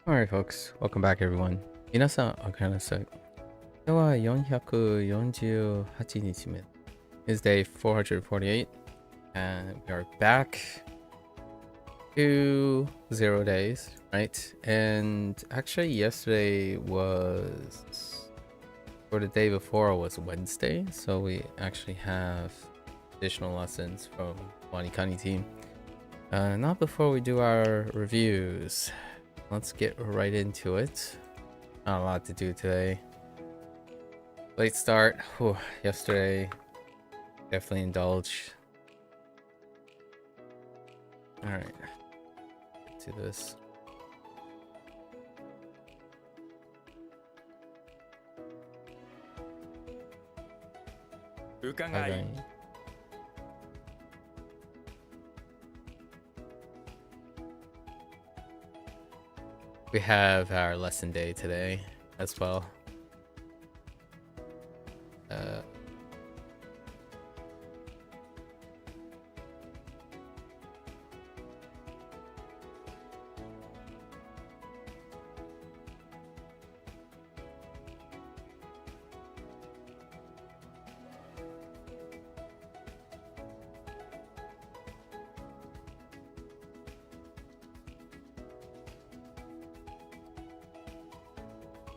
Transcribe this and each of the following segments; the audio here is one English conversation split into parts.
Alright folks, welcome back everyone. 皆さん、おかえりなさい。今日は448日目 is day 448 and we are back to 0 days, right? And actually yesterday was, or the day before was Wednesday, so we actually have additional lessons from WaniKani team. Not before we do our reviews. Let's get right into it. Not a lot to do today. Late start. Whew, yesterday, definitely indulge. Alright, get to this. Okay. We have our lesson day today as well.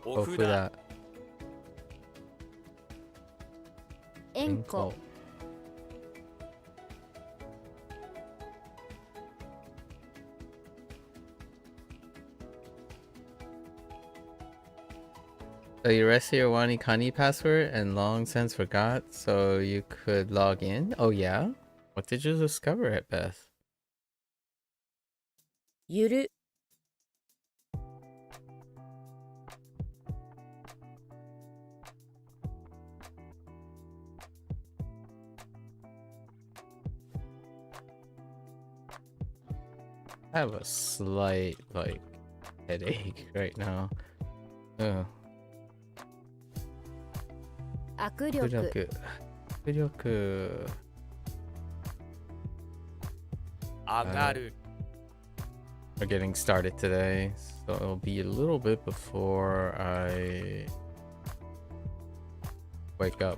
Hopefully that. Enko. So you rested your WaniKani password and long since forgot, so you could log in? Oh yeah? What did you discover at Beth? ゆる I have a slight, headache right now. Oh. 握力 We're getting started today, so it'll be a little bit before I wake up.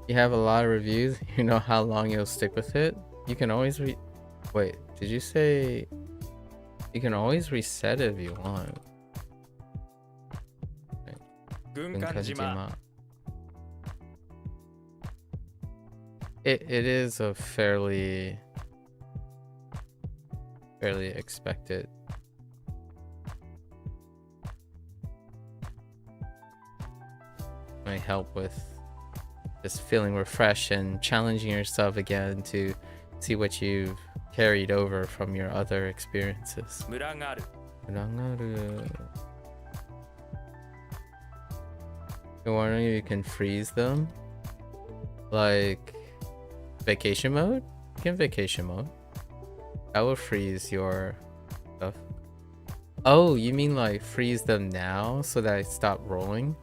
You have a lot of reviews. You know how long you'll stick with it. You can always wait, did you say you can always reset it if you want? Bunkanjima. It is a fairly expected. Might help with just feeling refreshed and challenging yourself again to see what you've carried over from your other experiences. You're wondering if you can freeze them? Like vacation mode? You can vacation mode. That will freeze your stuff. Oh, you mean like freeze them now so that I stop rolling?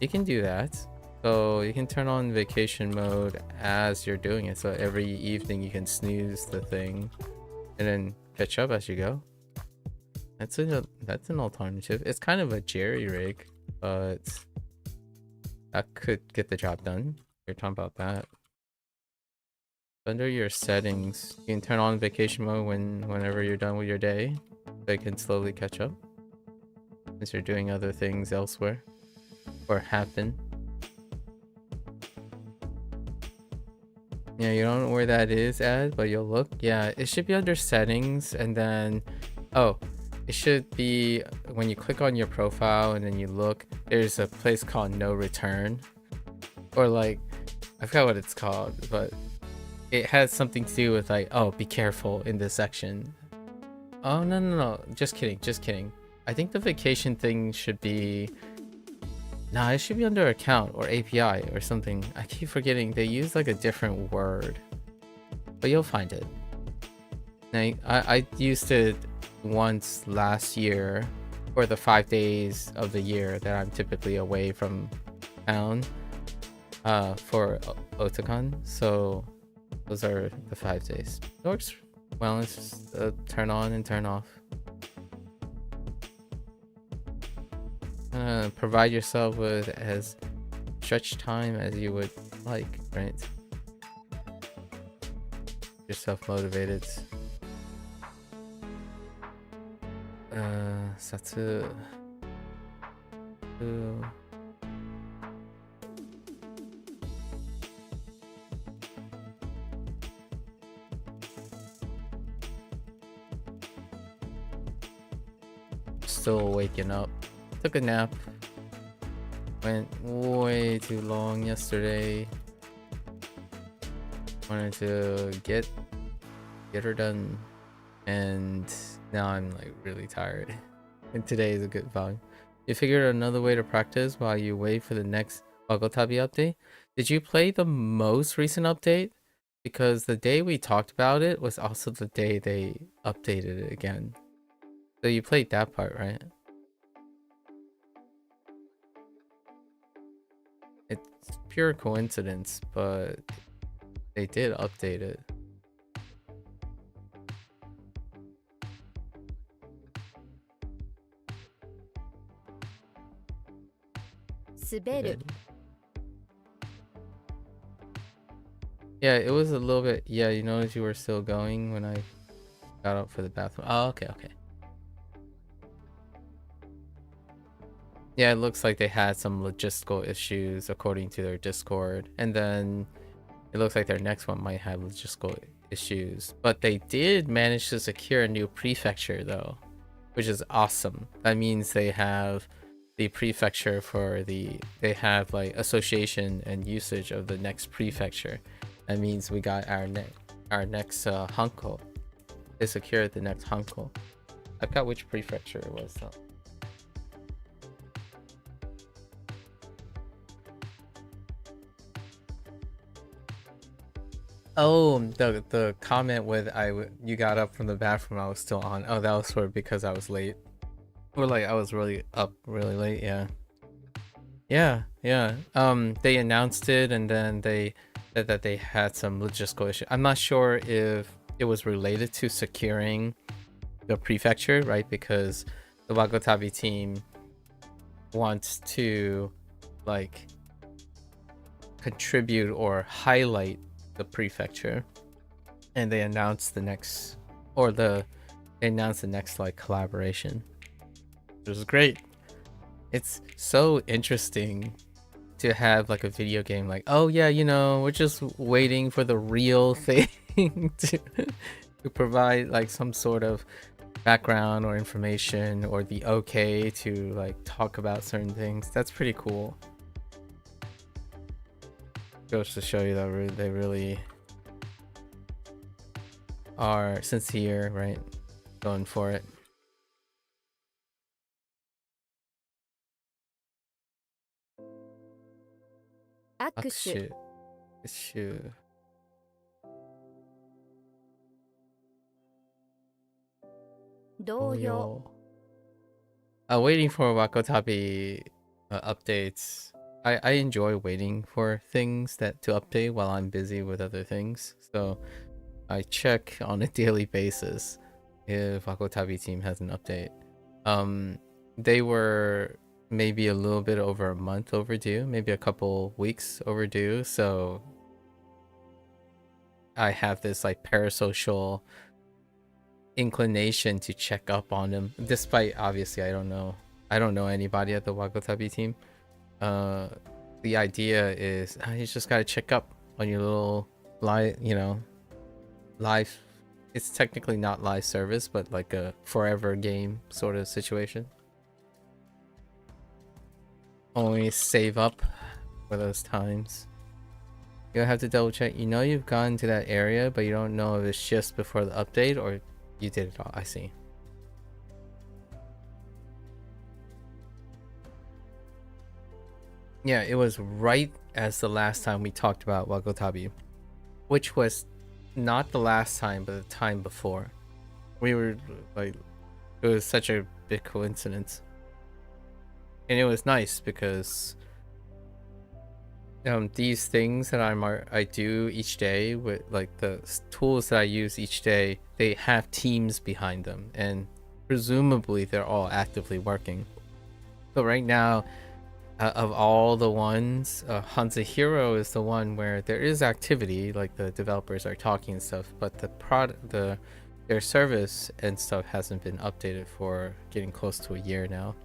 You can do that. So you can turn on vacation mode as you're doing it. So every evening you can snooze the thing and then catch up as you go. That's an alternative. It's kind of a jerry rig, but that could get the job done. You're talking about that. Under your settings, you can turn on vacation mode whenever you're done with your day. So you can slowly catch up as you're doing other things elsewhere or have been. Yeah, you don't know where that is at, but you'll look. Yeah, it should be under settings, and then it should be when you click on your profile and then you look, there's a place called no return, or like I forgot what it's called, but it has something to do with like, oh, be careful in this section. Oh no, just kidding. I think the vacation thing should be, nah, it should be under account or API or something. I keep forgetting. They use like a different word, but you'll find it. I used it once last year for the 5 days of the year that I'm typically away from town for Otakon. So those are the 5 days. It works well. It's just turn on and turn off. Provide yourself with as stretch time as you would like, right? Yourself motivated. Satsu. Still waking up. Took a nap. Went way too long yesterday. Wanted to get her done, and now I'm like really tired. And today is a good volume. You figured another way to practice while you wait for the next Wagotabi update? Did you play the most recent update? Because the day we talked about it was also the day they updated it again. So you played that part, right? It's pure coincidence, but they did update it. Yeah, it was a little bit. Yeah, you noticed you were still going when I got up for the bathroom. Oh, okay. Yeah, it looks like they had some logistical issues according to their Discord, and then it looks like their next one might have logistical issues. But they did manage to secure a new prefecture though, which is awesome. That means they have the prefecture for they have like association and usage of the next prefecture. That means we got our next Hanko. They secured the next Hanko. I forgot which prefecture it was though. Oh, the comment with you got up from the bathroom, I was still on. Oh, that was for because I was late. Or like I was really up really late, yeah. They announced it, and then they said that they had some logistical issue. I'm not sure if it was related to securing the prefecture, right? Because the Wagotabi team wants to like contribute or highlight the prefecture, and they announced the next like collaboration. It was great. It's so interesting to have like a video game like, oh yeah, you know, we're just waiting for the real thing to provide like some sort of background or information or the okay to like talk about certain things. That's pretty cool. Goes to show you that they really are sincere, right? Going for it. Akushu. Waiting for Wakotabi updates. I enjoy waiting for things to update while I'm busy with other things. So I check on a daily basis if Wakotabi team has an update. They were maybe a little bit over a month overdue, maybe a couple weeks overdue. So I have this like parasocial inclination to check up on them, despite obviously I don't know anybody at the Wakotabi team. The idea is you just gotta check up on your little live, live. It's technically not live service, but like a forever game sort of situation. Only save up for those times. You'll have to double check. You know you've gone to that area, but you don't know if it's just before the update or you did it all. I see. Yeah, it was right as the last time we talked about Wagotabi, which was not the last time, but the time before. We were like, it was such a big coincidence. And it was nice because these things that I do each day with like the tools that I use each day, they have teams behind them, and presumably they're all actively working. So right now, of all the ones, HanziHero is the one where there is activity, like the developers are talking and stuff, but their service and stuff hasn't been updated for getting close to a year now.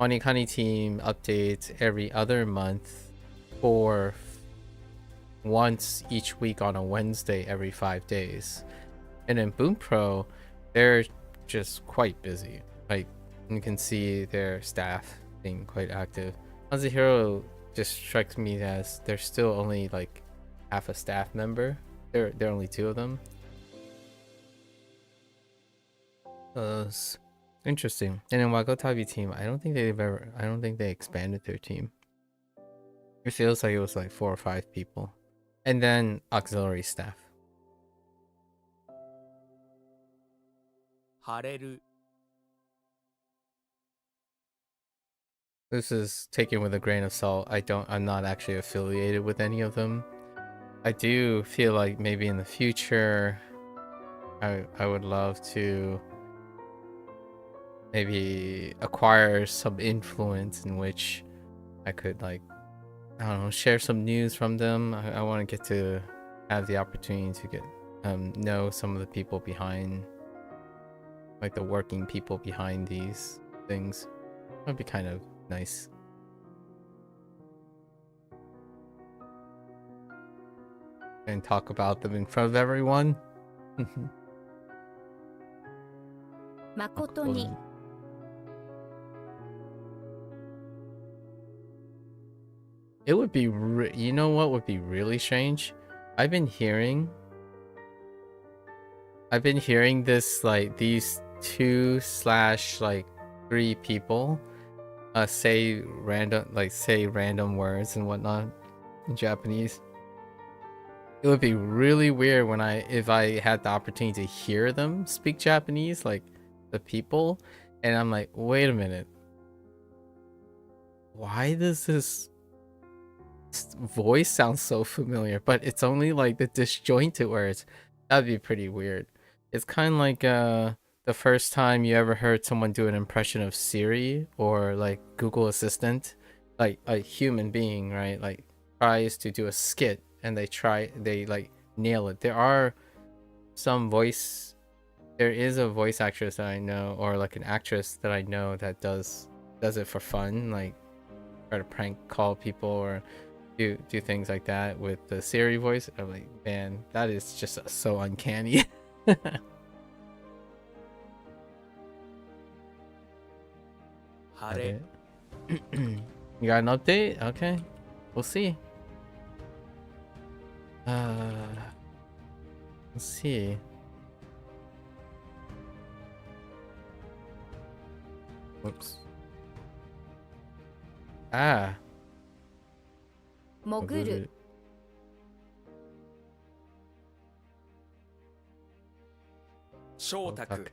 WaniKani team updates every other month for once each week on a Wednesday every 5 days. And in Bunpro, they're just quite busy. Like, you can see their staff being quite active. HanziHero just strikes me as they're still only like half a staff member. There are only 2 of them. It's interesting. And in Wagotabi team, I don't think they expanded their team. It feels like it was like 4 or 5 people. And then auxiliary staff. 晴れる This is taken with a grain of salt. I'm not actually affiliated with any of them. I do feel like maybe in the future I would love to maybe acquire some influence in which I could, like, I don't know, share some news from them. I want to get to have the opportunity to get know some of the people behind, like the working people behind these things. That'd be kind of nice. And talk about them in front of everyone. 誠に It would be, you know what would be really strange? I've been hearing this, like, these 2/3 people say random words and whatnot in Japanese. It would be really weird if I had the opportunity to hear them speak Japanese, like the people, and I'm like, wait a minute, why does this voice sound so familiar? But it's only like the disjointed words. That'd be pretty weird. It's kind of like the first time you ever heard someone do an impression of Siri or like Google Assistant, like a human being, right? Like tries to do a skit and they like nail it. There is a voice actress that I know, or like an actress that I know that does it for fun, like try to prank call people or do things like that with the Siri voice. I'm like, man, that is just so uncanny. Hare. You got an update? Okay, we'll see. Let's see. Whoops. Ah. 潜る 翔太 濡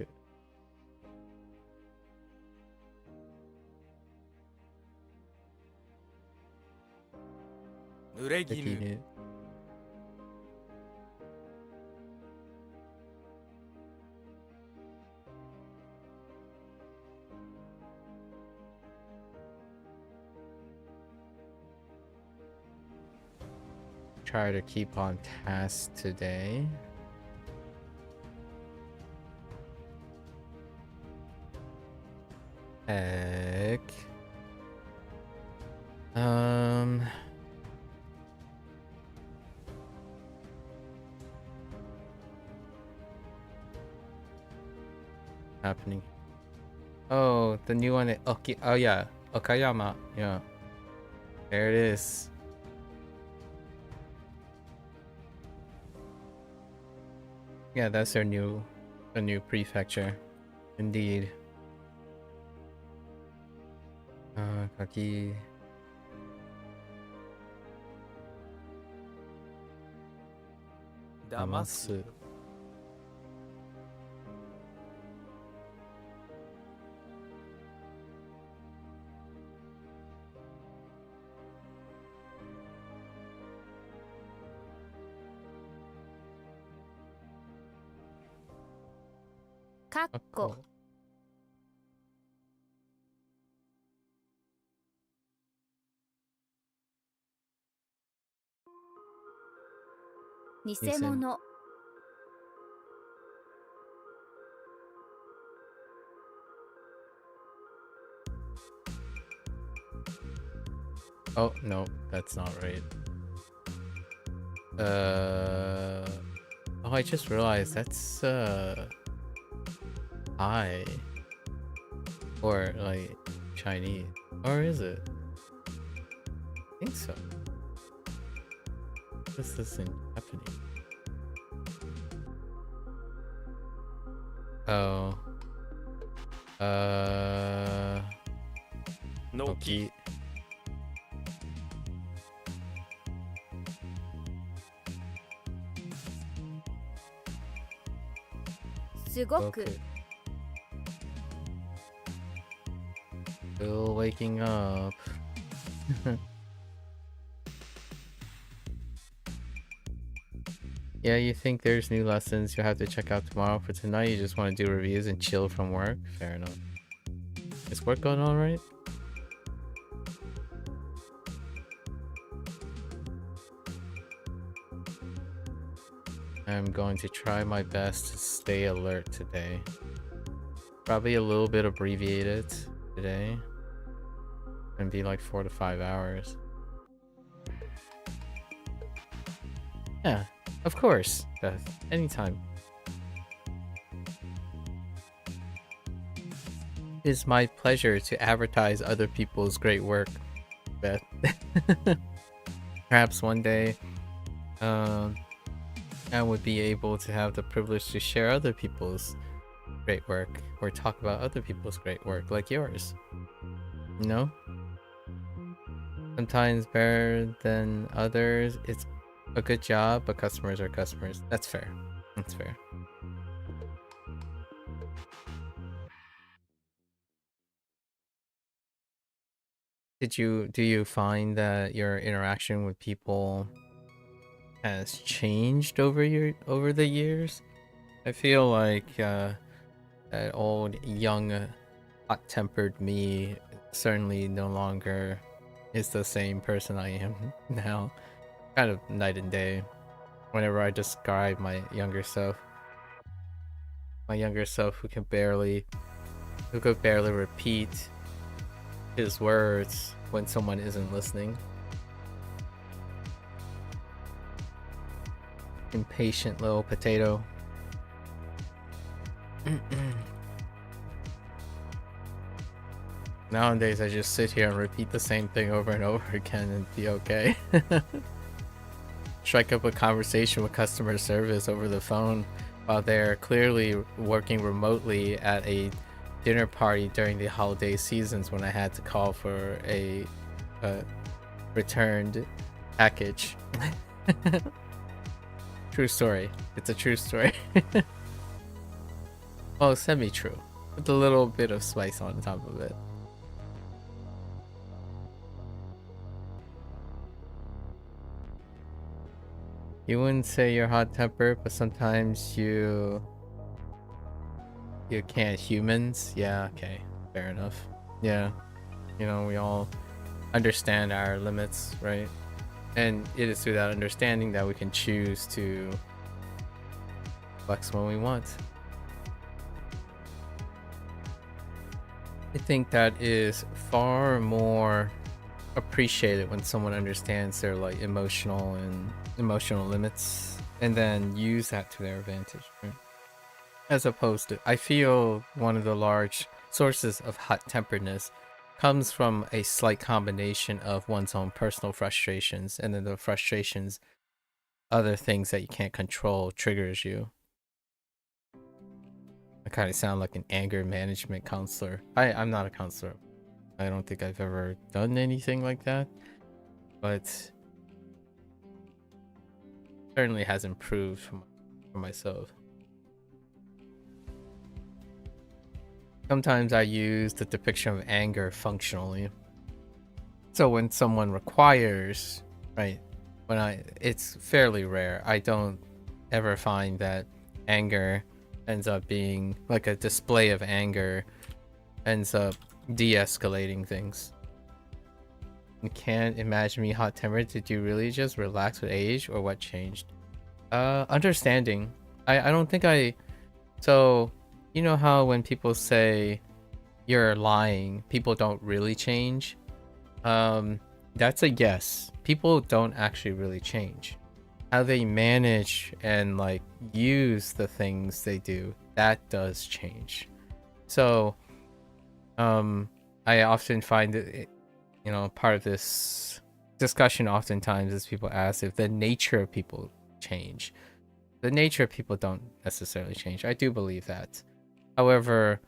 れ衣 Try to keep on task today. Heck. Happening. Oh, the new one. Oh yeah, Okayama. Yeah, there it is. Yeah, that's a new prefecture, indeed. Kaki. かっこ 偽物 Oh, no, that's not right. Oh, I just realized that's, Thai. Or, like, Chinese. Or is it? I think so. This isn't happening. Oh. Noki. すごく Still waking up. Yeah, you think there's new lessons you'll have to check out tomorrow. For tonight, you just want to do reviews and chill from work? Fair enough. Is work going on right? I'm going to try my best to stay alert today. Probably a little bit abbreviated today. And be like 4 to 5 hours. Yeah, of course, Beth. Anytime. It is my pleasure to advertise other people's great work, Beth. Perhaps one day, I would be able to have the privilege to share other people's great work or talk about other people's great work like yours. You know? Sometimes better than others. It's a good job, but customers are customers. That's fair. That's fair. Do you find that your interaction with people has changed over the years? I feel like that old young hot-tempered me certainly no longer is the same person I am now. Kind of night and day whenever I describe my younger self. My younger self who could barely repeat his words when someone isn't listening. Impatient little potato. Nowadays, I just sit here and repeat the same thing over and over again and be okay. Strike up a conversation with customer service over the phone while they're clearly working remotely at a dinner party during the holiday seasons when I had to call for a returned package. True story. It's a true story. Well, semi-true, with a little bit of spice on top of it. You wouldn't say you're hot-tempered, but sometimes you can't humans. Yeah, okay, fair enough. Yeah, you know, we all understand our limits, right? And it is through that understanding that we can choose to flex when we want. I think that is far more appreciated when someone understands their like emotional limits and then use that to their advantage, right? As opposed to, I feel one of the large sources of hot-temperedness comes from a slight combination of one's own personal frustrations and then the frustrations other things that you can't control triggers you. I kind of sound like an anger management counselor. I'm not a counselor. I don't think I've ever done anything like that, but certainly has improved for myself. Sometimes I use the depiction of anger functionally. So when someone requires, right, it's fairly rare. I don't ever find that anger ends up being like a display of anger, ends up de-escalating things. You can't imagine me hot-tempered. Did you really just relax with age, or what changed? Understanding. I don't think I... So, you know how when people say you're lying, people don't really change? That's a yes. People don't actually really change. How they manage and like use the things they do, that does change. So, I often find it, you know, part of this discussion oftentimes is people ask if the nature of people change. The nature of people don't necessarily change. I do believe that. However,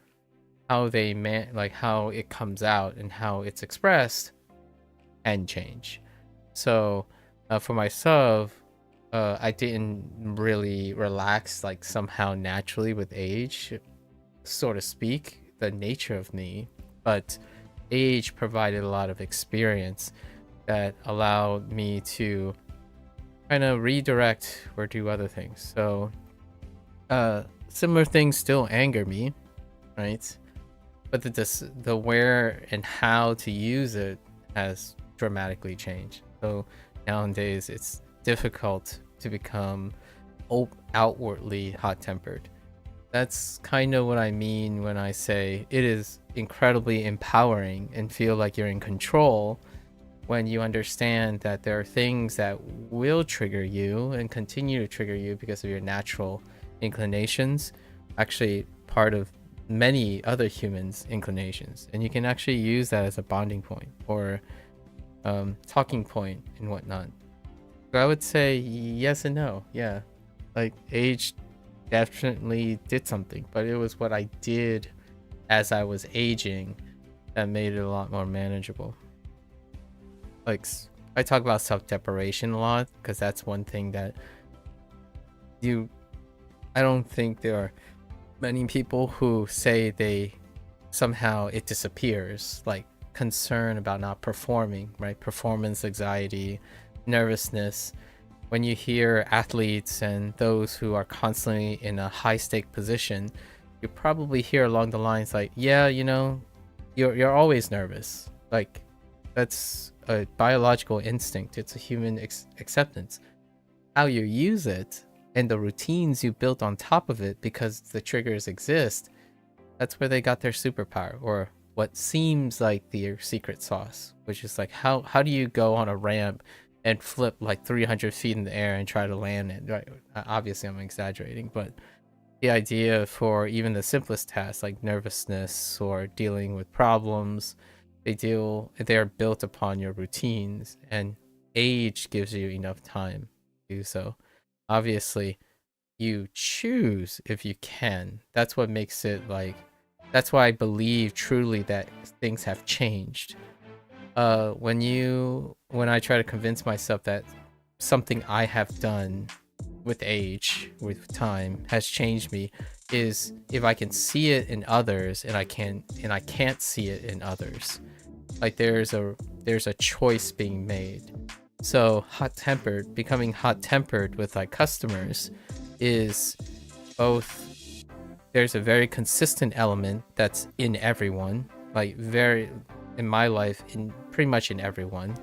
how they like how it comes out and how it's expressed can change. So, for myself, I didn't really relax like somehow naturally with age, so to speak, the nature of me, but age provided a lot of experience that allowed me to kind of redirect or do other things. So similar things still anger me, right? But the where and how to use it has dramatically changed. So nowadays it's difficult to become outwardly hot-tempered. That's kind of what I mean when I say it is incredibly empowering and feel like you're in control when you understand that there are things that will trigger you and continue to trigger you because of your natural inclinations, actually part of many other humans' inclinations, and you can actually use that as a bonding point or talking point and whatnot. So I would say yes and no. Yeah, like age definitely did something, but it was what I did as I was aging that made it a lot more manageable. Like, I talk about self-deprecation a lot because that's one thing that I don't think there are many people who say they somehow it disappears, like concern about not performing, right? Performance anxiety, nervousness. When you hear athletes and those who are constantly in a high stake position, you probably hear along the lines like, yeah, you know, you're always nervous. Like, that's a biological instinct. It's a human acceptance. How you use it and the routines you built on top of it because the triggers exist, that's where they got their superpower, or what seems like their secret sauce, which is like how do you go on a ramp and flip like 300 feet in the air and try to land it, right? Obviously I'm exaggerating, but the idea for even the simplest tasks like nervousness or dealing with problems, they're built upon your routines, and age gives you enough time to do so. Obviously you choose if you can. That's what makes it like, that's why I believe truly that things have changed. When I try to convince myself that something I have done with age, with time, has changed me, is if I can see it in others and I can't see it in others. Like there's a choice being made. So becoming hot-tempered with like customers is both, there's a very consistent element that's in everyone, like in my life, in pretty much in everyone.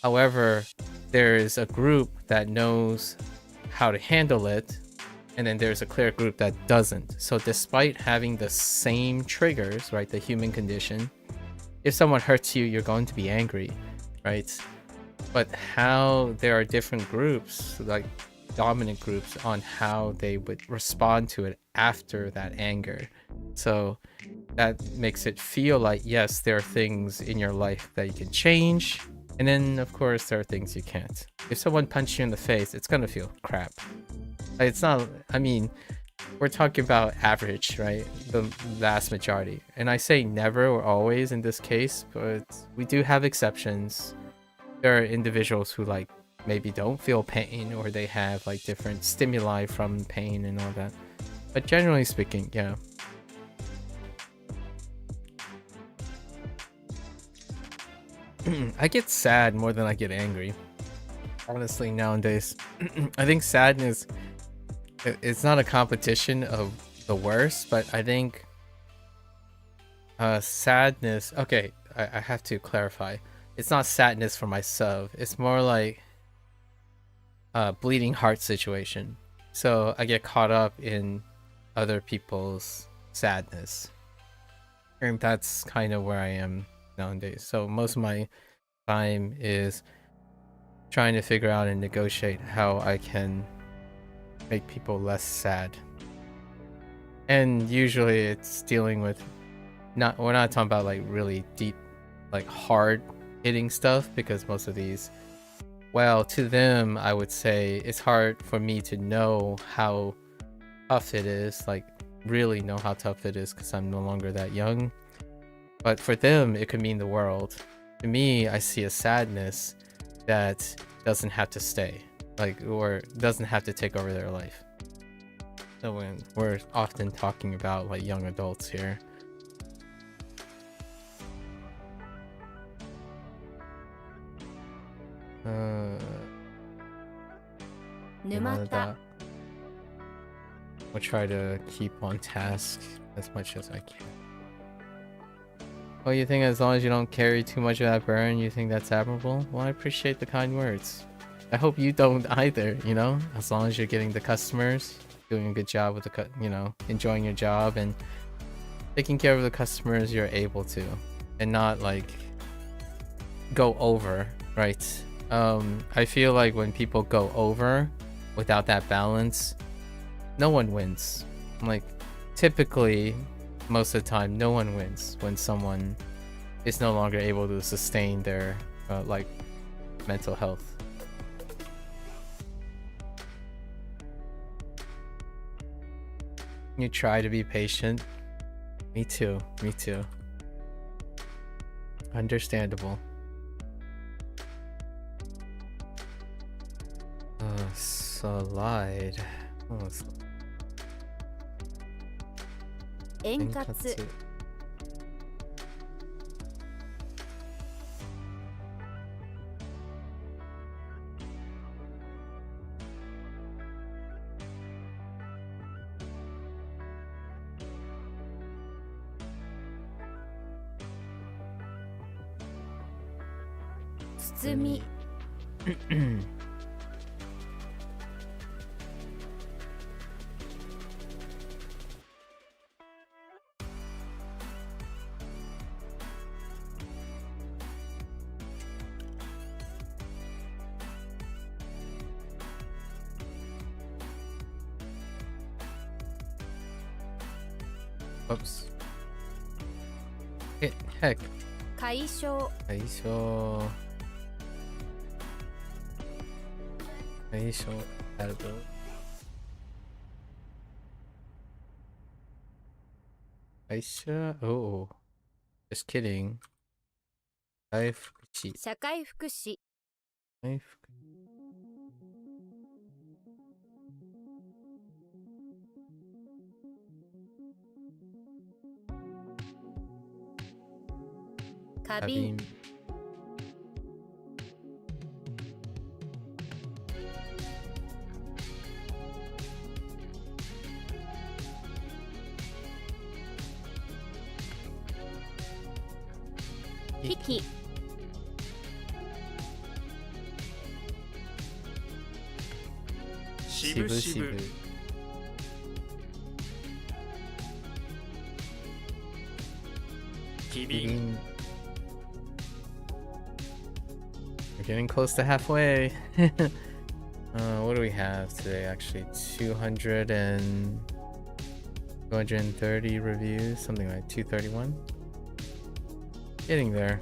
However, there is a group that knows how to handle it, and then there's a clear group that doesn't. So despite having the same triggers, right, the human condition, if someone hurts you, you're going to be angry, right? But how there are different groups, like dominant groups, on how they would respond to it after that anger. So that makes it feel like, yes, there are things in your life that you can change, and then of course there are things you can't. If someone punched you in the face, it's gonna feel crap. Like, it's not, I mean, we're talking about average, right? The vast majority. And I say never or always in this case, but we do have exceptions. There are individuals who like maybe don't feel pain, or they have like different stimuli from pain and all that. But generally speaking, yeah. I get sad more than I get angry, honestly, nowadays. I think sadness it's not a competition of the worst, but I think sadness. Okay, I have to clarify. It's not sadness for myself. It's more like a bleeding heart situation. So I get caught up in other people's sadness. And that's kind of where I am nowadays. So most of my time is trying to figure out and negotiate how I can make people less sad. And usually it's dealing with we're not talking about like really deep, like hard hitting stuff, because most of these, well, to them I would say it's hard for me to know how tough it is, like really know how tough it is, because I'm no longer that young. But for them it could mean the world. To me, I see a sadness that doesn't have to stay, like, or doesn't have to take over their life. So when we're often talking about like young adults here. Numata. I'll try to keep on task as much as I can. Oh, you think as long as you don't carry too much of that burden, you think that's admirable? Well, I appreciate the kind words. I hope you don't either, you know? As long as you're getting the customers, doing a good job with the, enjoying your job and taking care of the customers you're able to, and not like go over, right? I feel like when people go over without that balance, no one wins. Like, typically, most of the time, no one wins when someone is no longer able to sustain their like mental health. You try to be patient. Me too. Me too. Understandable. Slide. Oh, Enkatsu. Tsumi. Oops. Heck. 解消。解消。解消。Edible. Aisha? Oh. Just kidding. 回復地。社会福祉。回復。花瓶。引き。しぶしぶ。機敏。We're getting close to halfway. What do we have today? Actually, 230 reviews, something like 231. Getting there.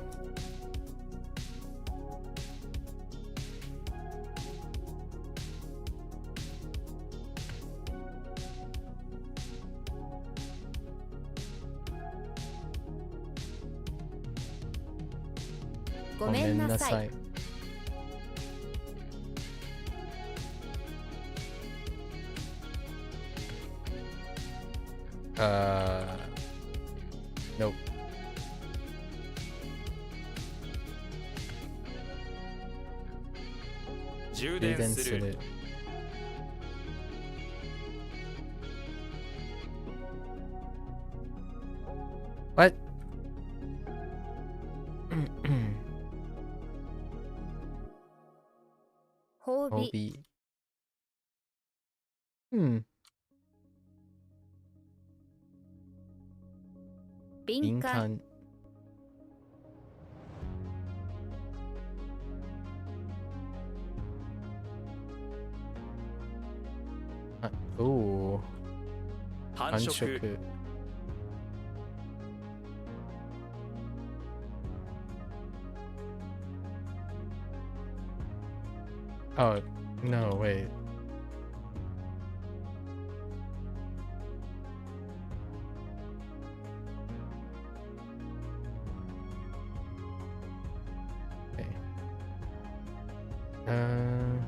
Gomennasai. Nope. 褒美 Hobby. Hmm. 敏感 Binkan. Ooh. 繁繁殖殖。Oh, no, wait. Okay. Hmm?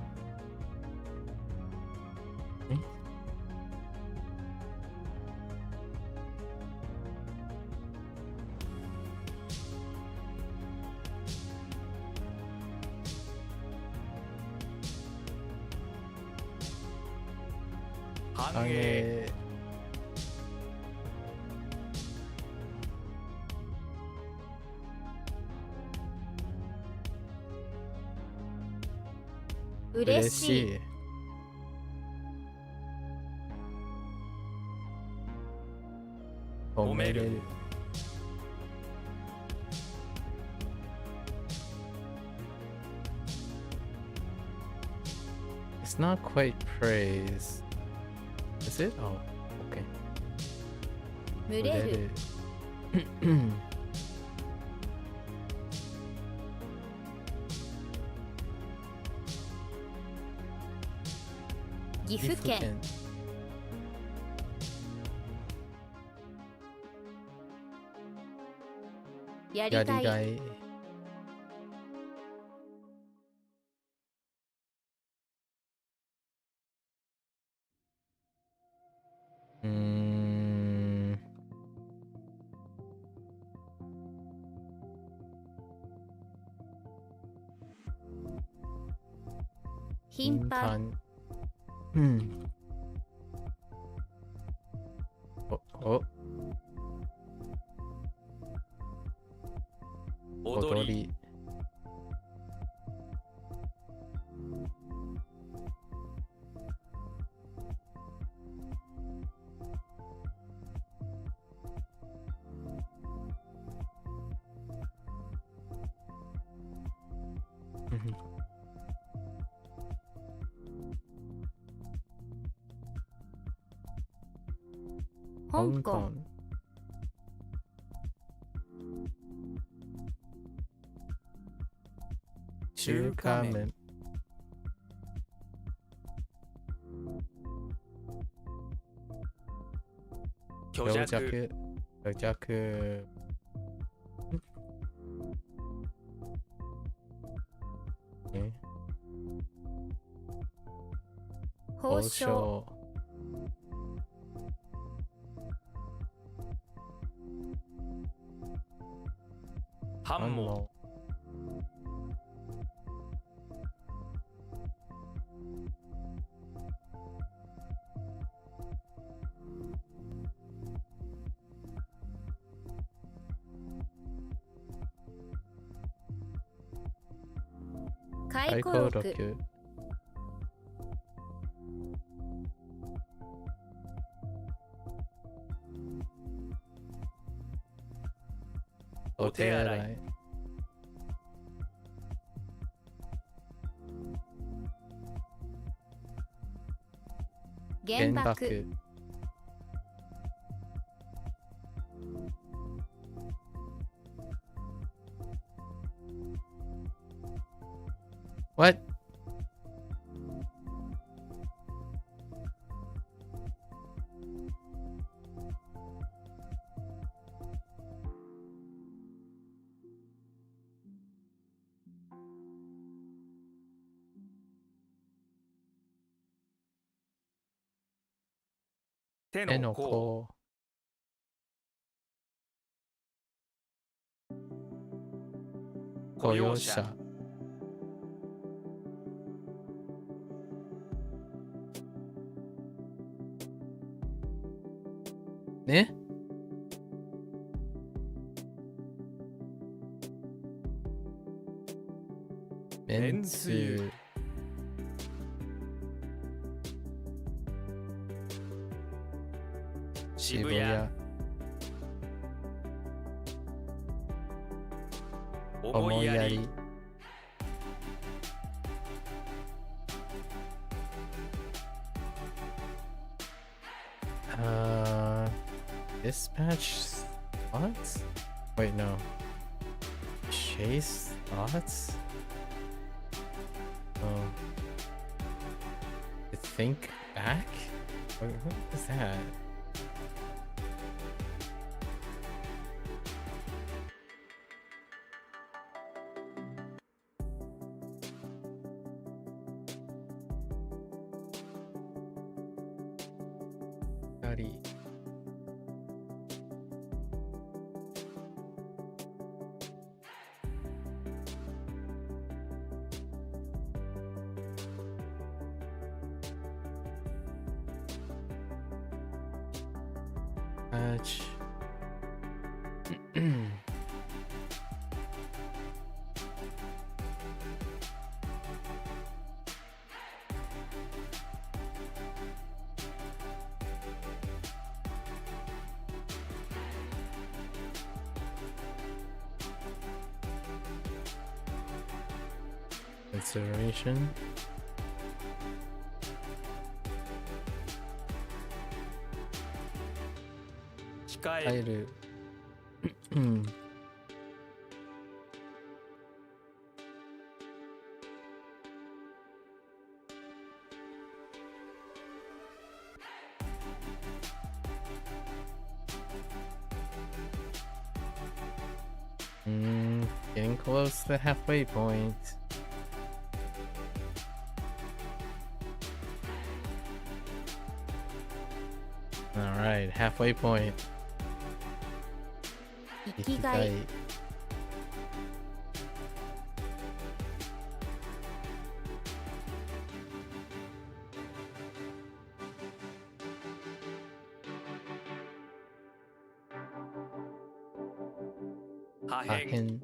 Hoang. 嬉しい 褒める。It's not quite praise. Is it? Oh, okay. 群れる 岐阜県 やりやりがいがい。頻繁。お、踊りり。香港中華麺。虚虚弱弱。虚弱。報奨繁忙回顧録お手洗い。原爆 What?手手のの甲甲。雇用者。ねめんつゆつゆ。渋谷。思いやり。 Dispatch thoughts? Wait, no. Chase thoughts? Oh. To think back? What is that? Howdy. Patch. Consideration. Kairu. Getting close to the halfway point. Alright, halfway point. 生きがい 破片。 Hahen.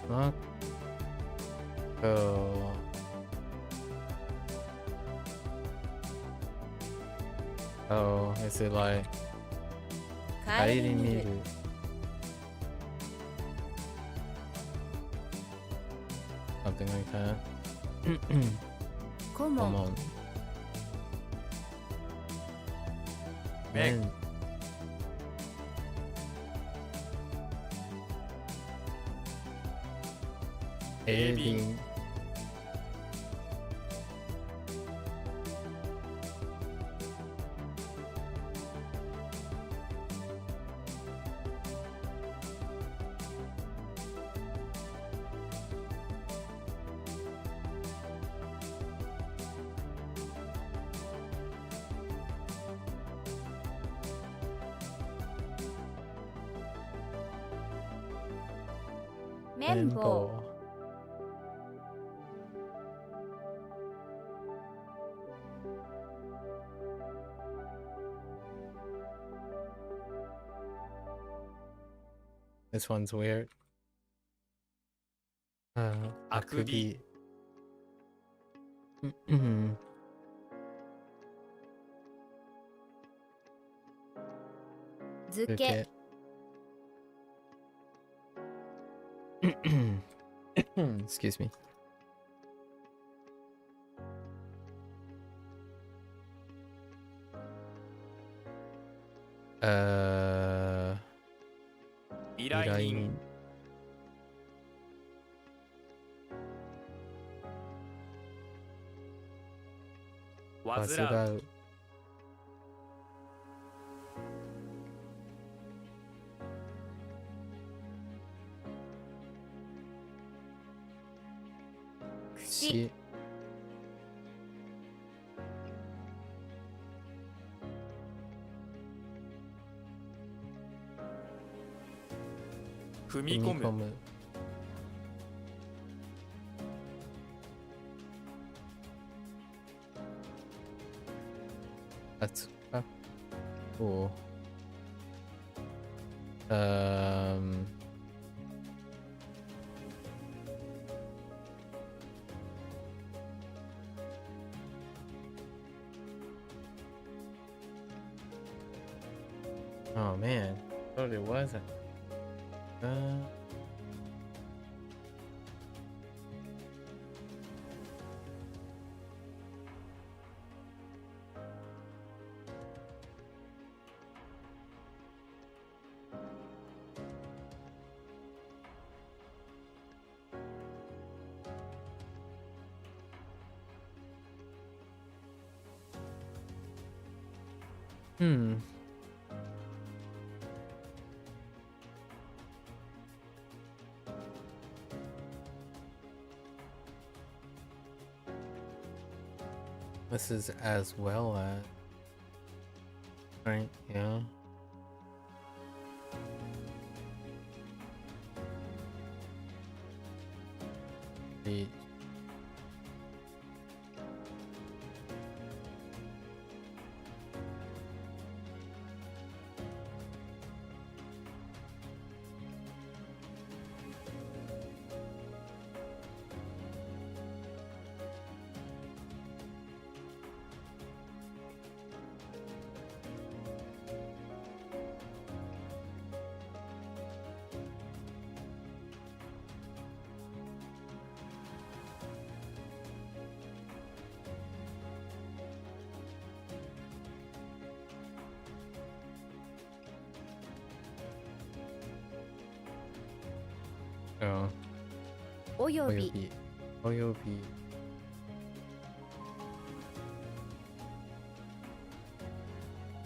Not go. Oh, is it like 帰り見る something like that? 顧 Come 問 on. 麺 Men. Aiding. Menbo. This one's weird. Akubi. Mm-mm. 漬け Excuse me. Uh, 依頼人。 患う。 Wazurau. Kushi. 踏み込む Kumikomu. That's cool. Oh man, I thought it wasn't. Hmm. This is as well as, right? Yeah. The oh, および Oyobi.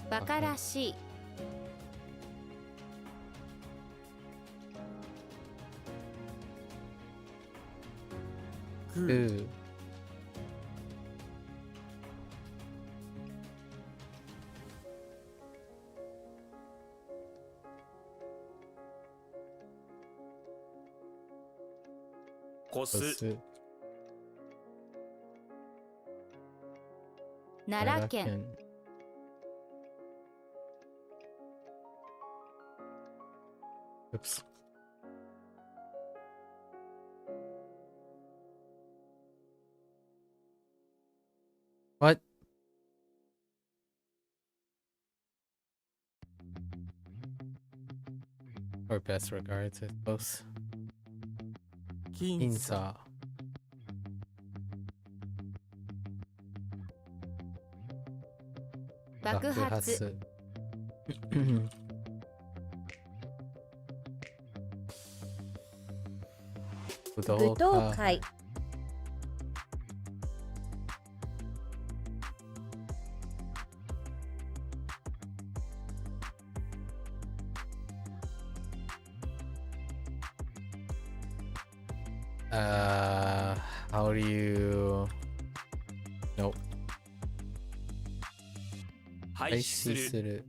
バカらしい Ooh. こす Kosu. 奈良県 Oops. What? Or best regards, I suppose. 僅差 Insa. 爆発 武道会 How do you... Nope. 廃止するする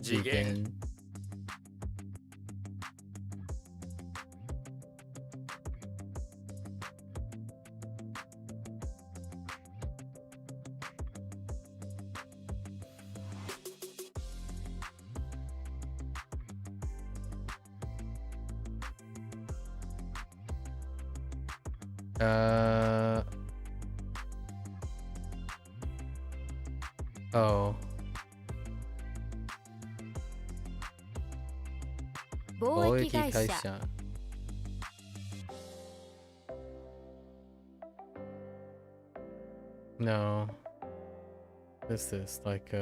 次元 Oh. 貿易会社 No. What is this? Like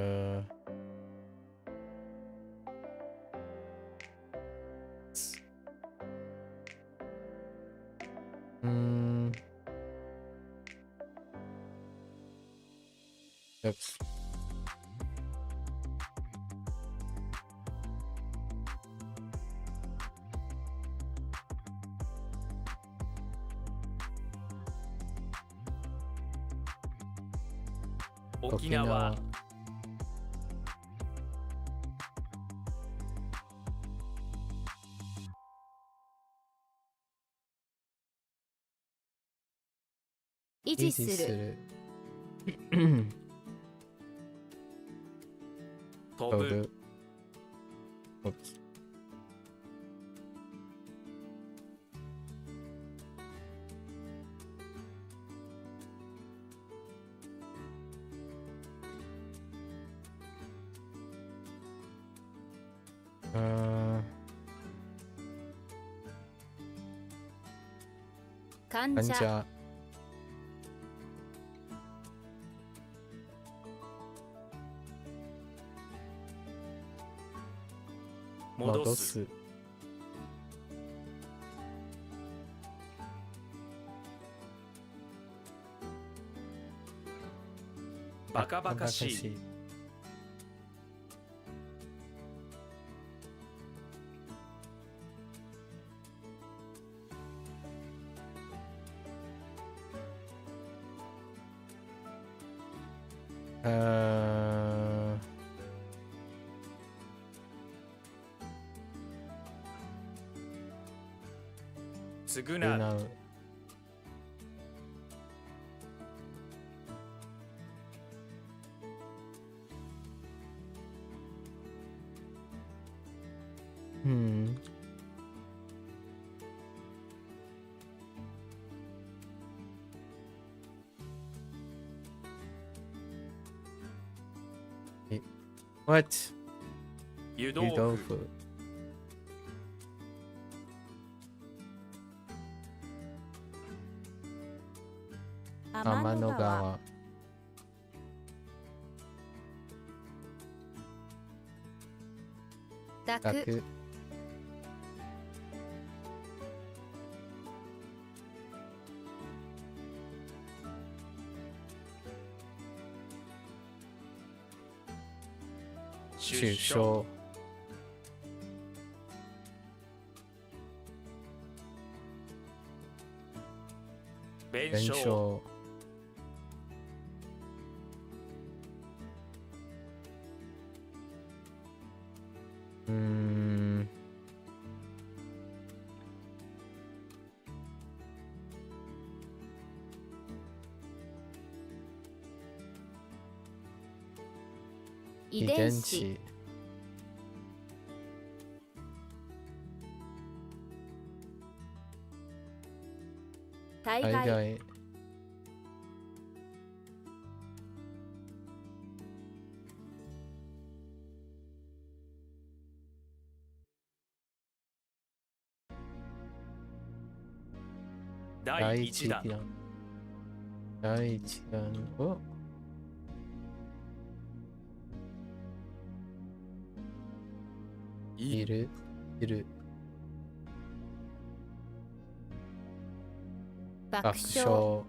Oops. Okinawa 維持する。飛ぶ。Oops. 患者。患者。戻す。バカバカしい。償う。What? 湯湯豆豆腐。腐。天の川。抱く。抱く。首相。弁弁償。償。遺伝子。大概。海外。第一弾。第一弾をいる。爆爆笑。笑。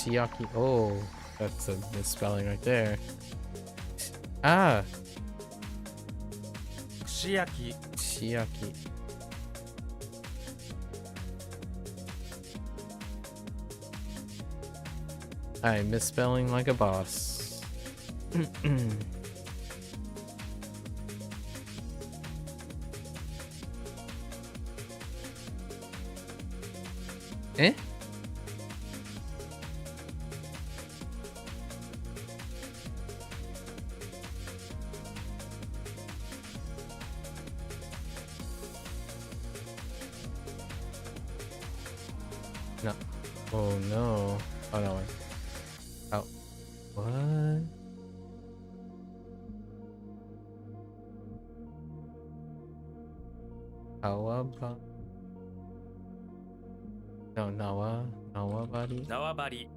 串焼き。Oh, that's a misspelling right there. Ah, 串焼き。串焼き。I'm misspelling like a boss. えNo. Oh no. Oh no. Oh. What? How about? No, Nawa body. 縄張り。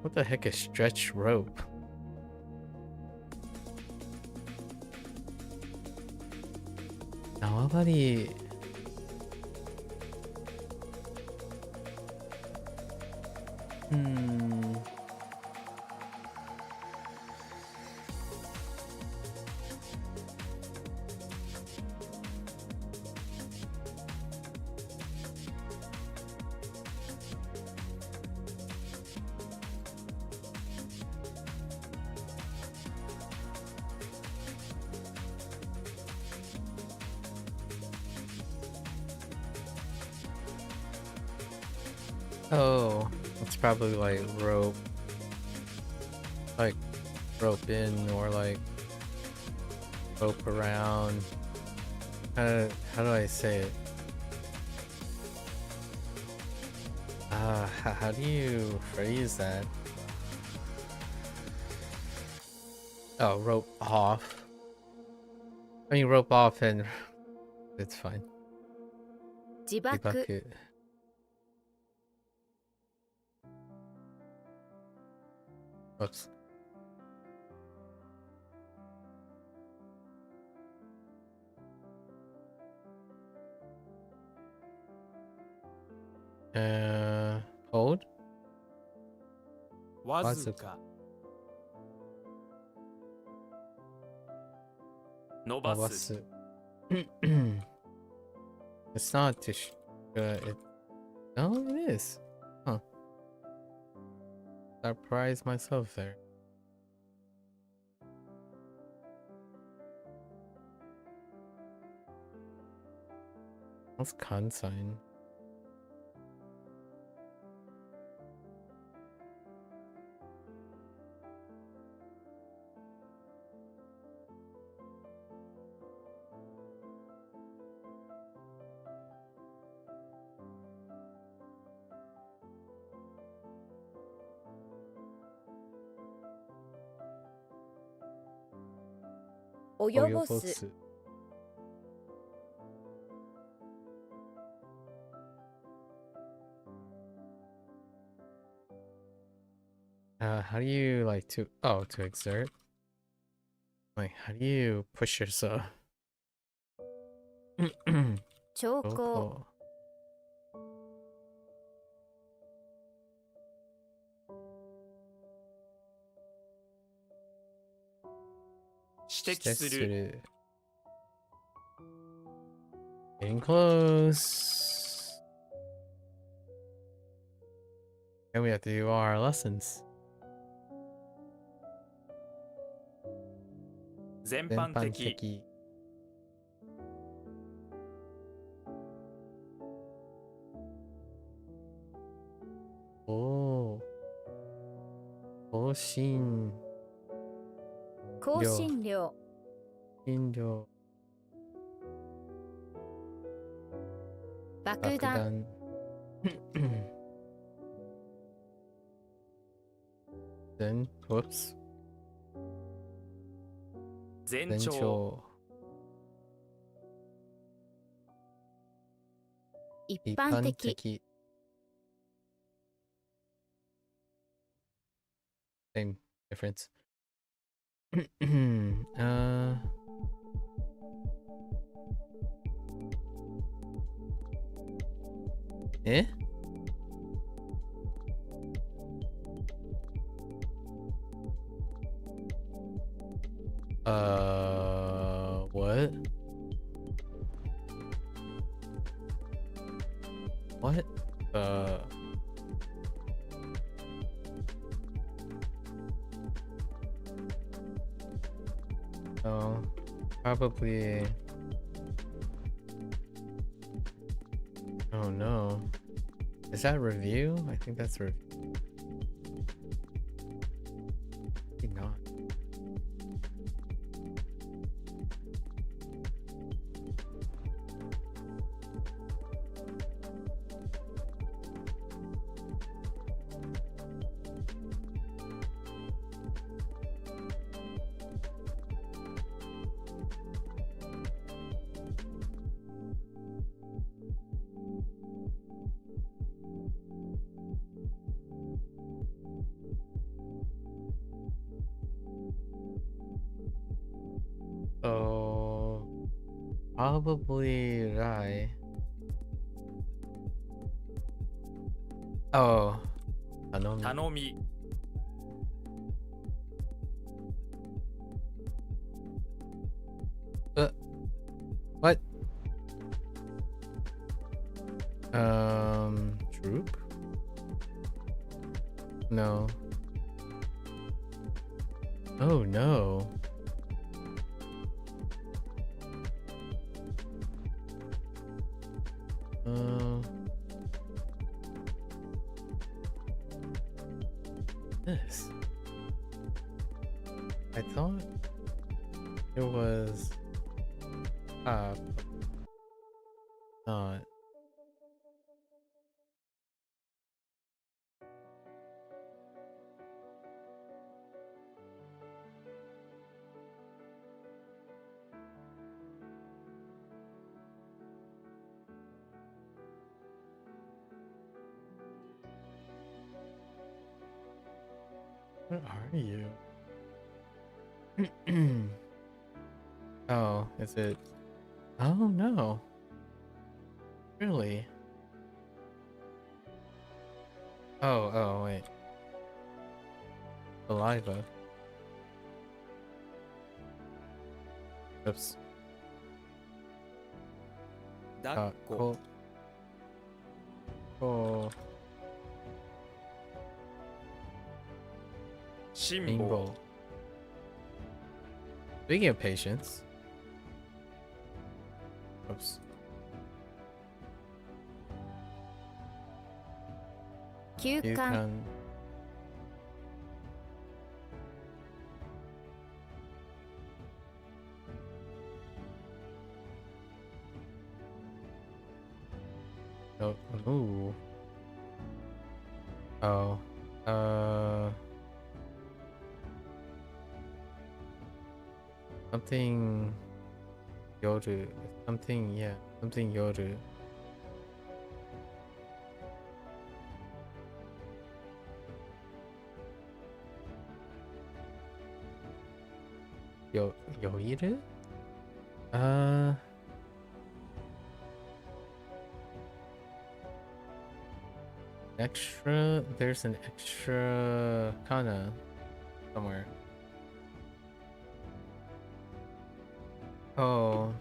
What the heck is stretch rope? Nawa body. Hmm. Oh, it's probably like rope in, or like rope around. How do I say it? How do you phrase that? Oh, rope off. I mean, rope off and it's fine. 自爆 Debaku. Oops. Hold. わずか伸ばす Wasu. It's not to it. No, it is. Huh. Surprised myself there. What's consign? Oyobosu. How do you like to exert? Like, how do you push yourself? 兆候 指摘する Getting close. And we have to do our lessons. 全般的 Zenpan-teki. Oh. Koshin. 香辛料 Injo. 爆弾 Then, whoops. 全 Then 長 一般的 Ipan-teki. Same difference. Eh? What? What? Oh, probably. Oh no. Is that review? I think that's review. Maybe not. Oh, probably Rai. Oh, Tanomi. 頼み What? Troop? No. Oh no. This. I thought it was not. Where are you? Oh, is it? Oh no. Really? Oh, wait. Saliva. Oops. 抱っこ Oh. 辛 Bingo. 抱 Speaking of patience. Oops. 休 You 館 can. Oh, ooh. Oh. Something yoru. Something, yeah. Something yoru. Yoiru? Extra, there's an extra kana somewhere. Oh,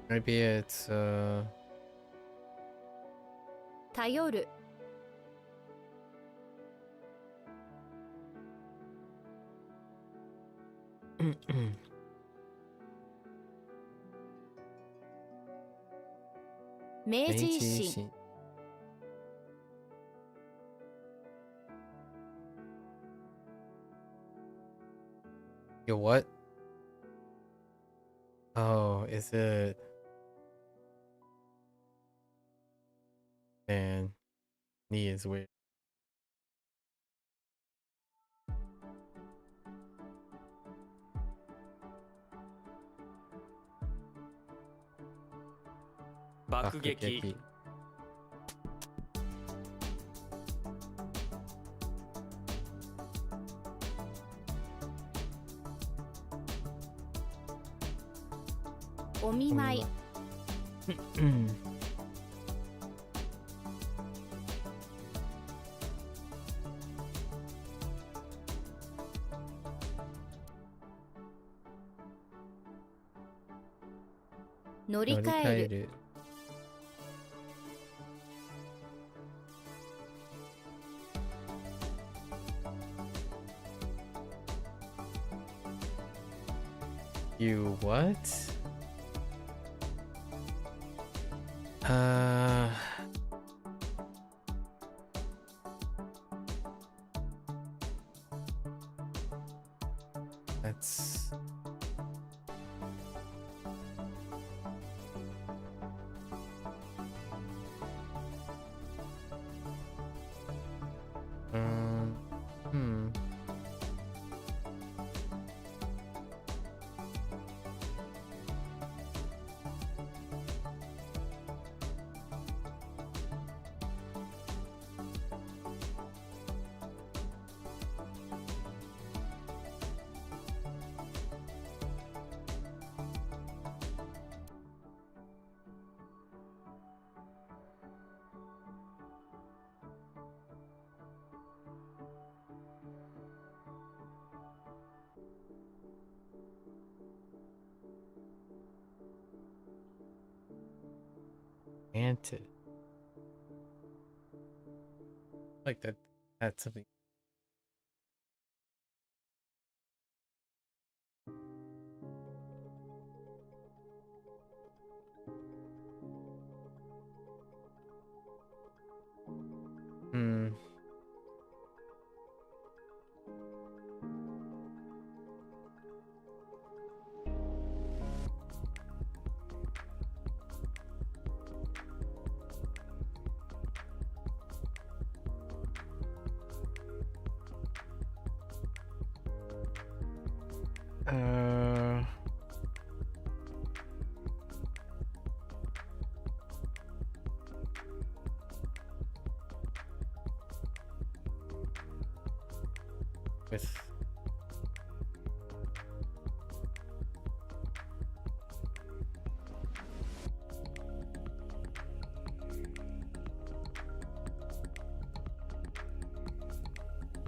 maybe it's 頼る 明治維新 Yo, what? Oh, is it? Man, knee is weird. Ah, 爆撃 お見舞い 乗り換える You what? That's hmm. enchanted. Like that. That's something. Hmm. With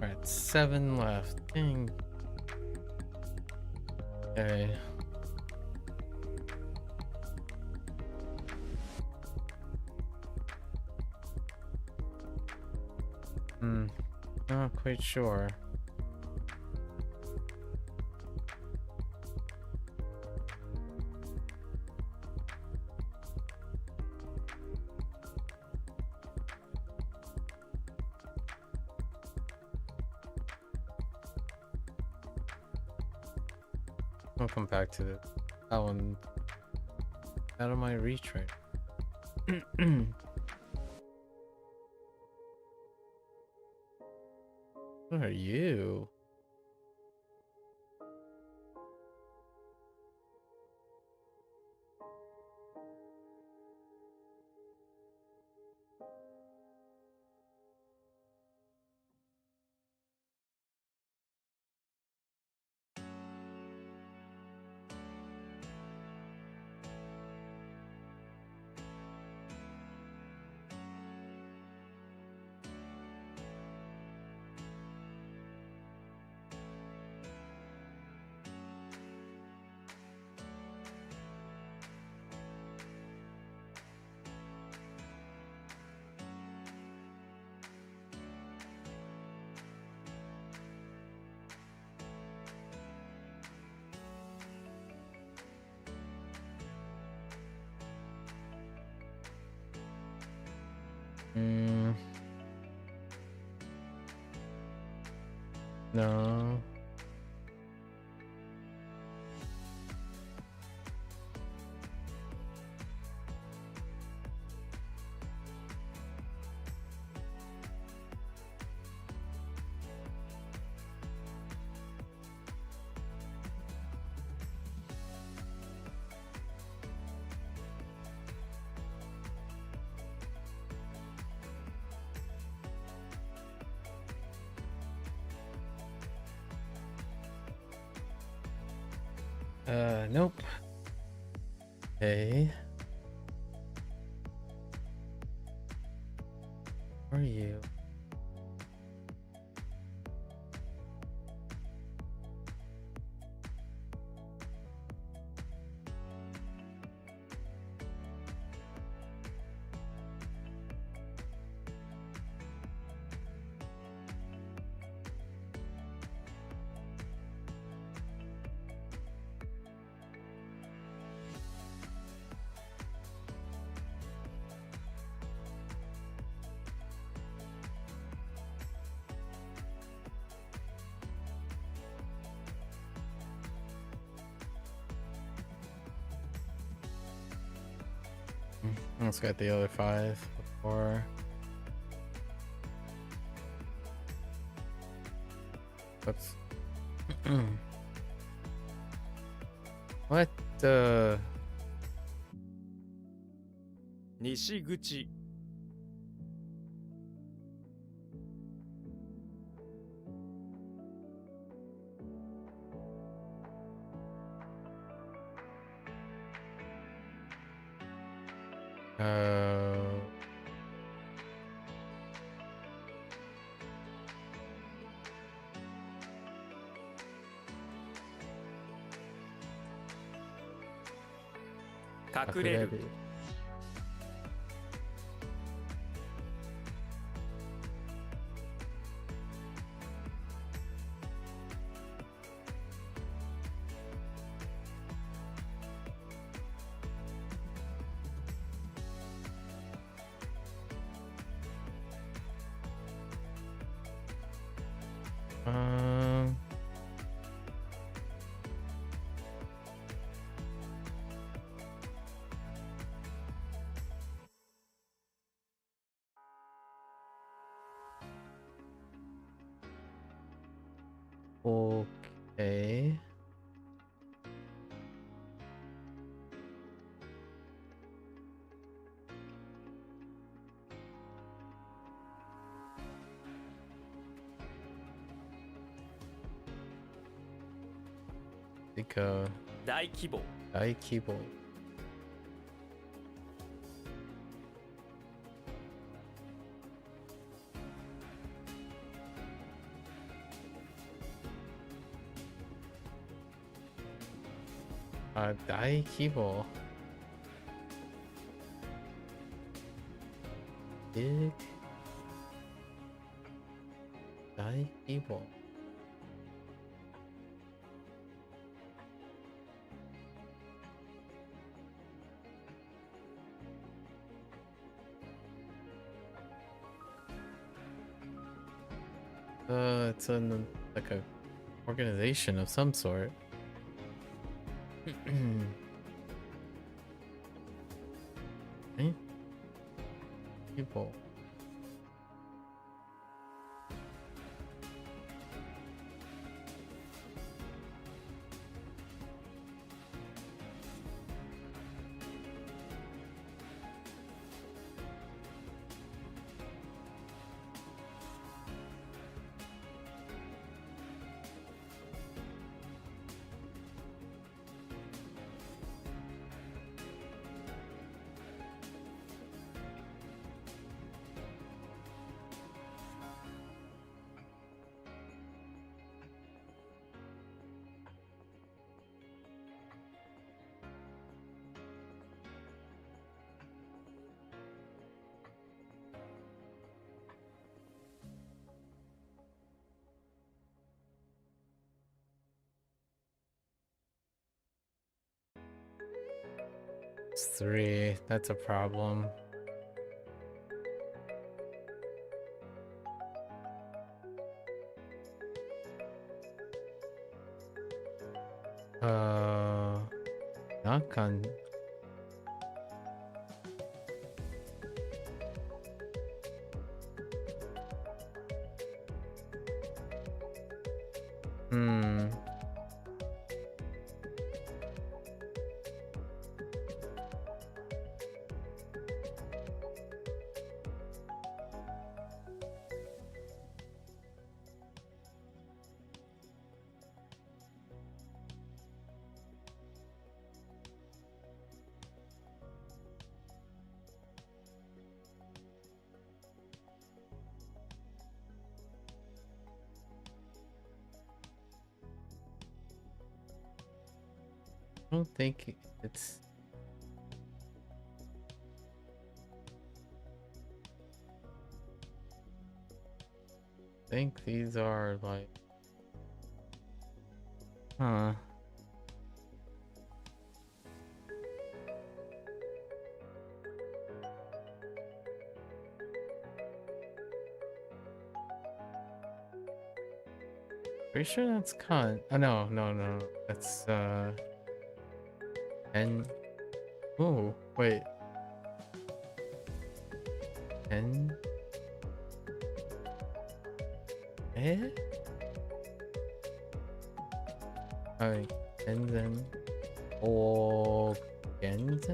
alright, 7 left. Dang. Okay. Not quite sure. I'll come back to that one out of my reach right. What are you? No. Nope. Okay. Where are you? Let's get the other 5 before. Whoops. What the? 西口 隠れる Okay. Because 大規模 大規模 大規模 big 大規模 it's like a organization of some sort. Right? People. It's 3. That's a problem. Knock on. I don't think it's I think these are like pretty sure that's con. Oh no. That's and oh wait. And alright, and then organs.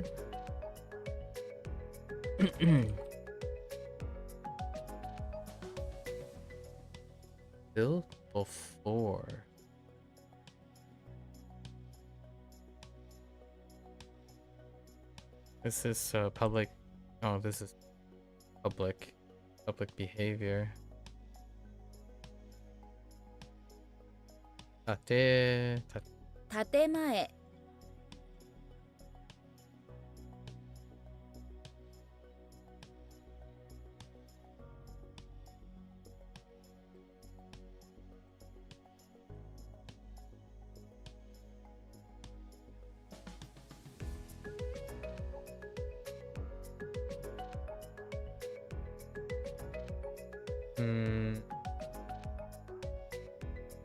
Built before. This is public. Oh, this is public behavior. 建前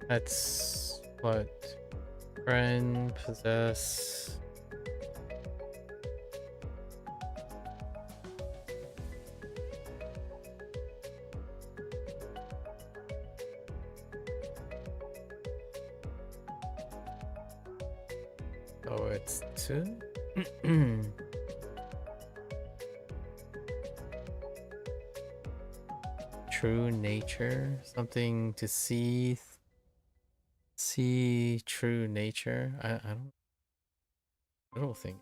That's what friend possess. Oh, it's 2. True nature, something to see true nature. I don't think.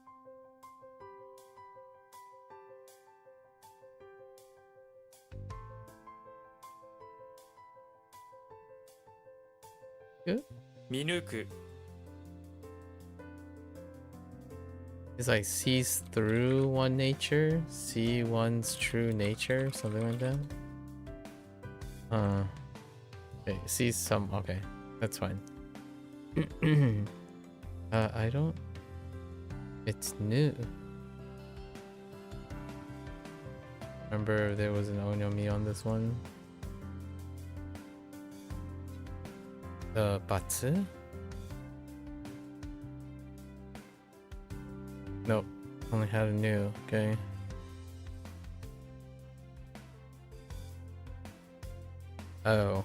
Good. 見抜く It's like sees through one nature, see one's true nature, something like that. Okay, sees some. Okay, that's fine. I don't. It's new. Remember, there was an onyomi on this one. The batsu. Nope, only had a new. Okay. Oh.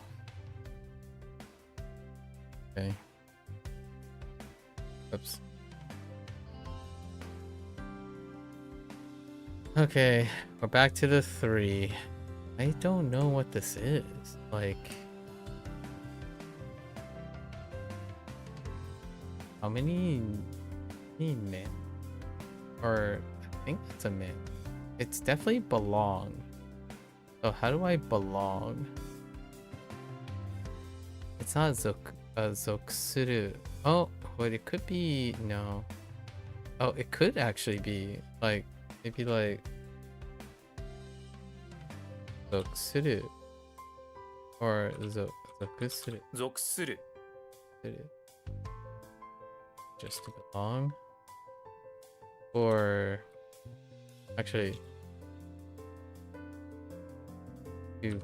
Okay. Oops. Okay, we're back to the 3. I don't know what this is. Like, how many men? Or I think it's a man. It's definitely belong. So how do I belong? It's not zokusuru. Oh, but it could be no. Oh, it could actually be like maybe like zokusuru or zokusuru. 属する Just to belong. Or actually to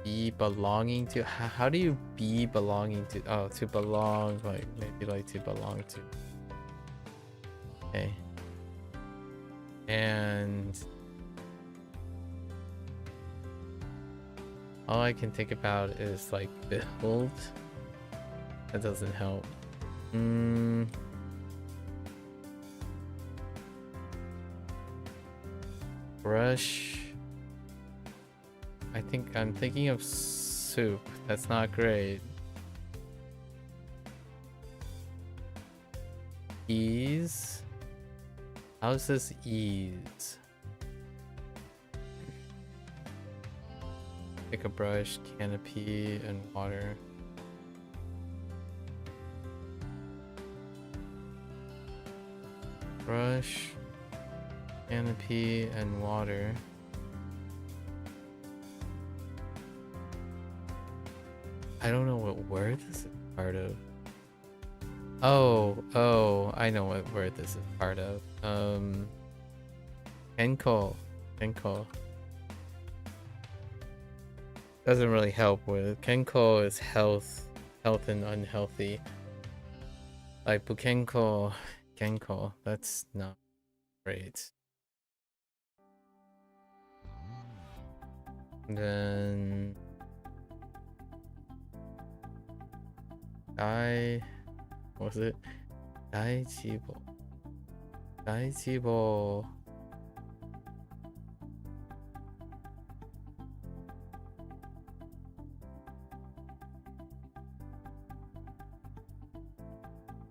be belonging to. How do you be belonging to? Oh, to belong, like maybe like to belong to. Okay. And all I can think about is like build. That doesn't help. Brush. I think I'm thinking of soup. That's not great. Ease. How's this ease? Pick a brush, canopy, and water. Brush, canopy, and water. I don't know what word this is part of. Oh, I know what word this is part of. Kenko. Doesn't really help with Kenko is health and unhealthy. Like Bukenko, Kenko, that's not great. And then what was it? Daichibo.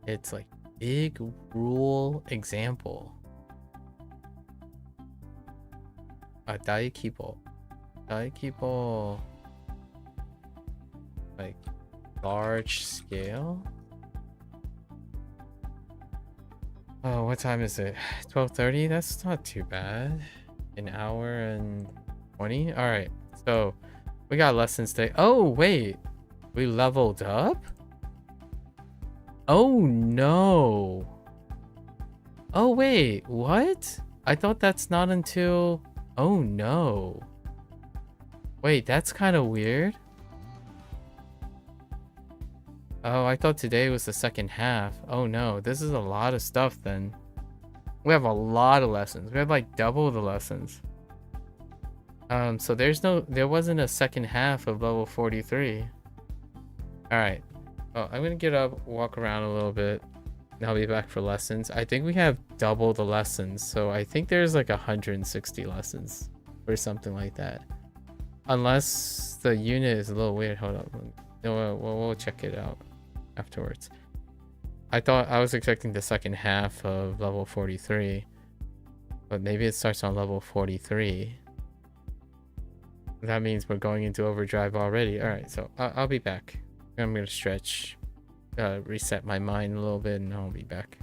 It's like big rule example. Daikibo. Like large scale. Oh, what time is it? 12:30? That's not too bad. An hour and 20? Alright, so we got lessons today. Oh, wait. We leveled up? Oh, no. Oh, wait. What? I thought that's not until... Oh, no. Wait, that's kind of weird. Oh, I thought today was the second half. Oh no, this is a lot of stuff then. We have a lot of lessons. We have like double the lessons. So there wasn't a second half of level 43. Alright. Oh, I'm gonna get up, walk around a little bit, I'll be back for lessons. I think we have double the lessons, so I think there's like 160 lessons or something like that. Unless the unit is a little weird. Hold on. No, we'll check it out afterwards. I was expecting the second half of level 43, but maybe it starts on level 43. That means we're going into overdrive already. All right, so I'll be back. I'm gonna stretch, reset my mind a little bit, and I'll be back.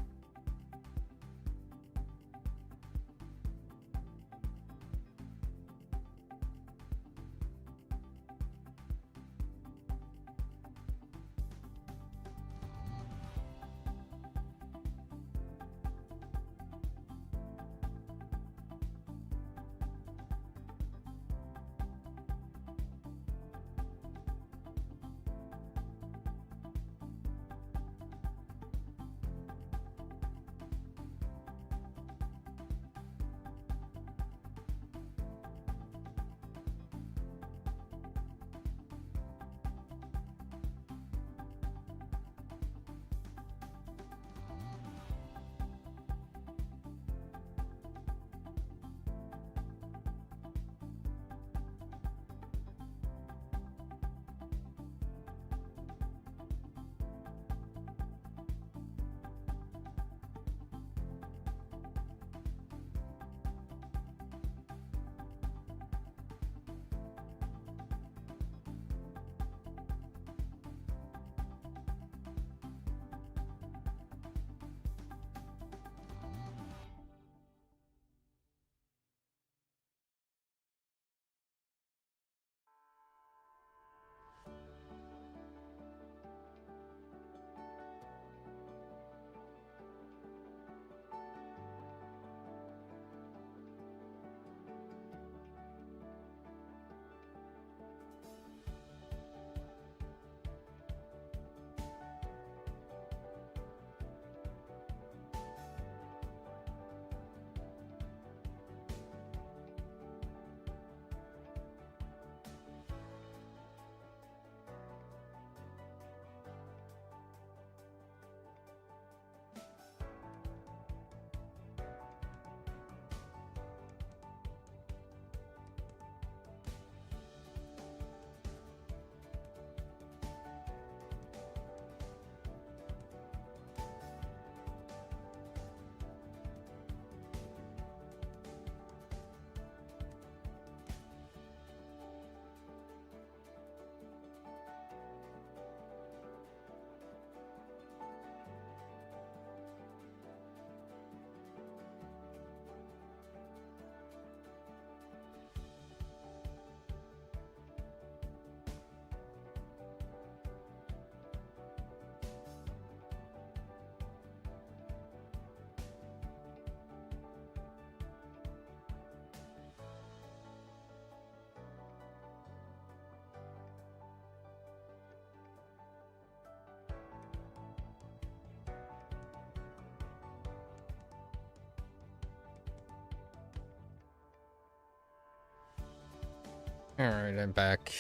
Alright, I'm back.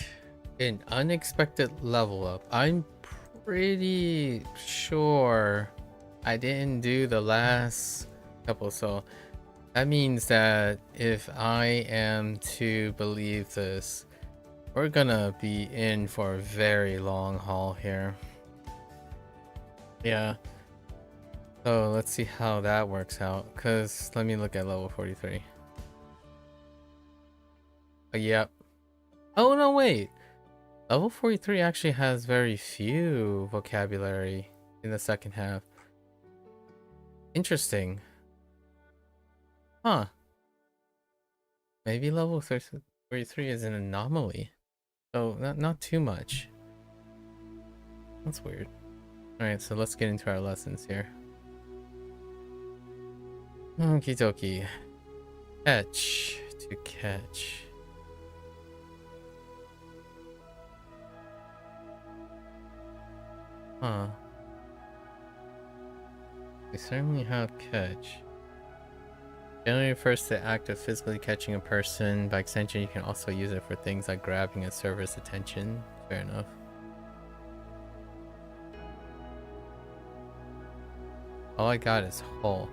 An unexpected level up. I'm pretty sure I didn't do the last couple, so that means that if I am to believe this, we're gonna be in for a very long haul here. Yeah. So let's see how that works out, because let me look at level 43. Yep. Oh no, wait. Level 43 actually has very few vocabulary in the second half. Interesting. Huh. Maybe level 43 is an anomaly. So not too much. That's weird. Alright, so let's get into our lessons here. Okie dokie. Catch to catch. Huh. We certainly have catch. Generally refers to the act of physically catching a person. By extension, you can also use it for things like grabbing a server's attention. Fair enough. All I got is whole.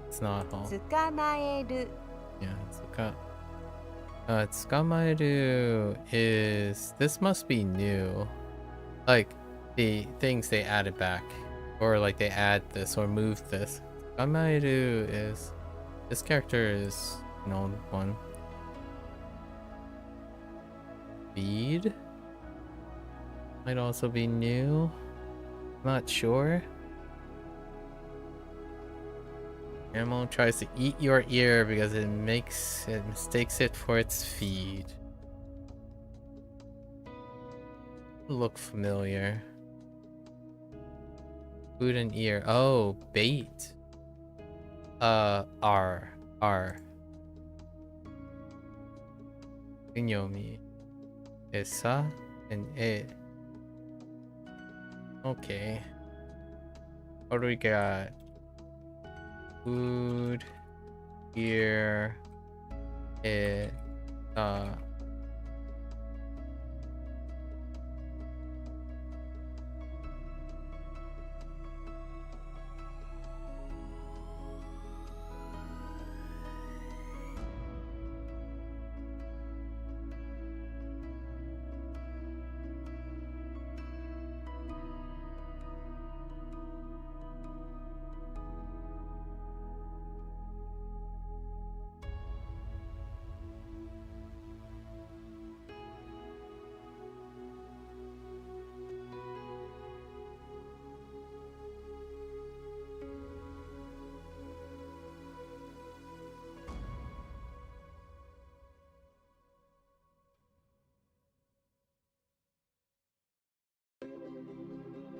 It's not whole. 捕まえる Yeah, tsukamaeru is... This must be new. Like, the things they added back. Or like they add this or move this. Tsukamaeru is... This character is an old one. Feed? Might also be new. Not sure. Animal tries to eat your ear because it mistakes it for its feed. Look familiar. Food and ear. Oh, bait. R. Kunyomi. Esa and E. Okay. What do we got? Food, ear,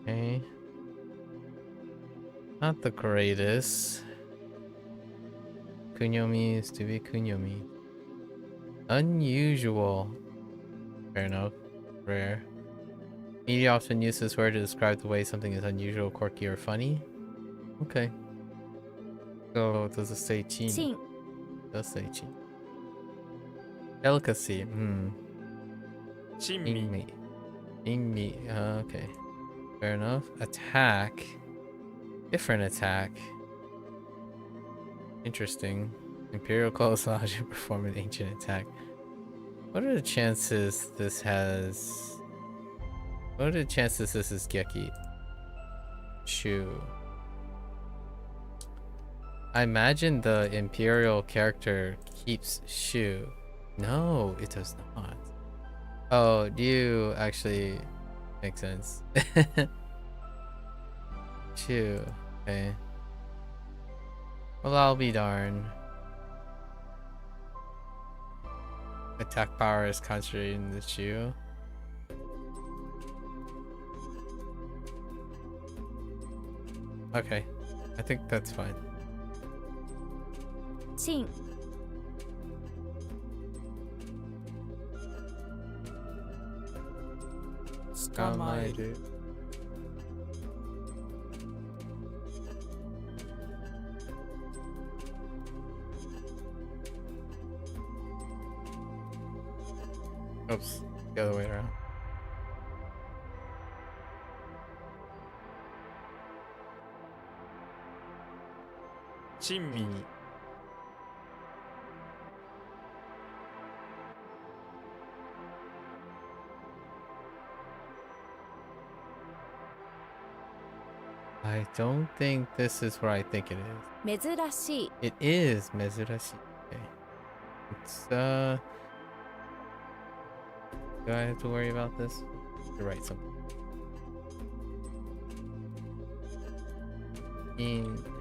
Okay. Not the greatest. Kunyomi is to be kunyomi. Unusual. Fair enough. Rare. Media often uses this word to describe the way something is unusual, quirky, or funny. Okay. So does it say chin? チン It does say chin. Delicacy. 珍味 Inmi. Inmi. Okay. Fair enough. Attack. Different attack. Interesting. Imperial clothes allows you to perform an ancient attack. What are the chances this has... What are the chances this is Geki? Shu. I imagine the Imperial character keeps Shu. No, it does not. Oh, you actually makes sense. Shu. Okay. Well, I'll be darned. Attack power is concentrated in the Shu. Okay. I think that's fine. チン 捕まえる Oops. The other way around. 珍味 I don't think this is where I think it is. 珍しい It is mezurashi. Okay. It's do I have to worry about this? To write something.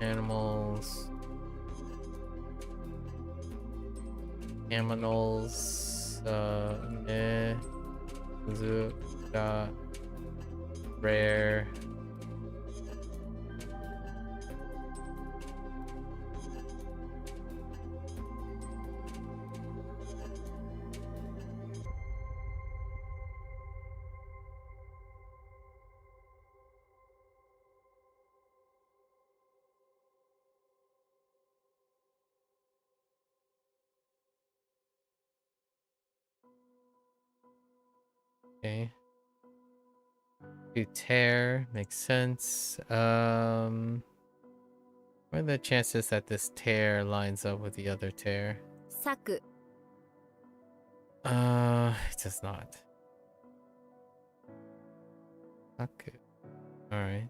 Animals. Aminals. Zuka. Rare. Okay. To tear makes sense. What are the chances that this tear lines up with the other tear? 裂く It does not. Okay. Alright.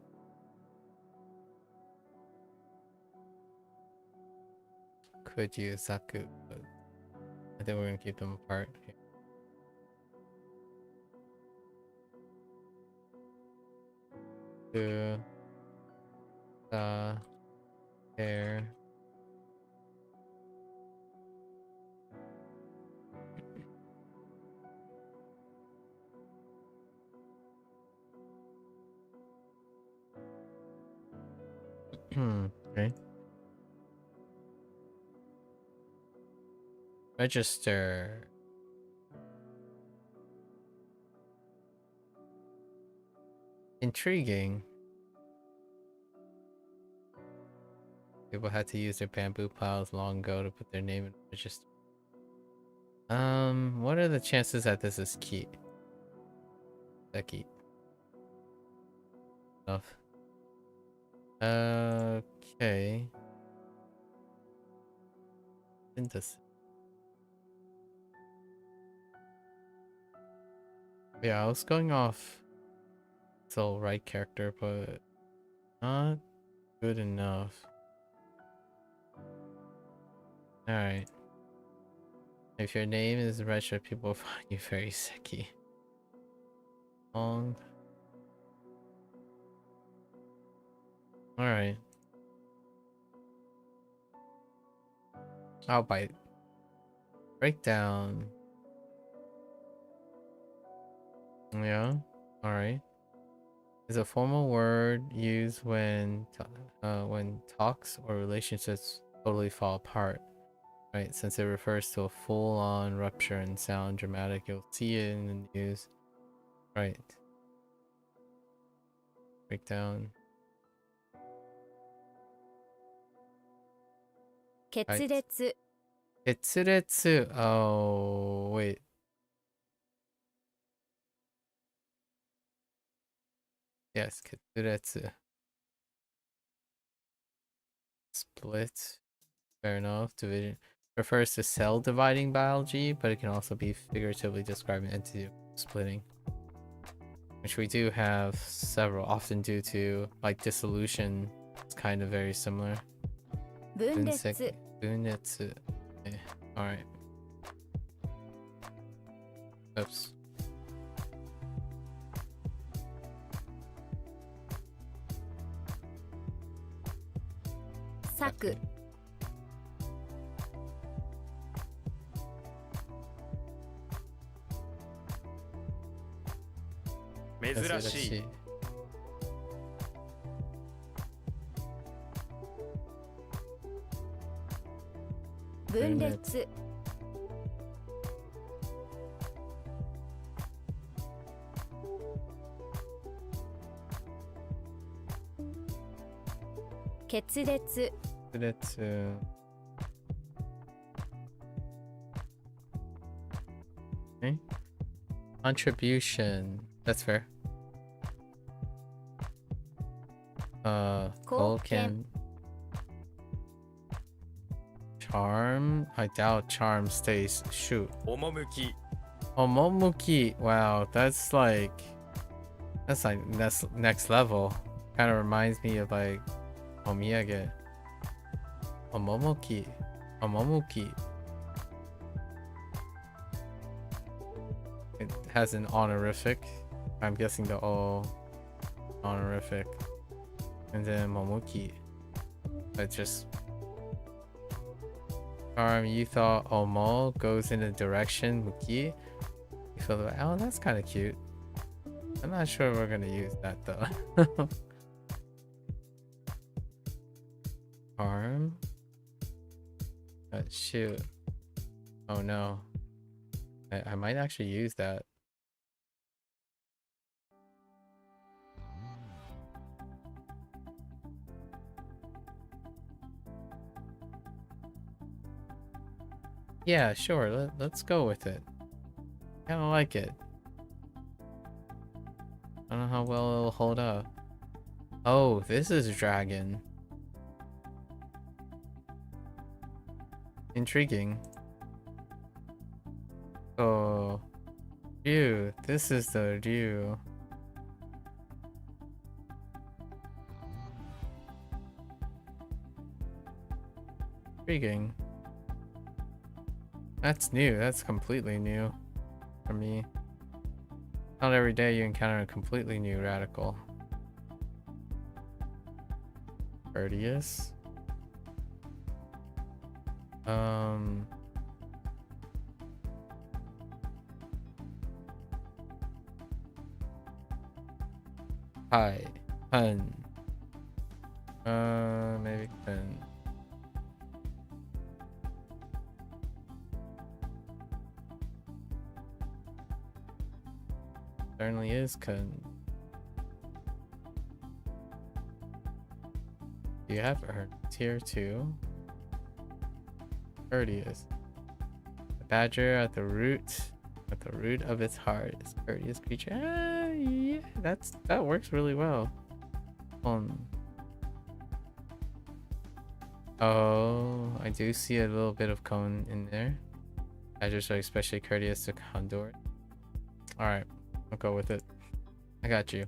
Could use Saku, but I think we're gonna keep them apart. Here. There. Okay. Register. Intriguing. People had to use their bamboo piles long ago to put their name in the register. What are the chances that this is key? Key. Stuff. Okay. Synthesis. Yeah, I was going off the right character, but not good enough. Alright. If your name is retro, people find you very sicky. Hoang. Alright. I'll bite. Breakdown. Yeah. Alright. Is a formal word used when talks or relationships totally fall apart. Right, since it refers to a full-on rupture and sound dramatic, you'll see it in the news. Right. Breakdown. 決裂 決裂. Oh, wait. Yes, 決裂. Split. Fair enough. Division refers to cell dividing biology, but it can also be figuratively describing entity splitting, which we do have several, often due to like dissolution. It's kind of very similar. 分裂 Bunetsu. Okay. Alright. Oops.裂く 珍しい。分裂 決裂 Bunetsu. Okay. Contribution. That's fair. Golken. Charm? I doubt charm stays. Shoot. 趣 Omomuki. Wow, that's like next level. Kind of reminds me of like omiyage. Omomuki. Omomuki. It has an honorific. I'm guessing the O honorific. And then Momoki. But just you thought Omo goes in the direction Muki. You feel like, oh, that's kind of cute. I'm not sure we're gonna use that though. Arm. Shoot. Oh no. I might actually use that. Yeah, sure. Let's go with it. Kind of like it. I don't know how well it'll hold up. Oh, this is dragon. Intriguing. Oh, Ryu. This is the Ryu. Intriguing. That's new. That's completely new for me. Not every day you encounter a completely new radical. Courteous. Hi. Hun. Maybe Kun. Certainly is Kun. You have her tier 2. Courteous. The badger at the root of its heart is courteous creature. Yeah, that works really well. Oh, I do see a little bit of cone in there. Badgers are especially courteous to Condor. Alright, I'll go with it. I got you.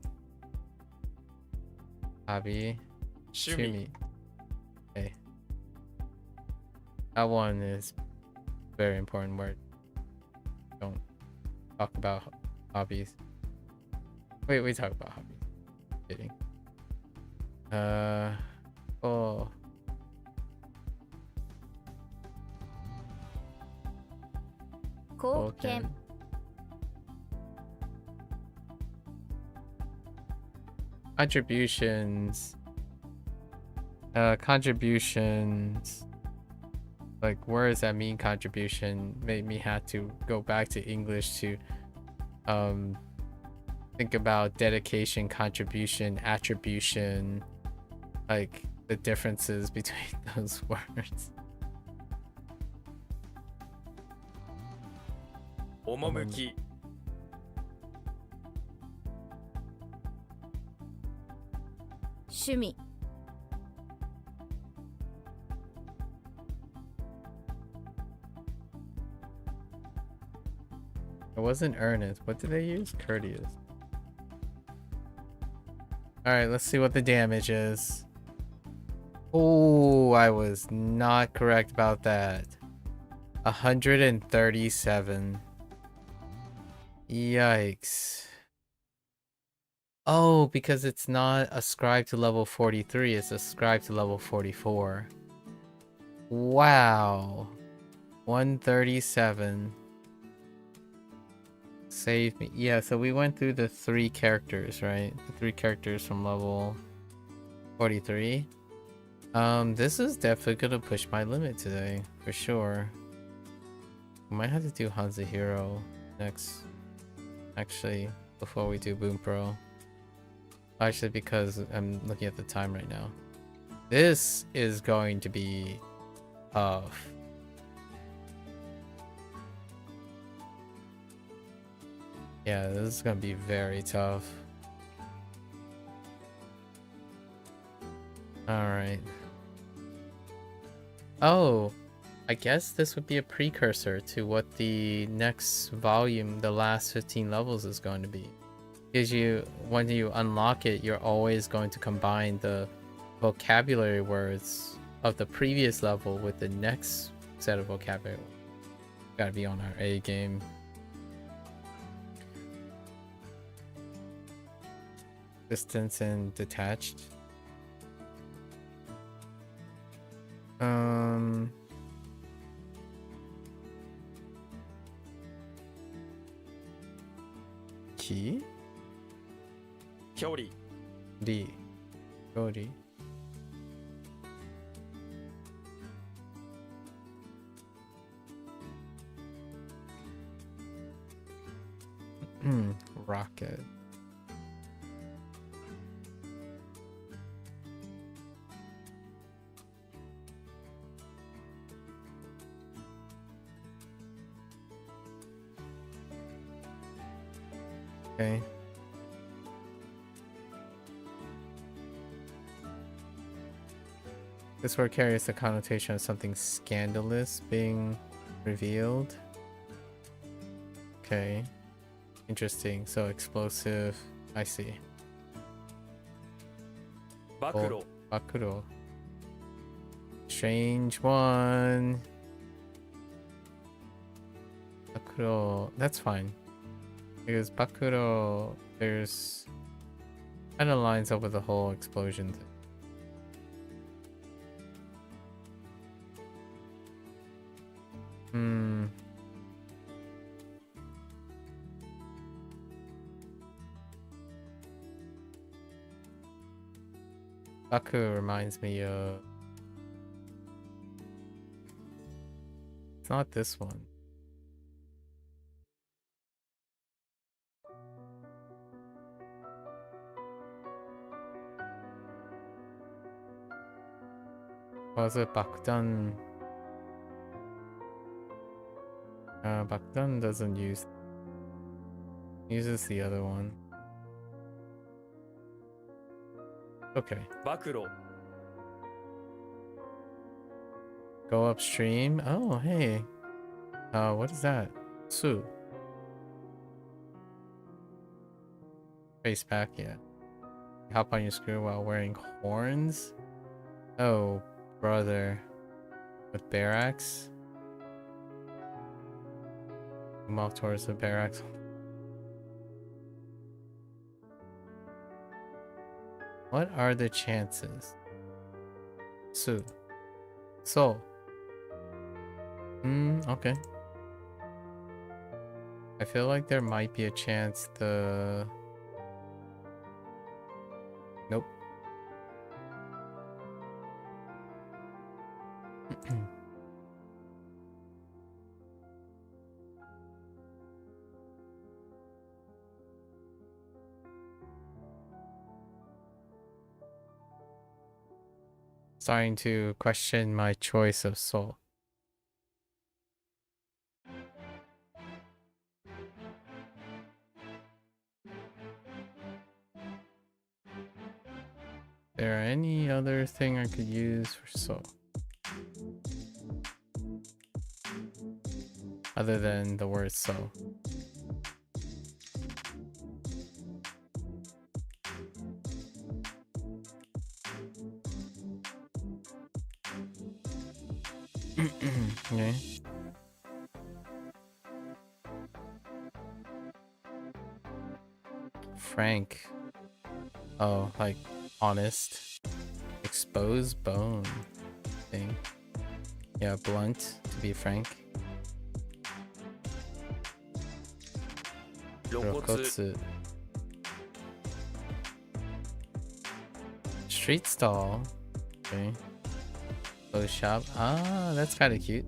Hobby. Shumi. Okay. That one is a very important word. Don't talk about hobbies. Wait, we talk about hobbies. Kidding. Oh. Koken. Contributions. Contributions. Like words that mean contribution made me have to go back to English to think about dedication, contribution, attribution, like the differences between those words. Omomuki. Shumi. It wasn't earnest. What did they use? Courteous. Alright, let's see what the damage is. Oh, I was not correct about that. 137. Yikes. Oh, because it's not ascribed to level 43, it's ascribed to level 44. Wow. 137. Save me. Yeah, so we went through the 3 characters, right? The 3 characters from level 43. This is definitely gonna push my limit today, for sure. We might have to do HanziHero next. Actually, before we do Bunpro. Actually, because I'm looking at the time right now. This is going to be tough. Yeah, this is gonna be very tough. Alright. Oh, I guess this would be a precursor to what the next volume, the last 15 levels, is going to be. Because when you unlock it, you're always going to combine the vocabulary words of the previous level with the next set of vocabulary. Gotta be on our A game. Distance and detached. Key? 距離 D. Cody. Rocket. Okay. This word carries the connotation of something scandalous being revealed. Okay. Interesting. So explosive. I see. 暴露 Bakuro. Strange one. Bakuro. That's fine. Because Bakuro, there's kind of lines up with the whole explosion thing. Baku reminds me of... It's not this one. Was it Bakdan? Bakdan doesn't uses the other one. Okay. 暴露 Go upstream. Oh, hey. What is that? Su. Face back, yeah. Hop on your scooter while wearing horns? Oh, brother. With barracks? Come off towards the barracks. What are the chances? Su. So. Okay. I feel like there might be a chance the... Nope. Starting to question my choice of soul. There any other thing I could use for soul? Other than the word soul. Okay. Frank. Oh, like honest. Exposed bone thing. Yeah, blunt to be frank. 露骨 Rokotsu. Street stall. Okay. Clothes shop. Ah, that's kind of cute.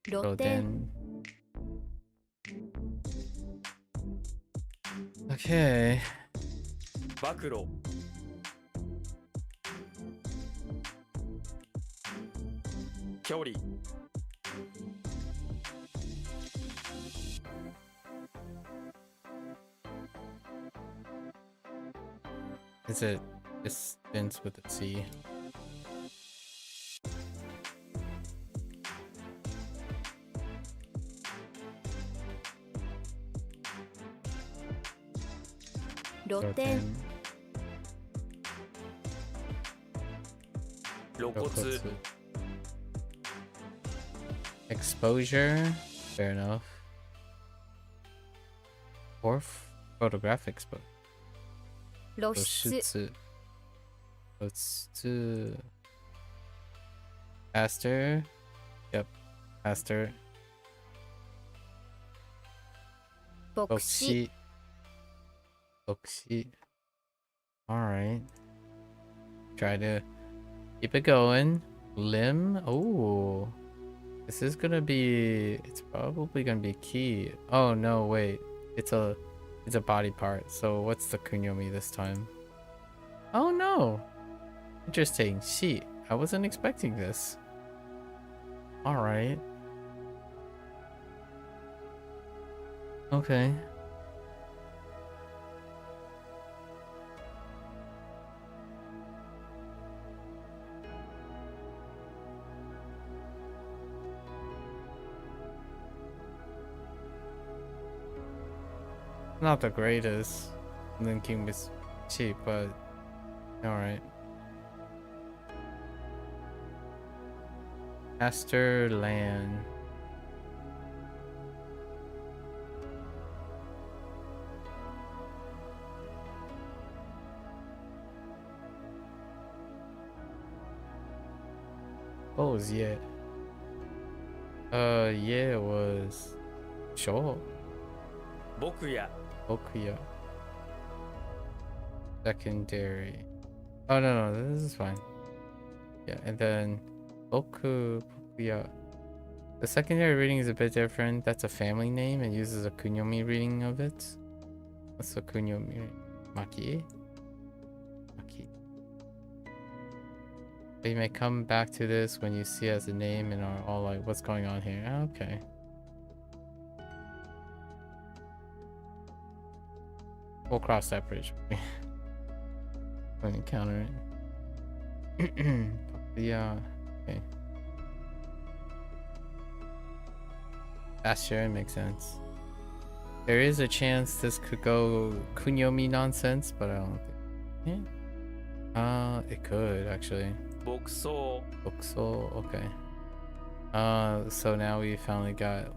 露店 Okay. 暴露 距離 Is it distance with a C? Roten. 露骨 Exposure, fair enough. Or photograph exposure. 露出 Let's faster. Yep, faster. 牧師 Boxy. Alright. Try to keep it going. Limb. Oh. This is gonna be... It's probably gonna be key. Oh no, wait. It's a body part. So what's the kunyomi this time? Oh no. Interesting. She. I wasn't expecting this. Alright. Okay. Not the greatest. Linking is cheap, but alright. Master land. What was Viet? Yeah, it was sure. 僕や Okuya. Secondary. Oh no, this is fine. Yeah, and then Okuya. The secondary reading is a bit different. That's a family name and uses a kunyomi reading of it. What's a kunyomi? Maki? Maki. But you may come back to this when you see it as a name and are all like, what's going on here? Okay. We'll cross that bridge when we encounter it. Yeah, okay. That sure makes sense. There is a chance this could go kunyomi nonsense, but I don't think. Yeah. It could actually. 牧草 Bookso, okay. So now we finally got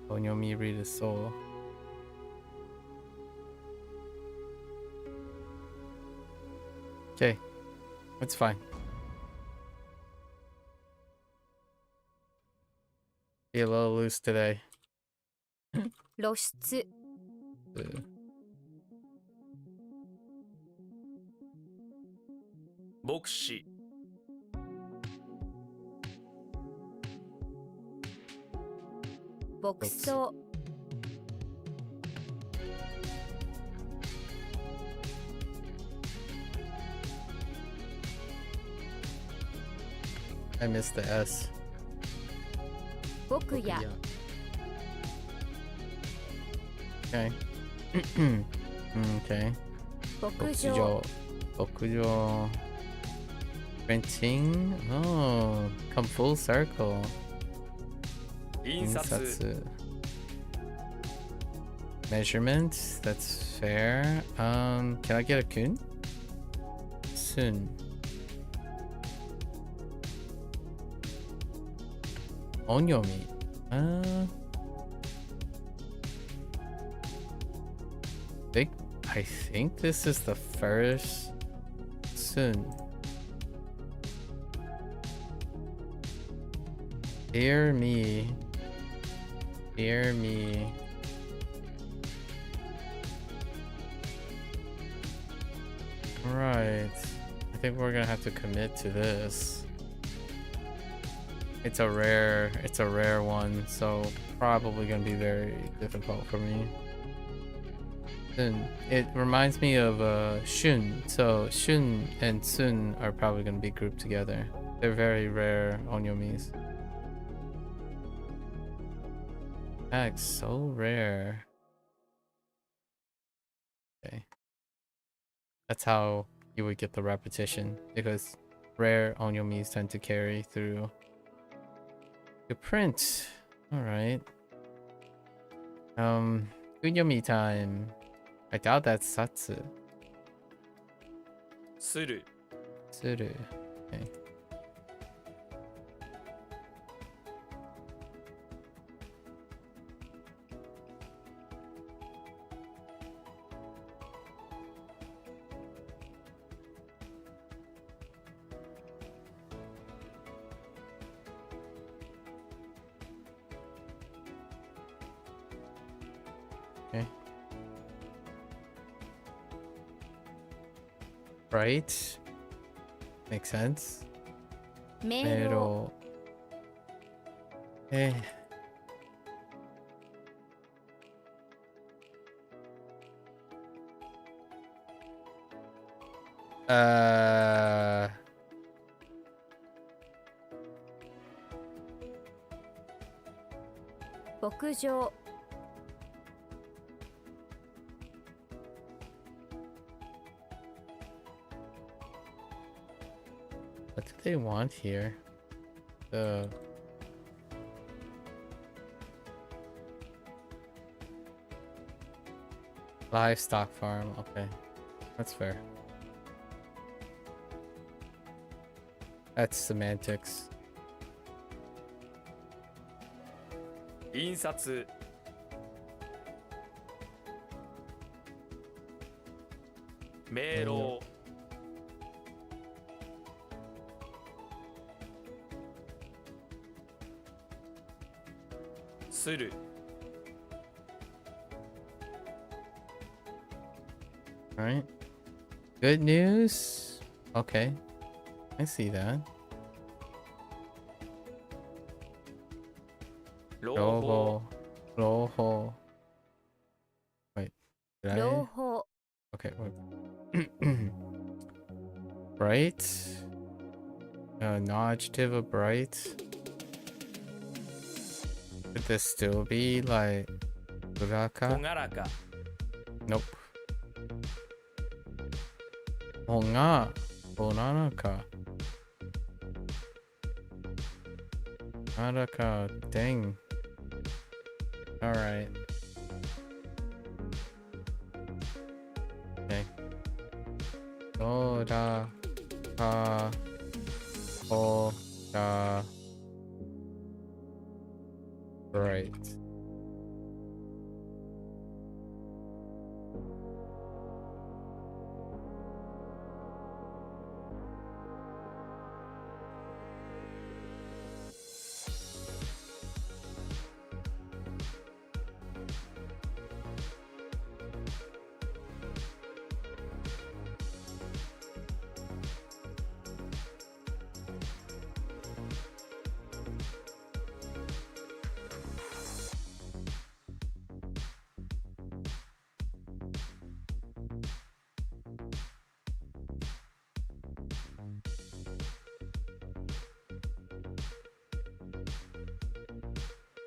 Onyomi read his soul. Okay, it's fine. Be a little loose today. 露出 牧師 牧草 I missed the S. 僕や Okay. Okay. 牧場 Bokujo. Printing. Oh, come full circle. 印刷 Insatsu. Measurement. That's fair. Can I get a kun? Soon. Onyomi. I think this is the first soon. Dear me. Dear me. Right. I think we're gonna have to commit to this. It's a rare one, so probably gonna be very difficult for me. It reminds me of Shun, so Shun and Sun are probably going to be grouped together. They're very rare onyomis. That's so rare. Okay. That's how you would get the repetition, because rare onyomis tend to carry through the print. Alright. Kunyomi time. I doubt that's Satsu. する Suru. Okay. Okay. Right. Makes sense. 迷路 Pero. Eh. Uh. 牧場 What do they want here? The livestock farm. Okay, that's fair. That's semantics. 印刷明朗する All right. Good news. Okay, I see that. 朗報 Roho. Wait, did 朗 I? 報 Okay, wait. Bright. No adjective of bright. Could this still be like 朗 Uraka? らか Nope. Honga. Bonanaka. Araka. Dang. Alright. Okay. Oda. Ka. O. Da. Right.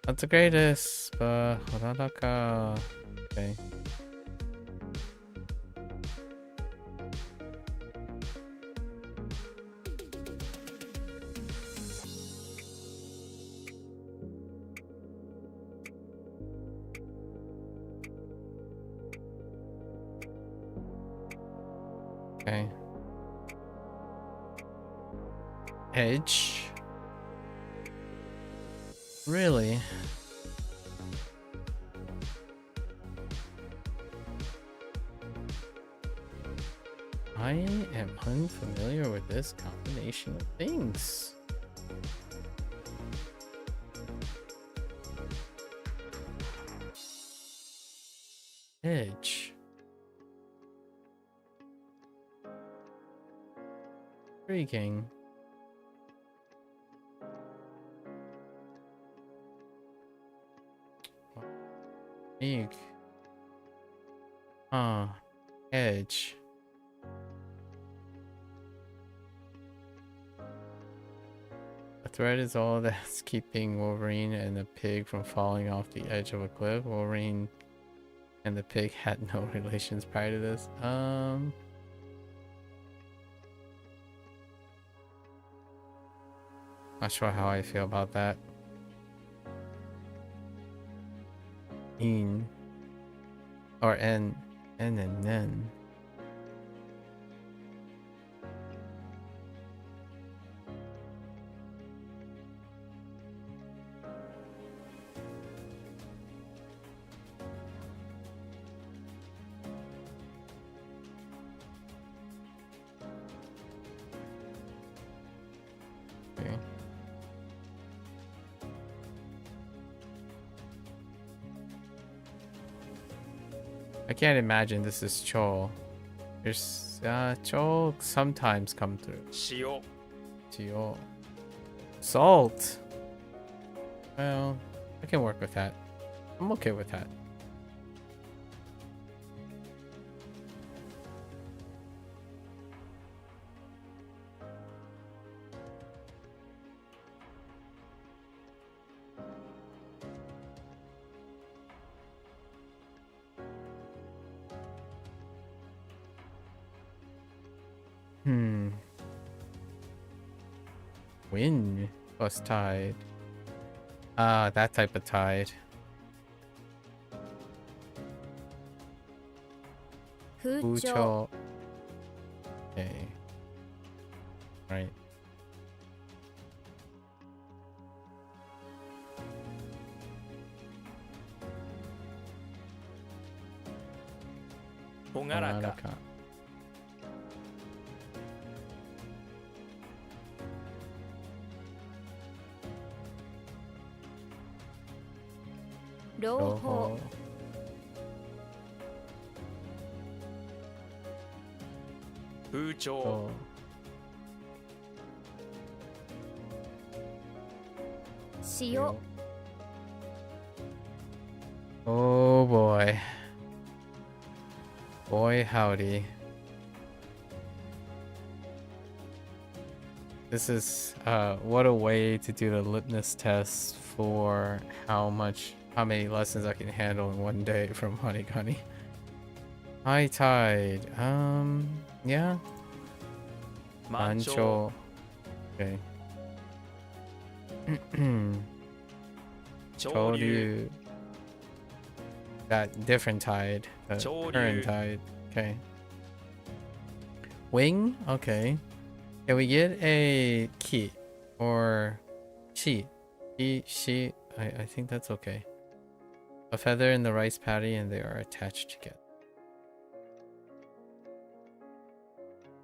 Not the greatest, but Horaraka. Okay. Okay. Edge. Really? I am unfamiliar with this combination of things. Edge. Intriguing. Big. Edge. A thread is all that's keeping Wolverine and the pig from falling off the edge of a cliff. Wolverine and the pig had no relations prior to this. Not sure how I feel about that. In or N and then. Okay. I can't imagine this is Cho. There's Cho sometimes come through. 塩 Cho. Salt. Well, I can work with that. I'm okay with that. Wind plus tide. Ah, that type of tide. 風潮 Ucho. Okay. Right. ほがらか Onaraka. 朗報 風潮 Oh. 塩 Oh boy. Boy howdy. This is what a way to do the litmus test for how many lessons I can handle in one day from WaniKani. High tide. Yeah. 満潮 Mancho. Okay. 潮流 Choryu. That different tide. The Choryu. current tide. Okay. Wing? Okay. Can we get a ki or she? She. I think that's okay. A feather in the rice paddy and they are attached together.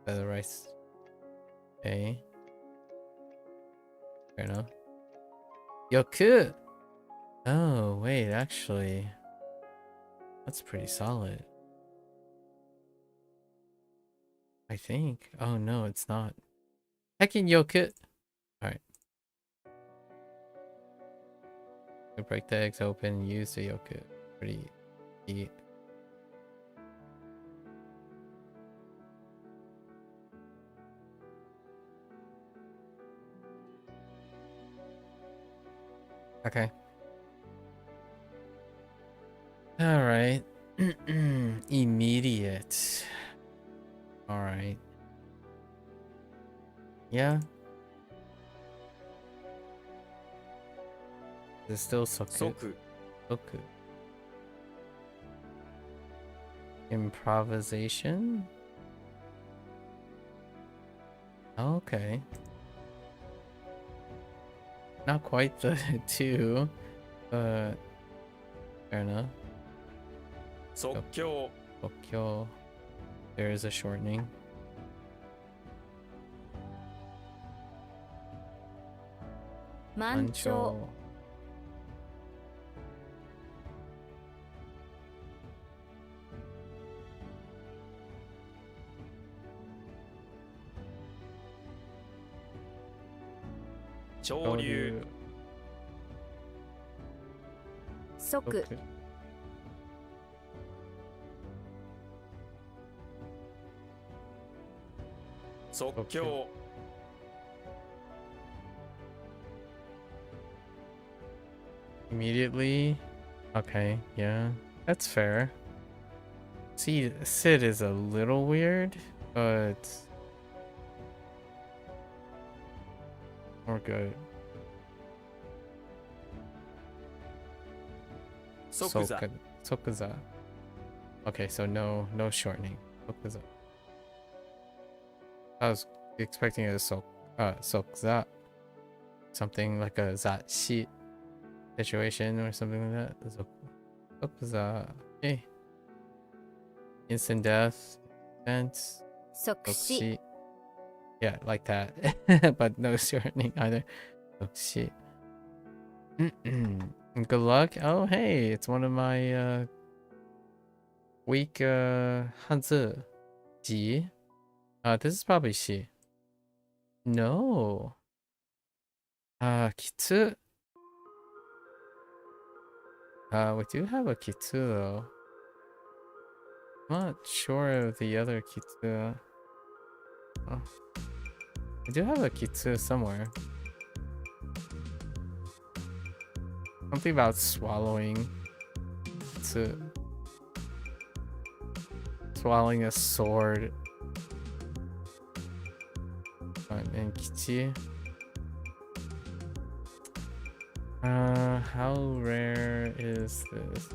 Feather rice. Okay. Fair enough. Yoku! Oh, wait, actually. That's pretty solid. I think. Oh, no, it's not. Heckin' Yoku! Alright. Break the eggs open, use the Yoku. Pretty neat. Okay. All right. Immediate. All right. Yeah. There's still soku. 即 Soku. Improvisation. Okay. Not quite the two, but fair enough. 即興 Tokyo. There is a shortening. Mancho. Mancho 潮流 即 Soku.「即興 Immediately. Okay, yeah. That's fair. See, Sid is a little weird, but we're good. 即座 Sokuza. Okay, so no shortening. Sokuza. I was expecting a sokza. Something like a zashi situation or something like that. Sokuza. Okay. Instant death. Defense. 即死 Sokushi. Yeah, like that. But no shortening either. Sokushi. Good luck. Oh, hey, it's one of my weak Hanzi. Ji. This is probably she. No. Kitsu. We do have a Kitsu though. I'm not sure of the other Kitsu. Oh. I do have a Kitsu somewhere. Something about swallowing. Kitsu. Swallowing a sword. And Kichi. How rare is this?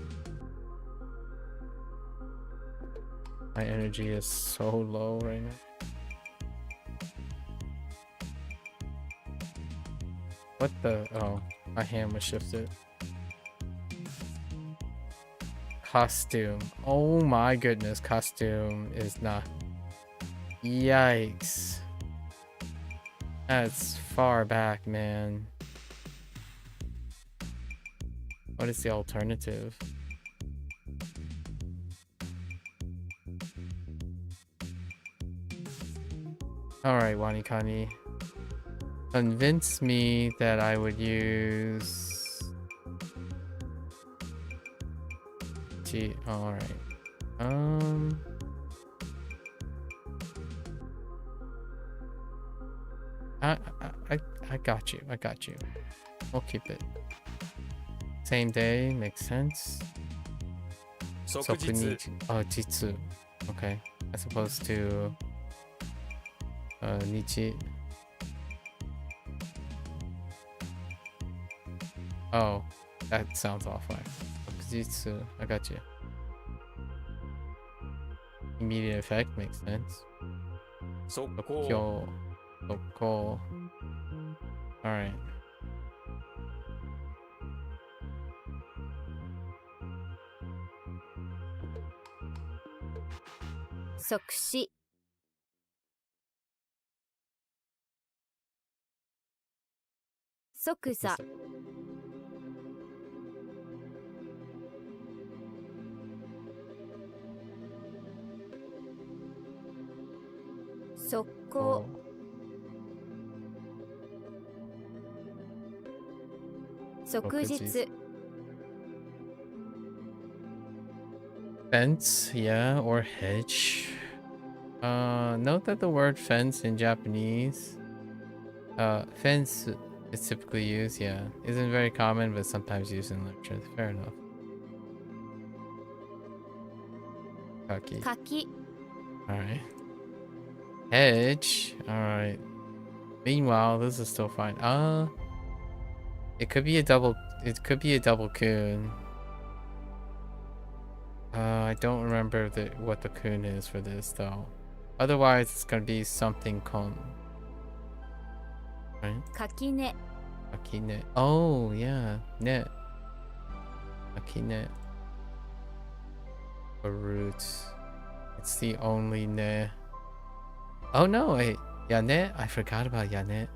My energy is so low right now. What the? Oh, my hand was shifted. Costume. Oh my goodness, costume is not. Yikes. That's far back, man. What is the alternative? Alright, WaniKani. Convince me that I would use... Gee, alright. I got you. I got you. We'll keep it. Same day makes sense. 即日 Oh, jitsu. Okay. As opposed to nichi. Oh, that sounds offline. Jitsu. I got you. Immediate effect makes sense. 速攻 Yo. Cool. Alright. Sokushi. Sokuza. Sokko. Sokujitsu. Fence, yeah, or hedge. Note that the word fence in Japanese, fence is typically used, yeah. Isn't very common, but sometimes used in literature. Fair enough. Kaki. Kaki. Alright. Hedge. Alright. Meanwhile, this is still fine. It could be a double kun. I don't remember what the kun is for this though. Otherwise, it's gonna be something kon. Right? Kakine. Akine. Oh yeah, net. Akine. A root. It's the only ne. Oh no, wait. Yane? I forgot about Yane.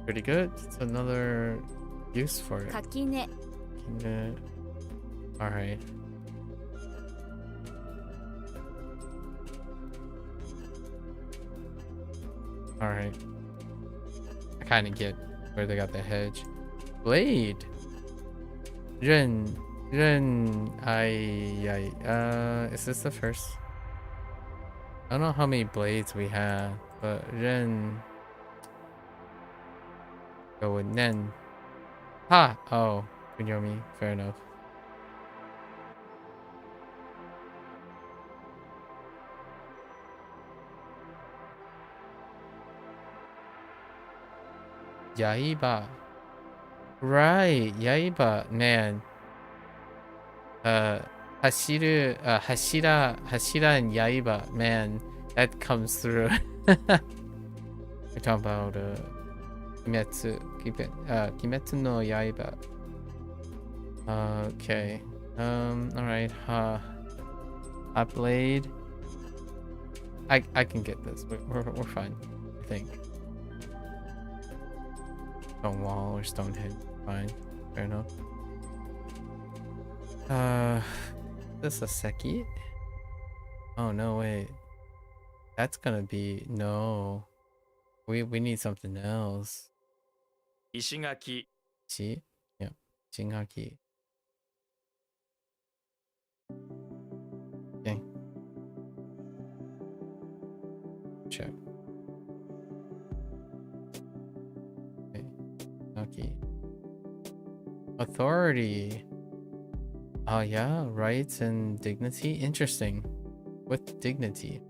Pretty good. It's another use for it. Kakine. Kakine. Alright. Alright. I kind of get where they got the hedge. Blade. Ren. Is this the first? I don't know how many blades we have, but Ren. Go with Nen. Ha! Oh, Kunyomi. Fair enough. Yaiba. Right, Yaiba, man. Hashira and Yaiba, man. That comes through. We're talking about Kimetsu no Yaiba. Okay. Alright, a blade. I can get this. We're fine, I think. Stone wall or stone head. Fine. Fair enough. This a Seki? Oh no, wait. That's gonna be no. We need something else. 石垣 See? Yeah. Shingaki. Okay. Check. Okay. Okay. Authority. Oh yeah, rights and dignity. Interesting. With dignity.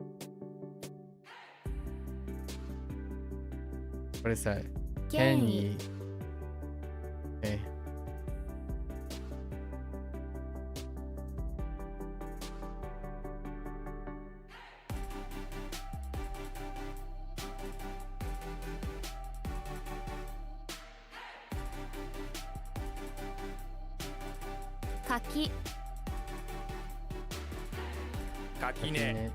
What is that? 権 Kenny. 威 Okay. Kaki 垣根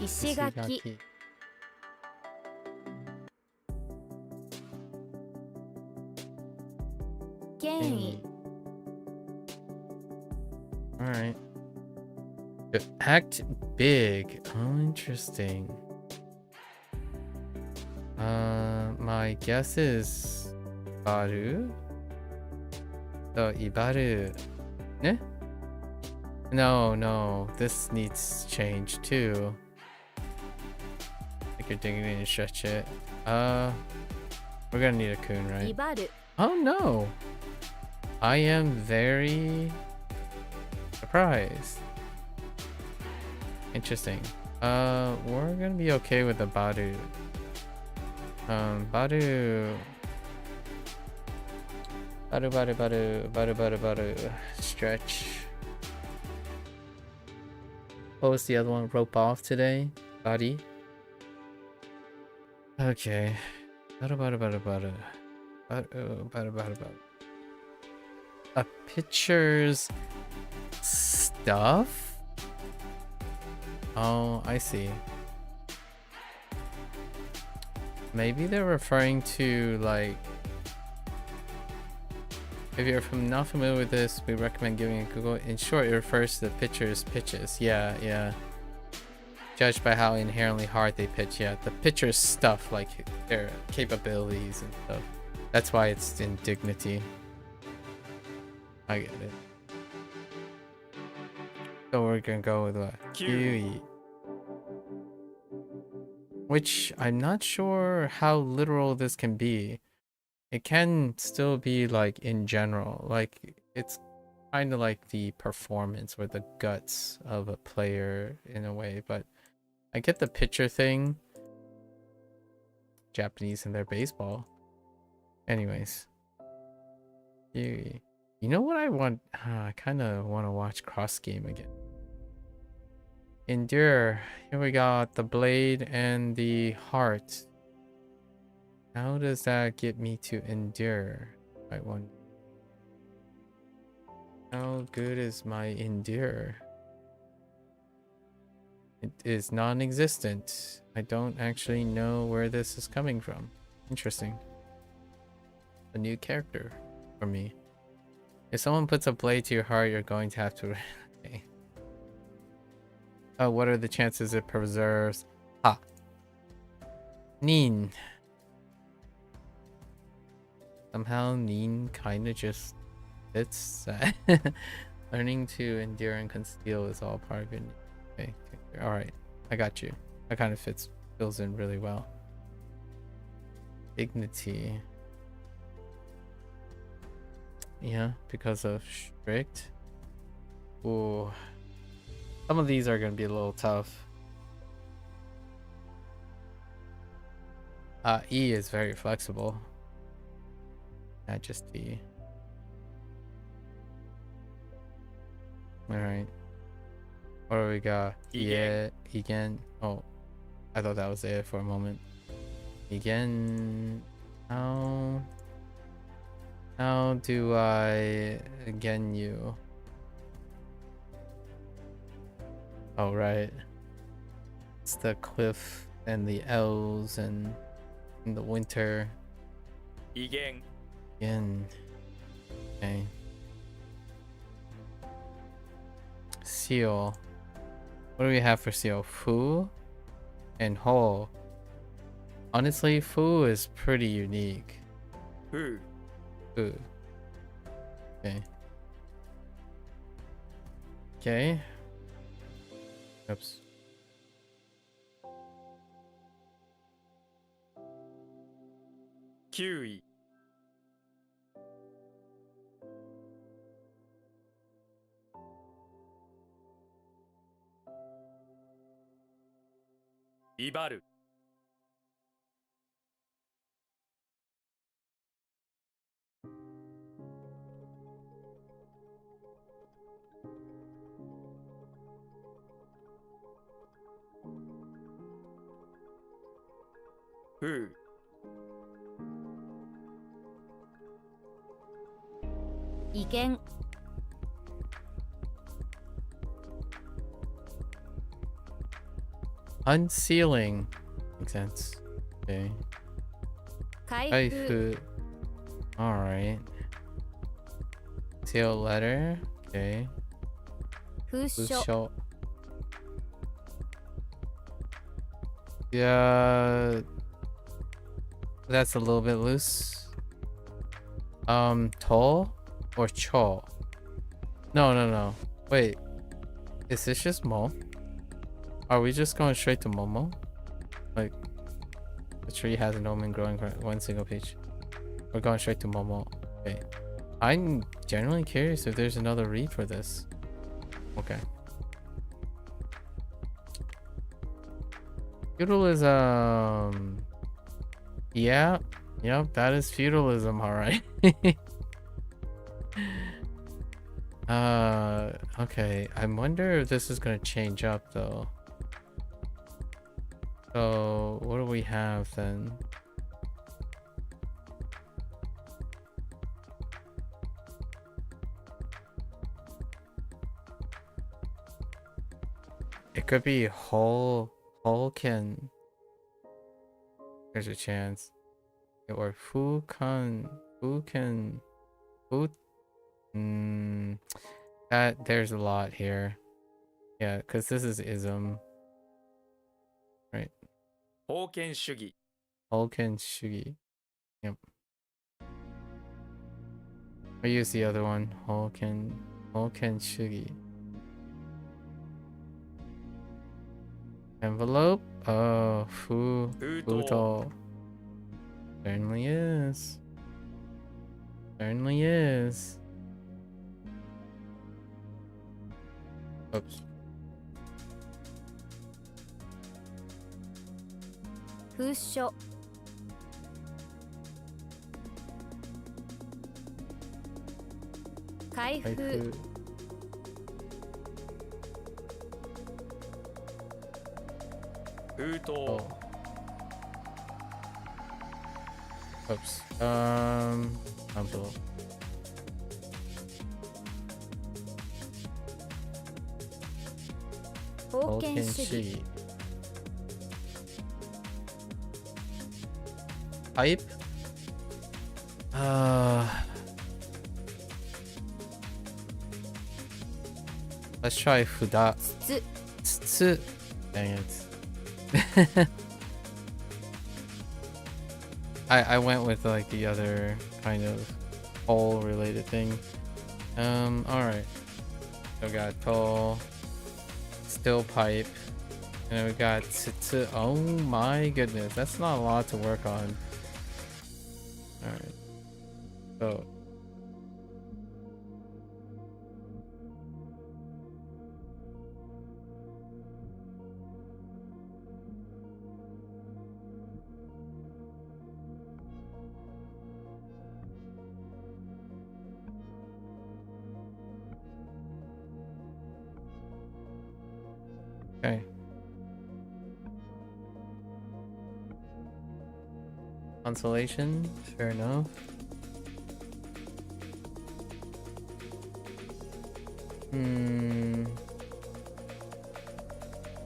石垣 Ishigaki. 権威 Alright. To act big. Oh, interesting. My guess is Baru. So Ibaru. Ne? No. This needs change too. Take your dignity and stretch it. We're gonna need a kun, 威 right? 張る Oh no! I am very surprised. Interesting. We're gonna be okay with the Baru. Baru. Stretch. What was the other one? Rope off today? Body? Okay. Baru. A picture's stuff? Oh, I see. Maybe they're referring to, like, if you're not familiar with this, we recommend giving it a Google. In short, it refers to the pitcher's pitches. Yeah. Judged by how inherently hard they pitch. Yeah, the pitcher's stuff, like their capabilities and stuff. That's why it's in dignity. I get it. So we're gonna go with what? Kiwi. Which I'm not sure how literal this can be. It can still be like in general, like it's kind of like the performance or the guts of a player in a way, but I get the pitcher thing. Japanese in their baseball. Anyways. You know what I want? I kind of want to watch Cross Game again. Endure. Here we got the blade and the heart. How does that get me to endure? I wonder. How good is my endure? It is non-existent. I don't actually know where this is coming from. Interesting. A new character for me. If someone puts a blade to your heart, you're going to have to... Okay. What are the chances it preserves? Nin. Somehow Nin kind of just fits that. Learning to endure and conceal is all part of it. Okay. Alright. I got you. That kind of fills in really well. Dignity. Yeah, because of strict. Ooh. Some of these are going to be a little tough. E is very flexible. Majesty. Alright. What do we got? Yeah, again. Oh, I thought that was it for a moment. Again. How do I again you? Oh, right. It's the cliff and the elves and in the winter. 威厳 Again. Okay. Seal. What do we have for seal? Fu and Ho. Honestly, Fu is pretty unique. 風 Fu. Okay. Okay. Oops. 9位威張る ふう 威厳 Unsealing. Makes sense. Okay. 開封 Kaifu. Alright. Seal letter. Okay. 封書 Busho. Yeah. That's a little bit loose. Toll or cho? No. Wait. Is this just mo? Are we just going straight to Momo? Like, the tree has an omen growing from one single page. We're going straight to Momo. Okay. I'm genuinely curious if there's another read for this. Okay. Feudalism. Yeah. Yep, that is feudalism, alright. Okay. I wonder if this is gonna change up though. So, what do we have then? It could be whole can. There's a chance. Or who can that there's a lot here. Yeah, because this is ism. Right. 封建主義 Hoken Shugi. Yep. I use the other one. Hoken Shugi. Envelope? Oh, Futo. Certainly is. Certainly is. Oops. 封書開封 Haiku. 封筒 Oh. Oops. Envelope. 封建主義 Shugi. Pipe? Let's try Fuda. 筒 Tsu. Dang it. I went with like the other kind of pole related thing. Alright. So we got pole, still pipe, and then we got tsu. Oh my goodness, that's not a lot to work on. Alright. So okay. Consolation, fair enough.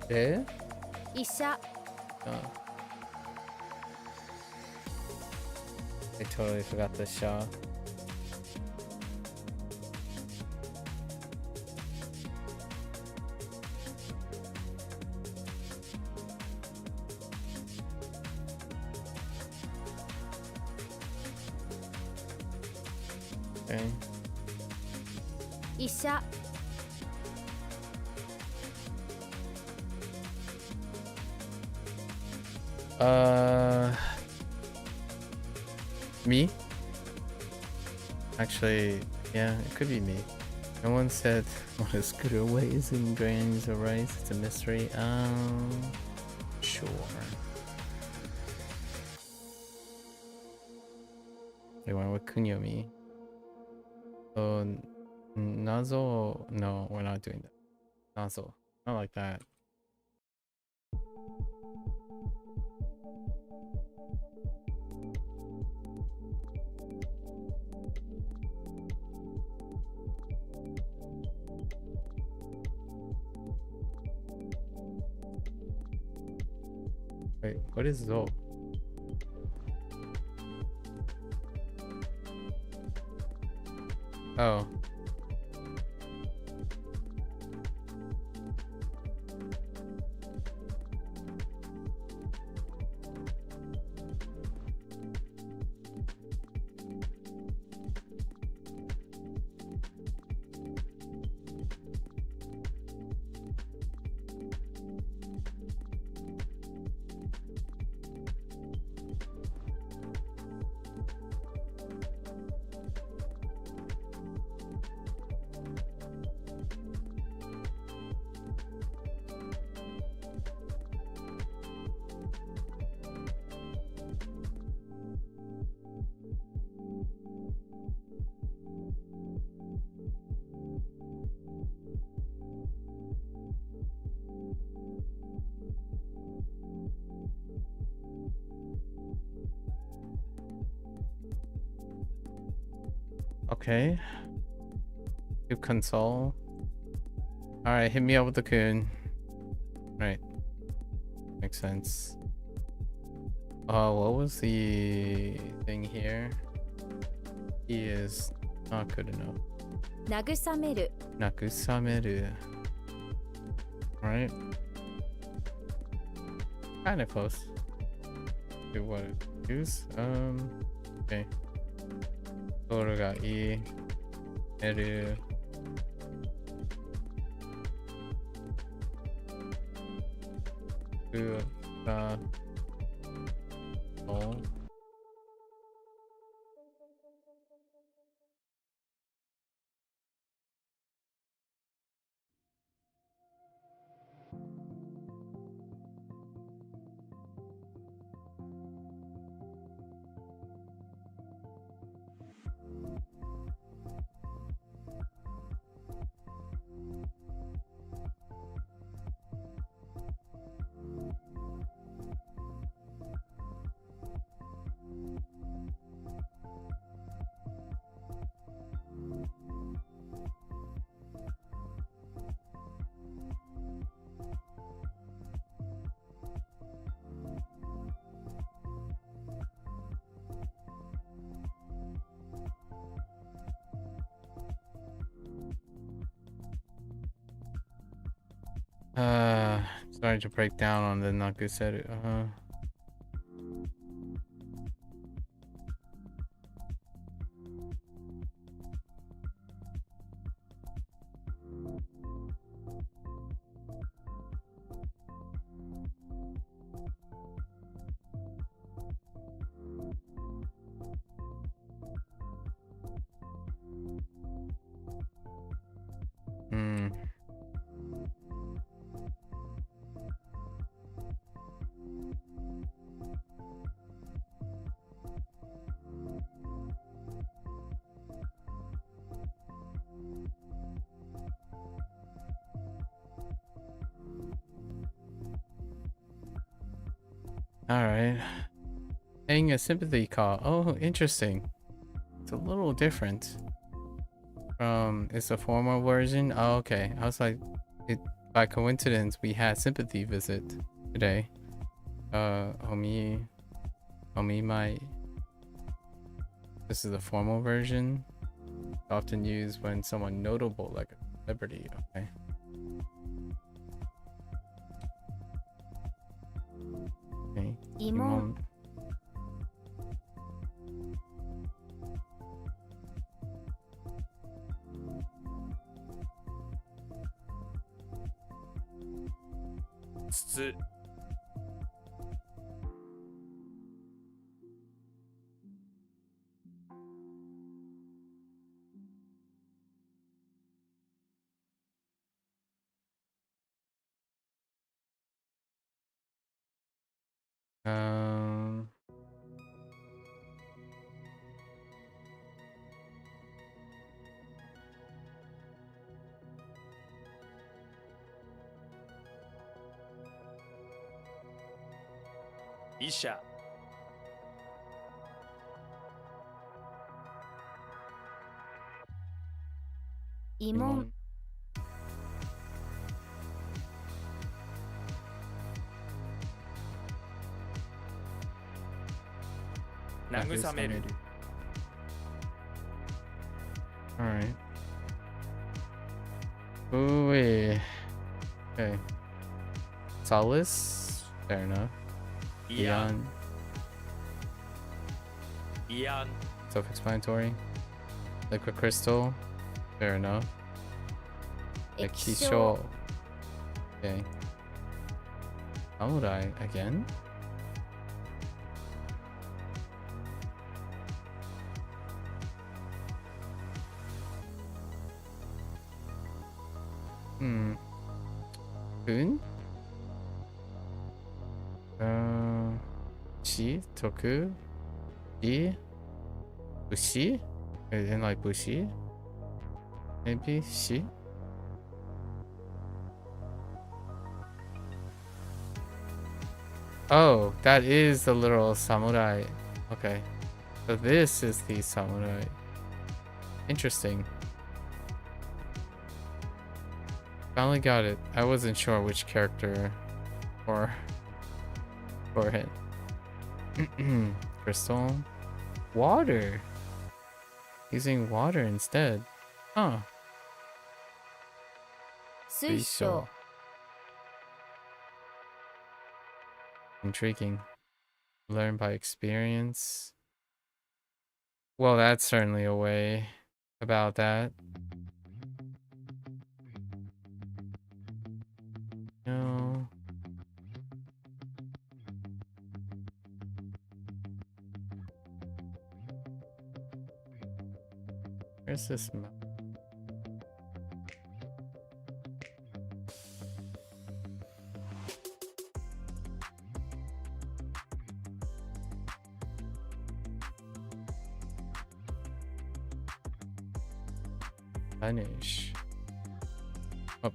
Yeah? 医者 Oh. I totally forgot the Shaw. Okay. 医者 Me? Actually, yeah, it could be me. No one said what a scooter weighs in grains of rice. It's a mystery. sure. They went with kunyomi. So nazo. No, we're not doing that. Nazo. Not like that. Wait, what is zo? Oh. Okay. To console. Alright, hit me up with the kun. Right. Makes sense. What was the thing here? He is not good enough. 慰める Nakusameru. Right? Kinda close to what it is. Okay. Toru ga ii. Eru. Ku ga o. Sorry to break down on the Nakuseru. Alright. Paying a sympathy call. Oh, interesting. It's a little different from it's a formal version. Oh, okay. I was like, by coincidence we had sympathy visit today. Omi my. This is the formal version. Often used when someone notable like a celebrity. Okay. Okay. 疑問 筒 Um.医者 慰問 慰める Alright. Ooh, wait. Okay. Solace? Fair enough. 慰安 Beyond. 慰安 Self-explanatory. Liquid crystal. Fair enough. 液 Ekisho. 晶 Okay. Samurai again? Kun? Shi? Toku? Shi? Bushi? Isn't like Bushi? Maybe? Shi? Oh, that is the literal samurai. Okay. So this is the samurai. Interesting. Finally got it. I wasn't sure which character or it. Crystal. Water. Using water instead. Huh. 水晶 Intriguing. Learn by experience. Well, that's certainly a way about that. No. Where's this map? Spanish. Oh.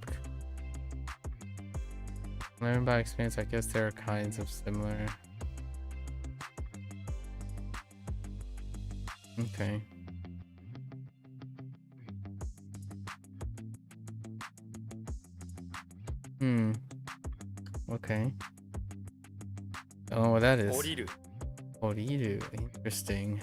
Learn by experience. I guess there are kinds of similar. Okay. Okay. Oh, what that is. 降りる Oriru. Interesting.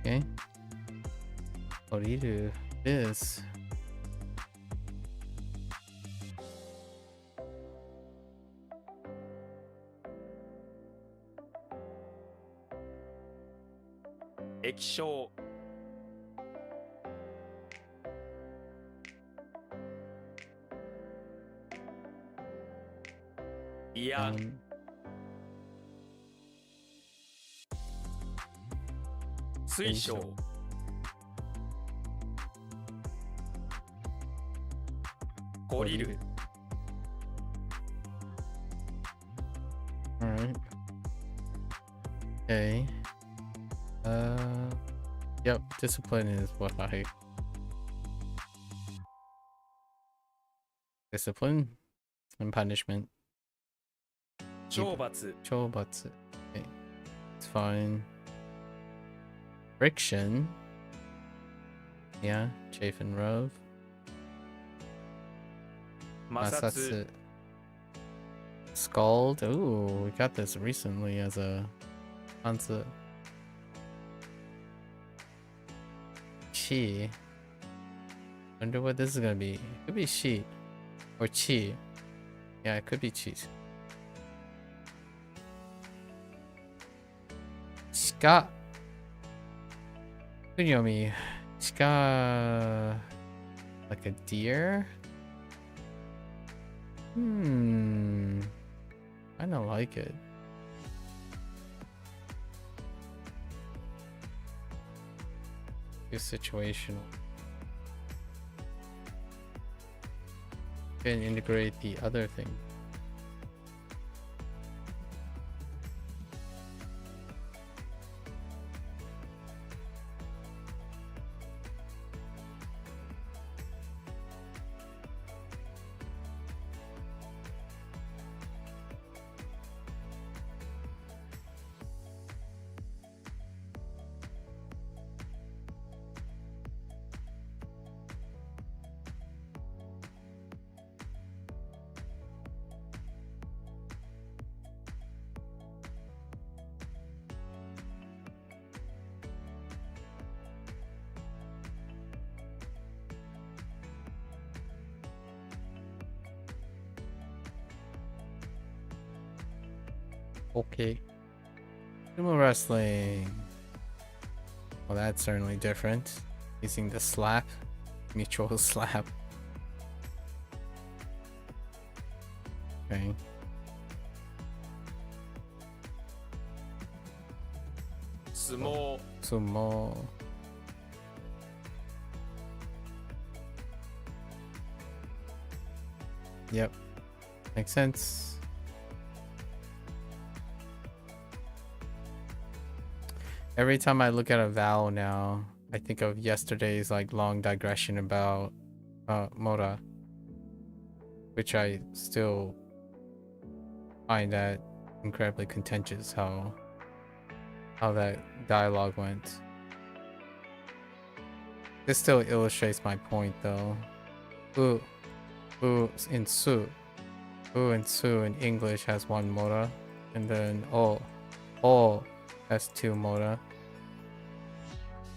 Okay. Oriru is.「液晶」「慰安」 「水晶」「降りる」 Alright. Okay. Yep, discipline is what I... Discipline and punishment. 「懲罰」 Chobatsu. Okay. It's fine. Friction. Yeah, chafe and rove. 「摩擦」 Masatsu. Scald. Ooh, we got this recently as a Hanzi. Chi. Wonder what this is gonna be. It could be Shi. Or Chi. Yeah, it could be Chi. Shika. Kunyomi. Shika. Like a deer? I don't like it. It's situational. Can integrate the other thing. Okay. Sumo wrestling. Well, that's certainly different. Using the slap. Mutual slap. Okay. Sumo. Sumo. Yep. Makes sense. Every time I look at a vowel now, I think of yesterday's like long digression about Mora, which I still find that incredibly contentious how that dialogue went. This still illustrates my point though. U in su. U and su in English has one Mora, and then O has two Mora.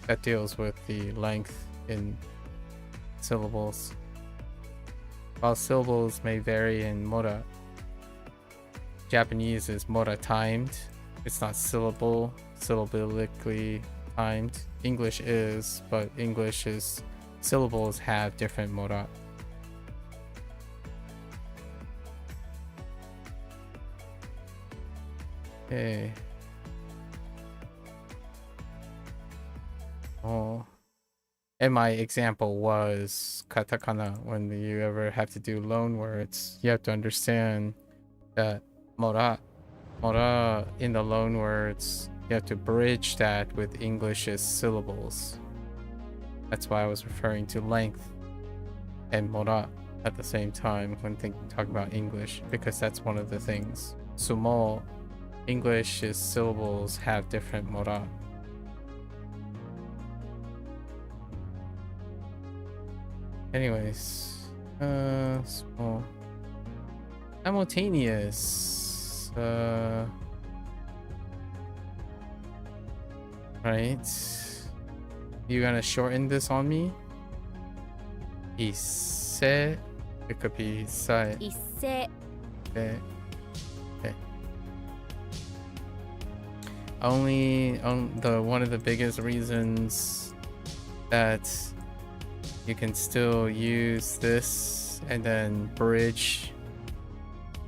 That deals with the length in syllables. While syllables may vary in Mora, Japanese is Mora timed. It's not syllabilically timed. English is, but English's syllables have different Mora. Okay. Oh, and my example was katakana. When you ever have to do loan words, you have to understand that mora in the loan words, you have to bridge that with English's syllables. That's why I was referring to length and mora at the same time when talking about English, because that's one of the things. Sumo, English's syllables have different mora. Anyways, small. Simultaneous. Right. You gonna shorten this on me? Ise. It could be sai. Isse. Okay. Okay. Only one of the biggest reasons that you can still use this and then bridge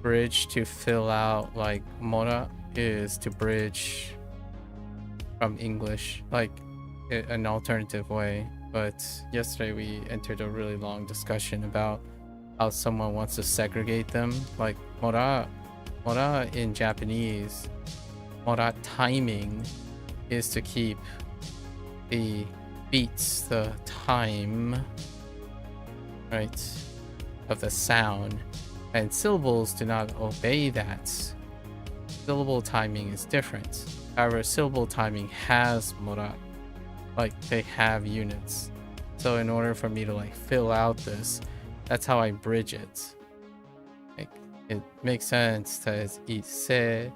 to fill out like mora is to bridge from English, like an alternative way. But yesterday we entered a really long discussion about how someone wants to segregate them. Like mora in Japanese, mora timing is to keep the beats, the time, right, of the sound, and syllables do not obey that. Syllable timing is different. However, syllable timing has mora, like they have units. So in order for me to like fill out this, that's how I bridge it. Like it makes sense that it's ise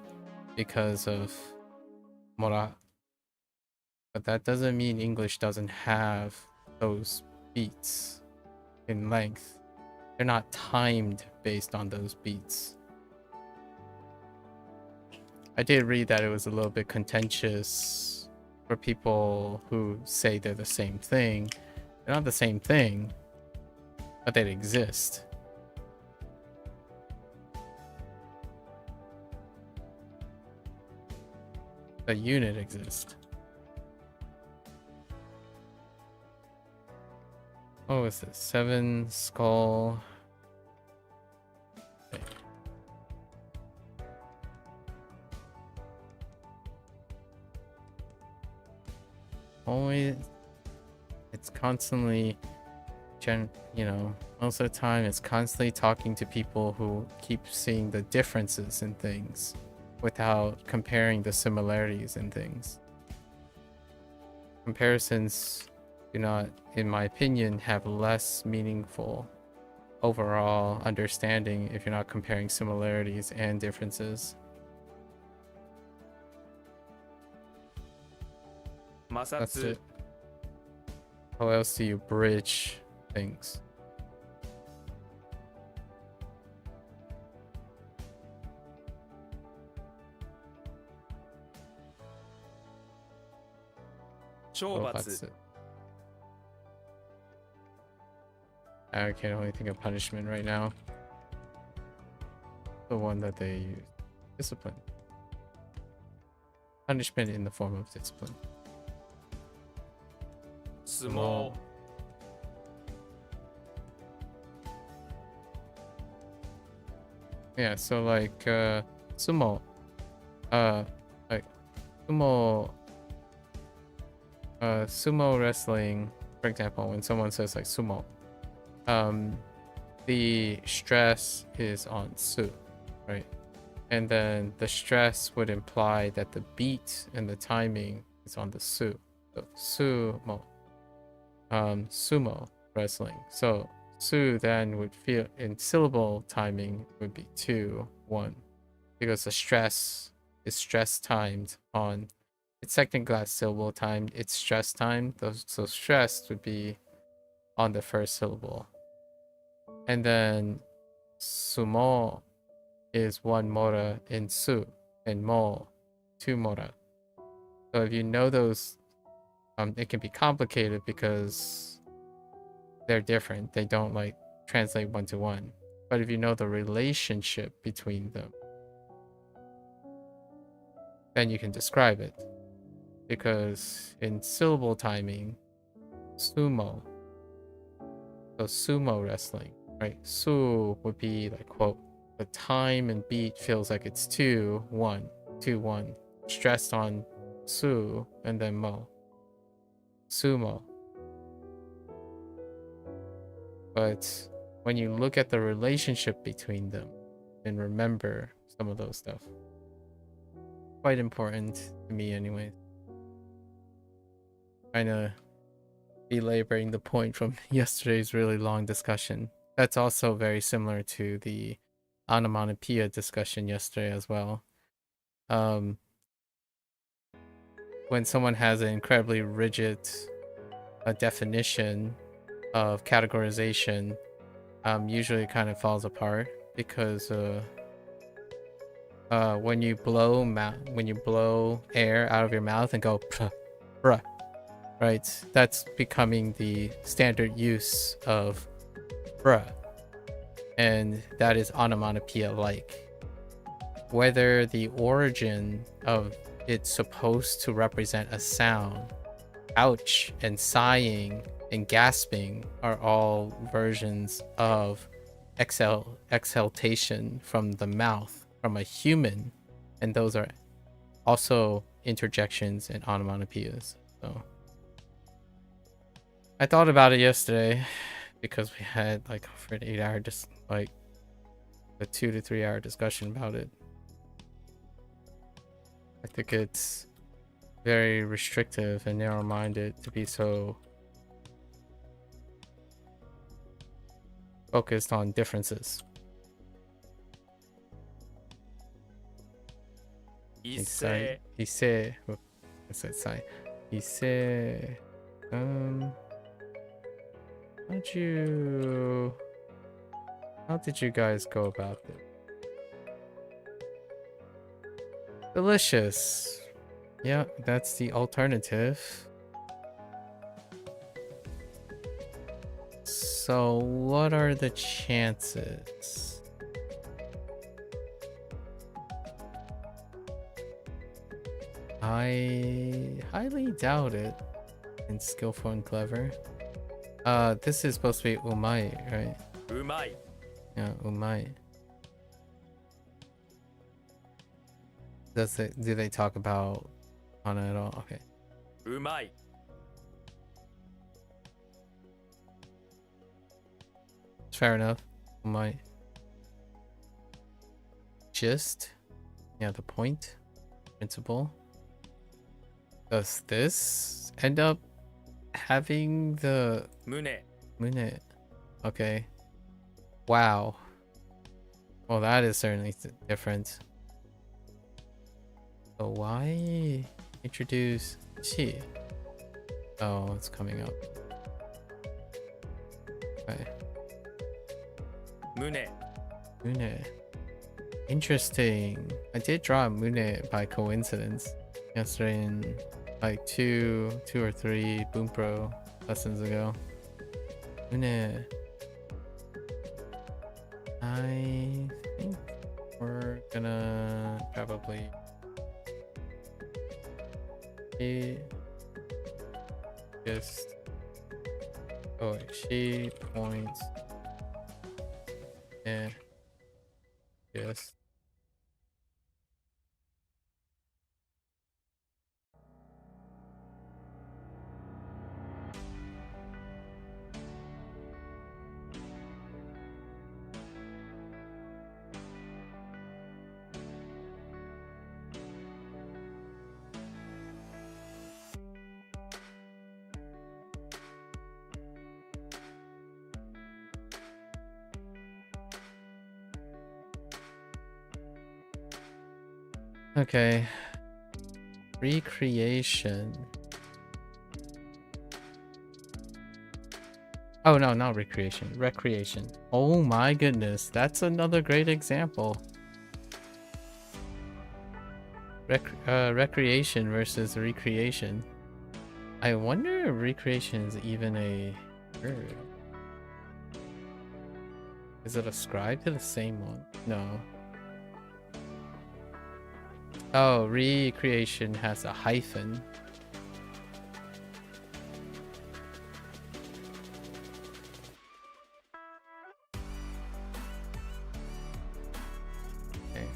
because of mora. But that doesn't mean English doesn't have those beats in length. They're not timed based on those beats. I did read that it was a little bit contentious for people who say they're the same thing. They're not the same thing. but they exist. The unit exists. Oh, is this 7 skull? Okay. Always, it's constantly, you know, most of the time it's constantly talking to people who keep seeing the differences in things without comparing the similarities in things. Comparisons do not, in my opinion, have less meaningful overall understanding if you're not comparing similarities and differences. 摩 That's 擦 it. How else do you bridge things? 懲罰 Robots. I can only think of punishment right now. The one that they use. Discipline. Punishment in the form of discipline. 相撲 Yeah, so like sumo. Like sumo sumo wrestling, for example, when someone says like sumo, the stress is on su, right? And then the stress would imply that the beat and the timing is on the su. So sumo. Sumo wrestling. So su then would feel in syllable timing would be 2, 1, because the stress is stress timed on. It's technically not syllable timed. It's stress timed. So stressed would be on the first syllable, and then sumo is 1 mora in su, and mo 2 mora. So if you know those, it can be complicated because they're different. They don't like translate 1 to 1. But if you know the relationship between them, then you can describe it. Because in syllable timing, sumo, so sumo wrestling, right? Su would be like, quote, the time and beat feels like it's 2, 1, 2, 1, stressed on su and then mo. Sumo. But when you look at the relationship between them and remember some of those stuff, quite important to me anyway. Kind of belaboring the point from yesterday's really long discussion. That's also very similar to the onomatopoeia discussion yesterday as well. When someone has an incredibly rigid definition of categorization, usually it kind of falls apart because when you blow air out of your mouth and go bruh, right? That's becoming the standard use of bruh, and that is onomatopoeia-like. Whether the origin of it's supposed to represent a sound, ouch and sighing and gasping are all versions of exhaltation from the mouth from a human, and those are also interjections and onomatopoeias. So I thought about it yesterday because we had like for an 8-hour just like a 2 to 3 hour discussion about it. I think it's very restrictive and narrow-minded to be so focused on differences. 一斉 He said, I said, "Sai." He said, how did you guys go about this? Delicious. Yeah, that's the alternative. So what are the chances? I highly doubt it. And skillful and clever. This is supposed to be umai, right? うまい Yeah, umai. Do they talk about Hana at all? Okay. うまい Fair enough. Umai. Just, yeah, the point, principle. Does this end up having the 胸 Mune? Okay. Wow. Well, that is certainly different. So why introduce chi? Oh, it's coming up. Okay. 胸 Mune. Interesting. I did draw a Mune by coincidence yesterday in like two or three Bunpro lessons ago. Mune. I think we're gonna probably just she points and just okay. Recreation. Oh no, not recreation. Recreation. Oh my goodness, that's another great example. Recreation versus recreation. I wonder if recreation is even a word. Is it ascribed to the same one? No. Oh, recreation has a hyphen. Okay.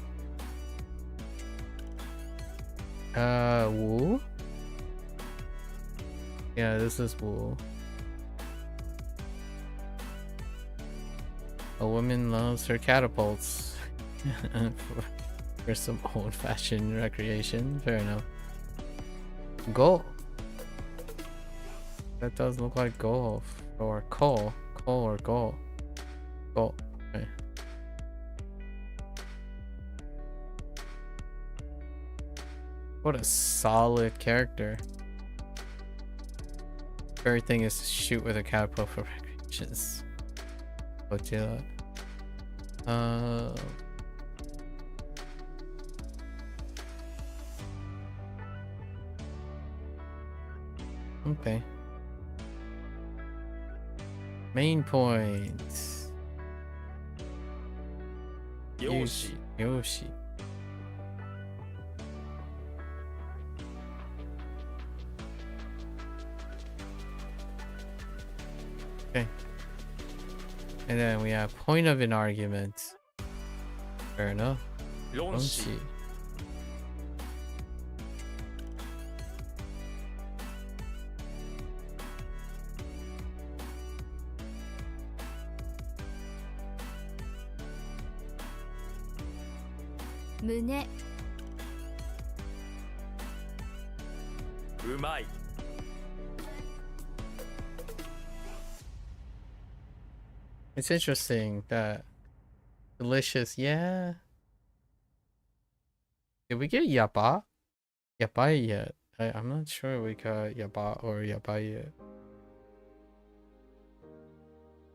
Wool? Yeah, this is wool. A woman loves her catapults. For some old-fashioned recreation. Fair enough. Go. That does look like golf. Or coal. Coal or goal. Goal. Okay. What a solid character. Everything is to shoot with a catapult for recreations. Godzilla. Okay. Main point. 容姿 Yoshi. Okay. And then we have point of an argument. Fair enough. 論視 Yoshi. Mune. うまい It's interesting that delicious, yeah. Did we get yaba? Yabai yet? I'm not sure we got yaba or yabai yet.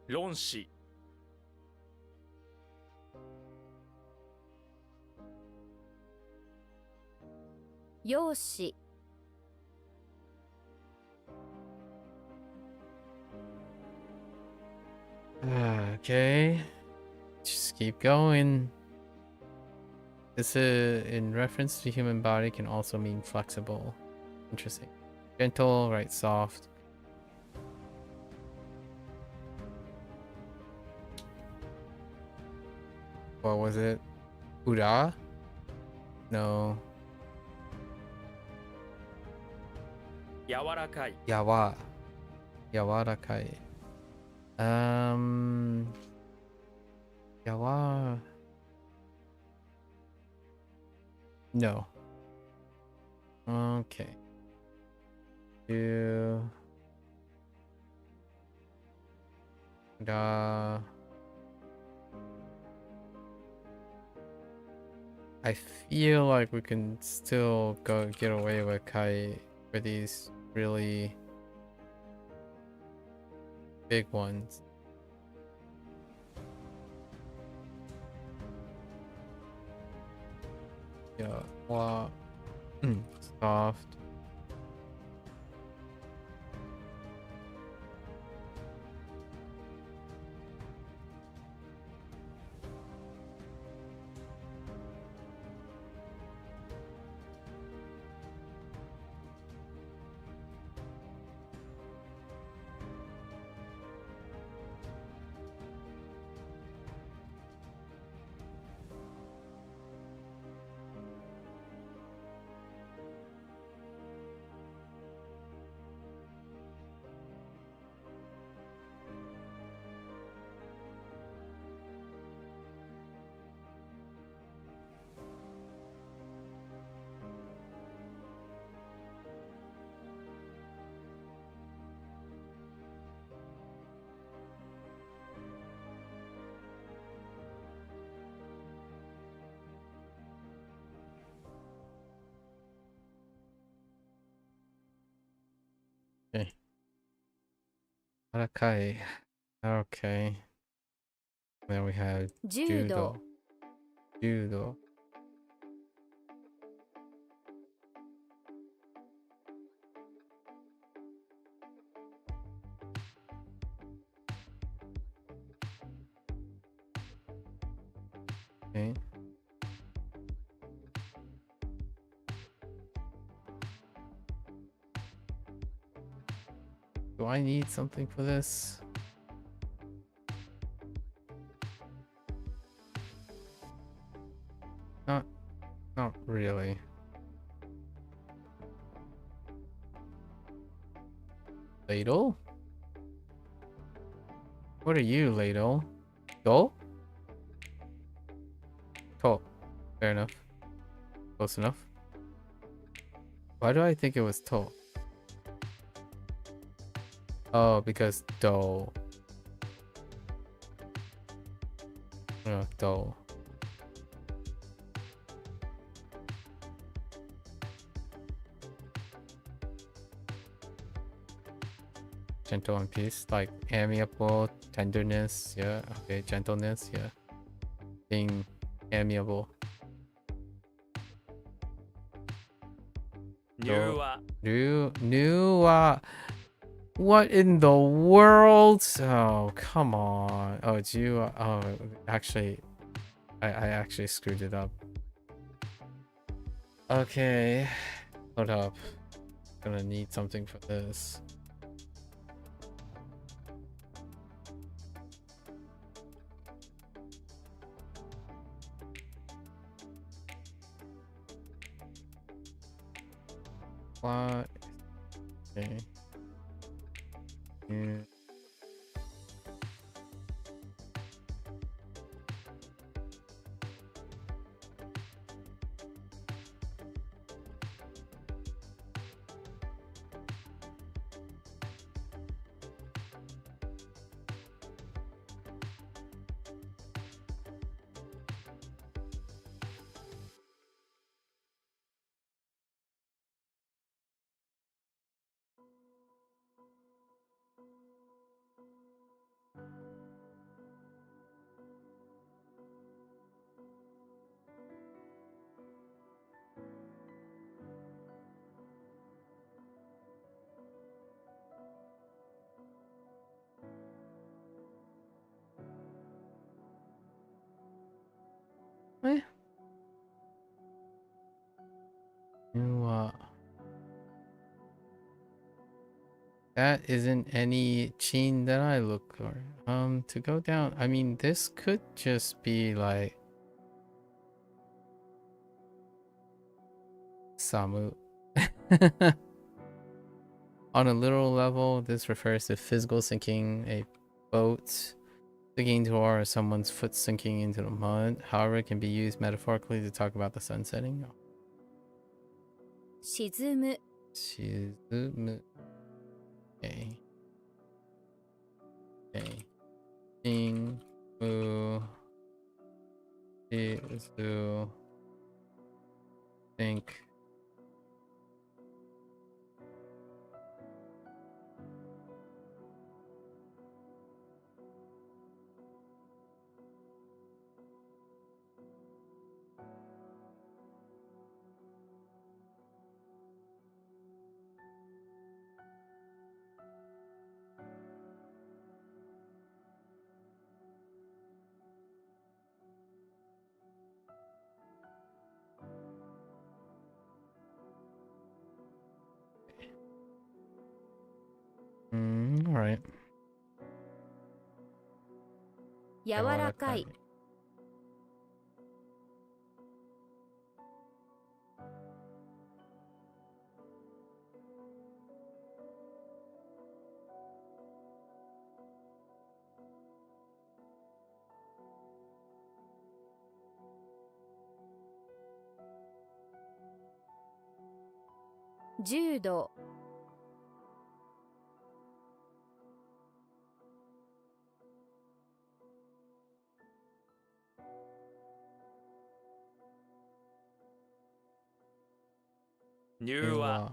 論視 容姿 論 Okay. Just keep going. This in reference to the human body can also mean flexible. Interesting. Gentle, right, soft. What was it? Ura? No. 柔らかい Yawa. Yawarakai. Yawa. No. Okay. I feel like we can still get away with Kai for these really big ones. Yeah, wow. Soft. Okay. Arakai. Okay. Then we have 柔道 Judo. Okay. Do I need something for this? Not really. Ladle? What are you, Ladle? Do? To. Fair enough. Close enough. Why do I think it was To? Oh, because Do. Do. Gentle and peace, like amiable, tenderness, yeah, okay, gentleness, yeah. Being amiable. 柔和 New, what in the world? Oh, come on. Oh, it's you. Oh, actually, I actually screwed it up. Okay, hold up. Gonna need something for this. What? Okay. Yeah. That isn't any chin that I look for. To go down, I mean, this could just be like Samu. On a literal level, this refers to physical sinking a boat sinking into or someone's foot sinking into the mud. However, it can be used metaphorically to talk about the sun setting. 沈む Shizumu. Okay. Okay. Shinmu. Shizu. Think. All right. 柔らかい 柔道 入和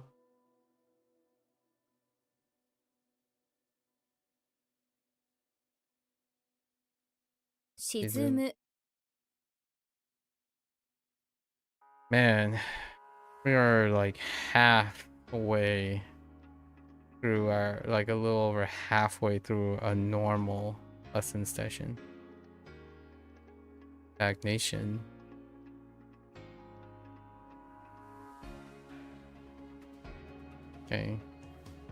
沈む Man, we are like halfway through our, like a little over halfway through a normal lesson session. Stagnation. Okay.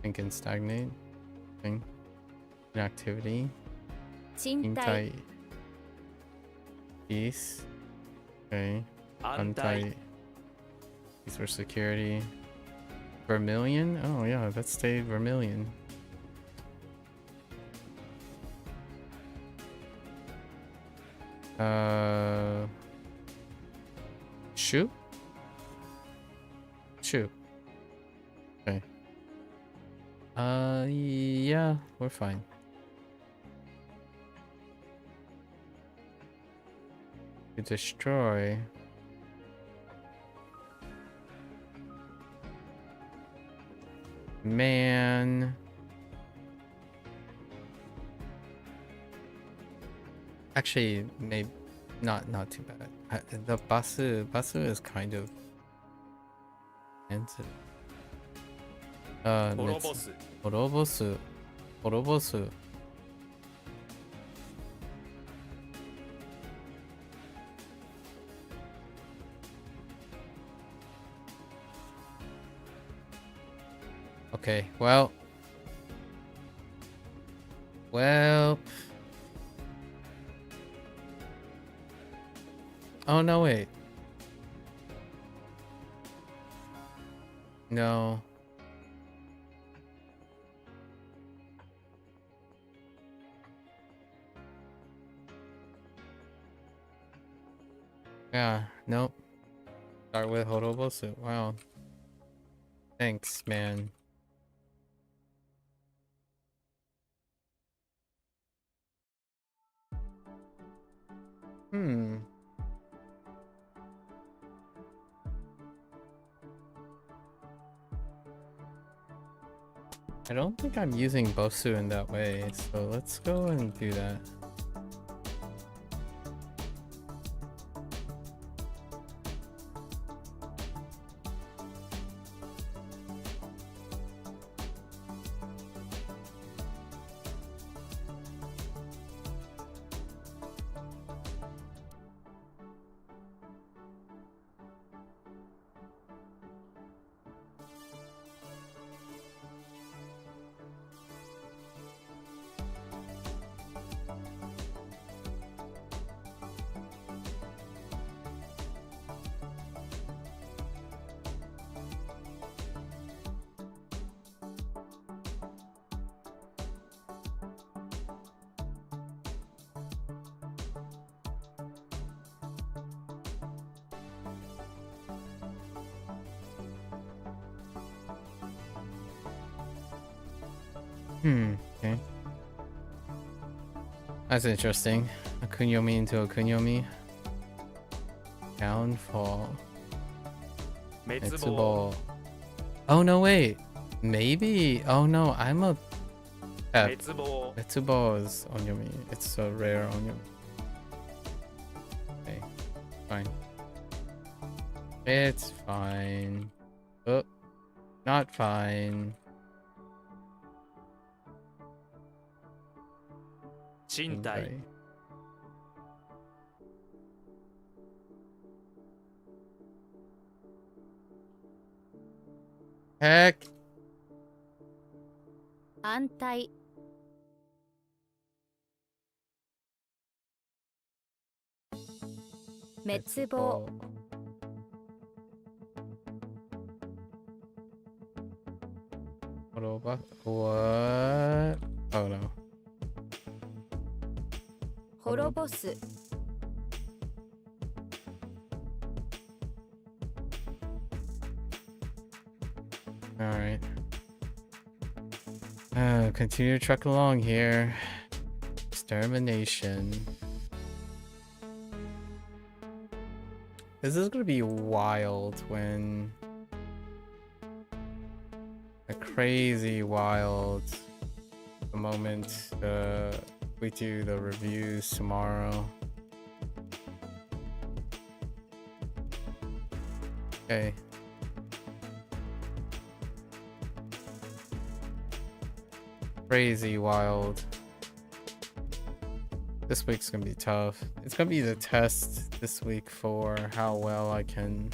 Think and stagnate. Okay. Inactivity. 賃貸 Intai. Peace. Okay. 安泰 Peace for security. Vermilion? Oh yeah, that stayed Vermilion. Shoot? Shoot. Okay. Yeah, we're fine. To destroy. Man. Actually, maybe not too bad. The basu is kind of expensive. 滅ぼす Orobosu. Orobosu. Okay, well. Oh, no, wait. No. Yeah, nope. Start with Horobosu. Wow. Thanks, man. I don't think I'm using Bosu in that way, so let's go and do that. Okay. That's interesting. A kunyomi into a kunyomi. Downfall. 滅亡 Metsubo. Oh no, wait. Maybe. Oh no, I'm a. 滅亡 Metsubo is onyomi. It's a rare onyomi. Okay. Fine. It's fine. Oh. Not fine. 身体 Heck. 安泰 滅亡 What? What? Oh no. 滅ぼす Alright. Continue to truck along here. Extermination. This is gonna be wild when... A crazy wild the moment we do the reviews tomorrow. Okay. Crazy wild. This week's gonna be tough. It's gonna be the test this week for how well I can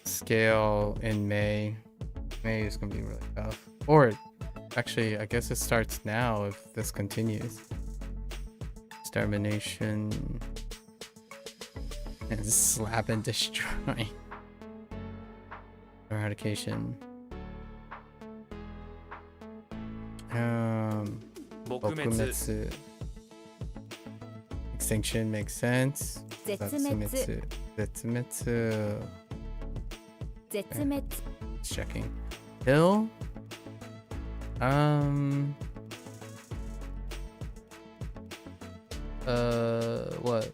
scale in May. May is gonna be really tough. Or actually, I guess it starts now if this continues. Extermination and slap and destroy. Eradication. 撲滅 Bokumetsu. Extinction makes sense. 絶滅 Zetsumetsu. 絶滅 Just checking. Hill? What?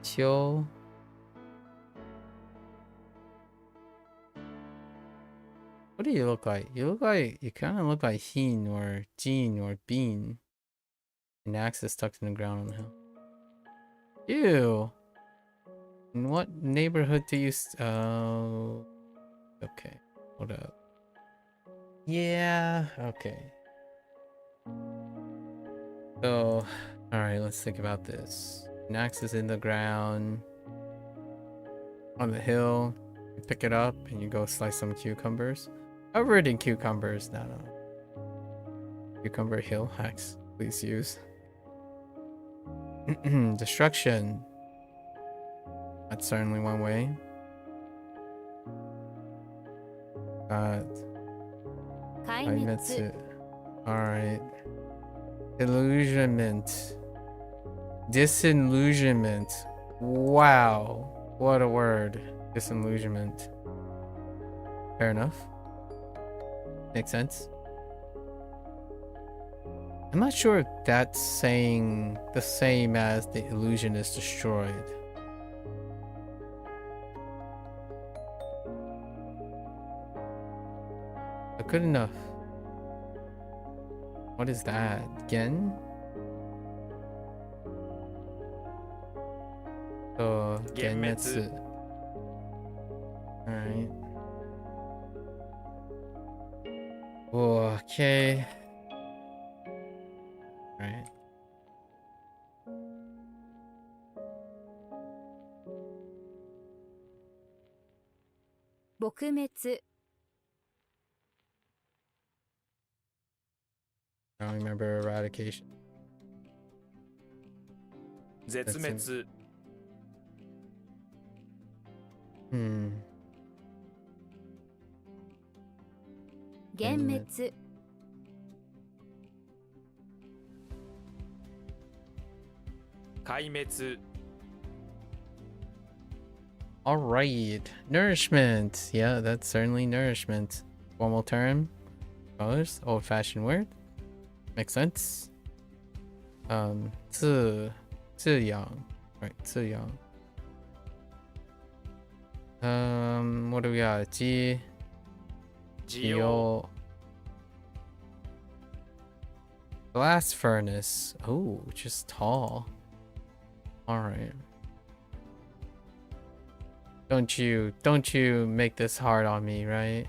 Chill? What do you look like? You kind of look like Heen or Jean or Bean. An axe is tucked in the ground on the hill. Ew! In what neighborhood do you okay, hold up. Yeah, okay. So, alright, let's think about this. An axe is in the ground on the hill. You pick it up and you go slice some cucumbers. I've written cucumbers, no. Cucumber hill axe, please use. Destruction. That's certainly one way.壊滅 Alright. Illusionment. Disillusionment. Wow. What a word. Disillusionment. Fair enough. Makes sense. I'm not sure if that's saying the same as the illusion is destroyed. Good enough. What is that? Gen? So, Genmetsu. Alright. Okay. Alright.撲滅 I don't remember eradication. 絶滅 幻滅 壊滅 Alright. Nourishment. Yeah, that's certainly nourishment. Formal term. Colors. Old-fashioned word. Makes sense. 自养. Right, 自养. What do we got? 需要 Geo. Glass furnace. Oh, just tall. Alright. Don't you make this hard on me, right?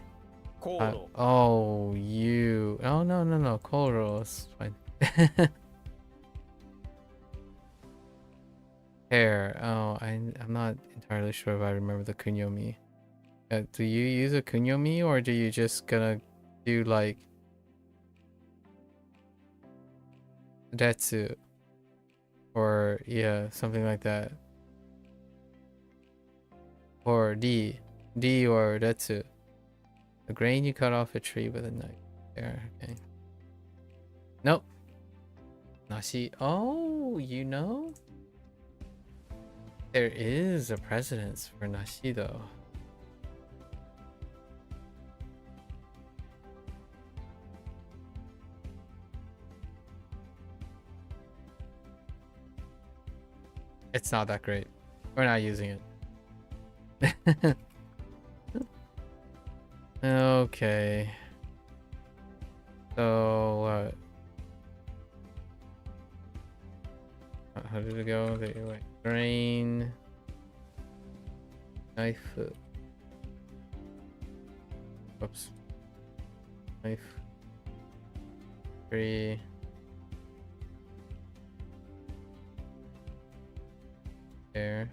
航路 Oh, you. Oh, no. Koro is fine. Hair. Oh, I'm not entirely sure if I remember the kunyomi. Do you use a kunyomi or do you just gonna do like detsu or yeah, something like that? Or D or detsu. The grain you cut off a tree with a knife. There, okay. Nope. Nashi. Oh, you know? There is a precedence for nashi though. It's not that great. We're not using it. Okay. So what? How did it go? Wait. Grain. Knife. Oops. Knife. Tree. There.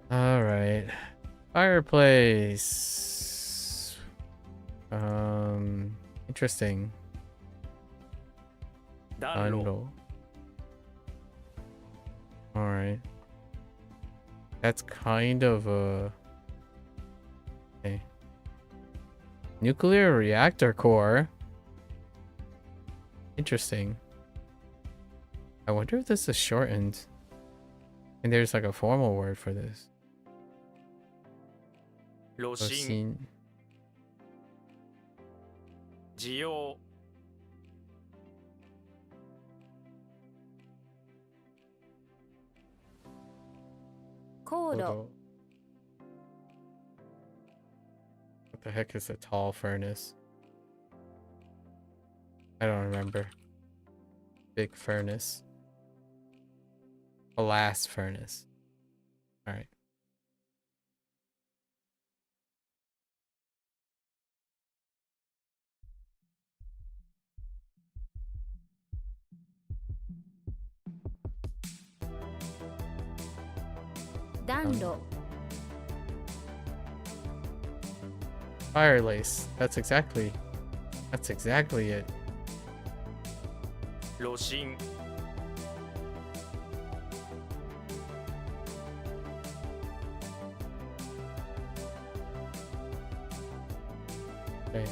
All right. Fireplace. Interesting. 暖炉 Unroll. All right. That's kind of a okay. Nuclear reactor core. Interesting. I wonder if this is shortened. And there's like a formal word for this. 炉心 Scene. 需要 航路 What the heck is a tall furnace? I don't remember. Big furnace. A last furnace. All right. Danro. Fire lace. That's exactly it. 炉心 Okay.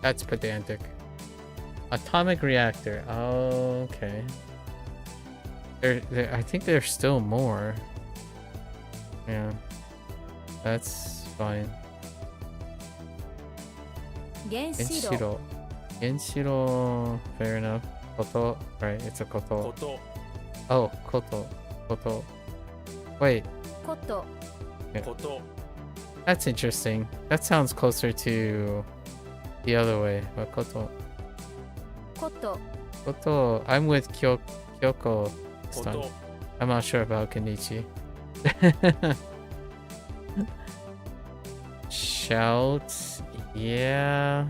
That's pedantic. Atomic reactor. Okay. I think there's still more. Yeah. That's fine. 原子炉 Genshiro. Fair enough. Koto. Right, it's a こ koto. と Oh, koto. Wait, こと こと that's interesting. That sounds closer to the other way. But koto. こと Koto. I'm with Kyoko. こ this と time. I'm not sure about Kenichi. Shout. Yeah.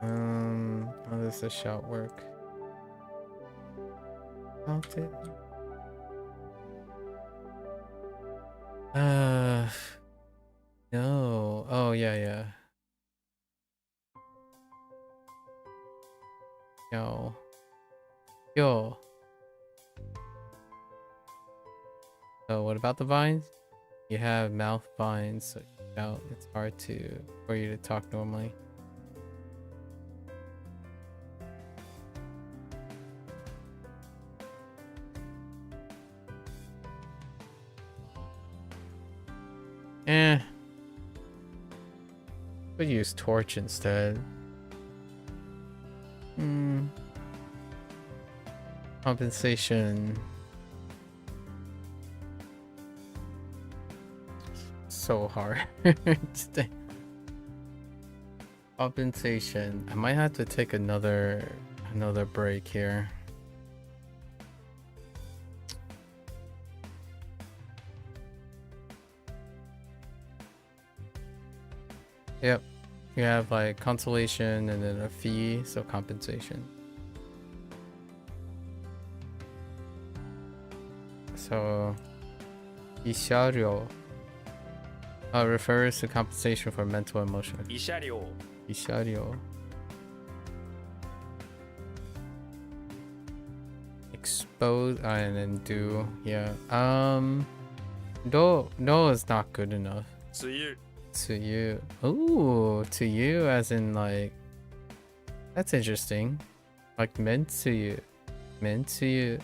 How does the shout work? Shout it. No. Oh yeah. Yo. Yo. So what about the vines? You have mouth vines, so it's hard for you to talk normally. Could use torch instead. Compensation. So hard. Compensation. I might have to take another break here. Yep. You have like consolation and then a fee, so compensation. So, 慰謝料 refers to compensation for mental and emotional. 慰謝料 慰謝料 expose and then do, yeah. No is not good enough. 梅雨 To you. Ooh, to you as in like, that's interesting. Like meant to you. Meant to you.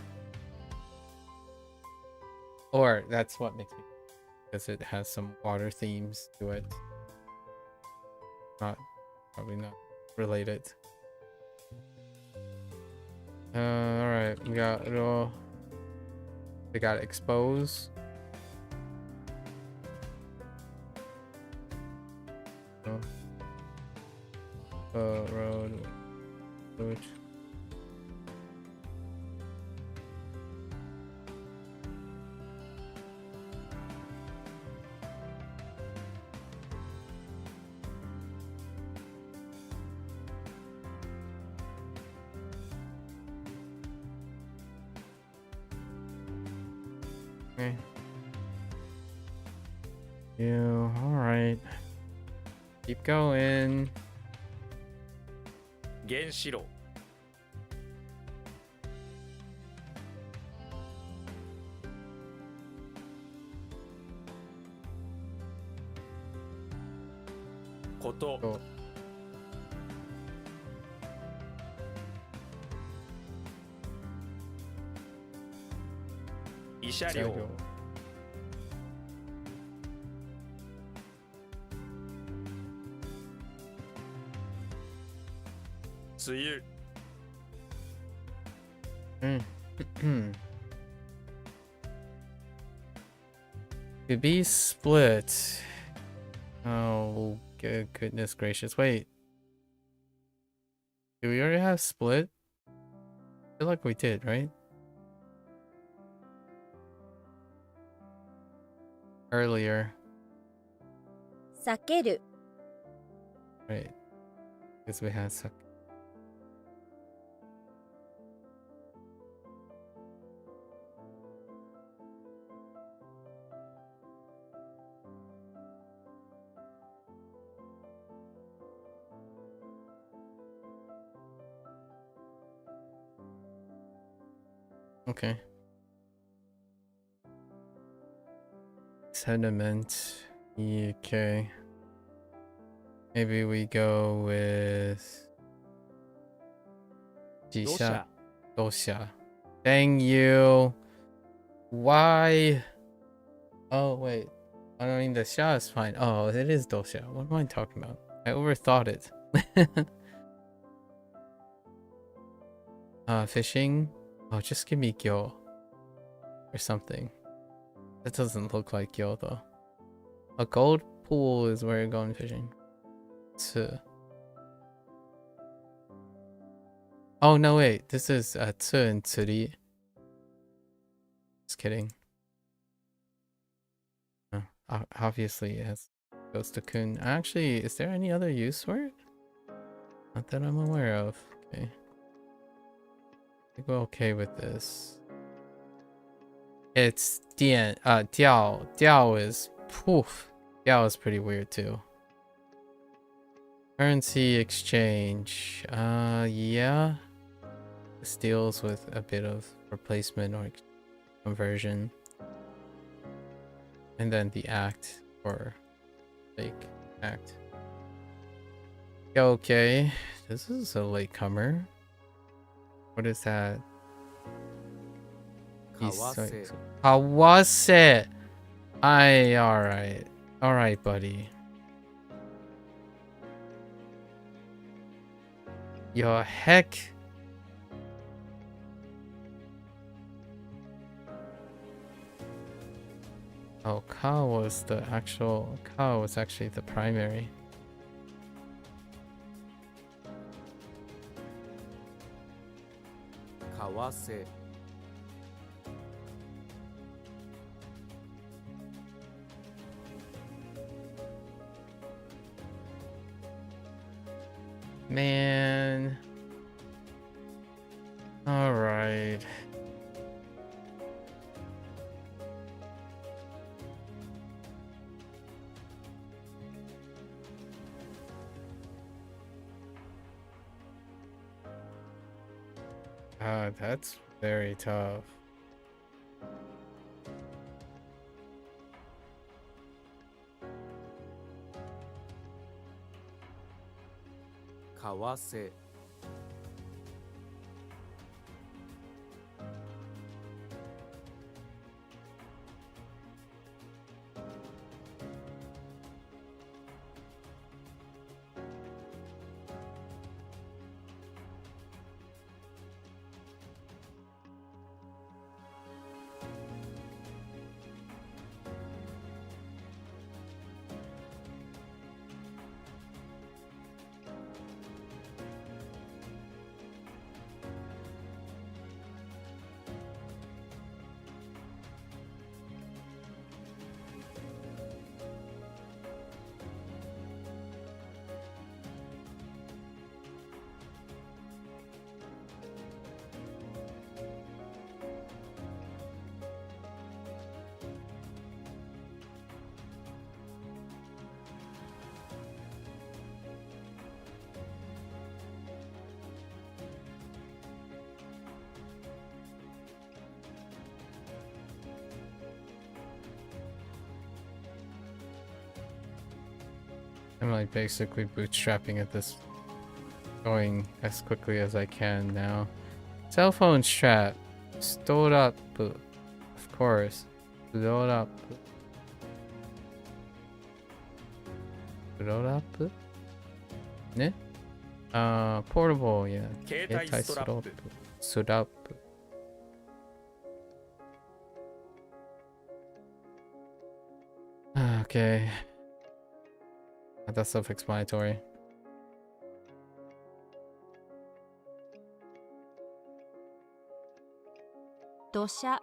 Or that's what makes me, because it has some water themes to it. Probably not related. Alright, we got expose. Road. Okay. You, alright. Keep going. 原子炉 こと Cool. 慰謝料 梅雨 To be split. Oh, goodness gracious. Wait. Do we already have split? I feel like we did, right? Earlier. 避ける Right. Because we had suck. Okay. Sediment. Okay. Maybe we go with 土 Jisha 砂 Dosha. Dang you. Why? Oh, wait. I don't mean the sha is fine. Oh, it is dosha. What am I talking about? I overthought it. Fishing. Oh, just give me gyo. Or something. That doesn't look like gyo though. A gold pool is where you're going fishing. Oh no, wait. This is tsu and tsuri. Just kidding. Obviously, it goes to kun. Actually, is there any other use for it? Not that I'm aware of. Okay. I think we're okay with this. It's dian. Diao. Diao is poof. Diao is pretty weird too. Currency exchange. Yeah. This deals with a bit of replacement or conversion. And then the act or fake act. Okay, this is a latecomer. What is that? Kawase. Kawase. Alright. Alright, buddy. Yo, heck. Oh, Ka was the actual. Ka was actually the primary. Kawase. Man. All right. That's very tough. Kawase. I'm like basically bootstrapping at this, going as quickly as I can now. Cell phone strap, stored up, of course, stored up, stored up, ne? Portable, yeah. 携帯ストラップ。 Stood up. Okay. That's self-explanatory. Dosha.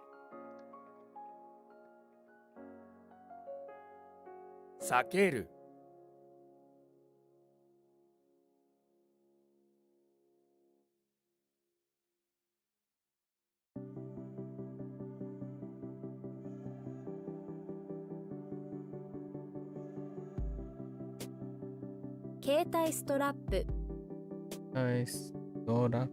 避ける。 携帯ストラップ Nice. Stored up.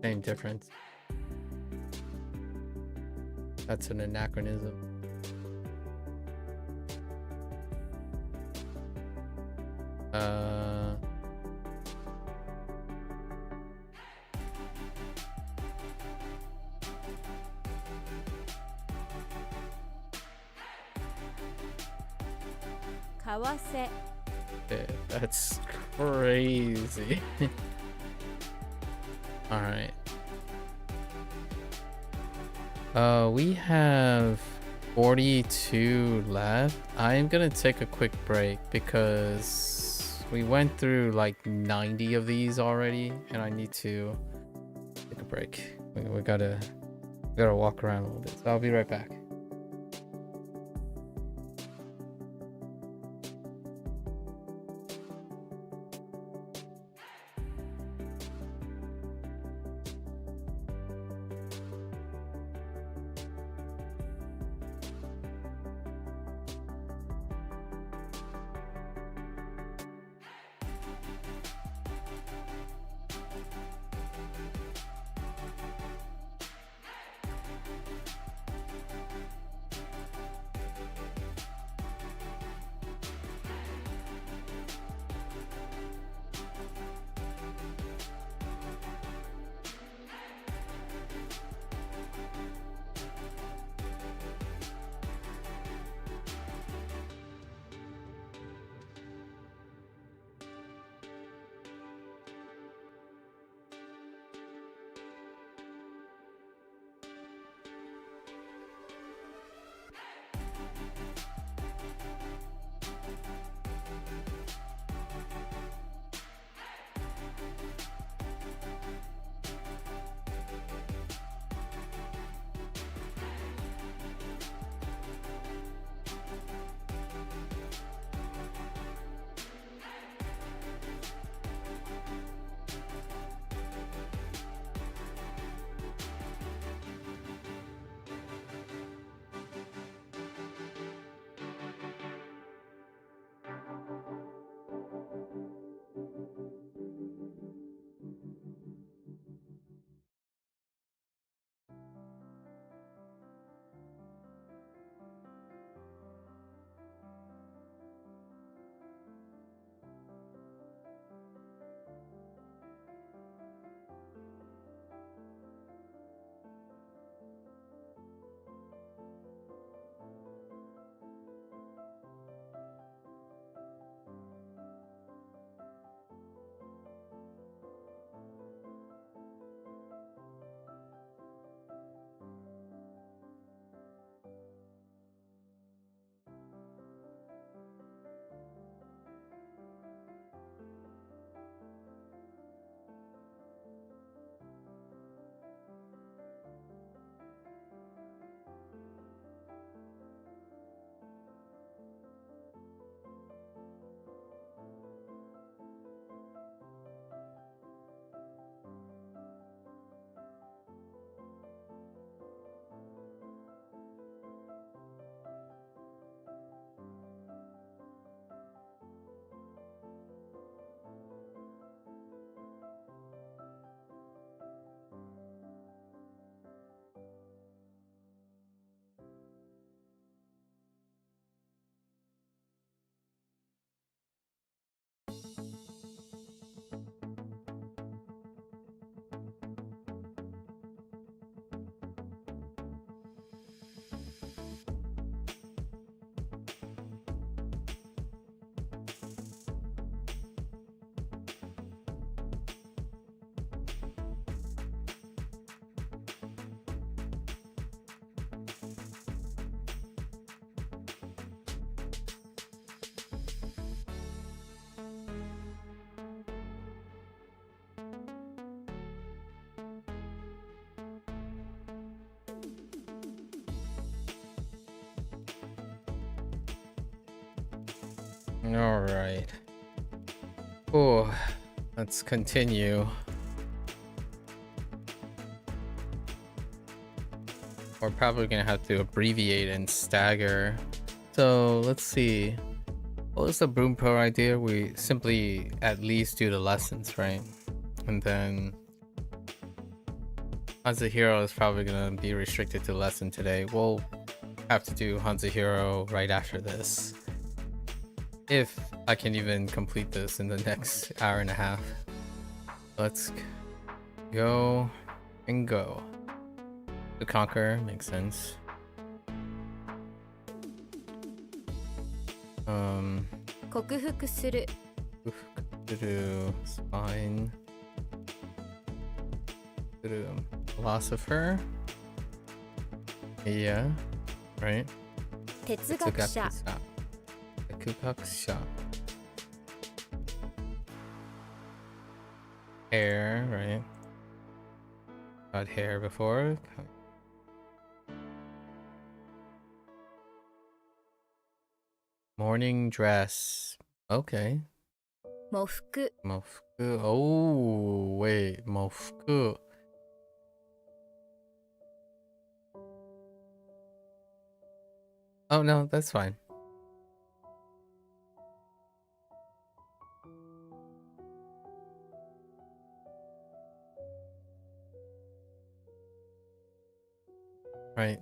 Same difference. That's an anachronism. Kawase. Yeah, that's crazy. All right. We have 42 left. I'm gonna take a quick break because we went through like 90 of these already, and I need to take a break. We gotta walk around a little bit. So I'll be right back. All right. Oh, let's continue. We're probably gonna have to abbreviate and stagger. So let's see. What was the Bunpro idea? We simply at least do the lessons, right? And then HanziHero is probably gonna be restricted to lesson today. We'll have to do HanziHero right after this. If I can even complete this in the next hour and a half. Let's go and go. To conquer makes sense. 克服する spine. Philosopher. Yeah, right. 哲学者 Hair, right? Got hair before. Morning dress. Okay. 喪服 Mofuku. Oh, wait. Mofuku. Oh, no, that's fine. Right.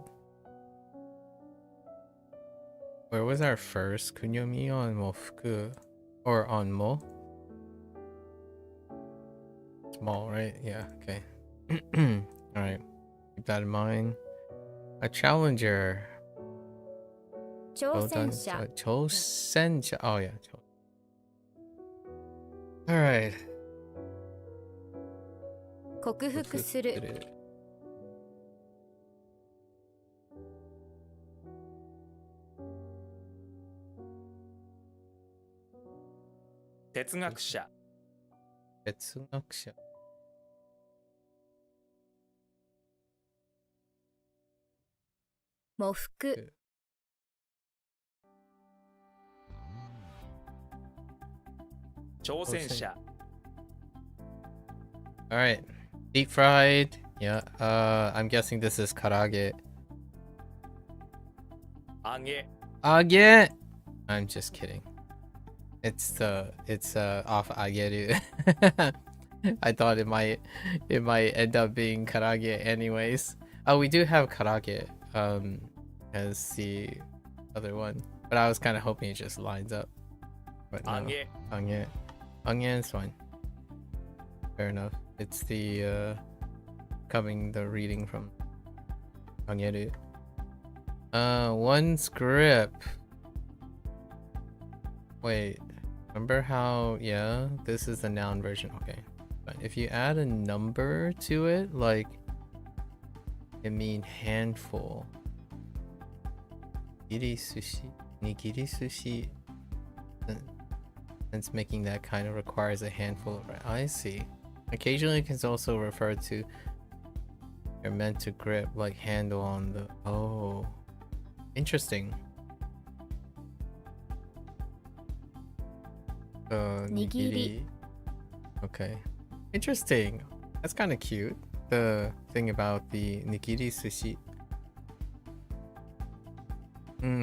Where was our first kunyomi on Mofuku? Or on Mo? Small, right? Yeah, okay. Alright. Keep that in mind. A challenger. 挑戦者 Chosenja. Oh, yeah. Alright. 克服する 哲学者 Tetsugakusha. 喪服 挑戦者 Alright. Deep fried. Yeah. I'm guessing this is karage. 揚げ Again. I'm just kidding. It's off ageru. I thought it might end up being karage anyways. Oh, we do have karage as the other one, but I was kind of hoping it just lines up. But 揚 no. げ Anye is fine. Fair enough. It's the coming the reading from Anyeru. One script. Wait, remember how, yeah, this is the noun version. Okay, but if you add a number to it, like it mean handful. Nigiri sushi. Since making that kind of requires a handful of, I see. Occasionally it can also refer to you're meant to grip, like handle on the, oh, interesting. Nigiri. Okay, interesting. That's kind of cute. The thing about the nigiri sushi.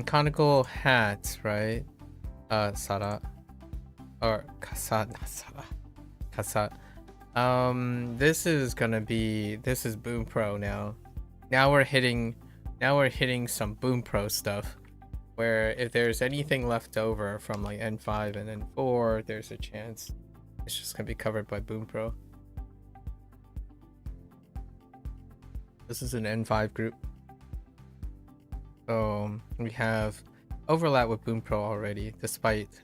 Conical hats, right? Sara. Or kasa, not sara. Kasa. This is Bunpro now. Now we're hitting some Bunpro stuff. Where if there's anything left over from like N5 and N4, there's a chance it's just gonna be covered by Bunpro. This is an N5 group. So we have overlap with Bunpro already, despite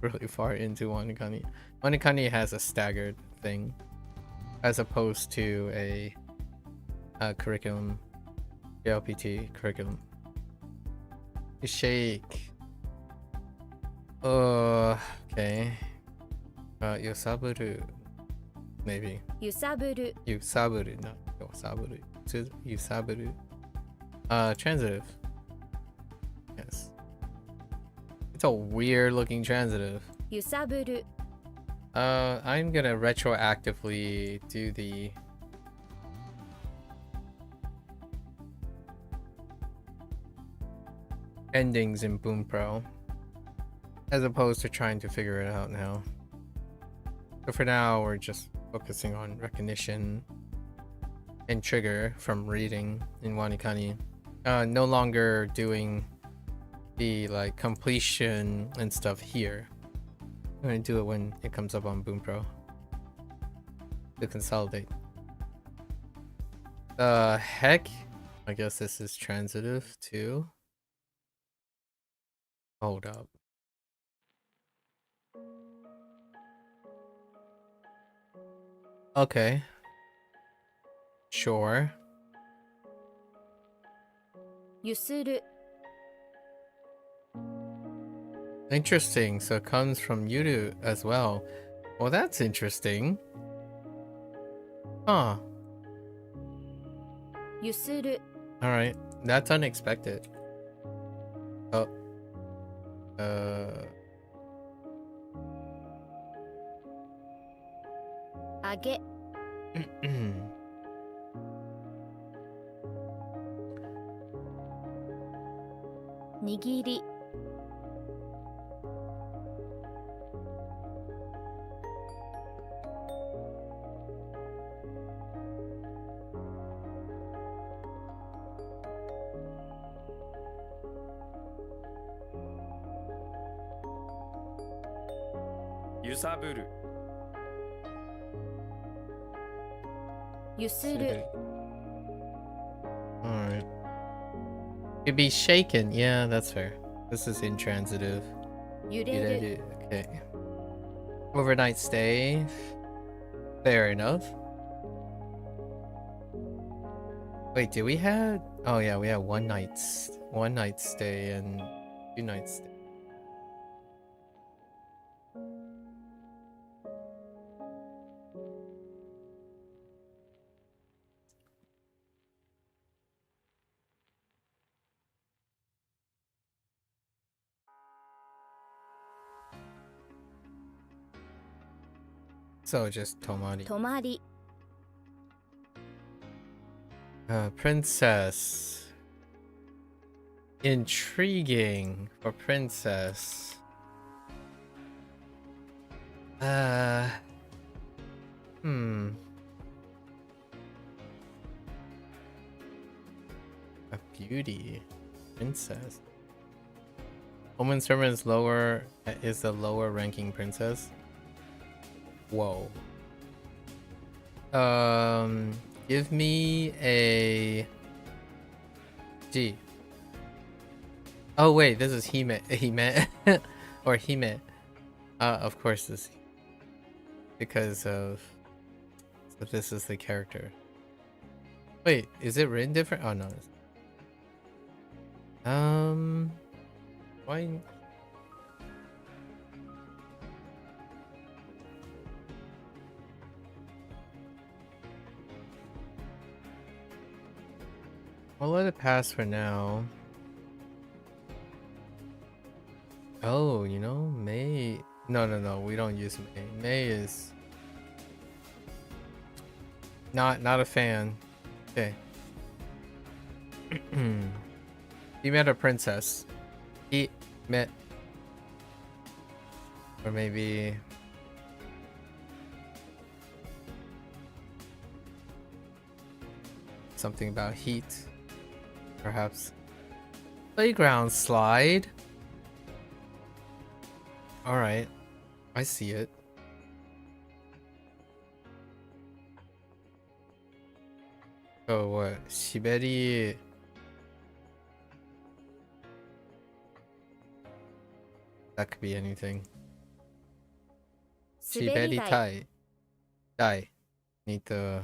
really far into WaniKani. WaniKani has a staggered thing as opposed to a curriculum, JLPT curriculum. Shake. Okay. Yosaburu. Maybe. 揺さぶる Yusaburu, not yosaburu. It's Yusaburu. Transitive. Yes. It's a weird looking transitive. 揺さぶる I'm gonna retroactively do the endings in Bunpro as opposed to trying to figure it out now. So for now, we're just focusing on recognition and trigger from reading in WaniKani. No longer doing the like completion and stuff here. I'm gonna do it when it comes up on Bunpro to consolidate. Heck, I guess this is transitive too. Hold up. Okay. Sure. 揺する Interesting. So it comes from Yuru as well. Well, that's interesting. Huh. 揺する Alright. That's unexpected. Oh. 上げ 握り 揺さぶる 揺する Alright. Could be shaken. Yeah, that's fair. This is intransitive. 揺れる Okay. Overnight stay. Fair enough. Wait, did we have? Oh yeah, we had one night stay and 2 nights stay. So just Tomari. 泊まり Princess. Intriguing for princess. A beauty. Princess. Woman servant is the lower ranking princess. Whoa. Give me a G. Oh wait, this is Hime or Hime. Of course this because of so this is the character. Wait, is it written different? Oh no. Why? I'll let it pass for now. Oh, you know, May. No, we don't use May. May is not a fan. Okay. He met a princess. He met, or maybe. Something about heat. Perhaps. Playground slide. Alright. I see it. Oh, what? Shiberi. That could be anything. 滑り Shiberi 台 Tai. Die. Need to.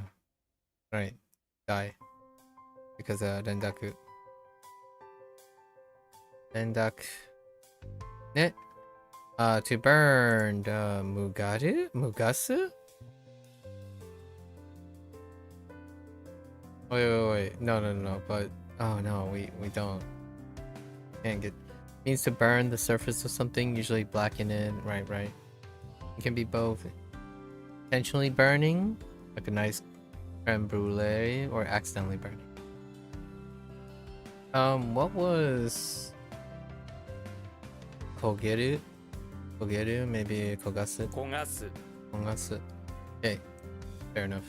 Right. Die. Because Rendaku. Rendaku. Ne? To burn Mugaru? Mugasu? Wait. No. But oh no, we don't. Can't get. Means to burn the surface of something, usually blacken it. Right, right. It can be both. Intentionally burning, like a nice creme brulee, or accidentally burning. What was kogeru? Kogeru, maybe kogasu. 焦がす Kogasu. Okay, fair enough.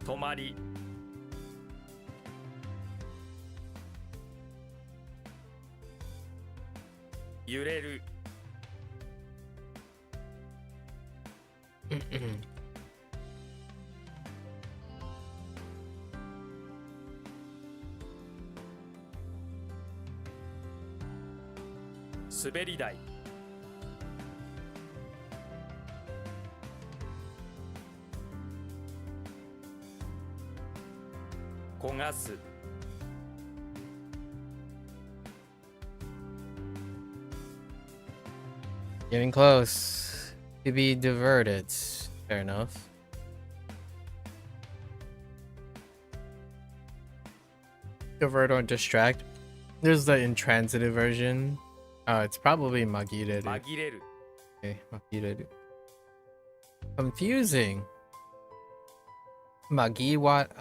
止まり 揺れる 滑り台 焦がす Getting close. To be diverted. Fair enough. Divert or distract. There's the intransitive version. It's probably magireru. 紛れる Okay, magireru. Confusing.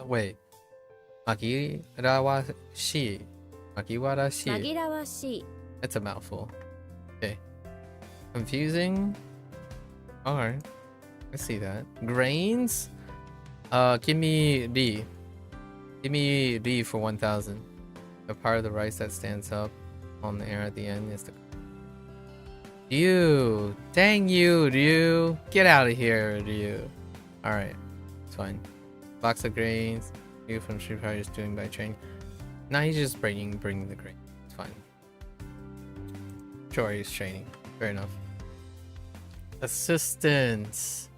Wait. Magirawashii. Magiwarashi. 紛らわしい That's a mouthful. Okay. Confusing. Alright. I see that. Grains? Give me D. Give me D for 1000. The part of the rice that stands up on the air at the end is the... You! Dang you, Ryu! Get out of here, Ryu. Alright. It's fine. Box of grains. Ryu from Street Fighter is doing by train. Nah, he's just bringing the grain. It's fine. Sure, he's training. Fair enough. Assistance.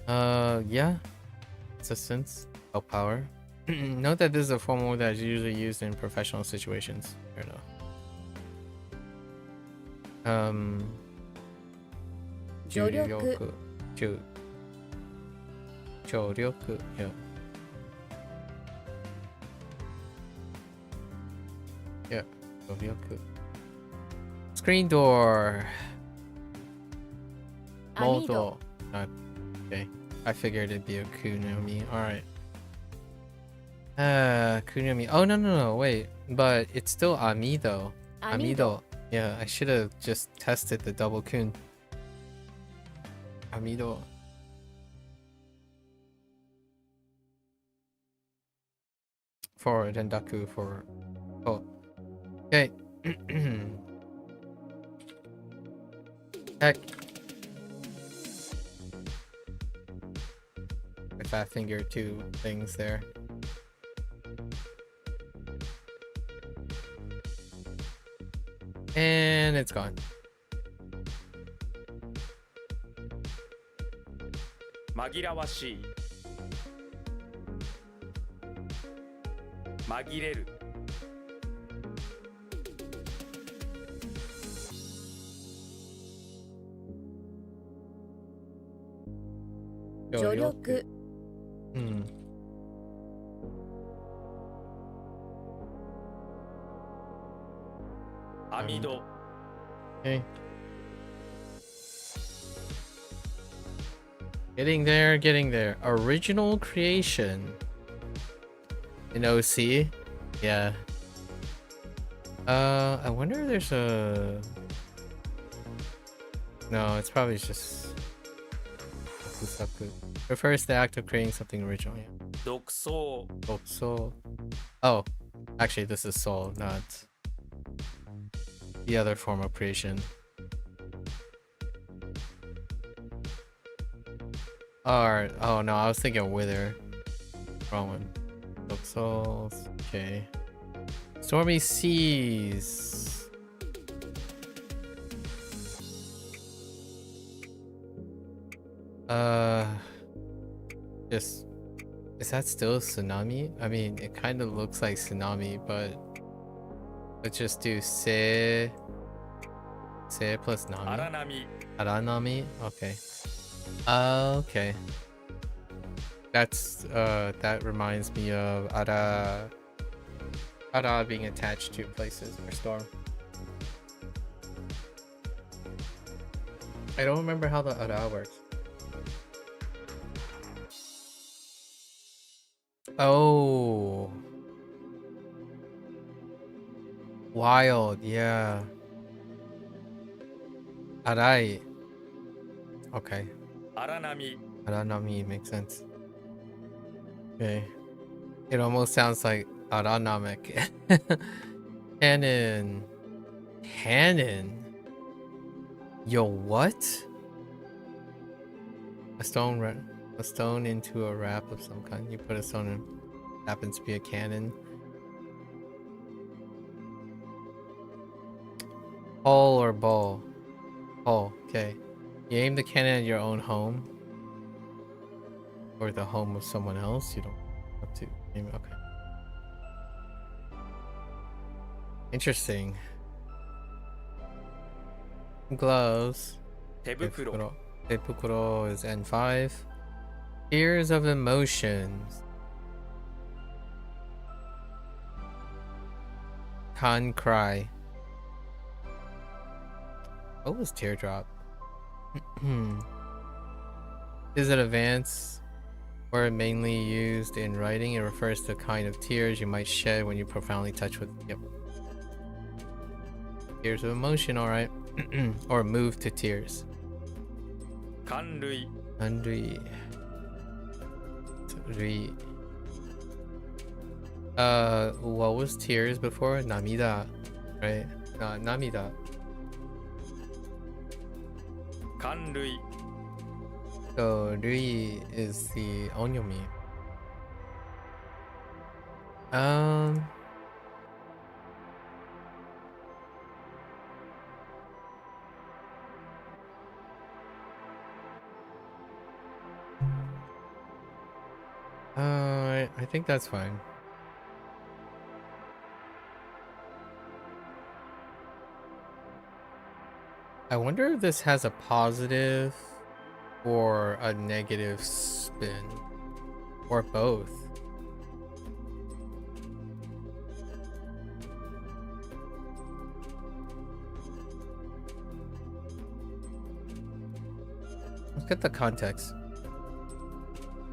Yeah. Assistance. Help power. Note that this is a formal that is usually used in professional situations. Fair enough. Juryoku. Choryoku. Yeah. Yeah. Choryoku. Screen door. 網戸 Moto. Not okay. I figured it'd be a kunomi. Alright. Kunomi. Oh no, wait. But it's still amido. 網戸 Amido. Yeah, I should have just tested the double kun. Amido. For Dendaku for... Oh. Okay. Heck. My fat finger two things there. And it's gone. 紛らわしい紛れる 助力 Hmm. 網戸 Okay. Getting there. Original creation. In OC? Yeah. I wonder if there's a... No, it's probably just... Refers to the act of creating something original, yeah. 独創 Oh, soul. Oh, actually, this is soul, not the other form of creation. Alright. Oh no, I was thinking wither. Wrong one. Look souls. Okay. Stormy seas. Just... Is that still tsunami? I mean, it kind of looks like tsunami, but let's just do se plus nami. 荒波 Aranami? Okay. Okay. That's that reminds me of Ara being attached to places or storm. I don't remember how the Ara works. Oh. Wild, yeah. Arai. Okay. 荒波 Aranami makes sense. Okay. It almost sounds like Aranamic. Cannon. Cannon. Yo, what? A stone into a wrap of some kind. You put a stone in. Happens to be a cannon. Hole or ball? Hole. Okay. You aim the cannon at your own home. Or the home of someone else. You don't have to aim it. Okay. Interesting. Gloves. 手袋 Tepukuro is N5. Fears of emotions. Kan cry. What was teardrop? Is it advanced or mainly used in writing? It refers to the kind of tears you might shed when you profoundly touch with. Yep. Tears of emotion, alright. Or move to tears. 寒類 Andri. What was tears before? Namida, right? Namida. 寒類 So Rui is the onyomi. I think that's fine. I wonder if this has a positive or a negative spin, or both. Look at the context.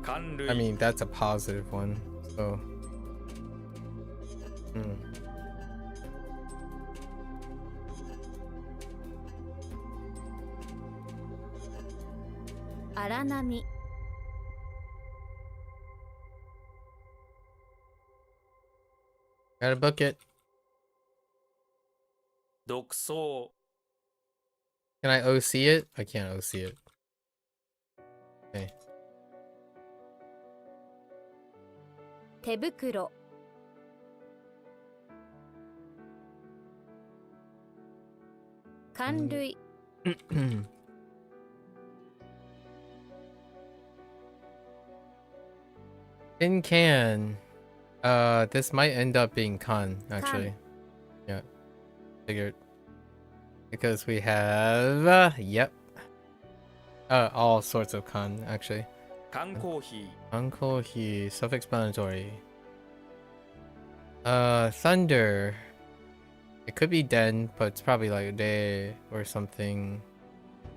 寒類 I mean, that's a positive one, so. Ara nami. Gotta book it. 独走 Can I OC it? I can't OC it. Okay. 手袋 寒類 In can. This might end up being kan, actually. Yeah. Figured. Because we have, yep. All sorts of kan, actually. 缶コーヒー Uncle he, self-explanatory. Thunder. It could be den, but it's probably like de or something.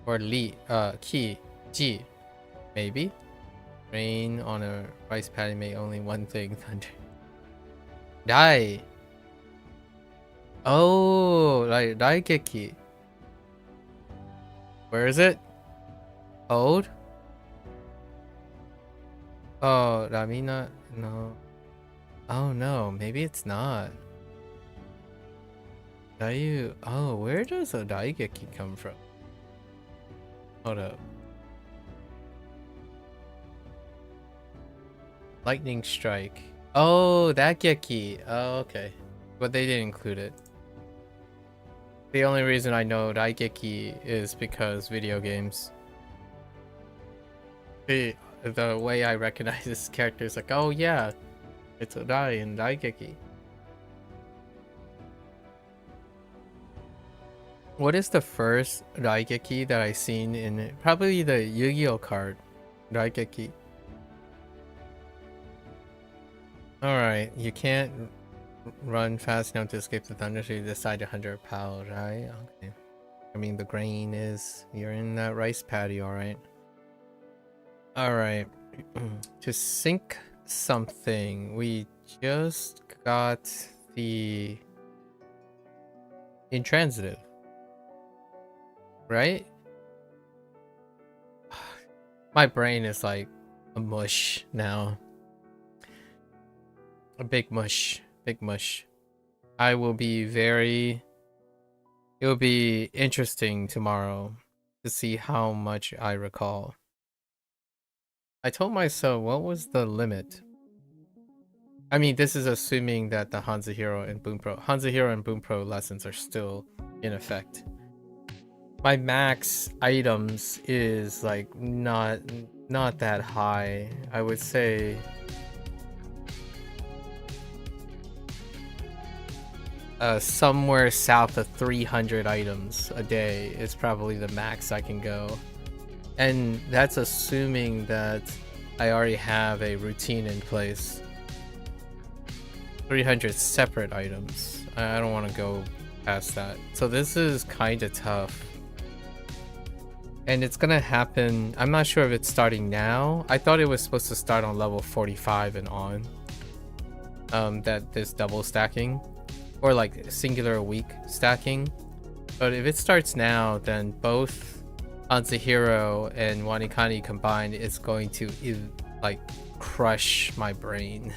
Or li, ki, ji, maybe. Rain on a rice paddy make only one thing, thunder. Dai. Oh, like daigeki. Where is it? Hold. Oh, Ramina, no. Oh no, maybe it's not. Dayu, oh, where does a daigeki come from? Hold up. Lightning strike. Oh, that geki. Oh, okay. But they didn't include it. The only reason I know daigeki is because video games. The way I recognize this character is like, oh yeah, it's Odai in daigeki. What is the first daigeki that I seen in it? Probably the Yu-Gi-Oh card daigeki. Alright, you can't run fast enough to escape the thunder, so you decide 100 pounds, right? Okay. I mean, the grain is... You're in that rice paddy, alright. Alright. To sync something, we just got the intransitive, right? My brain is like a mush now. A big mush. Big mush. I will be very... It will be interesting tomorrow to see how much I recall. I told myself, what was the limit? I mean, this is assuming that the HanziHero and Bunpro lessons are still in effect. My max items is like not that high. I would say somewhere south of 300 items a day is probably the max I can go. And that's assuming that I already have a routine in place. 300 separate items. I don't want to go past that. So this is kind of tough. And it's gonna happen... I'm not sure if it's starting now. I thought it was supposed to start on level 45 and on. That this double stacking. Or like singular week stacking. But if it starts now, then both HanziHero and WaniKani combined is going to like crush my brain.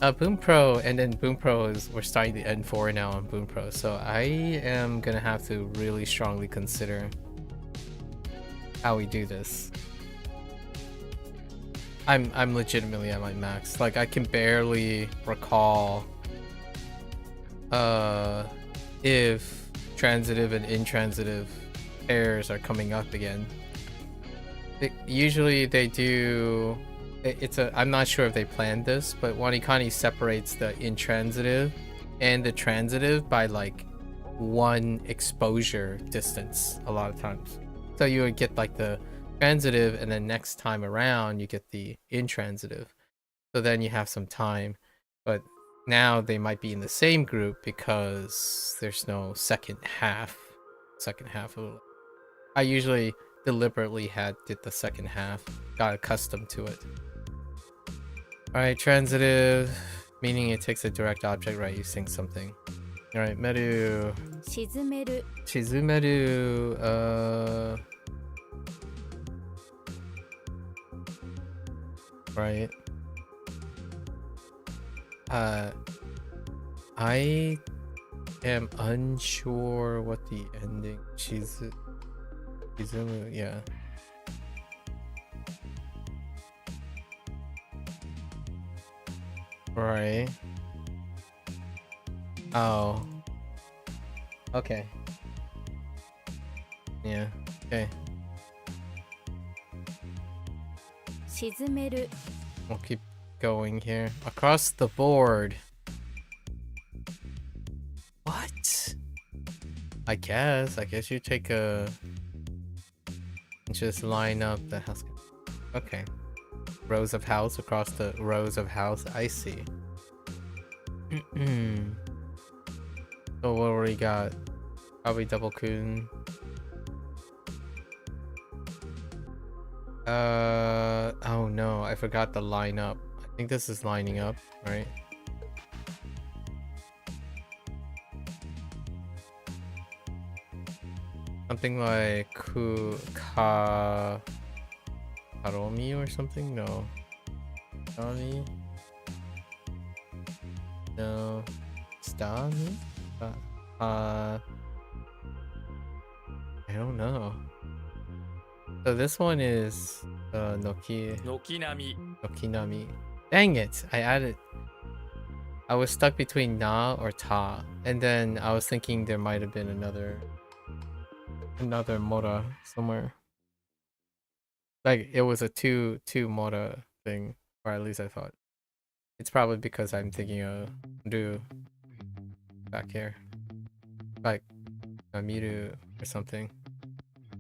Bunpro, and then Bunpro is... We're starting the N4 now on Bunpro, so I am gonna have to really strongly consider how we do this. I'm legitimately at my max. Like, I can barely recall if transitive and intransitive pairs are coming up again. Usually they do... I'm not sure if they planned this, but WaniKani separates the intransitive and the transitive by like 1 exposure distance a lot of times. So you would get like the transitive, and then next time around you get the intransitive. So then you have some time, but now they might be in the same group because there's no second half of it. I usually deliberately did the second half, got accustomed to it. Alright, transitive, meaning it takes a direct object, right? You sync something. Alright, meru. 沈める Shizumeru, right. I am unsure what the ending... Shizumu, yeah. Right. Oh. Okay. Yeah. Okay. 沈める We'll keep going here. Across the board. What? I guess you take a... Just line up the house. Okay. Rows of house across the rows of house. I see. So what we got? Probably double kun. Oh no, I forgot the line up. I think this is lining up, right? Something like Karomi or something? No. Karomi? No. Stani? I don't know. So this one is Nokinami. Nokinami. Dang it! I was stuck between na or ta, and then I was thinking there might have been another mora somewhere. Like it was a two mora thing, or at least I thought. It's probably because I'm thinking of Ru back here, like Miru or something,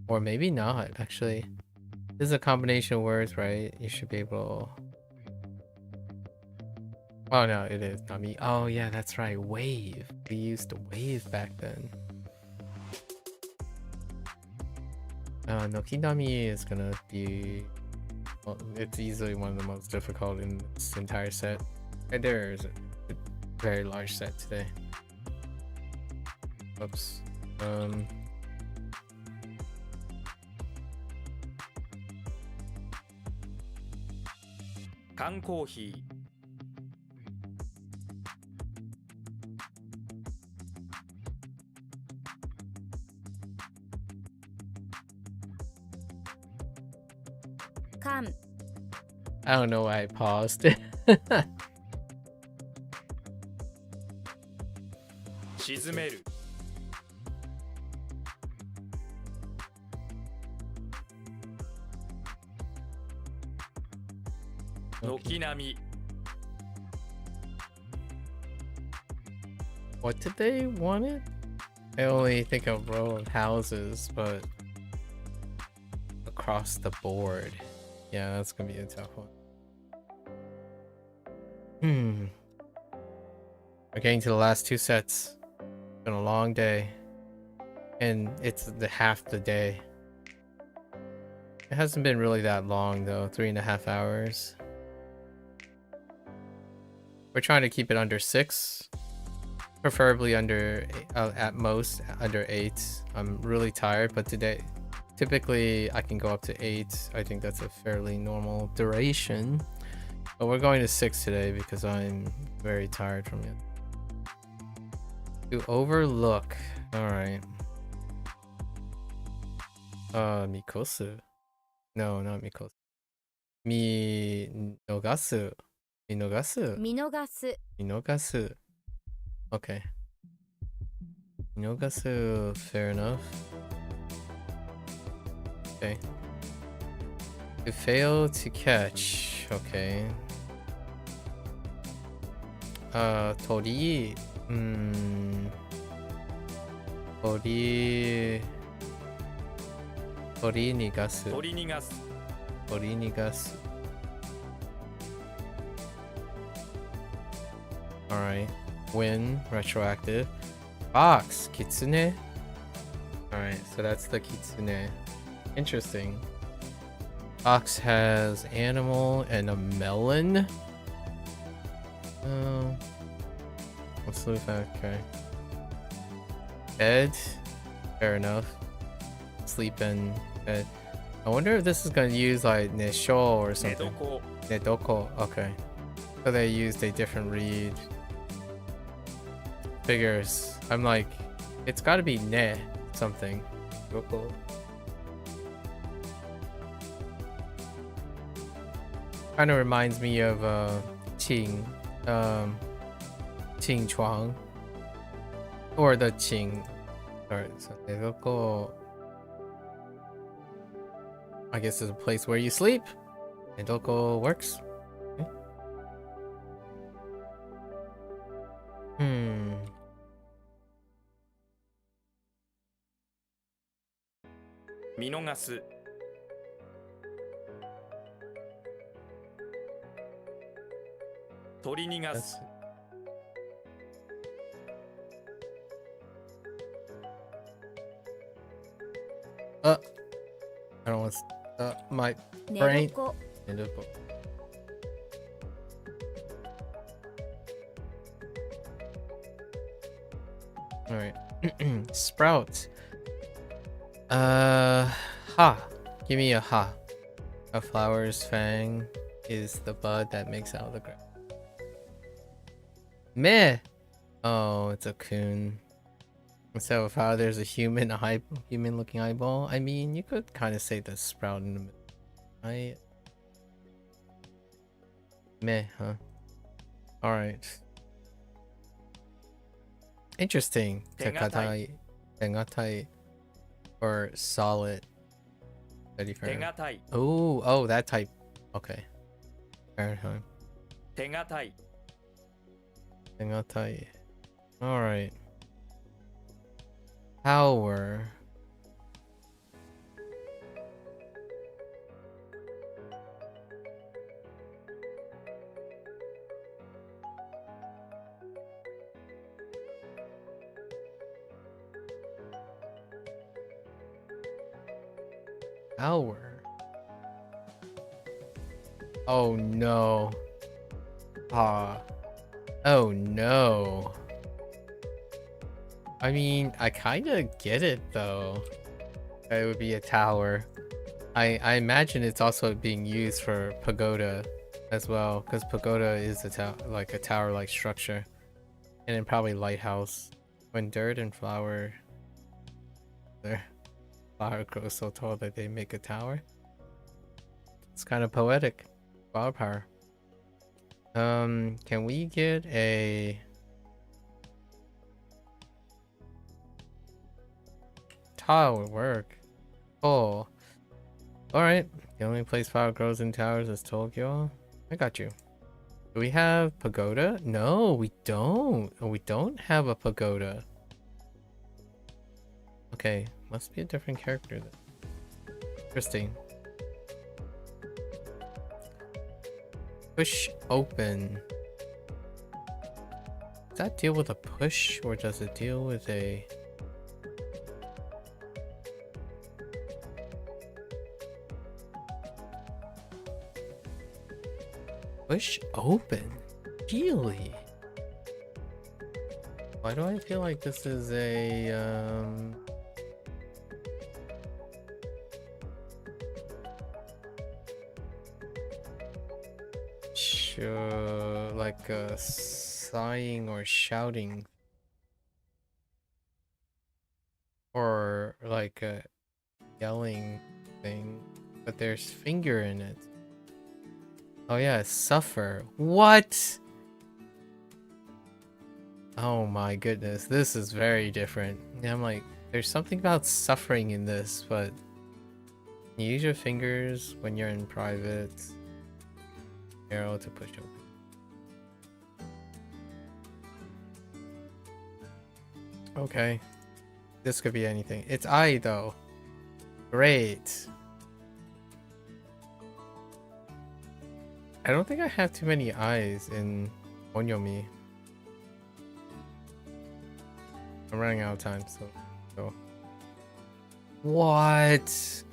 or maybe not actually. This is a combination of words, right? You should be able. Oh no, it is Nami. Oh yeah, that's right. Wave. We used wave back then. Nokinami is gonna be. Well, it's easily one of the most difficult in this entire set. And there's a very large set today. Oops. Can coffee. Can. I don't know why I paused. 沈める 軒並み What did they want it? I only think of row of houses, but across the board. Yeah, that's gonna be a tough one. We're getting to the last two sets. It's been a long day. And it's the half the day. It hasn't been really that long though, 3.5 hours. We're trying to keep it under 6. Preferably under, at most, under 8. I'm really tired, but today, typically I can go up to 8. I think that's a fairly normal duration. But we're going to 6 today because I'm very tired from it. To overlook. Alright. Mikosu. No, not Mikosu. Minogasu. Minogasu. 見逃す Minogasu. Okay. Minogasu, fair enough. Okay. To fail to catch. Okay. Tori. Tori nigasu. 取り逃がす Tori nigasu. Alright. Win, retroactive. Box, kitsune. Alright, so that's the kitsune. Interesting. Box has animal and a melon. Oh. Let's look at okay. Bed. Fair enough. Sleep in bed. I wonder if this is gonna use like nesho or 寝 something. 床 Nedoko. Okay. So they used a different read. Figures. I'm like, it's gotta be ne something. Doko. Kind of reminds me of Qing. Qing Chuang. Or the Qing. Alright, so Nedoko. I guess is a place where you sleep. Nedoko works. Okay. 見逃す 取り逃がす I don't want my 寝 brain. 床 Nedoko. Alright. Sprout. Ha. Give me a ha. A flower's fang is the bud that makes out of the ground. Meh. Oh, it's a coon. Instead of how there's a human human-looking eyeball. I mean, you could kind of say the sprout in the middle. Right? Meh, huh? Alright. Interesting. Tengatai. Tengatai. Or solid. 手堅い Oh, that type. Okay. Fair enough. 手堅い Tengatai. Alright. Power. tower. Oh no. Oh no. I mean, I kind of get it though. It would be a tower. I imagine it's also being used for pagoda as well, because pagoda is a tower-like structure, and then probably lighthouse. When dirt and flower, their flower grows so tall that they make a tower. It's kind of poetic. Flower power. Can we get a tile would work? Oh, all right. The only place flower grows in towers is Tokyo. I got you. Do we have pagoda? No, we don't. Oh, we don't have a pagoda. Okay, must be a different character then. Interesting. Push open. Does that deal with a push, or does it deal with a... Push open? Really? Why do I feel like this is a like a sighing or shouting, or like a yelling thing, but there's finger in it. Oh yeah, suffer. What? Oh my goodness, this is very different. Yeah, I'm like, there's something about suffering in this, but you use your fingers when you're in private. Arrow to push open. Okay. This could be anything. It's I though. Great. I don't think I have too many eyes in Onyomi. I'm running out of time, so. What?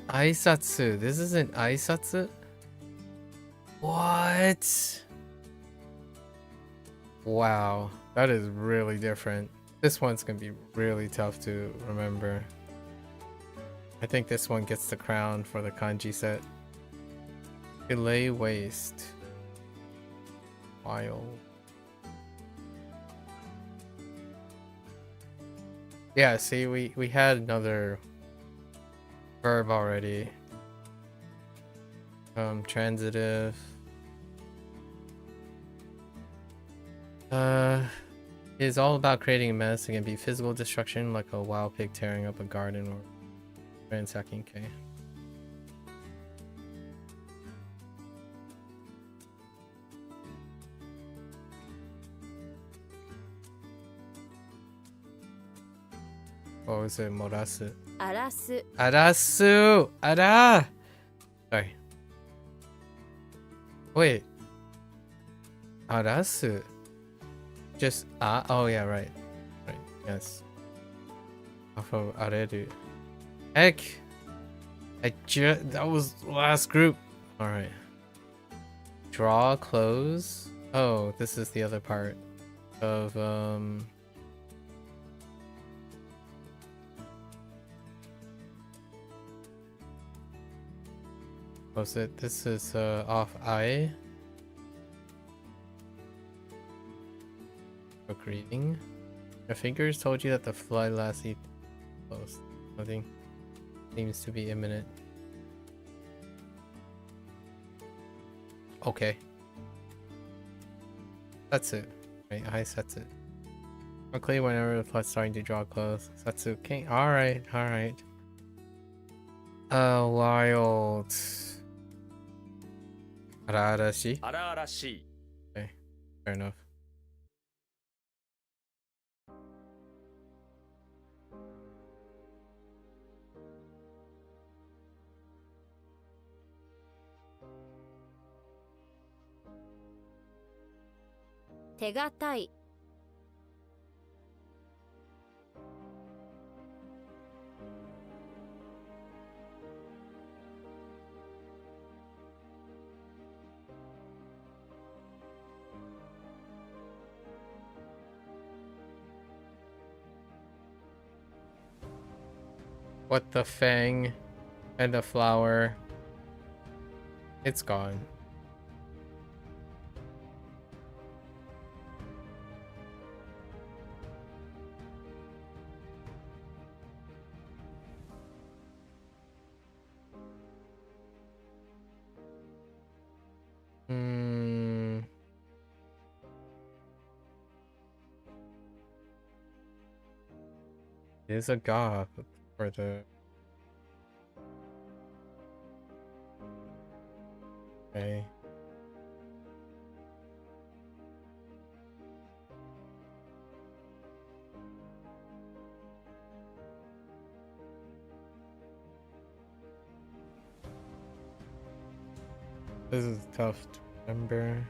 Aisatsu. This isn't Aisatsu? What? Wow. That is really different. This one's gonna be really tough to remember. I think this one gets the crown for the kanji set. Delay waste. Wild. Yeah, see, we had another verb already. Transitive. It is all about creating a mess. It can be physical destruction, like a wild pig tearing up a garden, or ransacking K. What was it? Morasu. 荒らす Arasu! Ara! Sorry. Wait. Arasu. Just oh yeah, right. Right, yes. Off of areru. Heck! That was the last group. Alright. Draw, close. Oh, this is the other part of was it? This is off I. Book reading. Your fingers told you that the fly last eat close. Nothing seems to be imminent. Okay. That's it. Right, I that's it. Quickly whenever the fly's starting to draw close. That's okay. Alright, alright. Wild. Ararashi? 荒々しい Okay, fair enough. "手堅い 「what the fang and the flower. It's gone. There's a goth for the... Okay. This is tough to remember.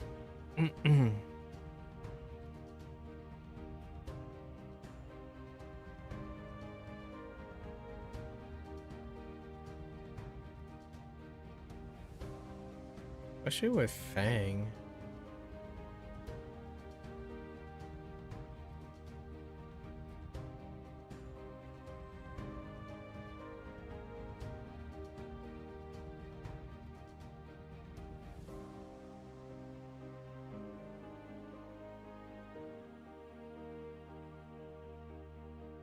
Especially with Fang.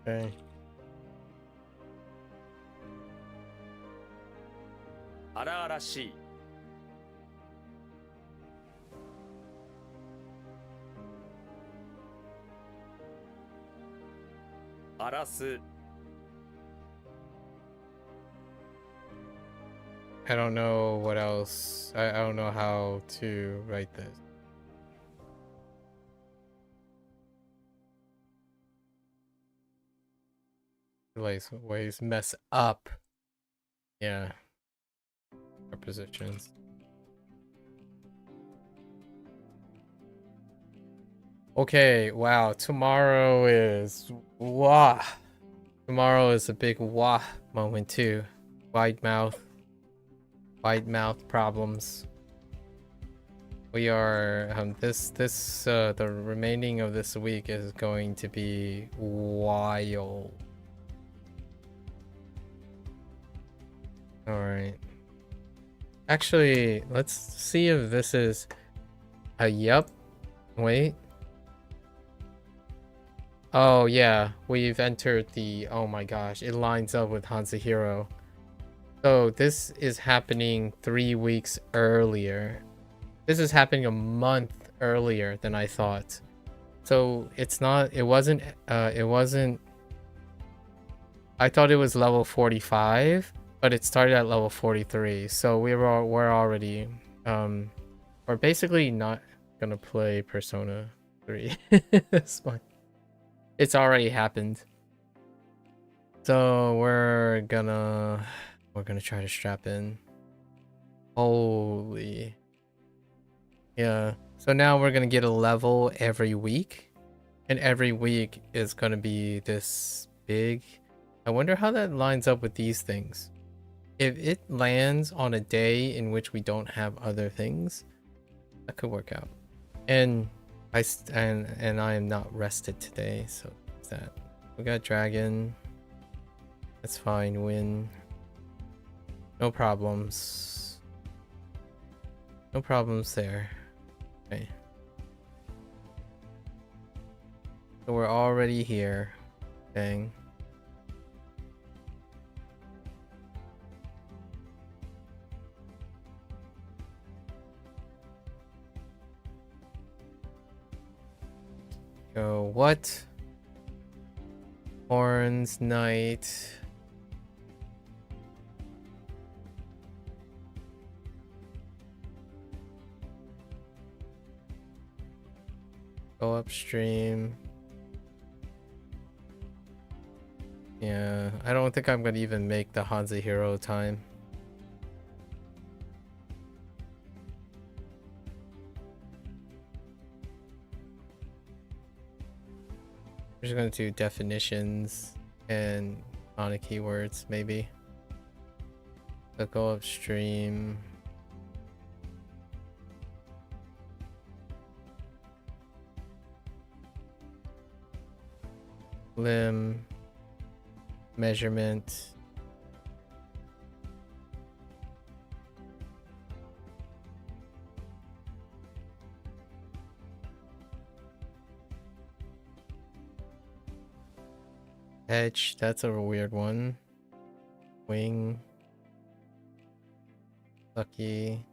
Okay. 荒々しい 荒らす I don't know what else. I don't know how to write this. Ways mess up. Yeah. Prepositions. Okay, wow. Tomorrow is wah. Tomorrow is a big wah moment too. Wide mouth problems. We are the remaining of this week is going to be wild. All right. Actually, let's see if this is a yup. Wait. Oh yeah, we've entered the, oh my gosh, it lines up with HanziHero. So this is happening 3 weeks earlier. This is happening a month earlier than I thought. So it wasn't, I thought it was level 45, but it started at level 43. So we're already, we're basically not gonna play Persona 3. It's fine. It's already happened. So we're gonna try to strap in. Holy. Yeah. So now we're gonna get a level every week. And every week is gonna be this big. I wonder how that lines up with these things. If it lands on a day in which we don't have other things, that could work out. And I am not rested today, so that's that. We got dragon. That's fine. Win. No problems. No problems there. Okay. So we're already here. Dang. Go, what? Horns, Knight. Go upstream. Yeah, I don't think I'm gonna even make the HanziHero time. We're just gonna do definitions and on a keywords, maybe. So go upstream. Limb. Measurement. Edge, that's a weird one. Wing. Lucky.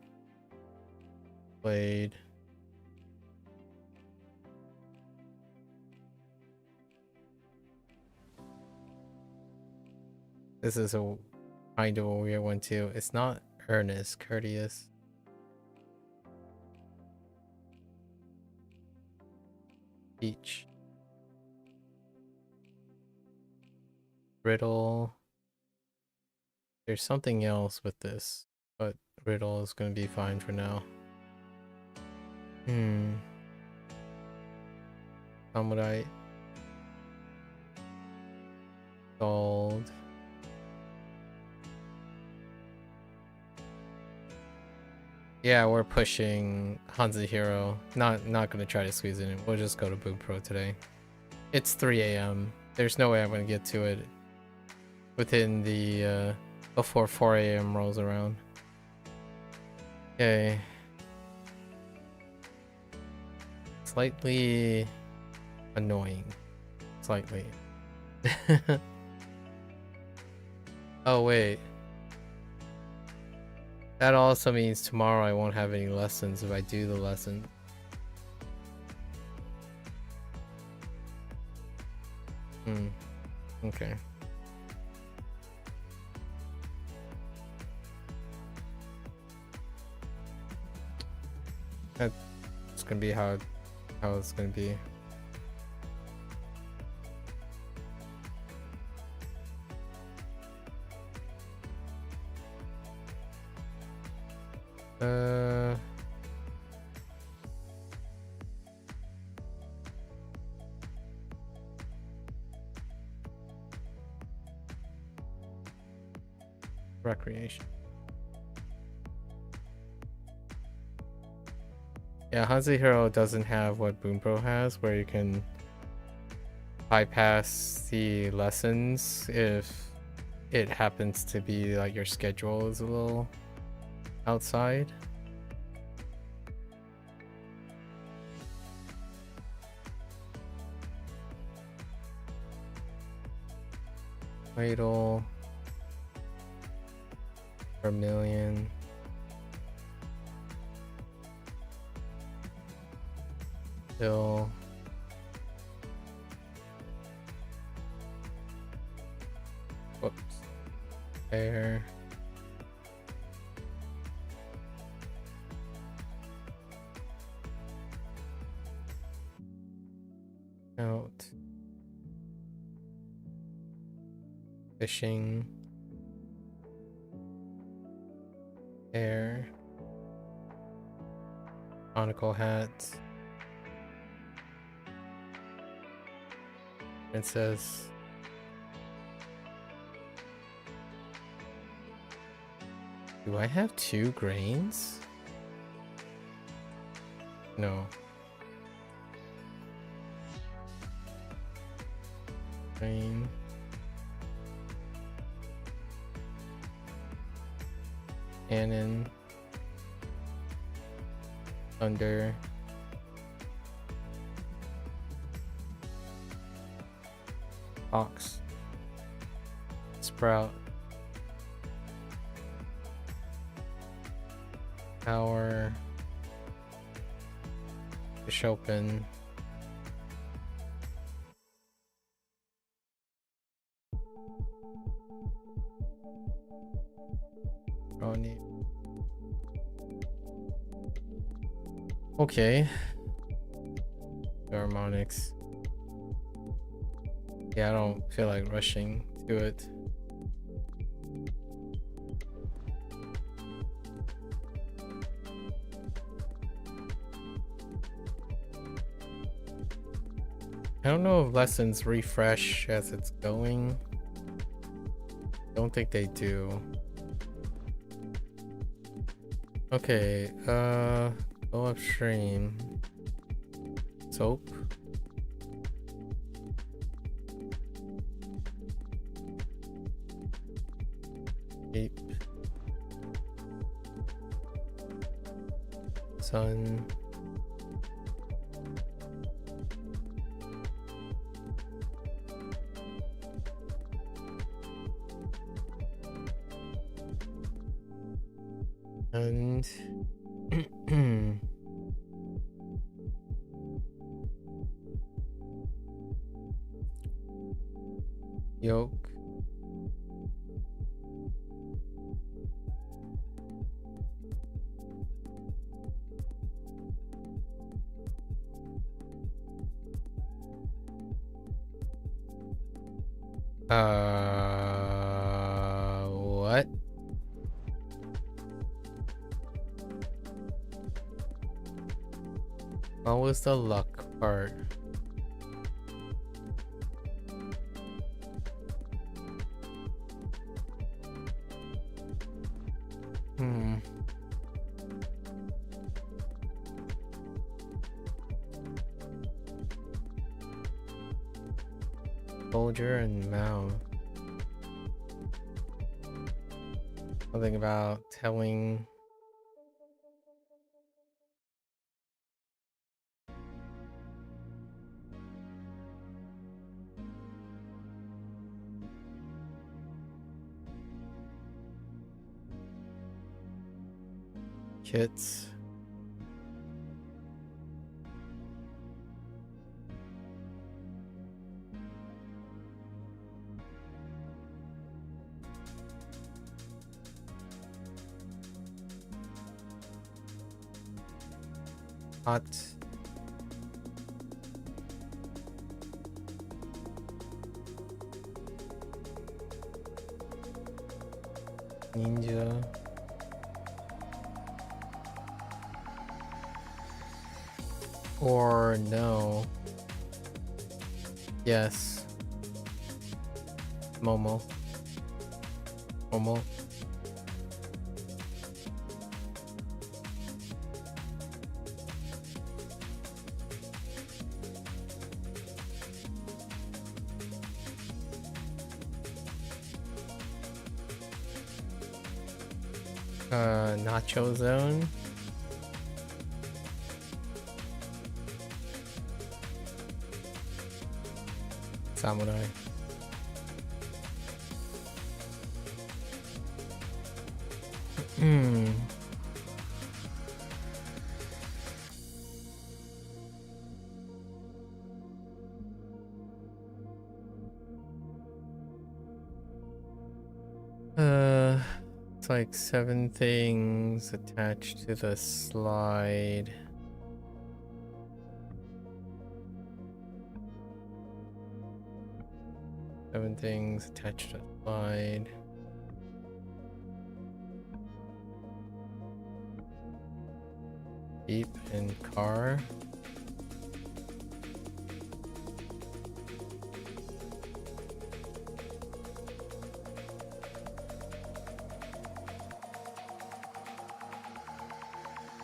Blade. This is a kind of a weird one too. It's not earnest, courteous. Peach. Riddle. There's something else with this, but riddle is gonna be fine for now. Samurai. Gold. Yeah, we're pushing HanziHero. Not gonna try to squeeze it in. We'll just go to Bunpro today. It's 3 a.m. There's no way I'm gonna get to it within the before 4 a.m. rolls around. Okay. Slightly annoying. Slightly. Oh wait. That also means tomorrow I won't have any lessons if I do the lesson. Okay. That's gonna be how it's gonna be. Recreation. Yeah, HanziHero doesn't have what Bunpro has, where you can bypass the lessons if it happens to be like your schedule is a little outside. Ladle. Vermilion. Hill. Whoops. Air. Out. Fishing. Air. Conical hats. Princess. Do I have 2 grains? No. Grain. Cannon. Thunder. Ox. Sprout. Power. Fish open. Brownie. Okay. Harmonics. Yeah, I don't feel like rushing to it. I don't know if lessons refresh as it's going. Don't think they do. Okay, go upstream. Soap. Cape. Sun. And yolk. What? What was the luck part? Soldier and Mao. Something about telling. Kits. Hot. Ninja. Or no. Yes. Momo. Momo. Nacho Zone. Samurai. It's like 7 things attached to the slide. Seven things attached to the slide. Jeep and car.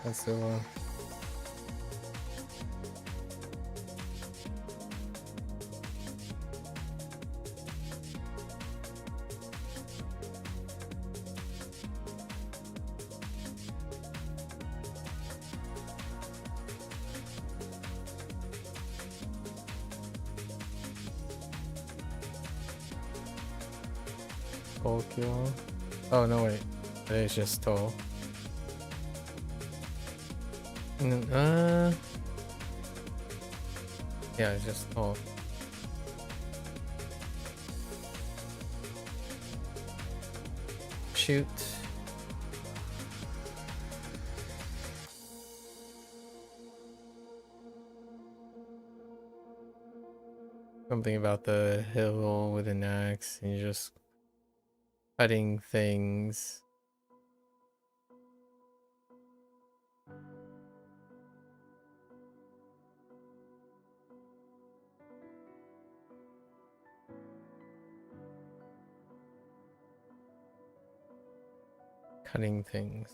That's the one. Tokyo. Oh no, wait. It is just tall. And then, yeah, it's just tall. Shoot. Something about the hill with an axe and you're just cutting things. Cutting things.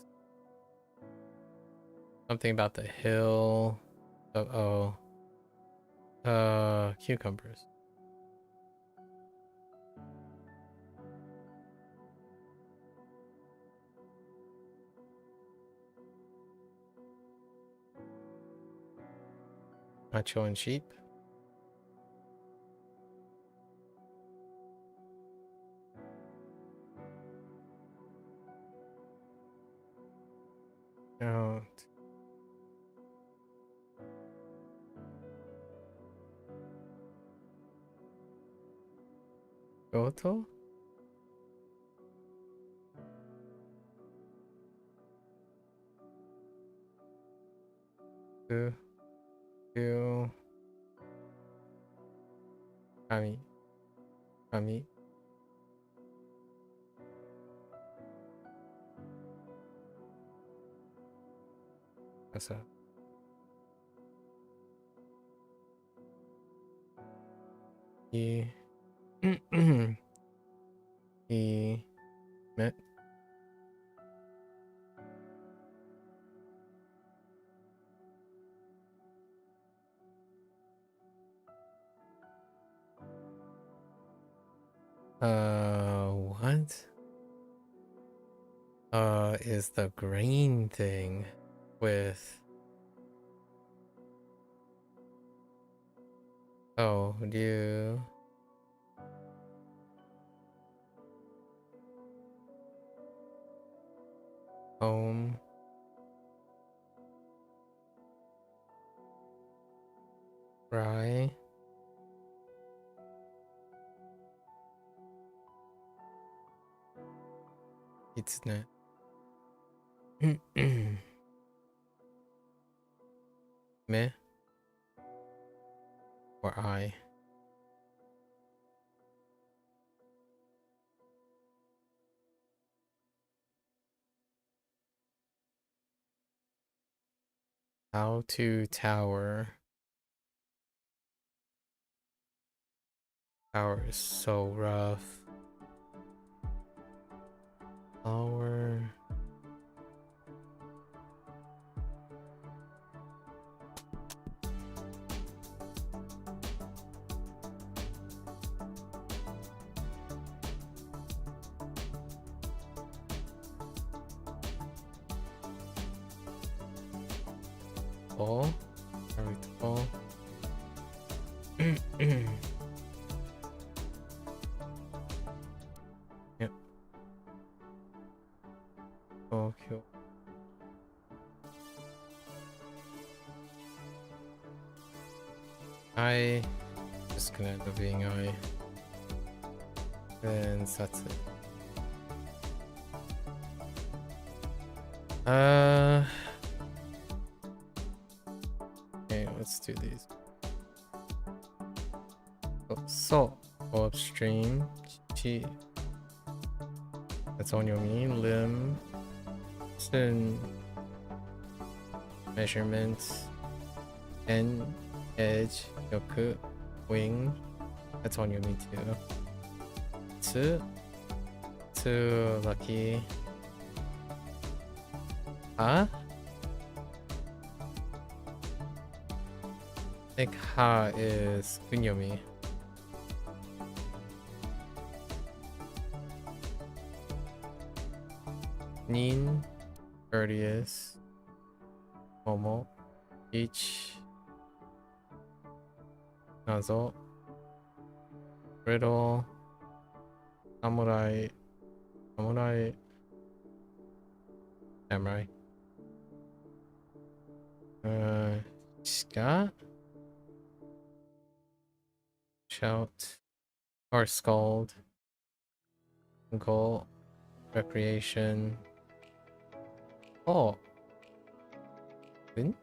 Something about the hill. Cucumbers. Macho and sheep. Out. Goto? To Kami. Kami. Asa. He he met what? Is the green thing with oh, do you home rye it's not me or I how to tower is so rough tower tall are we tall yep okay I just gonna end up being I and that's it okay let's do these salt upstream chi that's on your mean limb sin measurements and edge yoku wing that's on your me too two lucky huh I think ha is kunyomi nin courteous momo each nazo riddle samurai samurai shika shout or scald goal recreation oh win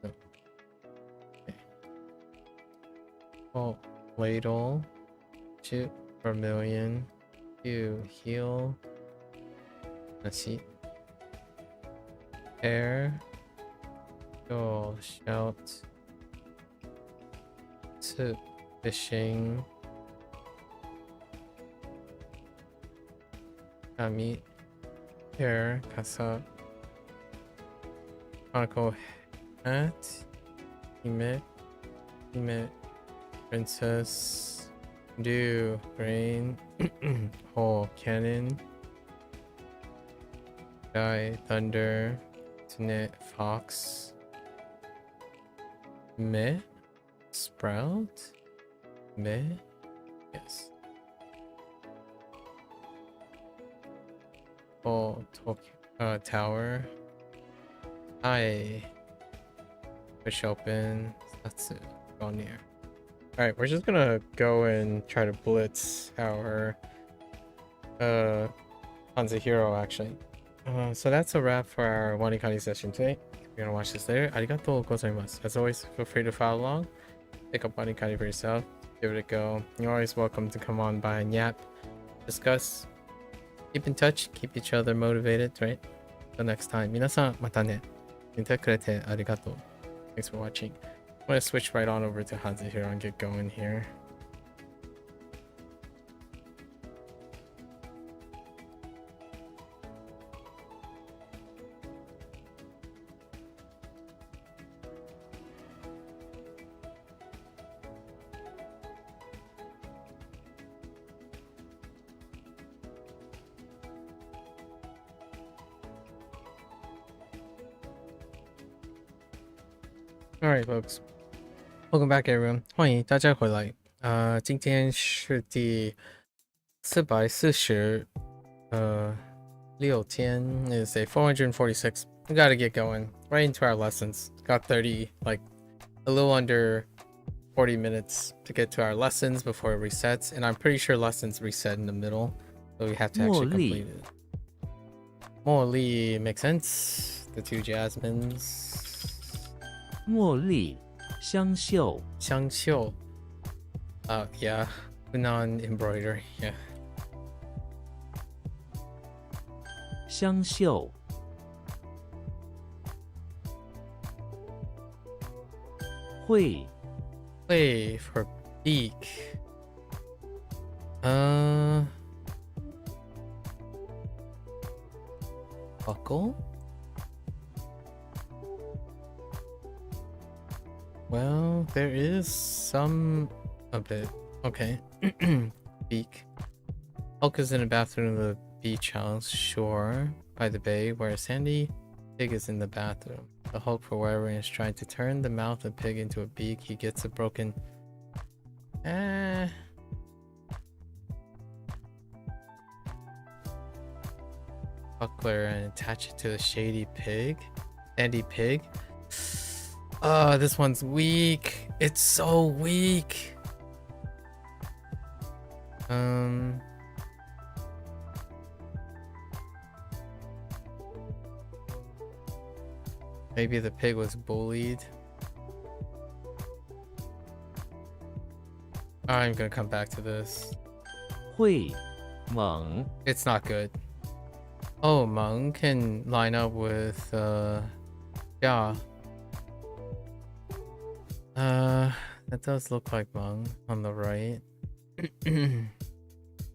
no. Okay. Oh ladle shoot vermilion you heal Nashi air go shout to fishing Kami air kasa chronicle hat hime princess do grain whole cannon guy thunder Tnet fox me sprout me yes oh Tokyo tower Hi. Push open. That's it. Go near. Alright, we're just gonna go and try to blitz our HanziHero actually. So that's a wrap for our WaniKani session today. You're gonna watch this later. Arigatou gozaimasu. As always, feel free to follow along. Pick up WaniKani for yourself. Give it a go. You're always welcome to come on by and yap, discuss, keep in touch, keep each other motivated, right? Until next time. 皆さん、またね。見てくれてありがとう. Thanks for watching. I'm gonna switch right on over to HanziHero and get going here. Alright, folks. Welcome back, everyone. 欢迎大家回来。今天是第440六天 is day 446. We gotta get going right into our lessons. Got 30, like a little under 40 minutes to get to our lessons before it resets, and I'm pretty sure lessons reset in the middle, so we have to actually complete it. Moli makes sense. The two jasmines. 茉莉香秀 Xiangqiu. Yeah. Hunan embroidery. Yeah. 香秀会 Wait for beak. Buckle? Well, there is some a bit. Okay. Beak. Hulk is in the bathroom of the beach house, sure, by the bay, where Sandy Pig is in the bathroom. The Hulk, for whatever reason, is trying to turn the mouth of Pig into a beak. He gets a broken buckler and attach it to the shady pig. Sandy Pig. This one's weak. It's so weak. Maybe the pig was bullied. I'm gonna come back to this. 会猛 It's not good. Oh, Meng can line up with yeah. That does look like Meng on the right.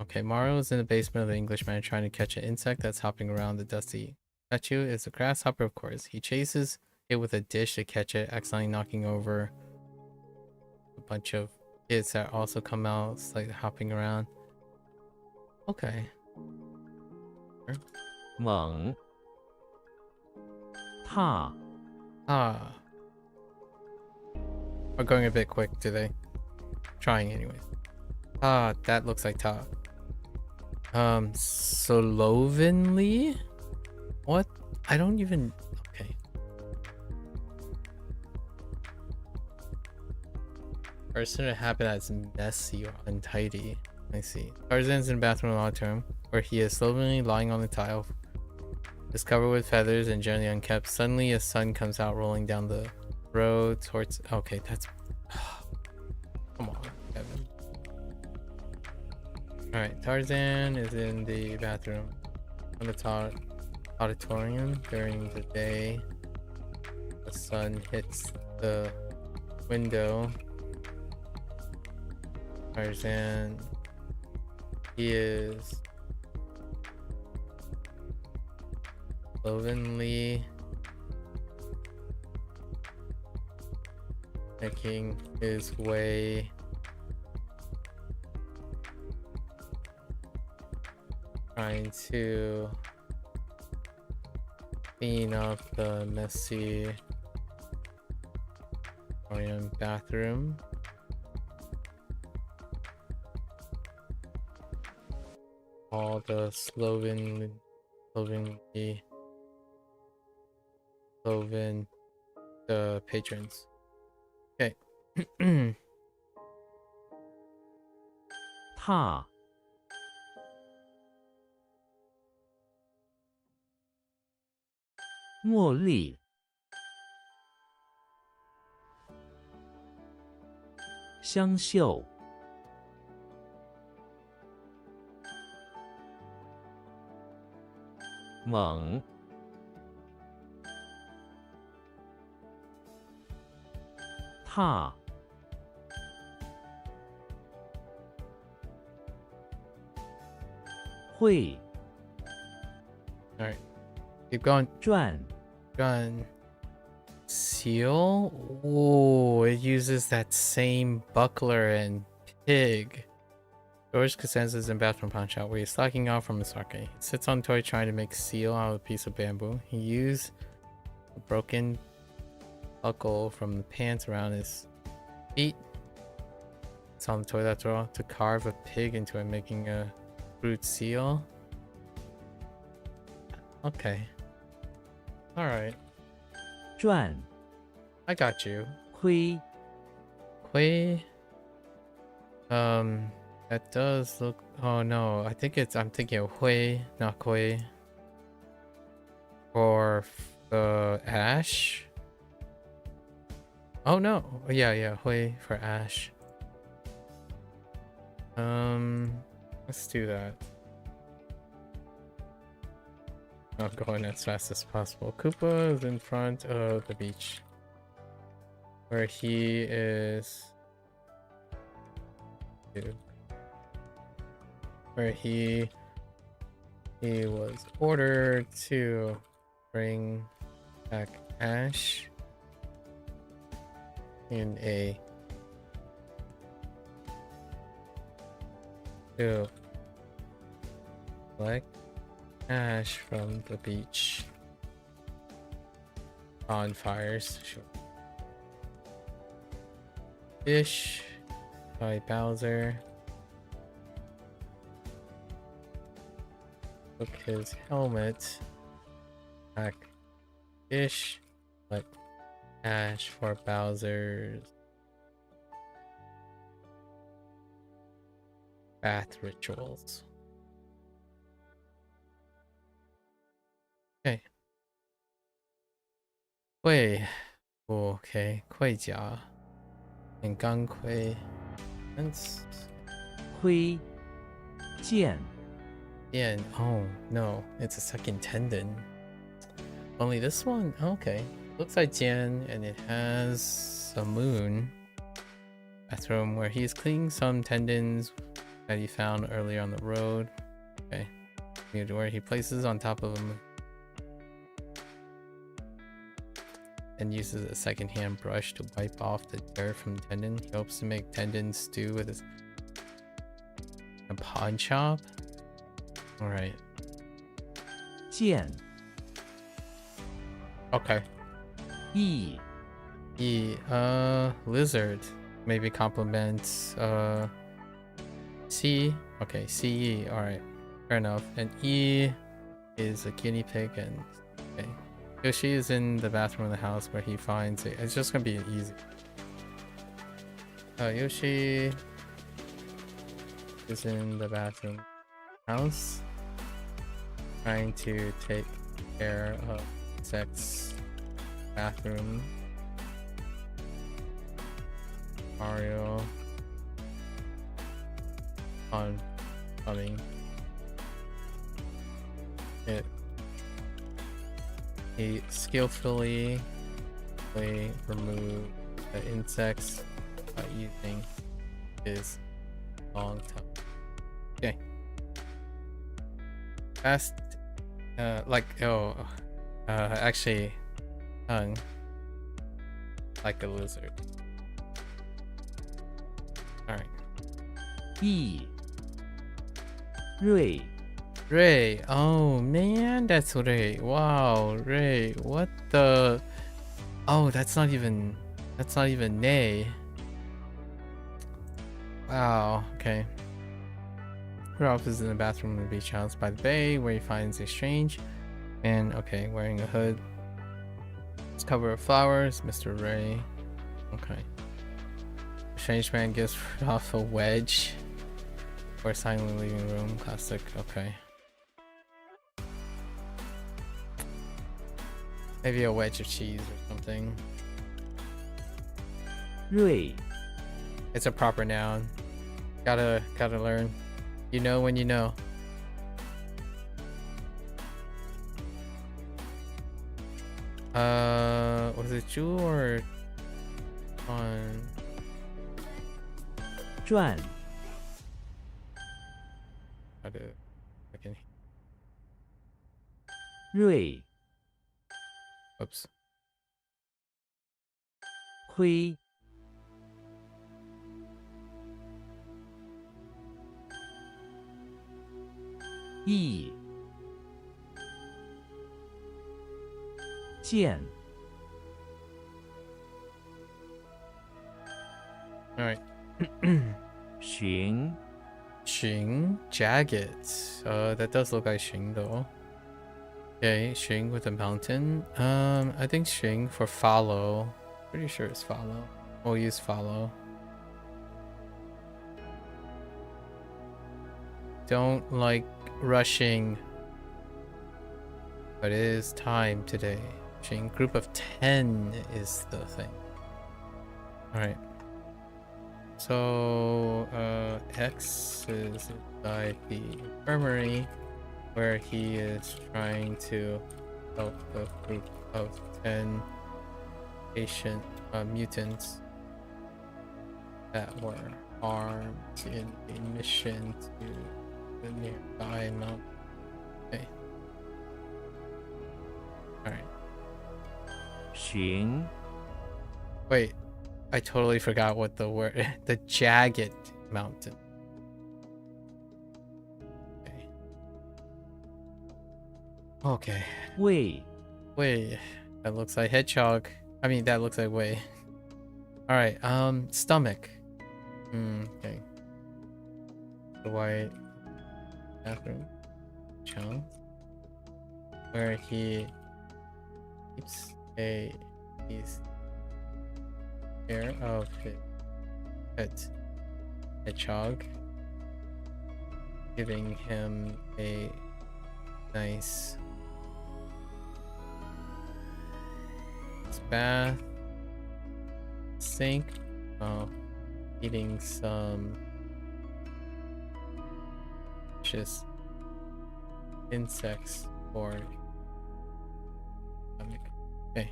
Okay, Mario's in the basement of the Englishman trying to catch an insect that's hopping around the dusty statue. It's a grasshopper, of course. He chases it with a dish to catch it, accidentally knocking over a bunch of kids that also come out, it's like hopping around. Okay. 猛踏 Ah. We're going a bit quick today. Trying anyways. Ah, that looks like Ta. Slovenly? What? I don't even... Okay. Person or habit that's messy or untidy. I see. Tarzan's in the bathroom long term, where he is slovenly lying on the tile. It's covered with feathers and generally unkept. Suddenly a sun comes out rolling down the road towards... Okay, that's... Come on, Kevin. Alright, Tarzan is in the bathroom on the auditorium during the day. The sun hits the window. Tarzan, he is slovenly making his way trying to clean up the messy bathroom. All the slovenly Cloven, the patrons. Okay. 踏茉莉香秀猛踏会 Alright. Keep going. 转 Gun. Seal? Oh, it uses that same buckler and pig. George Cosenza is in bathroom pawn shop where he's slacking off from his sake. He sits on toy trying to make seal out of a piece of bamboo. He used a broken buckle from the pants around his feet. It's on the toilet roll to carve a pig into it, making a fruit seal. Okay. Alright. 转 I got you. 亏 Quay. That does look. Oh no, I think it's. I'm thinking of Hui, not Quay. Or Ash. Oh no, yeah, Hui for Ash. Let's do that. Not going as fast as possible. Koopa is in front of the beach, where he is. Where he was ordered to bring back Ash in a to collect Ash from the beach bonfires. Sure. Fish by Bowser. Took his helmet. Back Fish. But Ash for Bowser's bath rituals. Okay. Hui. Okay. Kui Jia. And Gang Kui. That's 亏剑 yeah. Oh no, it's a second tendon. Only this one? Okay. Looks like Jian, and it has a moon. Bathroom where he's cleaning some tendons that he found earlier on the road. Okay. Where he places on top of him and uses a second-hand brush to wipe off the dirt from the tendon. He hopes to make tendon stew with his a pawn shop. All right. 剑 Okay. 翼 Lizard. Maybe compliments C. Okay, CE. All right. Fair enough. And E is a guinea pig, and okay. Yoshi is in the bathroom of the house where he finds it. It's just gonna be easy. Yoshi is in the bathroom house trying to take care of Sex's bathroom. Mario on coming. He skillfully remove the insects by using his long tongue. Okay. Fast, actually, tongue like a lizard. All right. 翼锐 Ray, oh man, that's Ray. Wow, Ray, what the? Oh, that's not even Nay. Wow, okay. Ralph is in the bathroom of the beach house by the bay where he finds a strange man, okay, wearing a hood. It's cover of flowers, Mr. Ray. Okay. Strange man gives off a wedge. Or silently leaving room, classic, okay. Maybe a wedge of cheese or something. 瑞 It's a proper noun. Gotta learn. You know when you know. Was it Ju or on? 转 How to fucking 瑞 oops. 亏 意 见 Alright. 寻 Xing, jagged. That does look like Xing though. Okay, Xing with a mountain. I think Xing for follow. Pretty sure it's follow. We'll use follow. Don't like rushing. But it is time today. Xing, group of 10 is the thing. Alright. So, X is inside the infirmary where he is trying to help the group of 10 patient mutants that were armed in a mission to the nearby mountain. Okay. Alright. 寻 Wait, I totally forgot what the word the jagged mountain. Okay. Okay. 胃 Wait. That looks like hedgehog. I mean that looks like way. Alright, stomach. Okay. The white bathroom. Chunk. Where he keeps a piece care of his pet hedgehog, giving him a nice bath, sink, eating some just insects for stomach. Okay.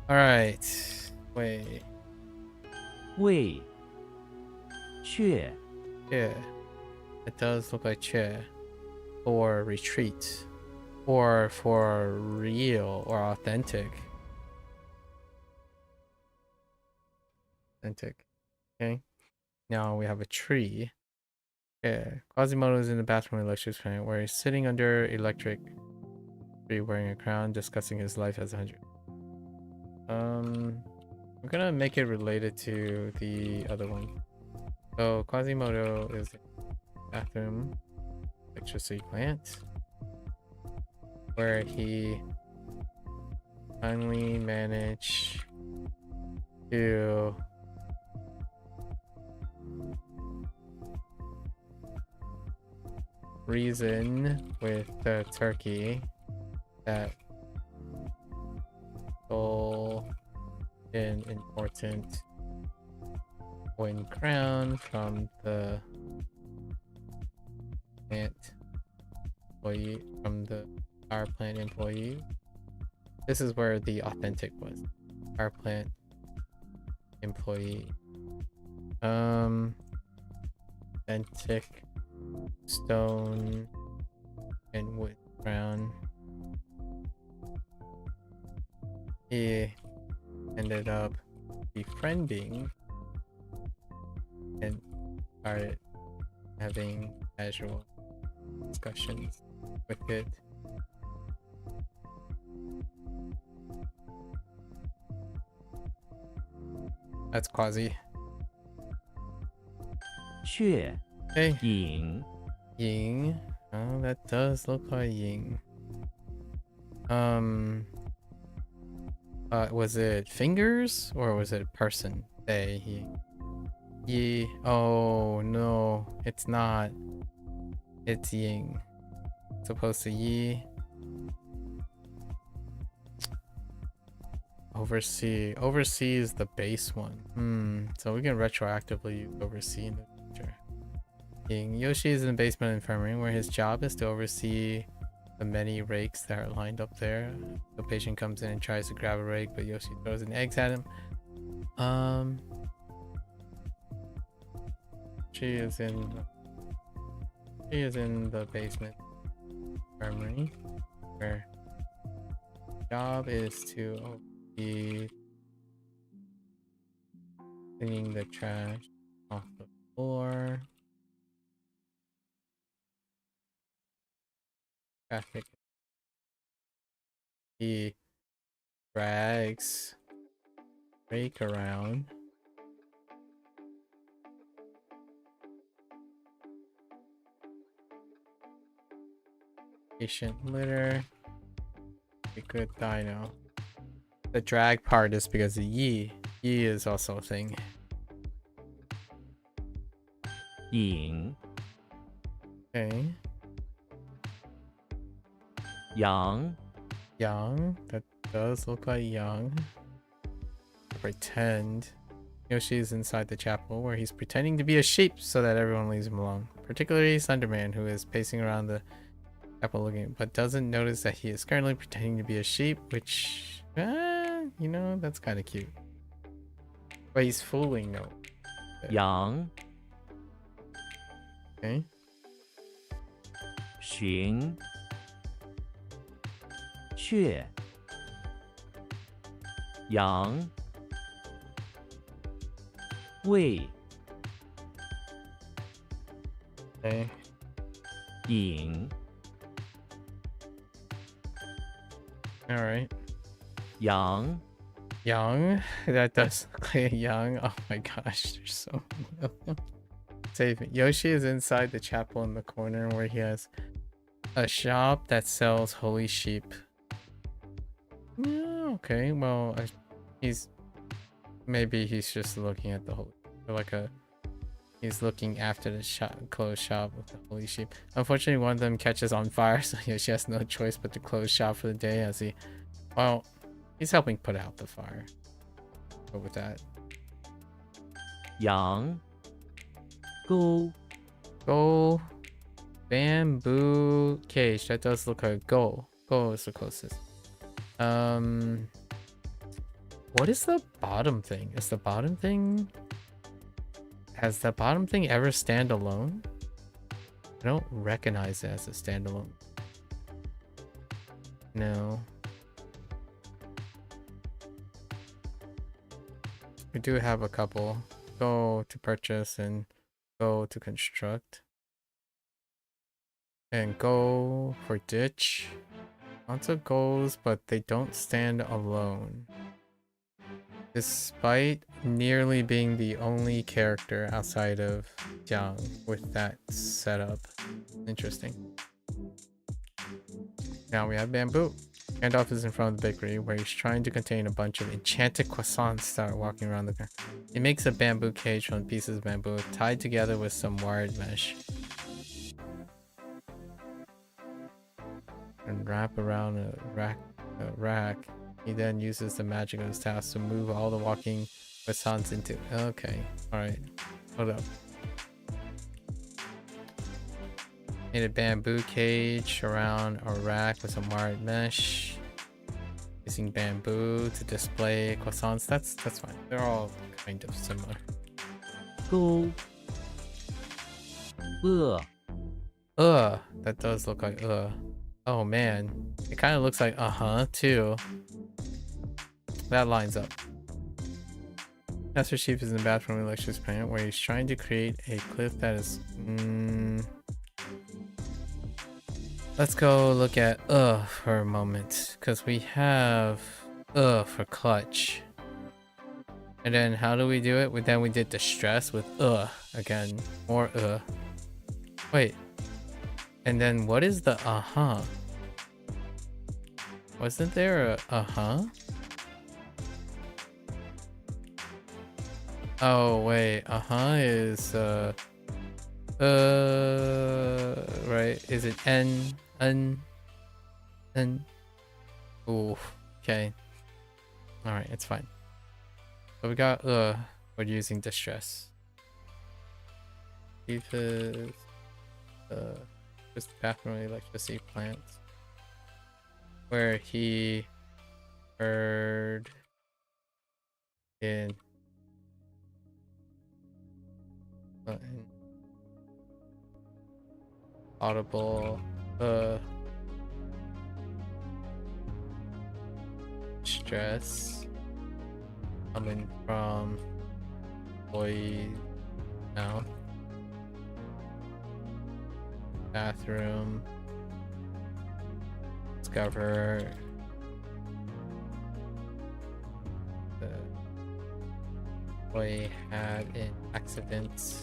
All right. Wait. 胃 雀 Yeah. It does look like chair. Or retreat. Or for real or authentic. Authentic. Okay. Now we have a tree. Yeah. Quasimodo is in the bathroom electric fan where he's sitting under electric tree wearing a crown, discussing his life as 100. I'm gonna make it related to the other one. So Quasimodo is in the bathroom electricity plant where he finally managed to reason with the turkey that stole an important coin crown from the plant employee, from the power plant employee. This is where the authentic was. Power plant employee. Authentic stone and wood crown. He ended up befriending and started having casual discussions with it. That's Quasi. 雀 Hey, 影 Ying. Oh, that does look like Ying. Was it fingers or was it a person? They, he. Yi. Oh no, it's not. It's ying. It's supposed to yi. Oversee. Oversee is the base one. So we can retroactively use oversee in the future. Ying. Yoshi is in the basement infirmary where his job is to oversee the many rakes that are lined up there. The patient comes in and tries to grab a rake, but Yoshi throws an eggs at him. She is in the basement infirmary where job is to be cleaning the trash off the floor. Traffic. He drags rake around. Patient litter. A good dino. The drag part is because of yi. Yi is also a thing. 引 Okay. 羊 Yang. That does look like Yang. Pretend. Yoshi is inside the chapel where he's pretending to be a sheep so that everyone leaves him alone. Particularly Slenderman, who is pacing around the chapel looking, but doesn't notice that he is currently pretending to be a sheep, which, you know, that's kind of cute. But he's fooling no. 羊 Okay. 寻雀羊喂 Okay. 引 All right. 羊 Young. That does look like a young. Oh my gosh, they're so. Save it. Yoshi is inside the chapel in the corner where he has a shop that sells holy sheep. Yeah, okay. Well, he's maybe he's just looking at the holy, or like a. He's looking after the shop, closed shop with the holy sheep. Unfortunately, one of them catches on fire, so Yoshi has no choice but to close shop for the day as he. Well, he's helping put out the fire. Go with that. 羊钩 Go. Bamboo cage. That does look like go. Go is the closest. What is the bottom thing? Is the bottom thing? Has the bottom thing ever stand alone? I don't recognize it as a standalone. No. We do have a couple. Go to purchase and go to construct. And go for ditch. Lots of goals, but they don't stand alone. Despite nearly being the only character outside of Jiang with that setup. Interesting. Now we have bamboo. Gandalf is in front of the bakery where he's trying to contain a bunch of enchanted croissants that are walking around the ground. He makes a bamboo cage from pieces of bamboo tied together with some wired mesh. And wrap around a rack. He then uses the magic of his task to move all the walking croissants into. Okay, alright. Hold up. Made a bamboo cage around a rack with some wired mesh. Using bamboo to display croissants. That's fine. They're all kind of similar. 钩 That does look like Oh man. It kind of looks like too. That lines up. Master Chief is in the bathroom with Lecture's parent where he's trying to create a cliff that is Let's go look at for a moment, because we have for clutch. And then how do we do it? Then we did the stress with again. More Wait. And then what is the Wasn't there a Oh wait, is right? Is it N? Ooh, okay. All right, it's fine. So we got we're using distress. Because just bathroom electricity plants where he heard in audible stress coming from boy now bathroom discover the boy had an accident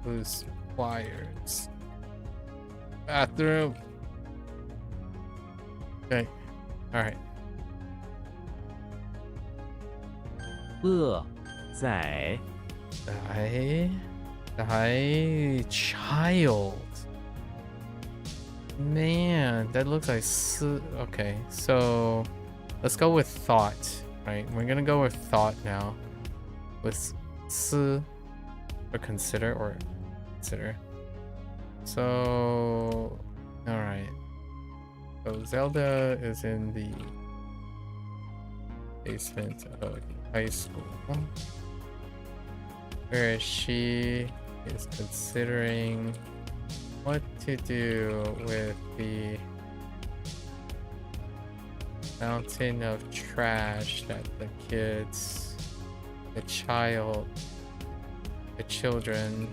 loose wires bathroom. Okay, all right. 恶在 Die child. Man, that looks like okay, so let's go with thought, right? We're gonna go with thought now. With or consider. So alright. So Zelda is in the basement of the high school, where she is considering what to do with the mountain of trash that the children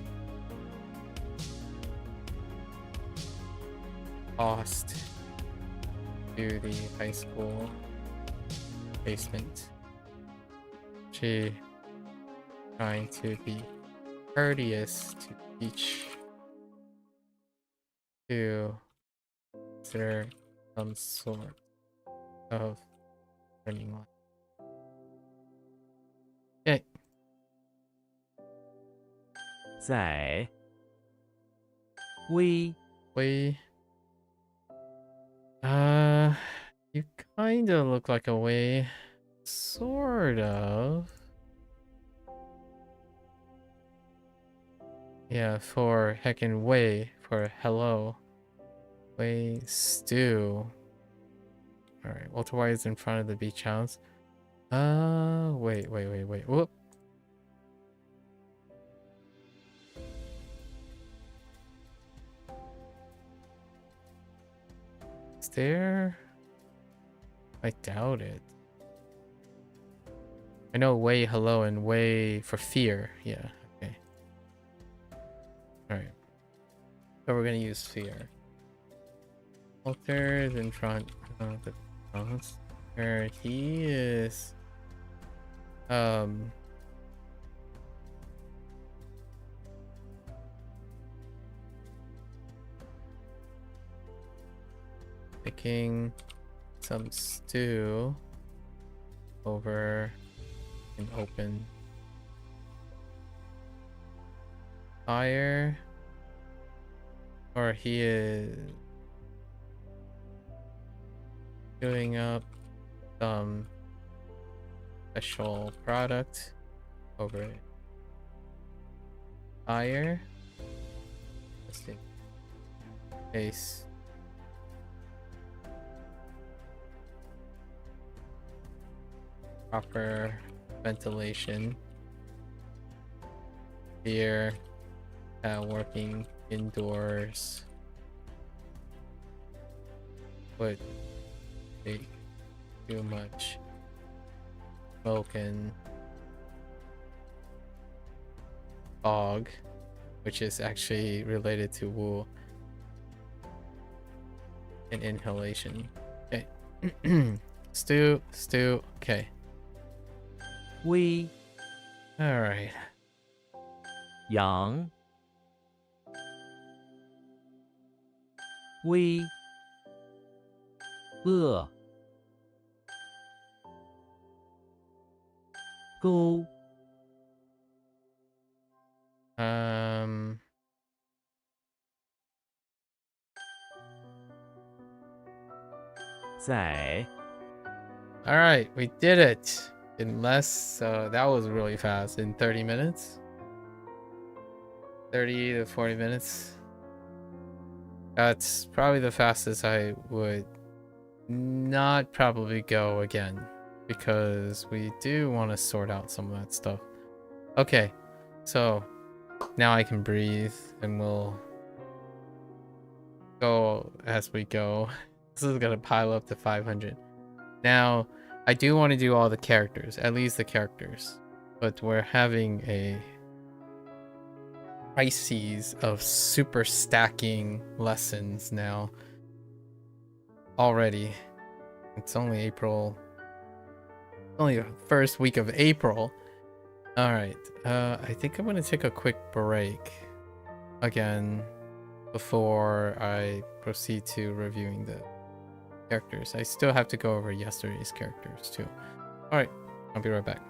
tossed to the high school basement. She trying to be courteous to each to consider some sort of learning line. Okay. 在微 You kind of look like a way, sort of. Yeah, for heckin' way, for hello. Way stew. Alright, Walter White is in front of the beach house. Wait. Whoop. Is there? I doubt it. I know way hello and way for fear. Yeah, okay. Alright. So we're gonna use fear. Walter is in front of the house where he is picking some stew over an open fire, or he is doing up some special product over fire. Let's see. Case. Proper ventilation. Here, working indoors would take too much smoke and fog, which is actually related to Wu and inhalation. Okay. Stew, okay. 微 All right. 阳微恶勾 在 All right, we did it in less. That was really fast. In 30 minutes, 30 to 40 minutes. That's probably the fastest I would not probably go again, because we do want to sort out some of that stuff. Okay, so now I can breathe, and we'll go as we go. This is gonna pile up to 500. Now, I do want to do all the characters, at least the characters, but we're having a crises of super stacking lessons now already. It's only April, only the first week of April. All right, I think I'm gonna take a quick break again before I proceed to reviewing the characters. I still have to go over yesterday's characters too. All right, I'll be right back.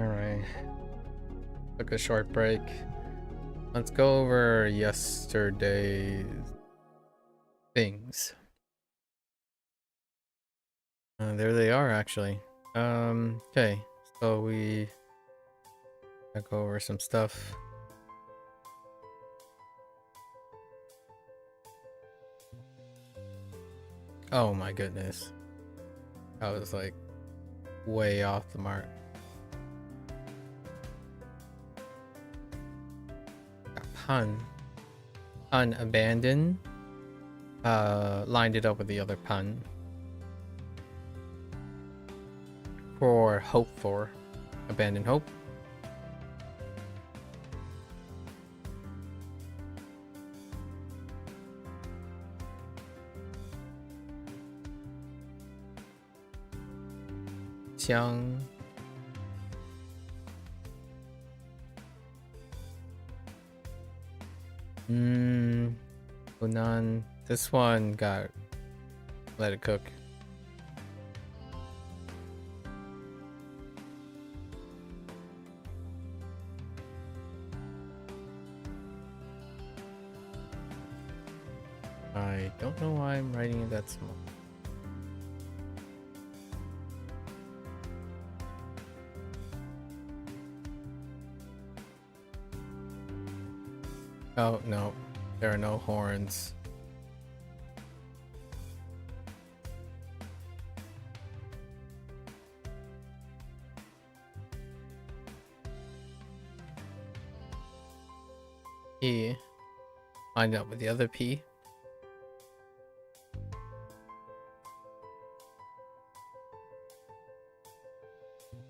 Alright. Took a short break. Let's go over yesterday's things. There they are, actually. Okay. So we go over some stuff. Oh my goodness. I was like way off the mark. Pun abandon. Lined it up with the other pun. For hope for. Abandon hope. Xiang. Hunan. This one got let it cook. I don't know why I'm writing it that small. Oh no, there are no horns. P lined up with the other P.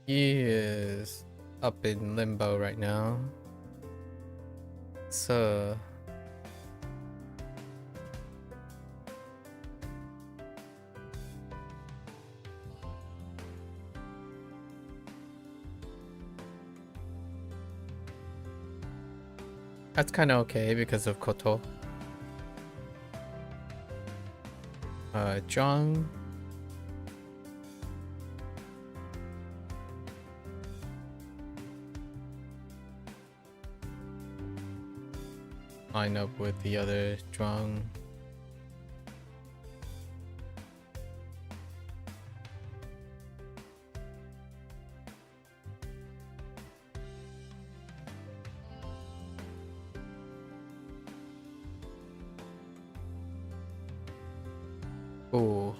He is up in limbo right now. So that's kind of okay because of Koto. Zhang. Line up with the other Zhang. Oh,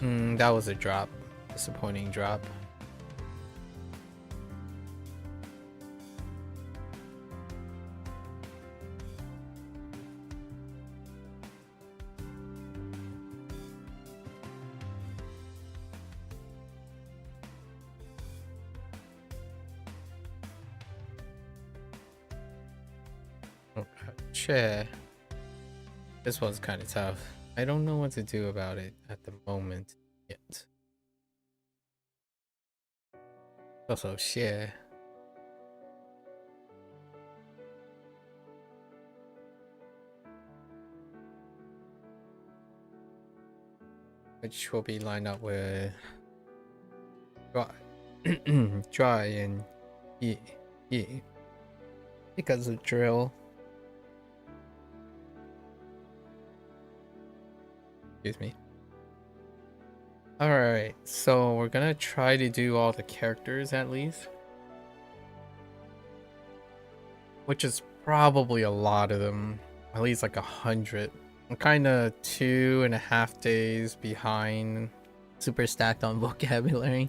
that was a drop. Disappointing drop. Chair. This one's kind of tough. I don't know what to do about it at the moment yet. Also, share. Which will be lined up with dry, dry and ye, because of drill. Excuse me. Alright, so we're gonna try to do all the characters at least. Which is probably a lot of them. At least like 100. I'm kinda 2.5 days behind. Super stacked on vocabulary.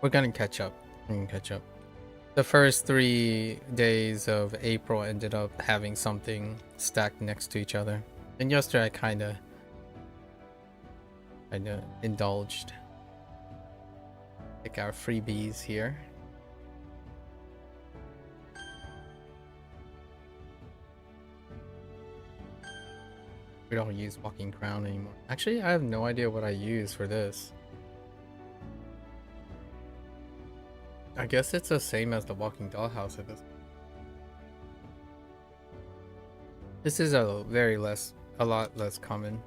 We're gonna catch up. The first 3 days of April ended up having something stacked next to each other. And yesterday I kinda indulged. Pick our freebies here. We don't use walking crown anymore. Actually, I have no idea what I use for this. I guess it's the same as the walking dollhouse at this. This is a lot less common.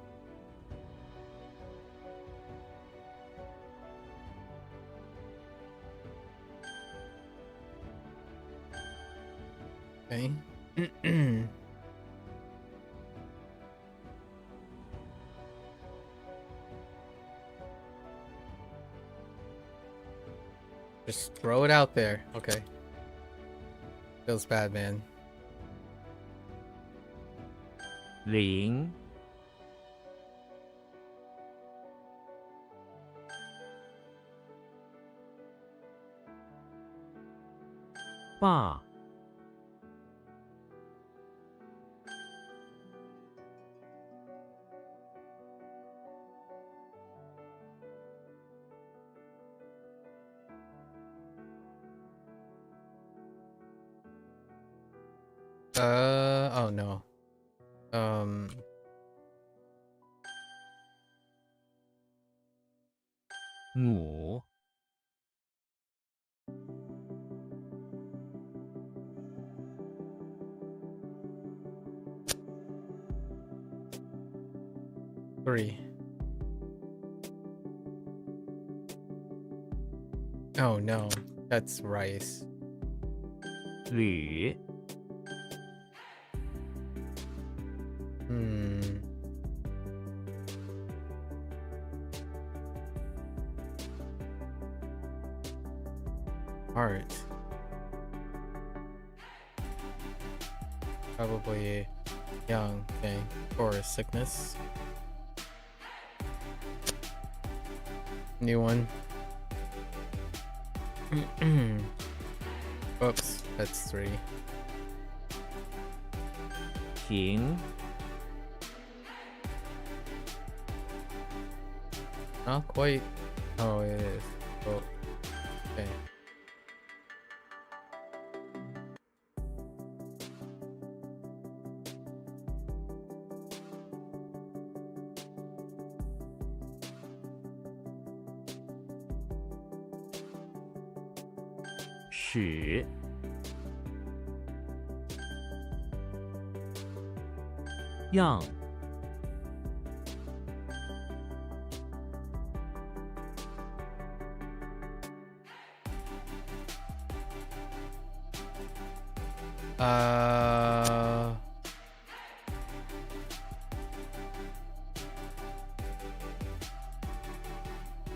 Okay. Just throw it out there. Okay. Feels bad, man. 0 8 Oh no. 母 3. Oh no, that's rice. 铝 Heart. Probably young, okay. Or sickness. New one. Oops, that's 3. 平 Not quite. Oh, it is. Oh, okay. 始 样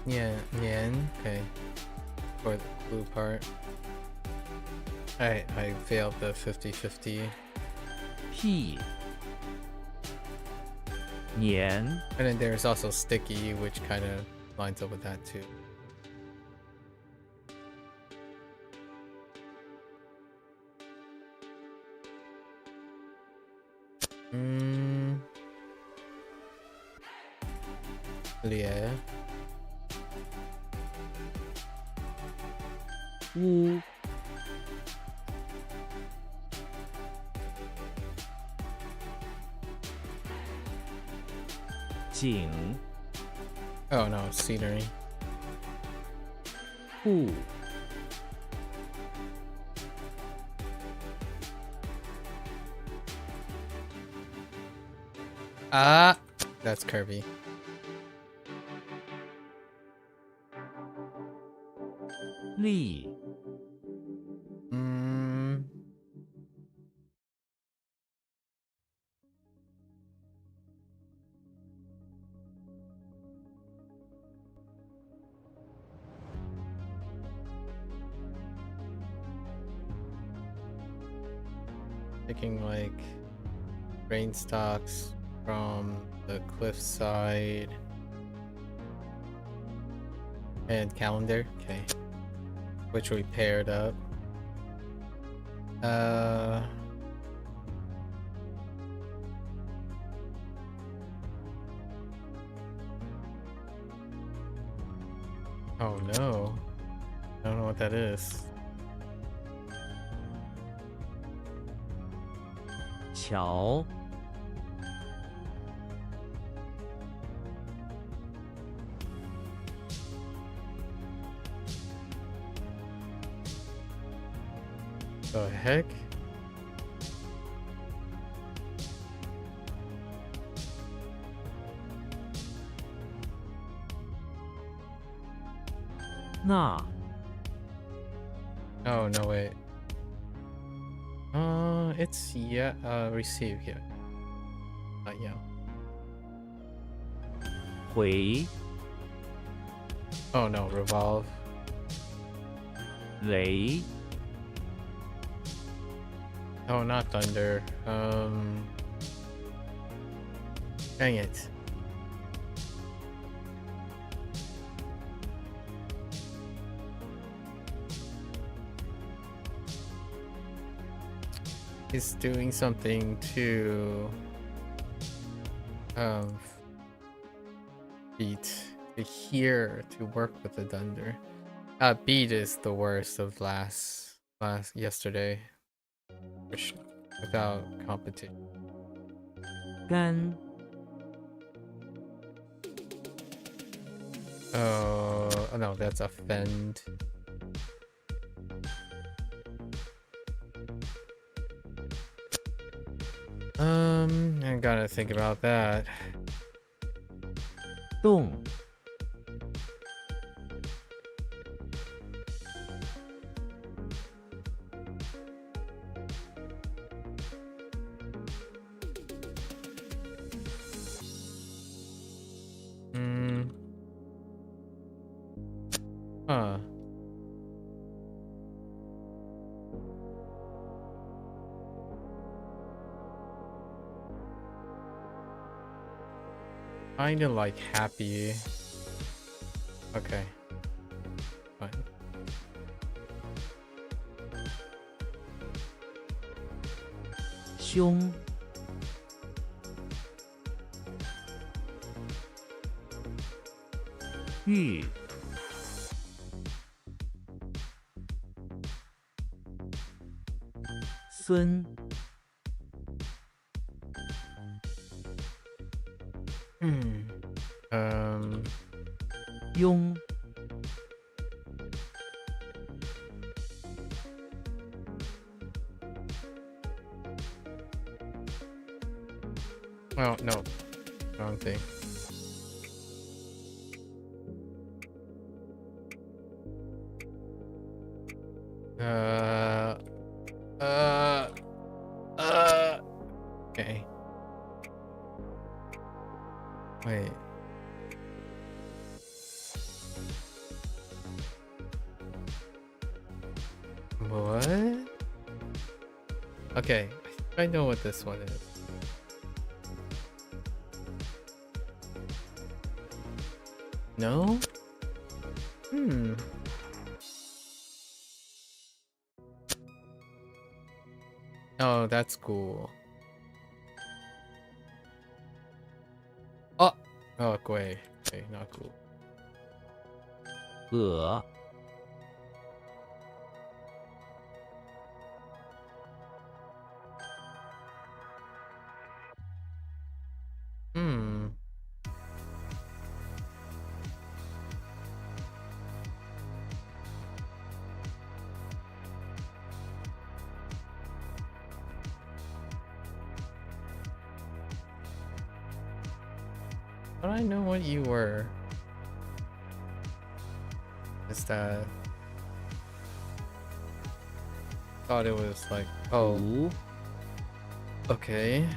Yeah, Nian. Okay. For the blue part. Alright, I failed the 50-50. 屁 年 And then there's also sticky, which kind of lines up with that too. Yeah. 乌 景 Oh no, scenery. 布 Ah, that's Kirby. 力 Picking like grain stalks from the cliffside and calendar. Okay, which we paired up. Oh no, I don't know what that is. 桥 The heck? na Oh no, wait. It's yeah, receive here. Not yeah. 回 Oh no, revolve. 为 Oh, not thunder. Dang it. He's doing something to beat to hear to work with the thunder. Beat is the worst of yesterday. Without competition. 干 Oh no, that's offend. I gotta think about that. 动 Huh. Kinda like happy. Okay. Fine. 胸 玉 孙 庸 Oh no. Wrong thing. Okay. Wait. What? Okay, I know what this one is. No? Oh, that's cool. Oh! Oh, Gui. Okay, not cool. 鹅 But I know what you were. Is that... Thought it was like, oh, 无 okay.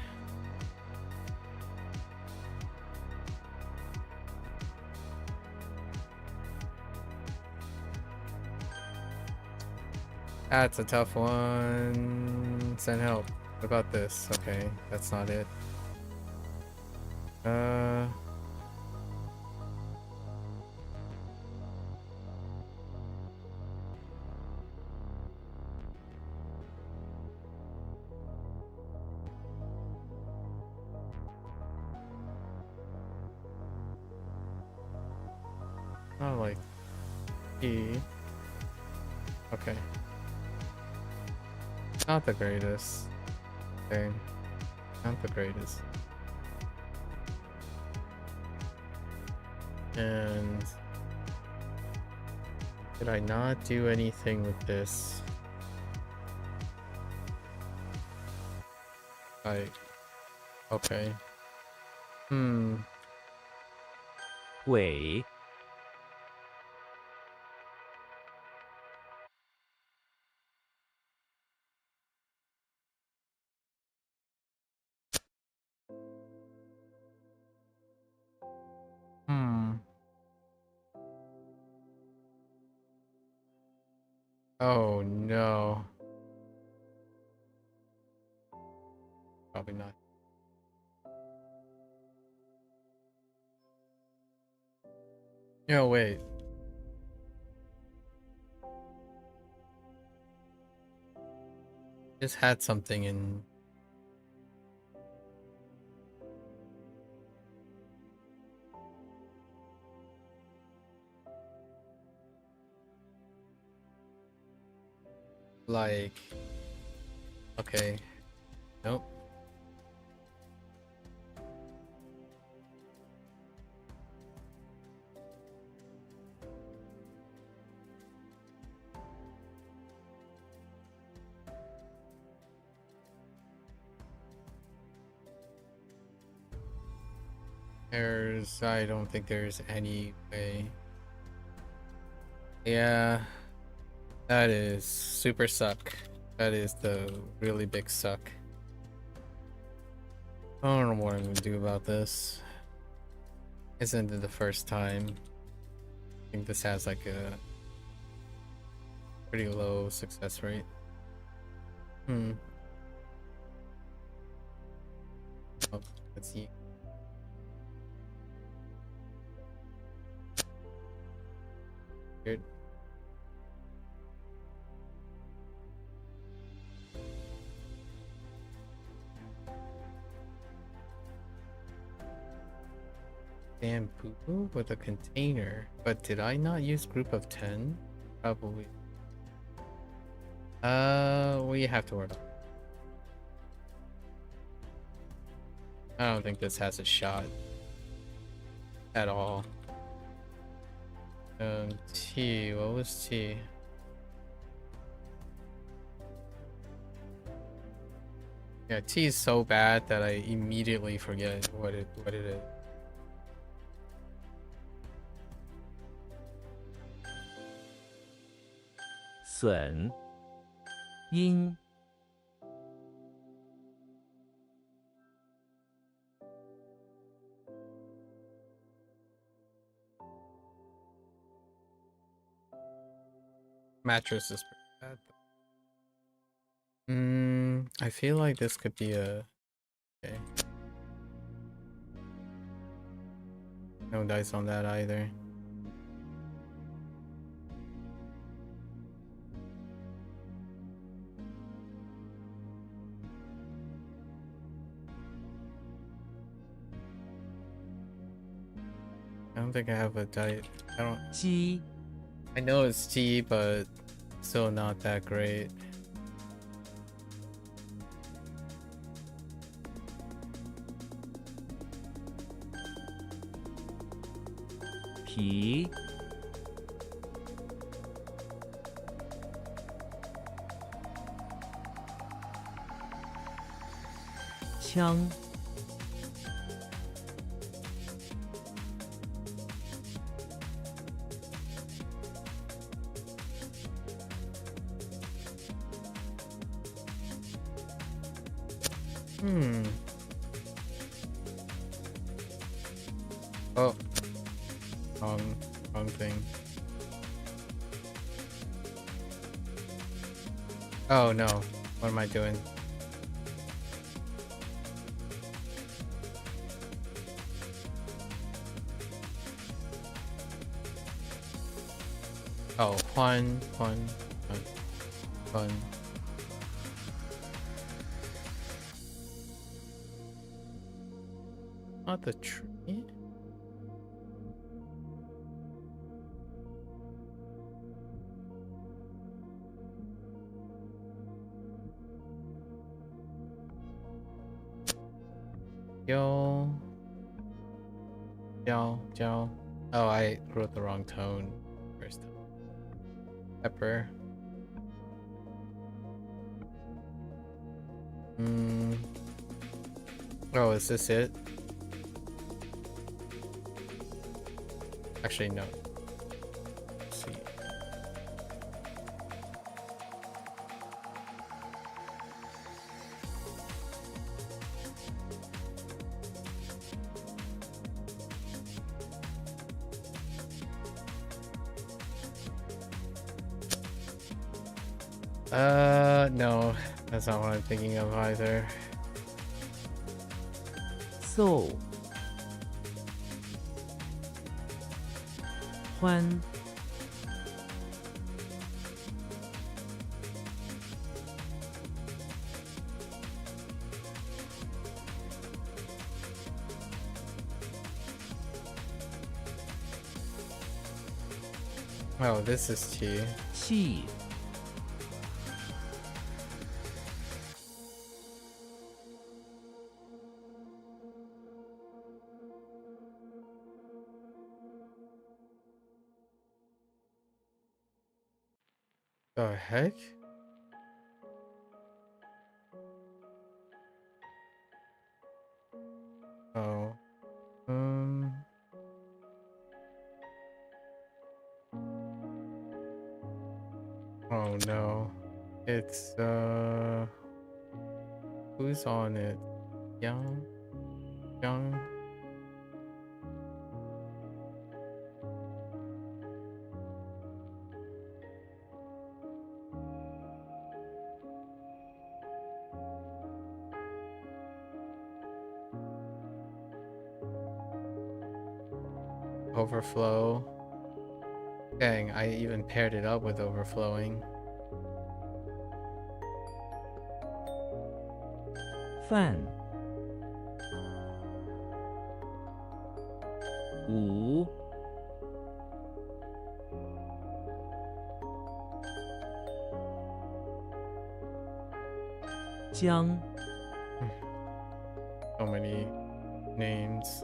That's a tough one. Send help. What about this? Okay, that's not it. Not like E. Okay. Not the greatest. Okay. Not the greatest. And did I not do anything with this? Like, okay. 尾 Oh no. Probably not. No, wait. Just had something in. Like. Okay. Nope. I don't think there's any way. Yeah, that is super suck. That is the really big suck. I don't know what I'm gonna do about this. Isn't it the first time? I think this has like a pretty low success rate. Oh, let's see. Weird. Bamboo with a container. But did I not use group of 10? Probably. We have to work. I don't think this has a shot at all. T, what was T? Yeah, T is so bad that I immediately forget what it is.损阴 Mattress is pretty bad. I feel like this could be a. Okay. No dice on that either. I don't think I have a die. I don't. 鸡 I know it's T, but still not that great.皮 枪 Oh. Wrong thing. Oh no. What am I doing? Oh, Juan. Not the tree. Yo. Oh, I wrote the wrong tone first time. Pepper. Oh, is this it? Actually, no. Let's see. No, that's not what I'm thinking of either. So. 欢 Oh, this is T. 气 The heck? Oh. Oh no. It's who's on it? Young? Young? Overflow. Dang, I even paired it up with overflowing. 饭 五 江 So many names.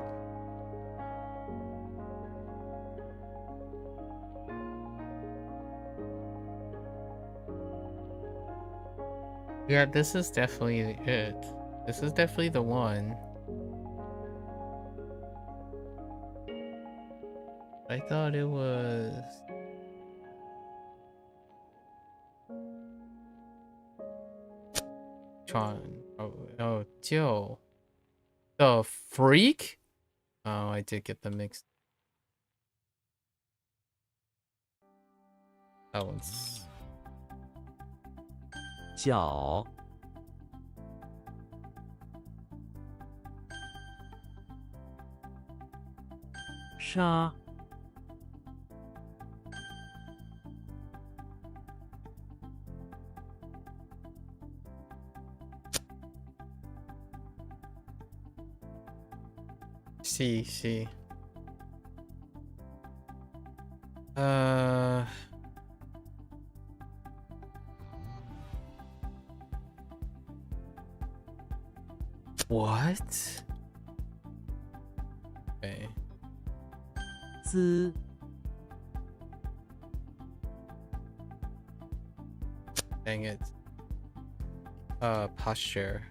Yeah, this is definitely it. This is definitely the one. I thought it was... Oh, Joe. The freak? Oh, I did get them mixed. That one's... 脚 沙 C. What? Okay. 滋 Dang it. Posture.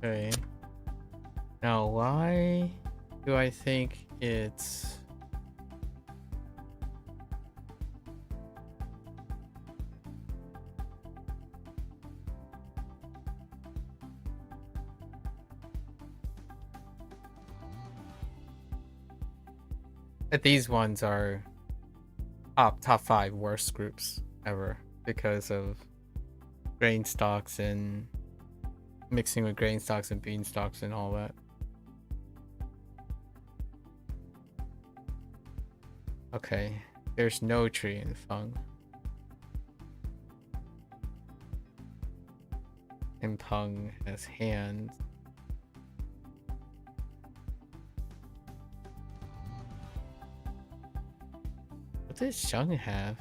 Okay. Now, why do I think it's... that these ones are top 5 worst groups ever because of grain stocks and mixing with grain stocks and bean stocks and all that. Okay, there's no tree in Feng. And Peng has hands. What does Sheng have?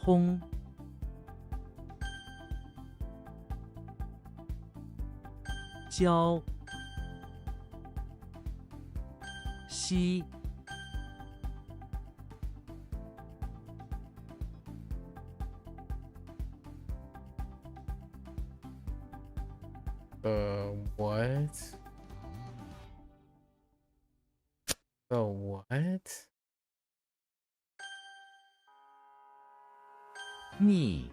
轰，胶，西，what? The what? 密，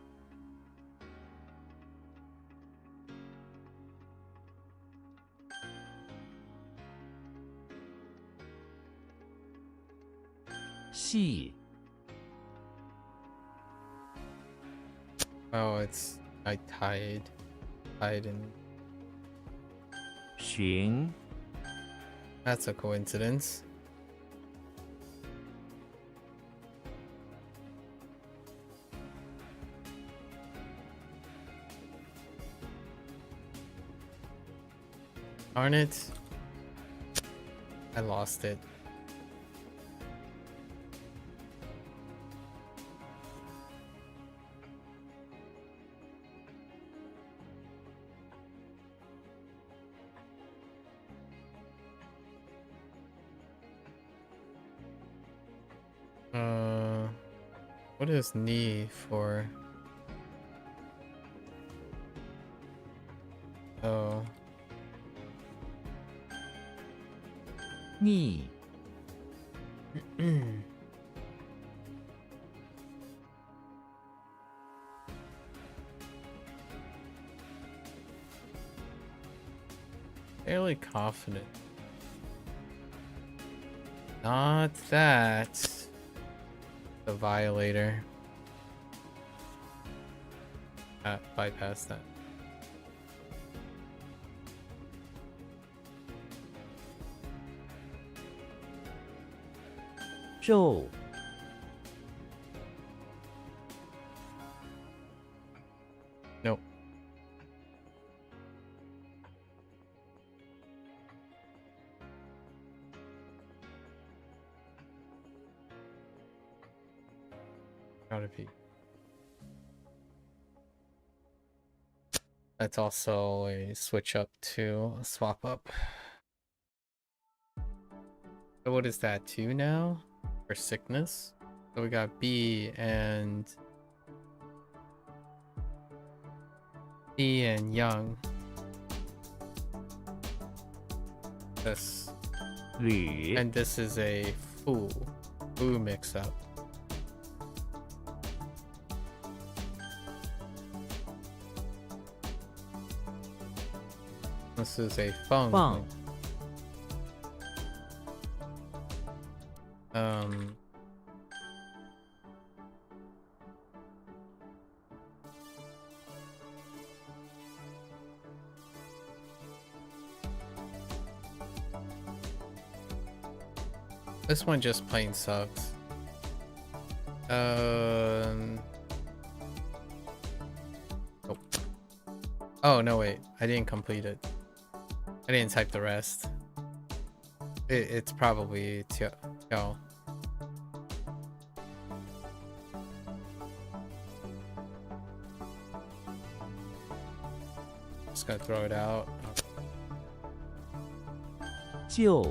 细， Oh, it's I tied in. 寻， That's a coincidence. Darn it. I lost it. What is knee for? Oh. 逆， Fairly confident. Not that. The violator. Bypass that. 肉， Nope. Gotta be. That's also a switch up to a swap up. So what is that, 2 now? For sickness? So we got B and Young. This. 铝， And this is a Fu mix up. This is a Feng. Feng. This one just plain sucks. Oh. Oh, no, wait. I didn't complete it. I didn't type the rest. It's probably Tiao. Just gonna throw it out. 旧，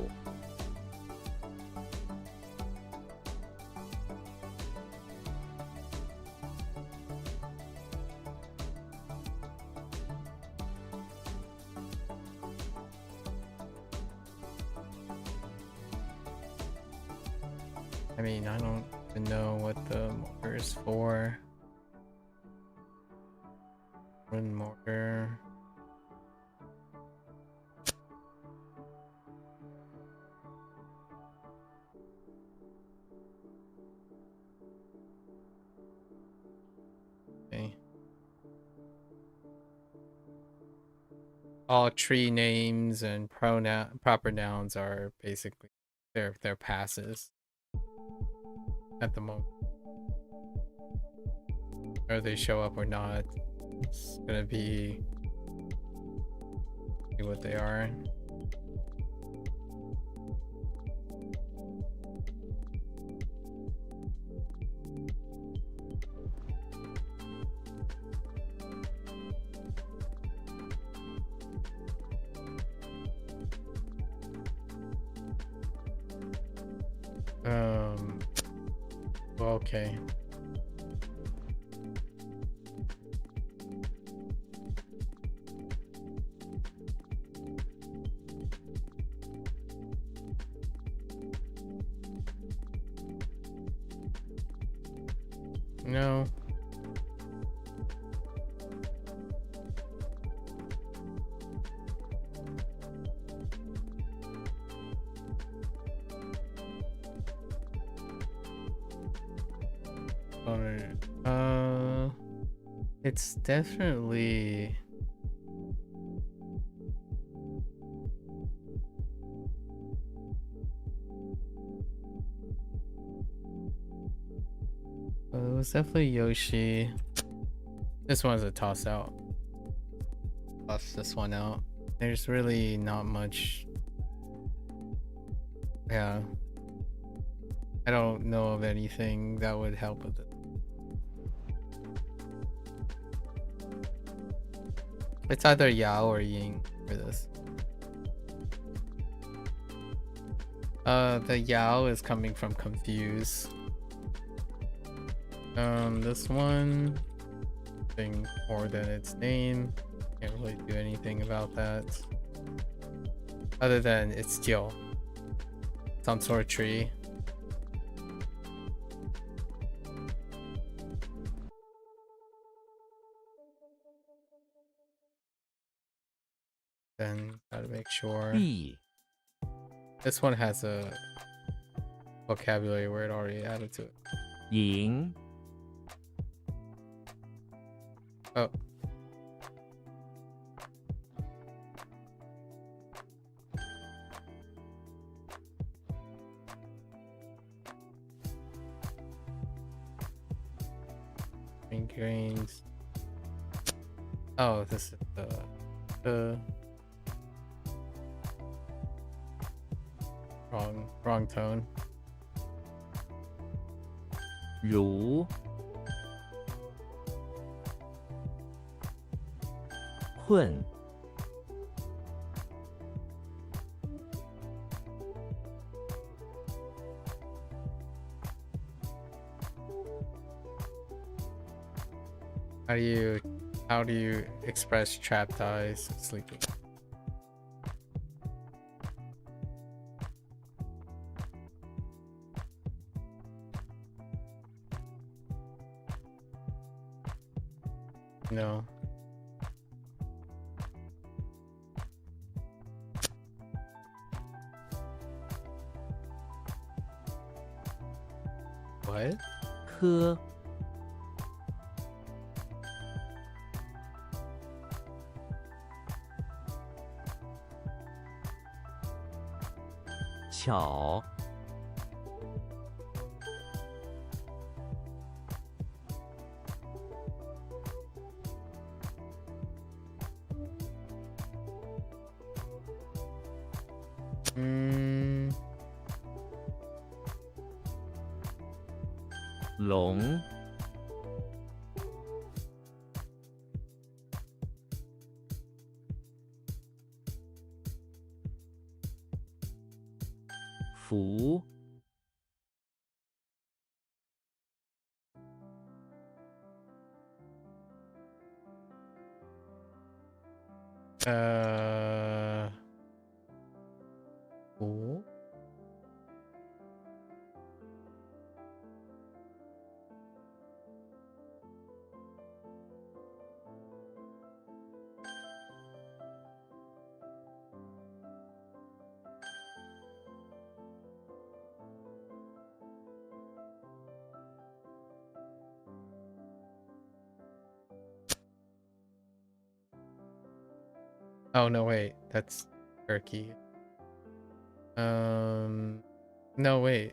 I mean, I don't even know what the mortar is for. One mortar. Okay. All tree names and proper nouns are basically their passes. at the moment. Whether they show up or not, it's gonna be what they are. Well, okay. No. It's definitely it was definitely Yoshi. This one's a toss out. Toss this one out. There's really not much. Yeah. I don't know of anything that would help with it. It's either Yao or Ying for this. The Yao is coming from confuse. This one thing more than its name. Can't really do anything about that. Other than it's still some sort of tree. Then gotta make sure. B. This one has a vocabulary word already added to it. 赢 Oh. Grains. Oh, this is the wrong tone. 如困 How do you express trapped eyes sleeping? No. What? 科 巧 龙 福 Oh. Oh no, wait, that's Turkey. No, wait.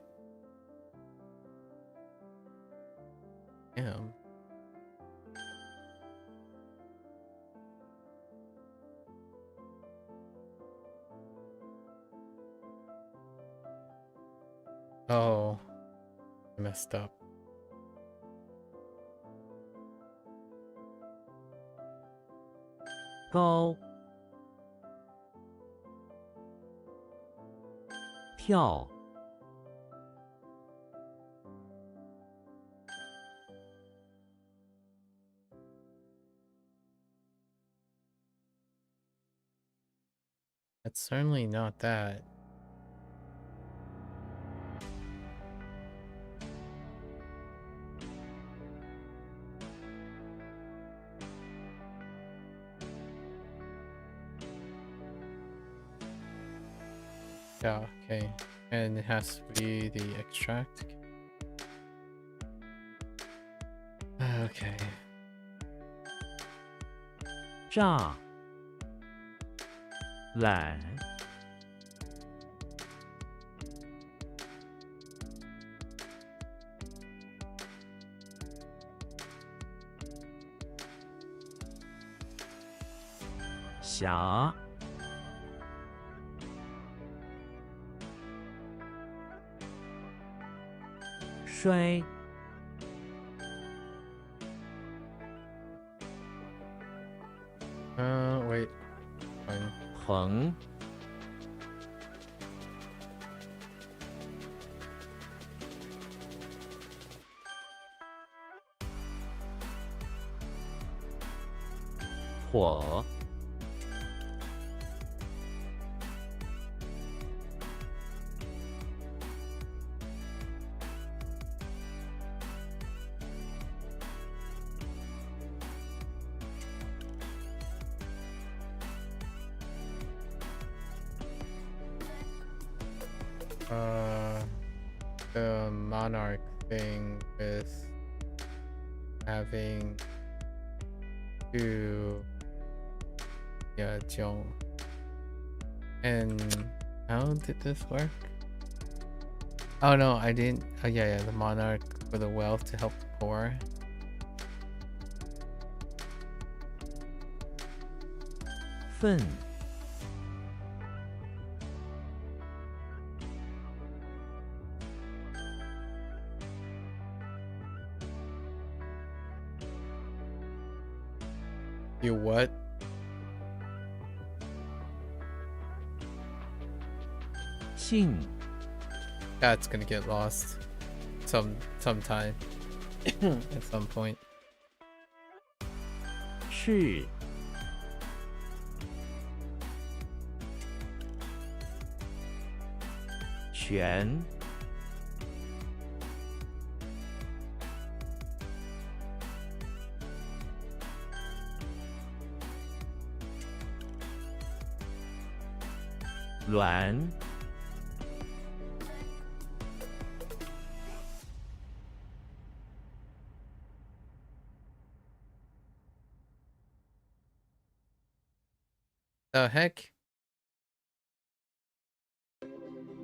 Damn. Oh, I messed up. Gao. 跳 It's certainly not that. Yeah, okay. And it has to be the extract. Okay. 栅栏 峡 摔 Wait. Fine. 横 火 The monarch thing with having to Jong. And how did this work? Oh no, I didn't. Oh yeah, the monarch for the wealth to help the poor. 粪 You what? 信 That's gonna get lost sometime at some point. 是 全 卵 The heck?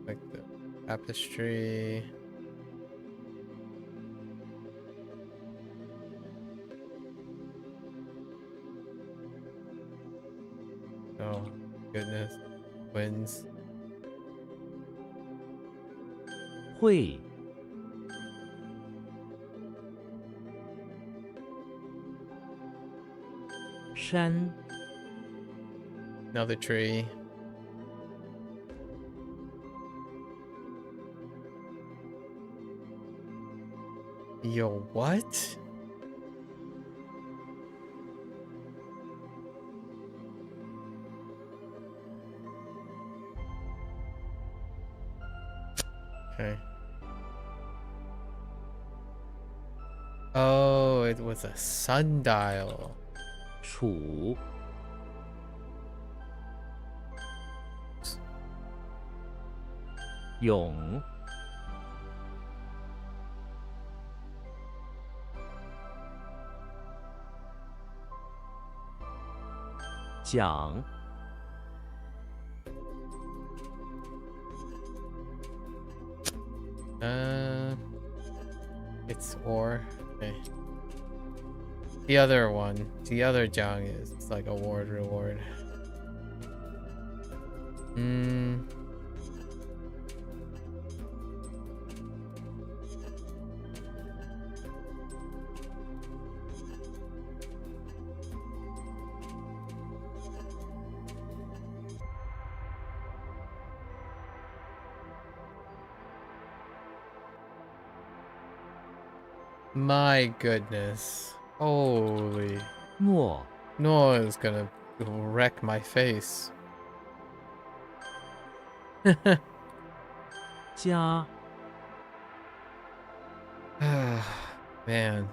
Like the tapestry. Oh goodness. Wins. 会 山 Another tree. Yo, what? Okay. Oh, it was a sundial. 楚 永 讲 It's or. Okay. The other one, the other Jiang is like award reward. My goodness. Holy. 莫 No, is gonna wreck my face. 加 Man.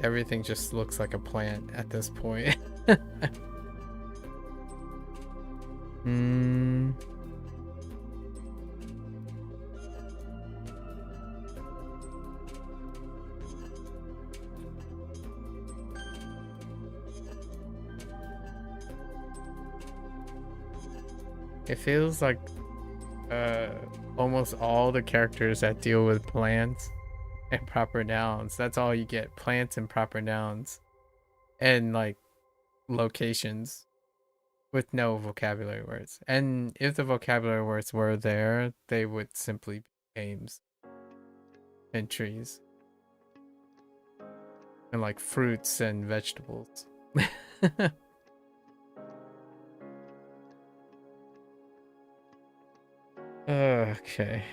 Everything just looks like a plant at this point. It feels like almost all the characters that deal with plants and proper nouns. That's all you get. Plants and proper nouns. And like locations with no vocabulary words. And if the vocabulary words were there, they would simply be names and trees. And like fruits and vegetables. Okay.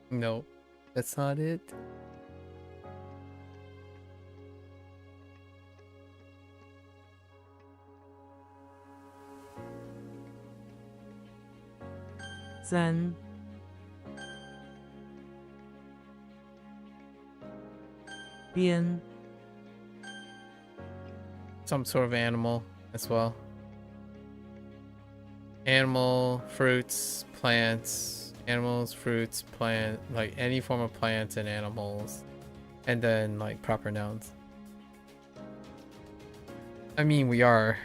No, that's not it. Zan 边 Some sort of animal as well. Animal, fruits, plants, animals, fruits, plant, like any form of plants and animals. And then like proper nouns. I mean, we are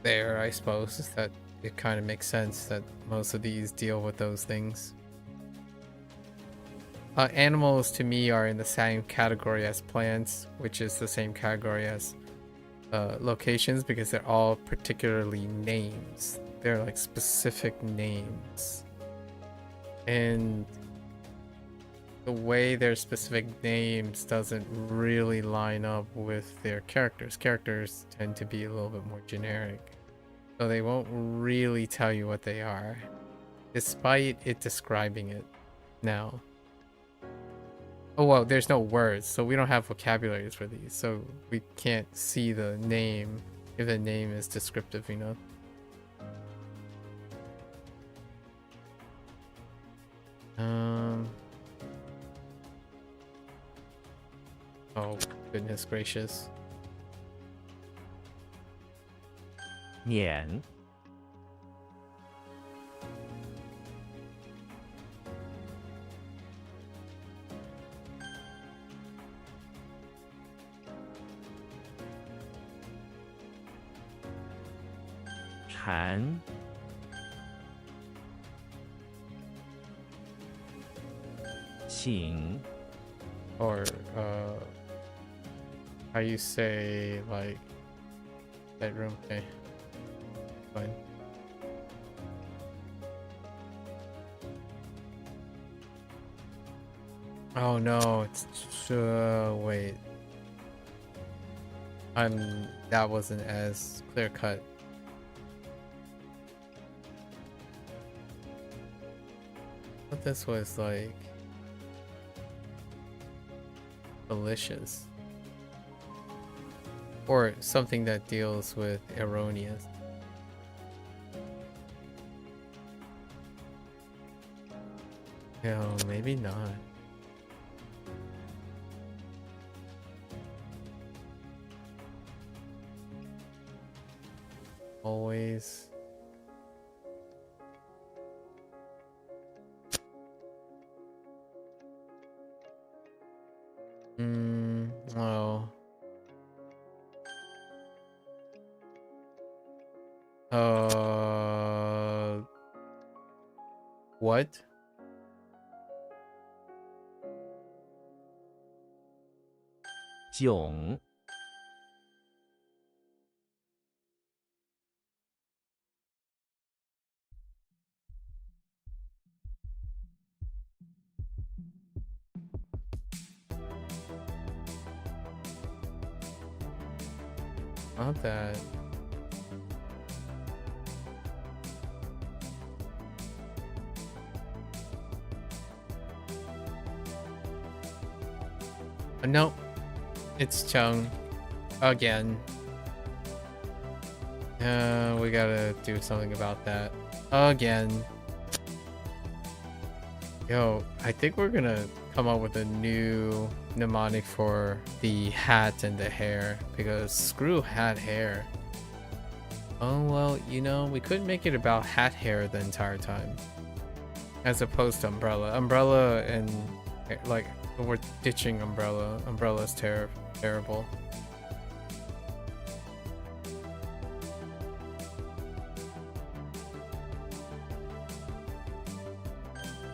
there, I suppose, that it kind of makes sense that most of these deal with those things. Animals to me are in the same category as plants, which is the same category as locations, because they're all particularly names. They're like specific names. And the way their specific names doesn't really line up with their characters. Characters tend to be a little bit more generic. So they won't really tell you what they are, despite it describing it now. Oh, well, there's no words, so we don't have vocabularies for these, so we can't see the name if the name is descriptive enough. Oh, goodness gracious. 碾 蝉 请 Or, how you say, like, bedroom? Okay. Fine. Oh no, it's wait. That wasn't as clear cut. But this was like malicious. Or something that deals with erroneous. No, maybe not. Always. Oh. What? Jiong. Not that. Nope. It's Chung. Again. We gotta do something about that. Again. Yo, I think we're gonna come up with a new mnemonic for the hat and the hair, because screw hat hair. Oh well, you know, we couldn't make it about hat hair the entire time, as opposed to umbrella and like we're ditching umbrella's terrible.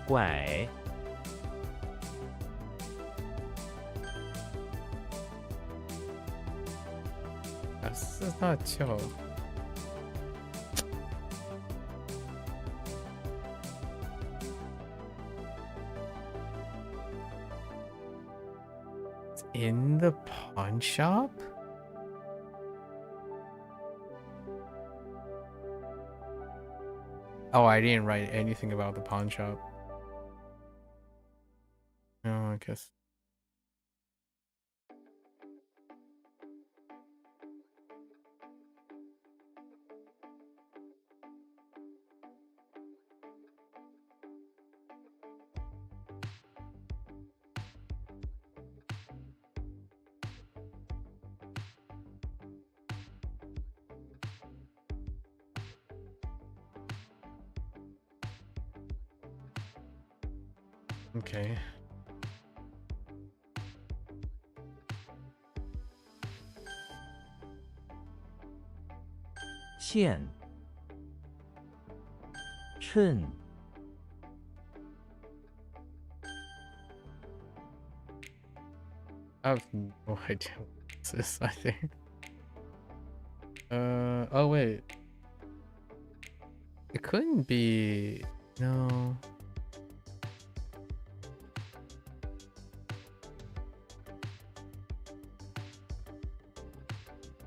Guai. That's not chill. It's in the pawn shop? Oh, I didn't write anything about the pawn shop. No, I guess. Okay. Qian. Chen. I have no idea what this is, I think. Oh wait. It couldn't be... No.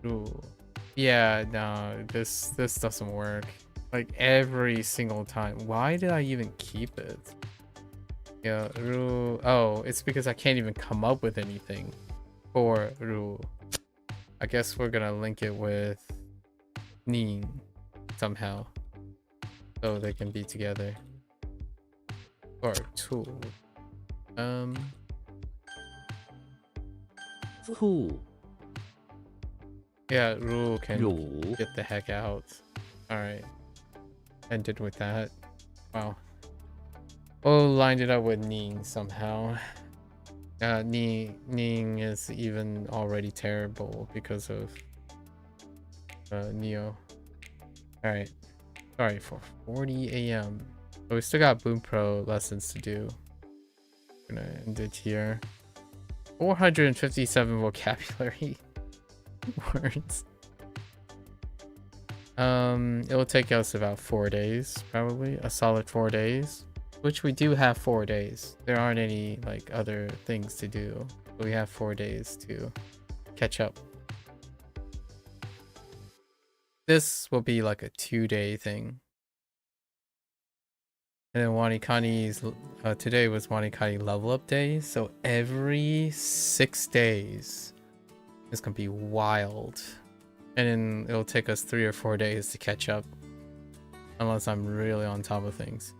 Ooh. Yeah, no, this doesn't work. Like every single time. Why did I even keep it? Yeah, Ru. Oh, it's because I can't even come up with anything for Ru. I guess we're gonna link it with Ning somehow, so they can be together. Or two. Fu. Yeah, Ru can Ru. get the heck out. Alright. Ended with that. Wow. Oh, lined it up with Ning somehow. Ning is even already terrible because of Neo. Alright. Sorry for 40 AM. But we still got Bunpro lessons to do. Gonna end it here. 457 vocabulary words. It will take us about 4 days, probably a solid 4 days, which we do have 4 days. There aren't any like other things to do, but we have 4 days to catch up. This will be like a 2-day thing. And then WaniKani's today was WaniKani level up day, so every 6 days it's gonna be wild. And then it'll take us 3 or 4 days to catch up, unless I'm really on top of things.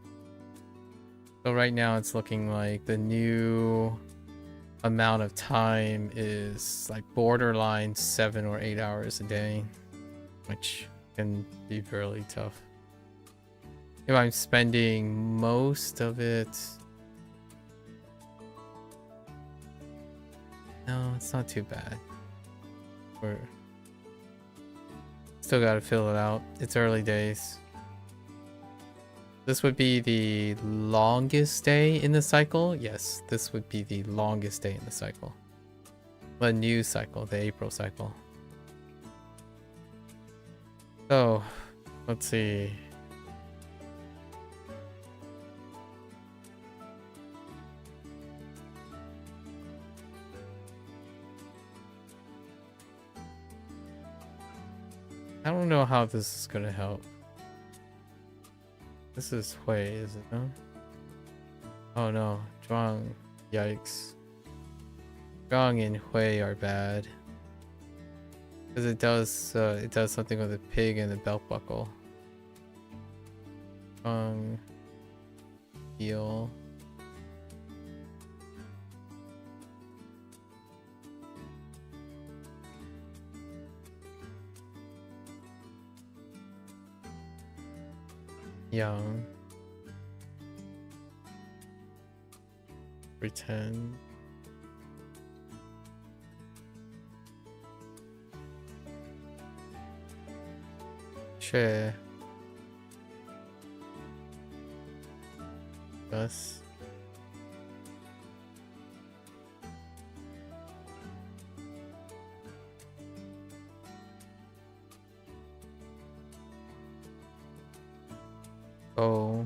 So right now it's looking like the new amount of time is like borderline 7 or 8 hours a day, which can be really tough. If I'm spending most of it No, it's not too bad. We're still gotta fill it out. It's early days. This would be the longest day in the cycle. Yes, this would be the longest day in the cycle. The new cycle, the April cycle. So, let's see. I don't know how this is gonna help. This is Hui, is it? No? Oh no, Zhuang. Yikes. Zhuang and Hui are bad. Because it does something with the pig and the belt buckle. Zhuang. Heal. Young. Pretend. Share. Us. Oh.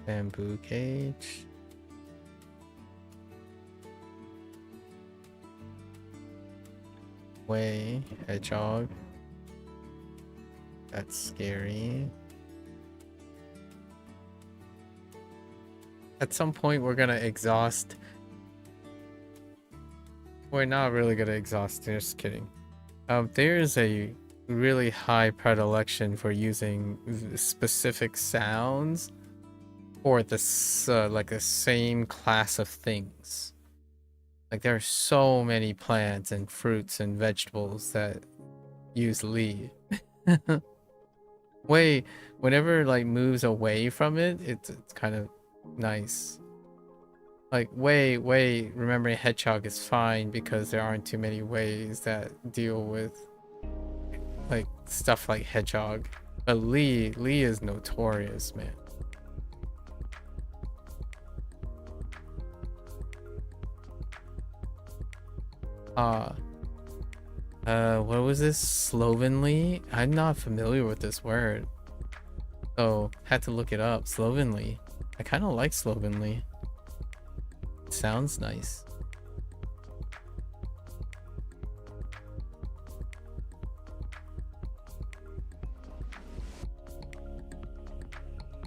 Bamboo cage. Way, hedgehog. That's scary. At some point we're gonna exhaust. We're not really gonna exhaust, just kidding. There's a really high predilection for using specific sounds for this like the same class of things. Like there are so many plants and fruits and vegetables that use Li. Wei, whenever like moves away from it, it's kind of nice. Like Wei, remembering hedgehog is fine because there aren't too many ways that deal with like stuff like hedgehog. But Li is notorious, man. What was this? Slovenly? I'm not familiar with this word. So, had to look it up. Slovenly. I kind of like slovenly. It sounds nice.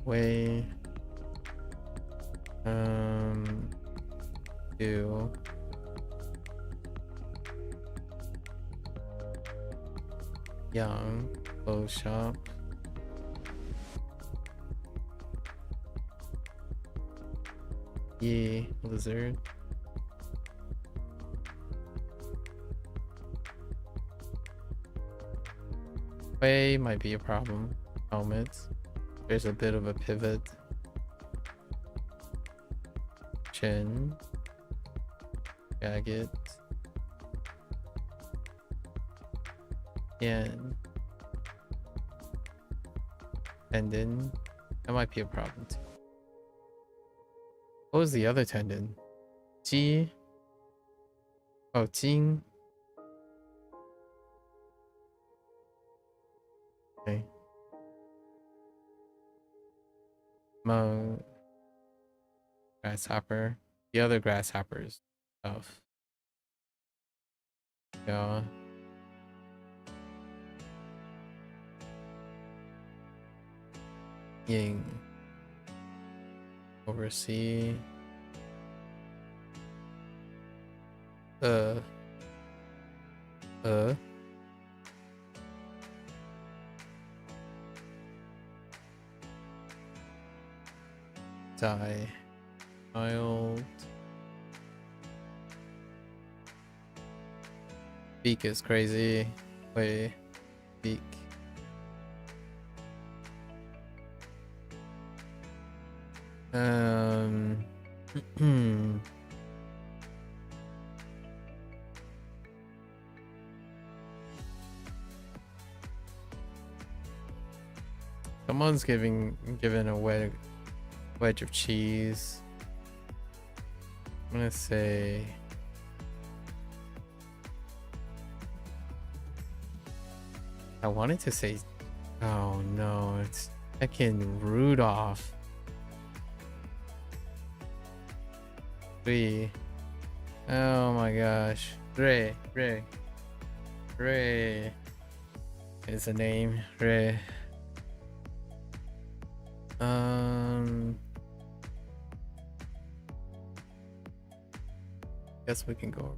Way. Do. Young. Clothes shop. Yeah, lizard. Way might be a problem. Helmets. There's a bit of a pivot. Chin. Jagged. Yen. Tendon. That might be a problem too. What was the other tendon? Ji. Oh, Jing. Okay. Mo. Grasshopper. The other grasshoppers. Stuff. Yeah. Ying. Oversee. Die. Child. Beak is crazy. Wait. Beak. Someone's given a wedge of cheese. I'm gonna say I wanted to say, oh no, it's heckin' Rudolph. Three. Oh my gosh. Ray is a name. Ray. Guess we can go.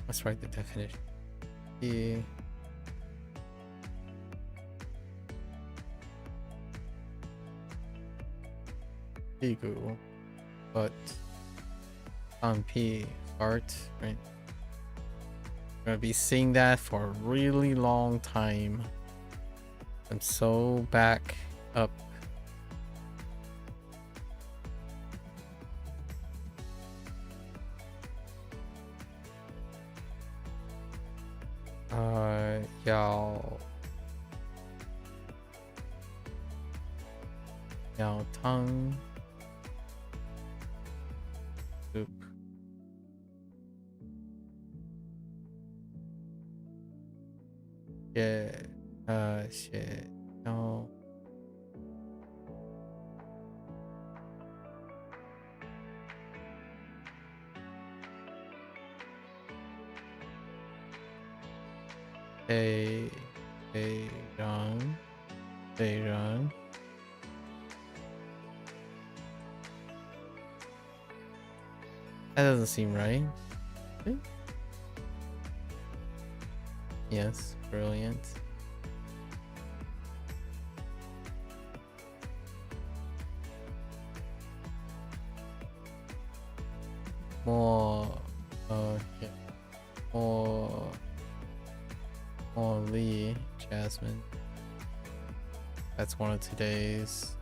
Let's write the definition. Google, but on P art, right? I'm gonna be seeing that for a really long time. I'm so back up. Yao Tang soup. Yeah, shit. No. Hey, Run. That doesn't seem right. Yes, brilliant. More, yeah. More Lee, Jasmine. That's one of today's.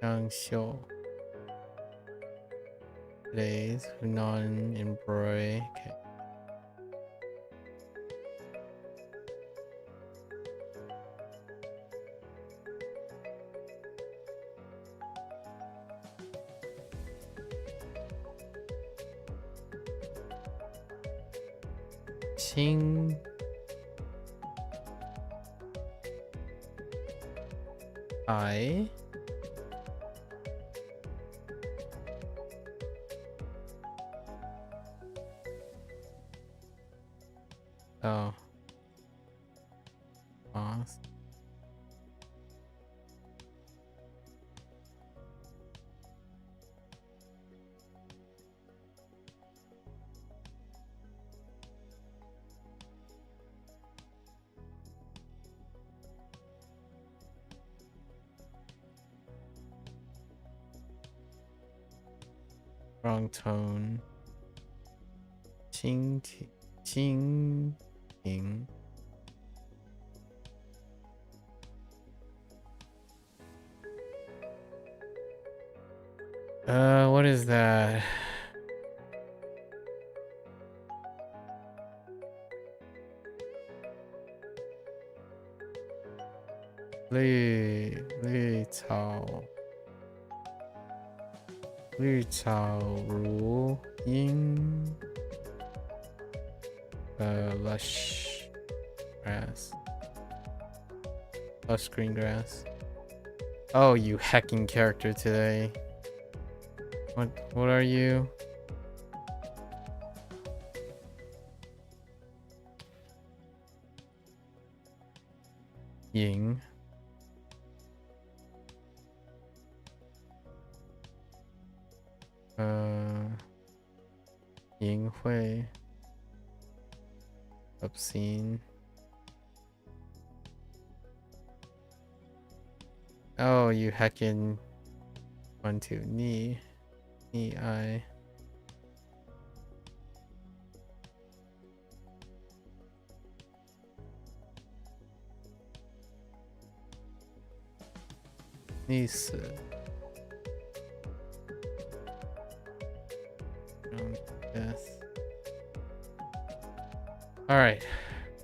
Yang Xiu. Today's Hunan embroidery. Okay. Qing I oh pause. Wrong tone. Qing Ting. What is that? Li Cao Ru Ying lush grass. Lush green grass. Oh, you hacking character today. What are you? Ying. Ying Hui. Obscene. Oh, you heckin' 1, 2, ni. Ni, I. Niece. Death. Alright.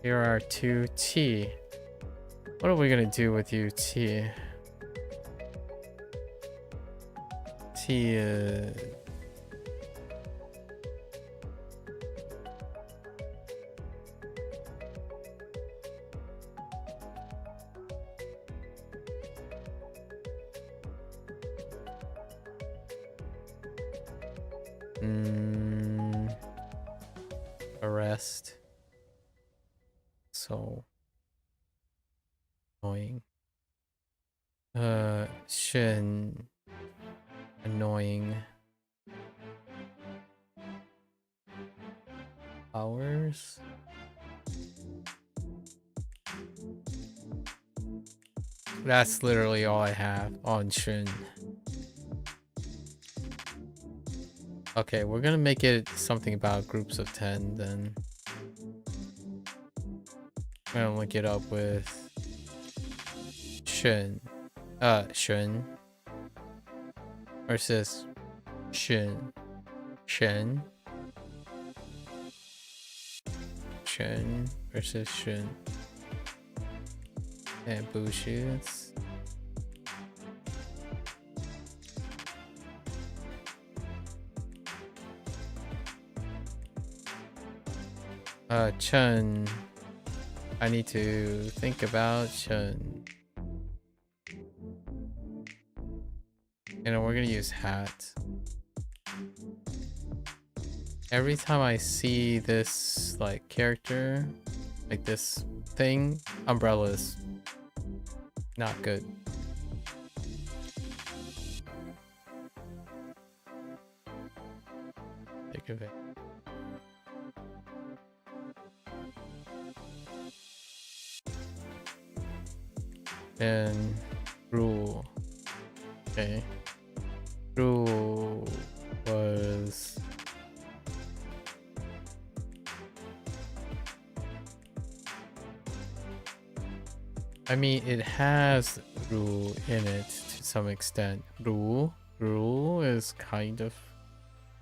Here are 2 T. What are we gonna do with you, T? T, arrest. So annoying. Shin. Annoying. Hours. That's literally all I have on Shin. Okay, we're gonna make it something about groups of 10 then. I'm gonna link it up with Shin. Shin versus Shin. Shin. Shin versus Shin. And Bushits. Chun. I need to think about Chun. And we're gonna use hat. Every time I see this like character, like this thing, umbrellas. Not good. Think of it. And rule. Okay. Rule was I mean it has rule in it to some extent. Rule is kind of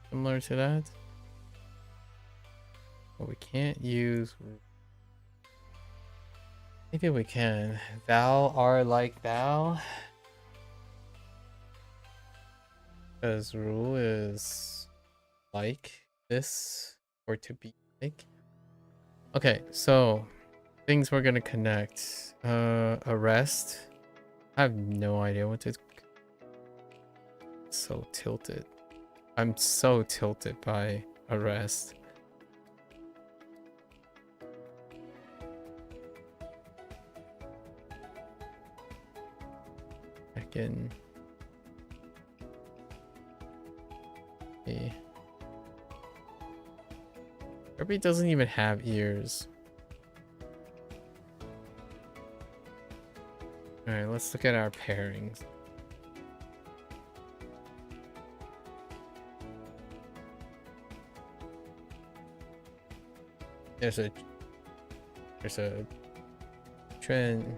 similar to that. But we can't use maybe we can. Thou are like thou. Because rule is like this or to be like. Okay, so things we're gonna connect. Arrest. I have no idea what to. So tilted. I'm so tilted by arrest. Again. Kirby doesn't even have ears. Alright, let's look at our pairings. There's a trend.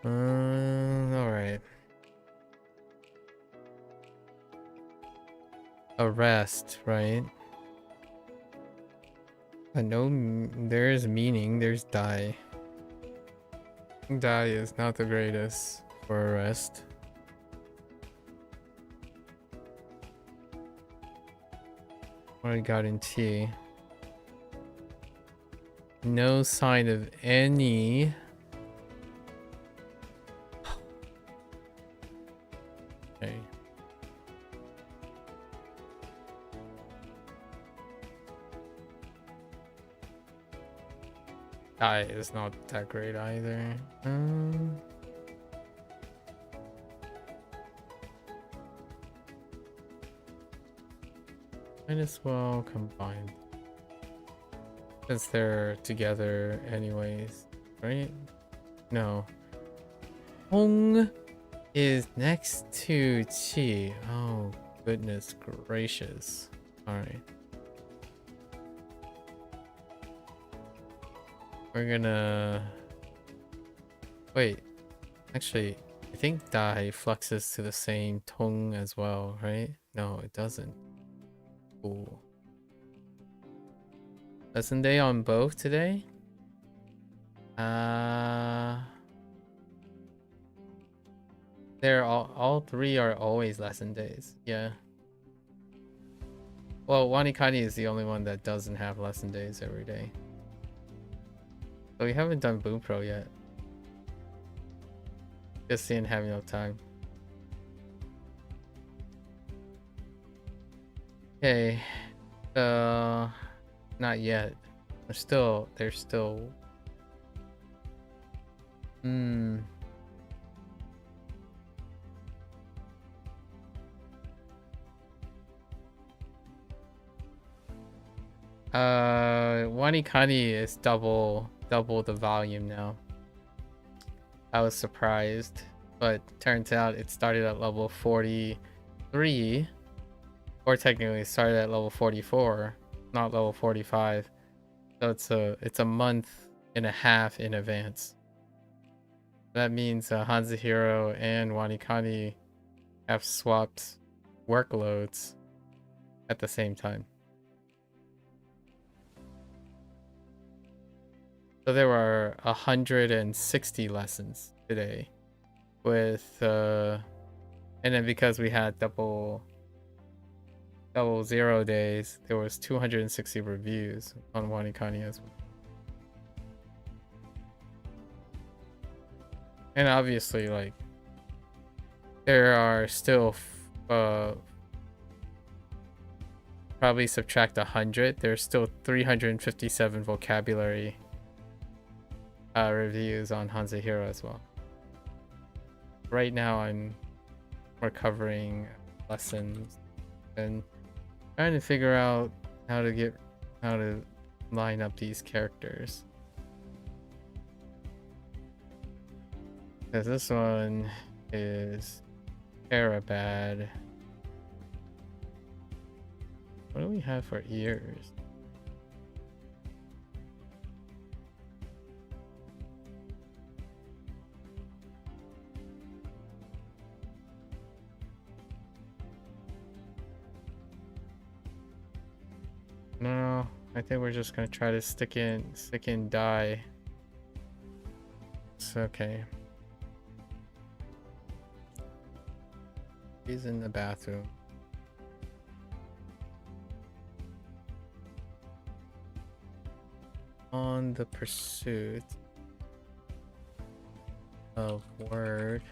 Alright. Arrest, right? I know there's meaning, there's die. Die is not the greatest for arrest. What I got in T. No sign of any. Okay. Die is not that great either. Might as well combine. Since they're together anyways, right? No. Hoang. is next to Chi. Oh, goodness gracious. Alright. We're gonna... Wait. Actually, I think Dai fluxes to the same Tong as well, right? No, it doesn't. Cool. Lesson day on both today? They're all three are always lesson days. Yeah. Well, WaniKani is the only one that doesn't have lesson days every day. So we haven't done Bunpro yet. Just didn't have enough time. Okay. Not yet. They're still. WaniKani is double the volume now. I was surprised, but turns out it started at level 43, or technically it started at level 44, not level 45. So it's a month and a half in advance. That means HanziHero and WaniKani have swapped workloads at the same time. So there were 160 lessons today with and then because we had double 0 days, there was 260 reviews on WaniKani as well. And obviously, like, there are still probably subtract 100, there's still 357 vocabulary reviews on HanziHero as well. Right now I'm recovering lessons and trying to figure out how to line up these characters. Because this one is Arabad. What do we have for ears? No, I think we're just gonna try to stick in Dai. It's okay. He's in the bathroom. On the pursuit of word.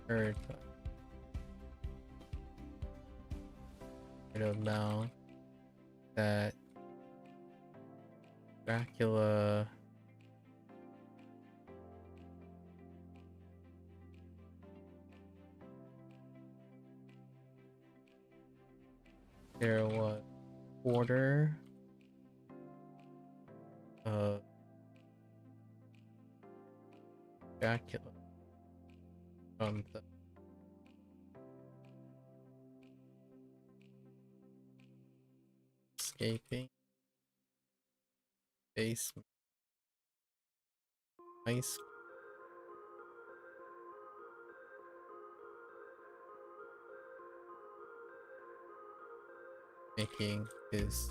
Word about that Dracula there was order of Dracula from the escaping basement high school. Making his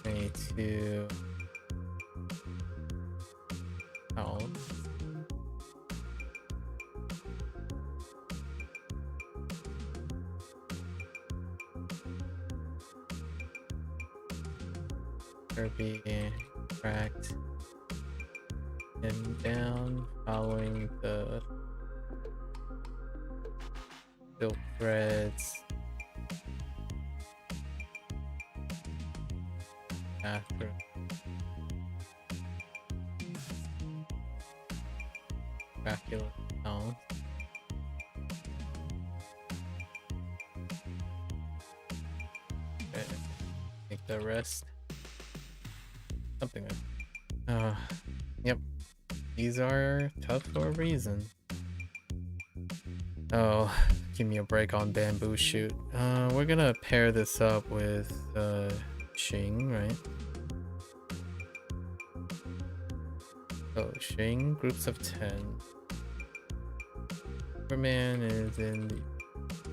way to house. Kirby tracked him down following the silk threads bathroom. Dracula house. the rest. Something like that. Yep. These are tough for a reason. Oh, give me a break on bamboo shoot. We're gonna pair this up with Xing, right? So Xing, groups of 10. Superman is in the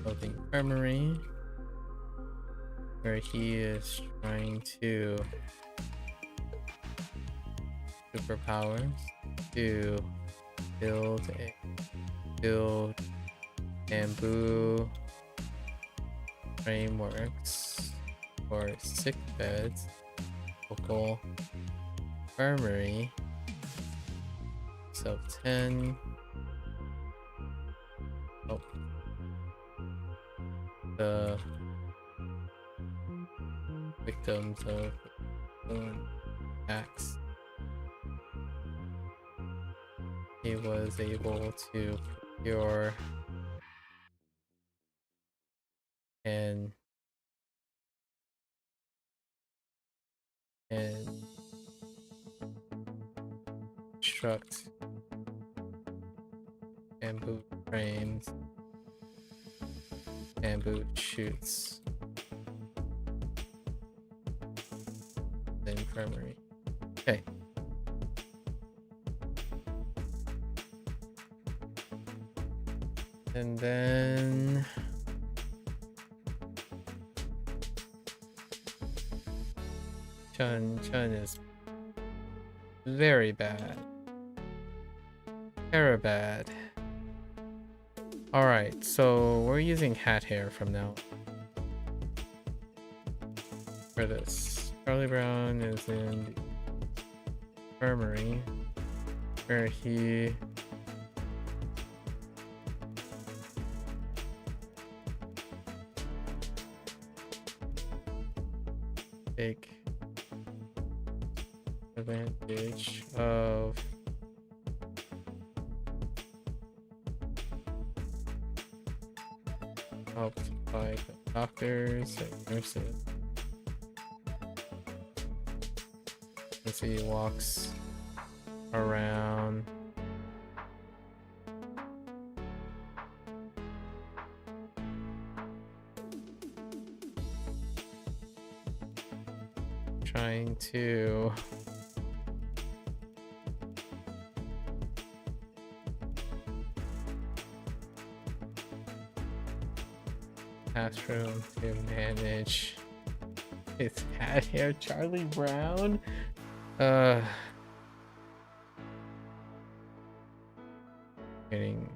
clothing armory, where he is trying to superpowers to build bamboo frameworks for sick beds, local infirmary, so 10. Oh, the victims of attacks. He was able to procure and construct bamboo frames, bamboo shoots, the infirmary. Okay. And then Chun is very bad. Terra bad. Alright, so we're using hat hair from now for this. Charlie Brown is in the infirmary where he take advantage of helped by the doctors and nurses. As he walks around trying to classroom to manage his hat hair. Charlie Brown. Getting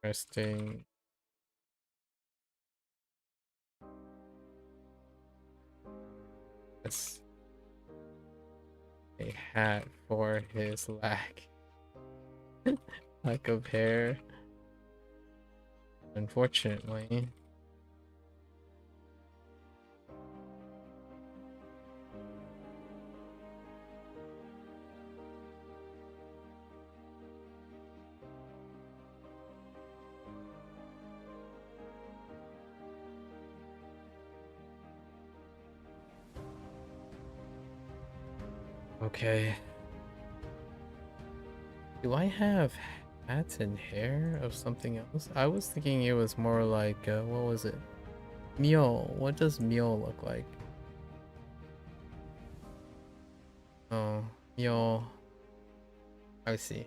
interesting. That's a hat for his lack of hair. Unfortunately. Okay. Do I have hats and hair of something else? I was thinking it was more like, what was it? Mule. What does mule look like? Oh, mule. I see.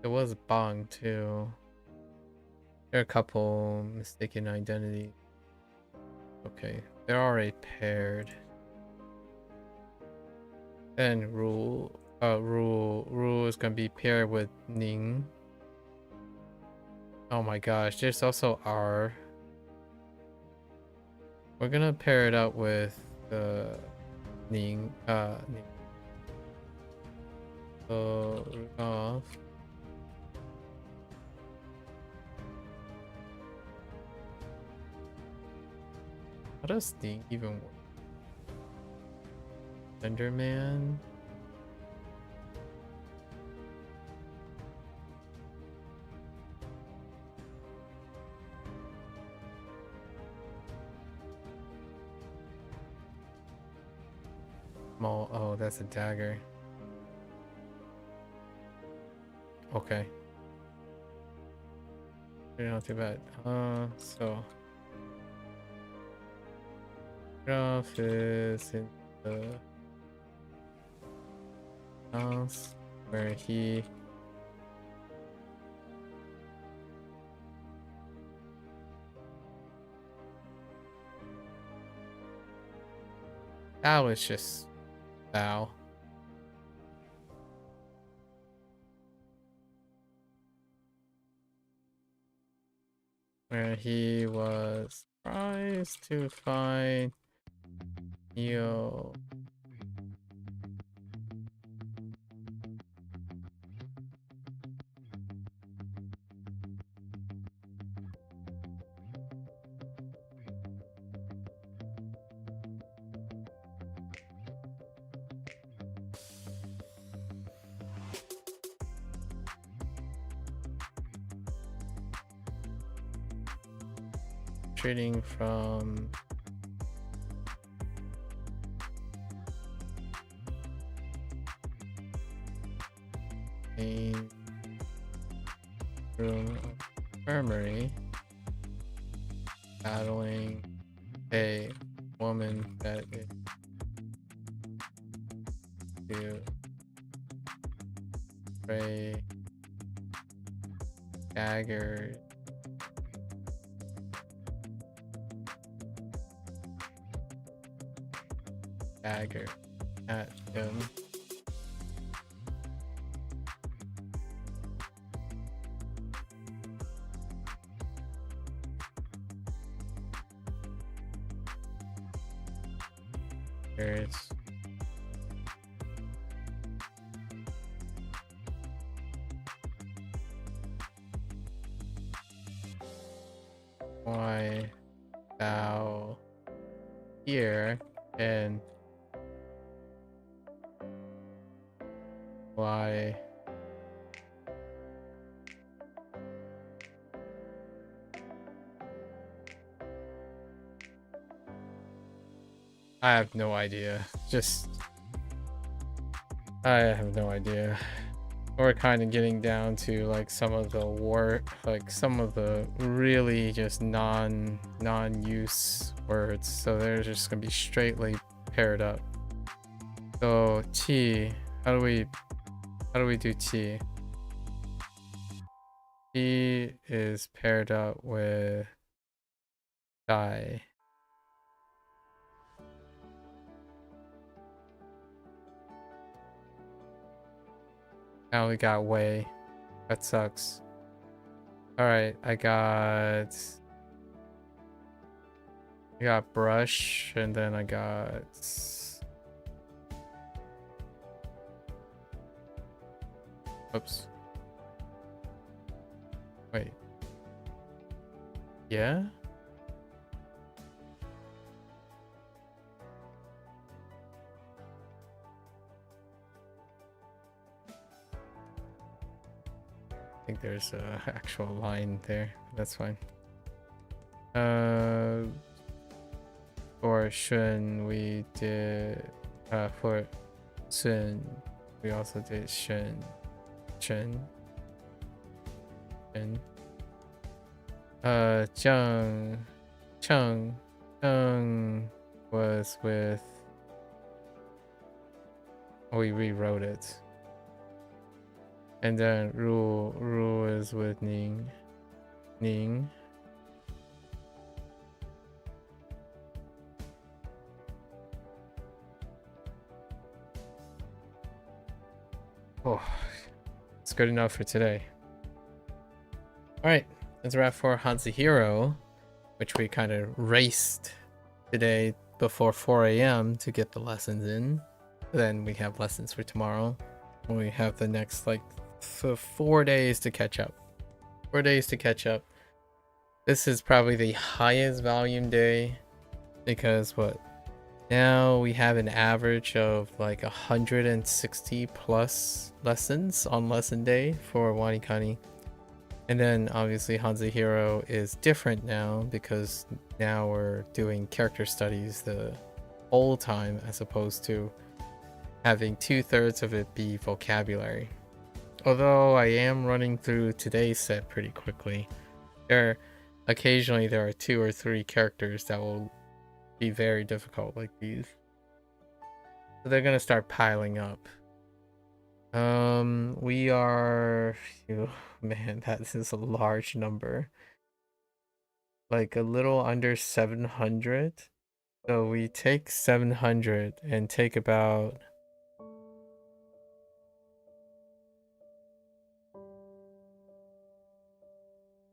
There was Bong too. There are a couple mistaken identity. Okay, they're already paired. Then Rule is gonna be paired with Ning. Oh my gosh, there's also R. We're gonna pair it up with Ning. Ning. So Rudolph. How does Ning even work? Enderman. Small. Oh, that's a dagger. Okay. Not too bad. So Graph is in the house where he that was just bow. Where he was surprised to find Neo. Trading from main room of infirmary, battling a woman that is to spray dagger at him. There's why thou here and why I have no idea. I have no idea. We're kind of getting down to like some of the some of the really just non-use words. So they're just gonna be straightly paired up. So T, how do we do T? T is paired up with die. Now we got way. That sucks. Alright, I got brush, and then I got oops. Wait. Yeah? I think there's a actual line there. That's fine. For Shun we did for Sun we also did Chen. Cheng was with we rewrote it. And then Ru is with Ning. Oh, it's good enough for today. Alright, that's a wrap for HanziHero, which we kind of raced today before 4 a.m. to get the lessons in. Then we have lessons for tomorrow. We have the next like 4 days to catch up. 4 days to catch up. This is probably the highest volume day because now we have an average of like 160 plus lessons on lesson day for WaniKani. And then obviously HanziHero is different now because now we're doing character studies the whole time as opposed to having 2/3 of it be vocabulary. Although I am running through today's set pretty quickly. Occasionally there are 2 or 3 characters that will be very difficult like these. So they're gonna start piling up. We are, man, that is a large number. Like a little under 700. So we take 700 and take about,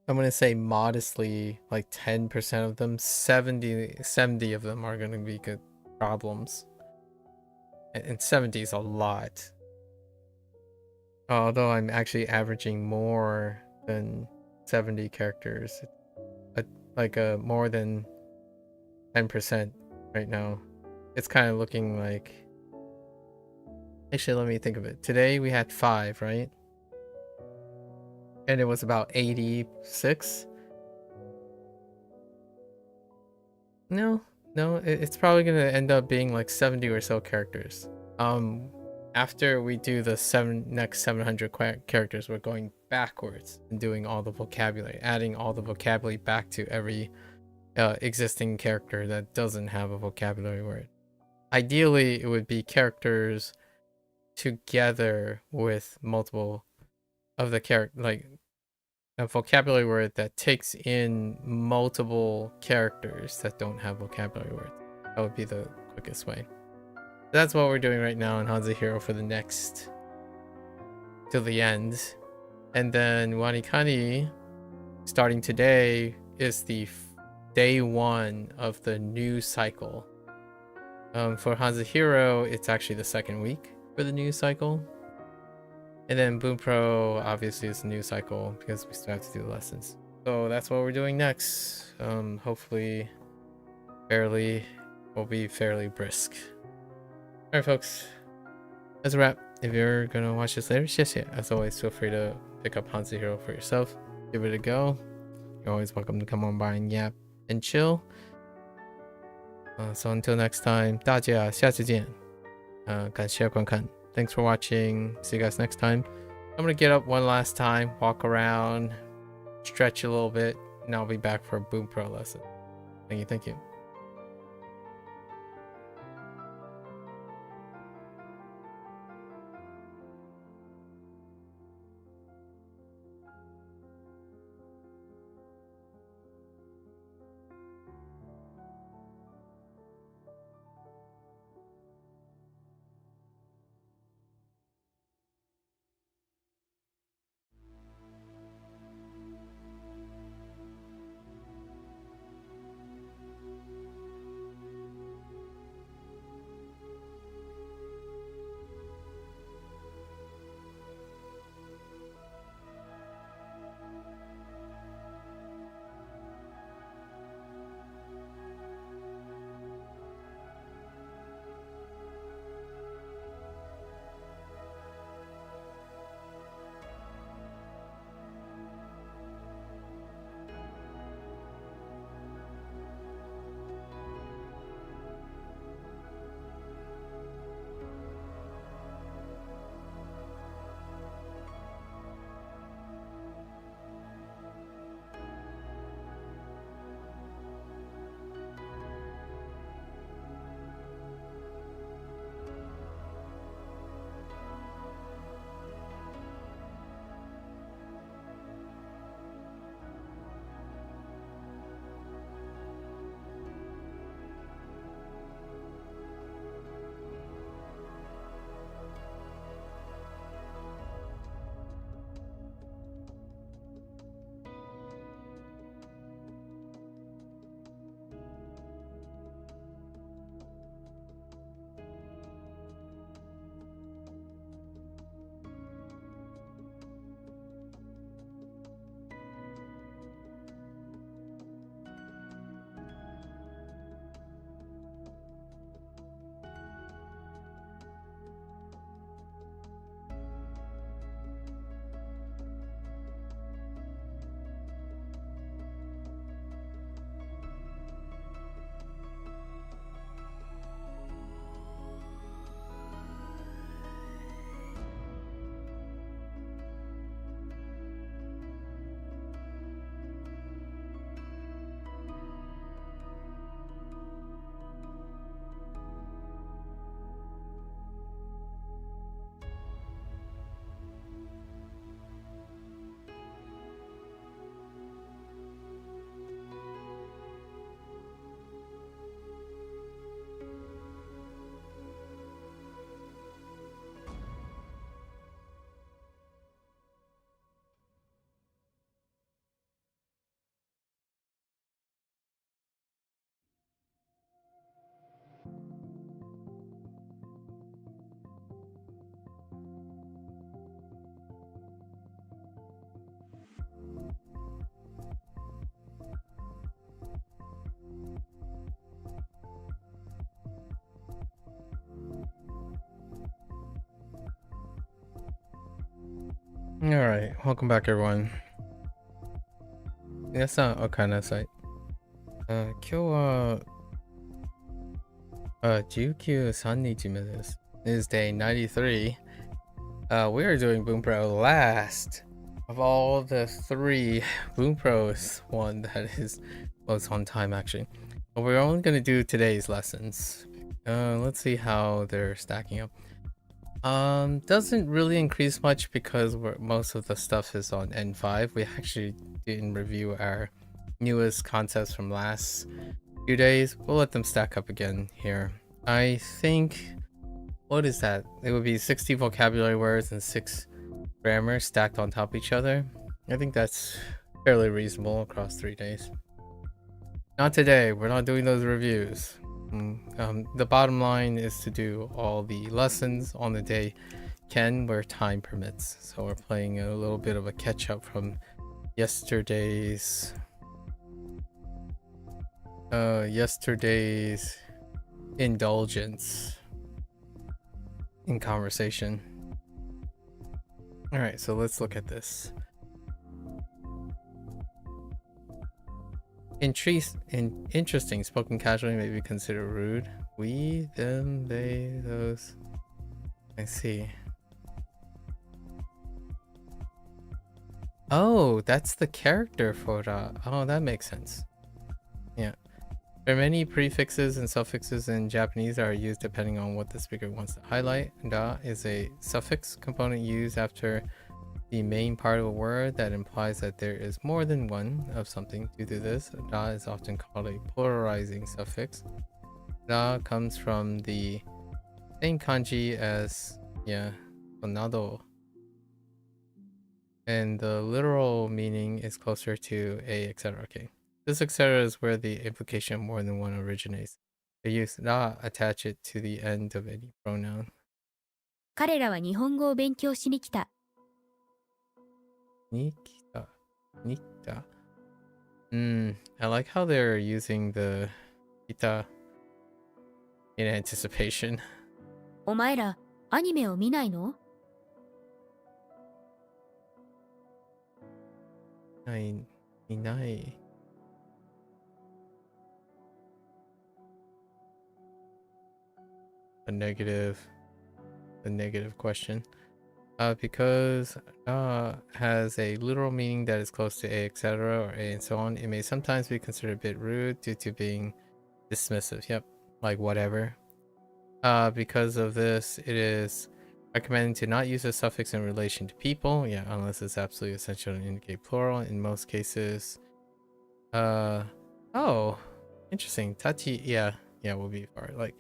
I'm gonna say modestly, like 10% of them, 70 of them are gonna be good problems. And 70 is a lot. Although I'm actually averaging more than 70 characters. Like more than 10% right now. It's kind of looking like... Actually, let me think of it. Today we had 5, right? And it was about 86. No, it's probably gonna end up being like 70 or so characters. After we do the next 700 characters, we're going backwards and doing all the vocabulary, adding all the vocabulary back to every existing character that doesn't have a vocabulary word. Ideally, it would be characters together with multiple of the character, like a vocabulary word that takes in multiple characters that don't have vocabulary words. That would be the quickest way. That's what we're doing right now in HanziHero for the next till the end. And then WaniKani, starting today, is the day 1 of the new cycle. For HanziHero, it's actually the 2nd week for the new cycle. And then Bunpro obviously is a new cycle because we still have to do the lessons. So that's what we're doing next. Hopefully we'll be fairly brisk. Alright folks, that's a wrap. If you're gonna watch this later, as always, feel free to pick up HanziHero for yourself. Give it a go. You're always welcome to come on by and yap and chill. So until next time, 大家下次见。感谢观看. Thanks for watching. See you guys next time. I'm gonna get up one last time, walk around, stretch a little bit, and I'll be back for a Bunpro lesson. Thank you. Alright, welcome back everyone. That's not Okana site. 今日は19、3日目です。This is day 93. We are doing Bunpro last of all the 3 Bunpros. One that is most on time actually. But we're only going to do today's lessons. Let's see how they're stacking up. Doesn't really increase much because most of the stuff is on N5. We actually didn't review our newest concepts from last few days. We'll let them stack up again here. I think, what is that? It would be 60 vocabulary words and 6 grammar stacked on top of each other. I think that's fairly reasonable across 3 days. Not today, we're not doing those reviews. The bottom line is to do all the lessons on the day where time permits. So we're playing a little bit of a catch up from yesterday's indulgence in conversation. All right, so let's look at this. Interesting, spoken casually may be considered rude. We, them, they, those. I see. Oh, that's the character for that. Oh, that makes sense. Yeah. There are many prefixes and suffixes in Japanese that are used depending on what the speaker wants to highlight. Da is a suffix component used after the main part of a word that implies that there is more than one of something. Due to this, da is often called a pluralizing suffix. Da comes from the same kanji as, onado. And the literal meaning is closer to a, etc. Okay. This etc. is where the implication of more than one originates. They use da, attach it to the end of any pronoun. 彼らは日本語を勉強しに来た。Nikita. Nikita. I like how they're using the kita in anticipation. お前ら、アニメを見ないの？ Inai. A negative question. Because has a literal meaning that is close to a, etc., or a and so on, it may sometimes be considered a bit rude due to being dismissive. Yep, like whatever. Because of this, it is recommended to not use a suffix in relation to people, unless it's absolutely essential to indicate plural. In most cases, oh, interesting. Tachi, will be far, like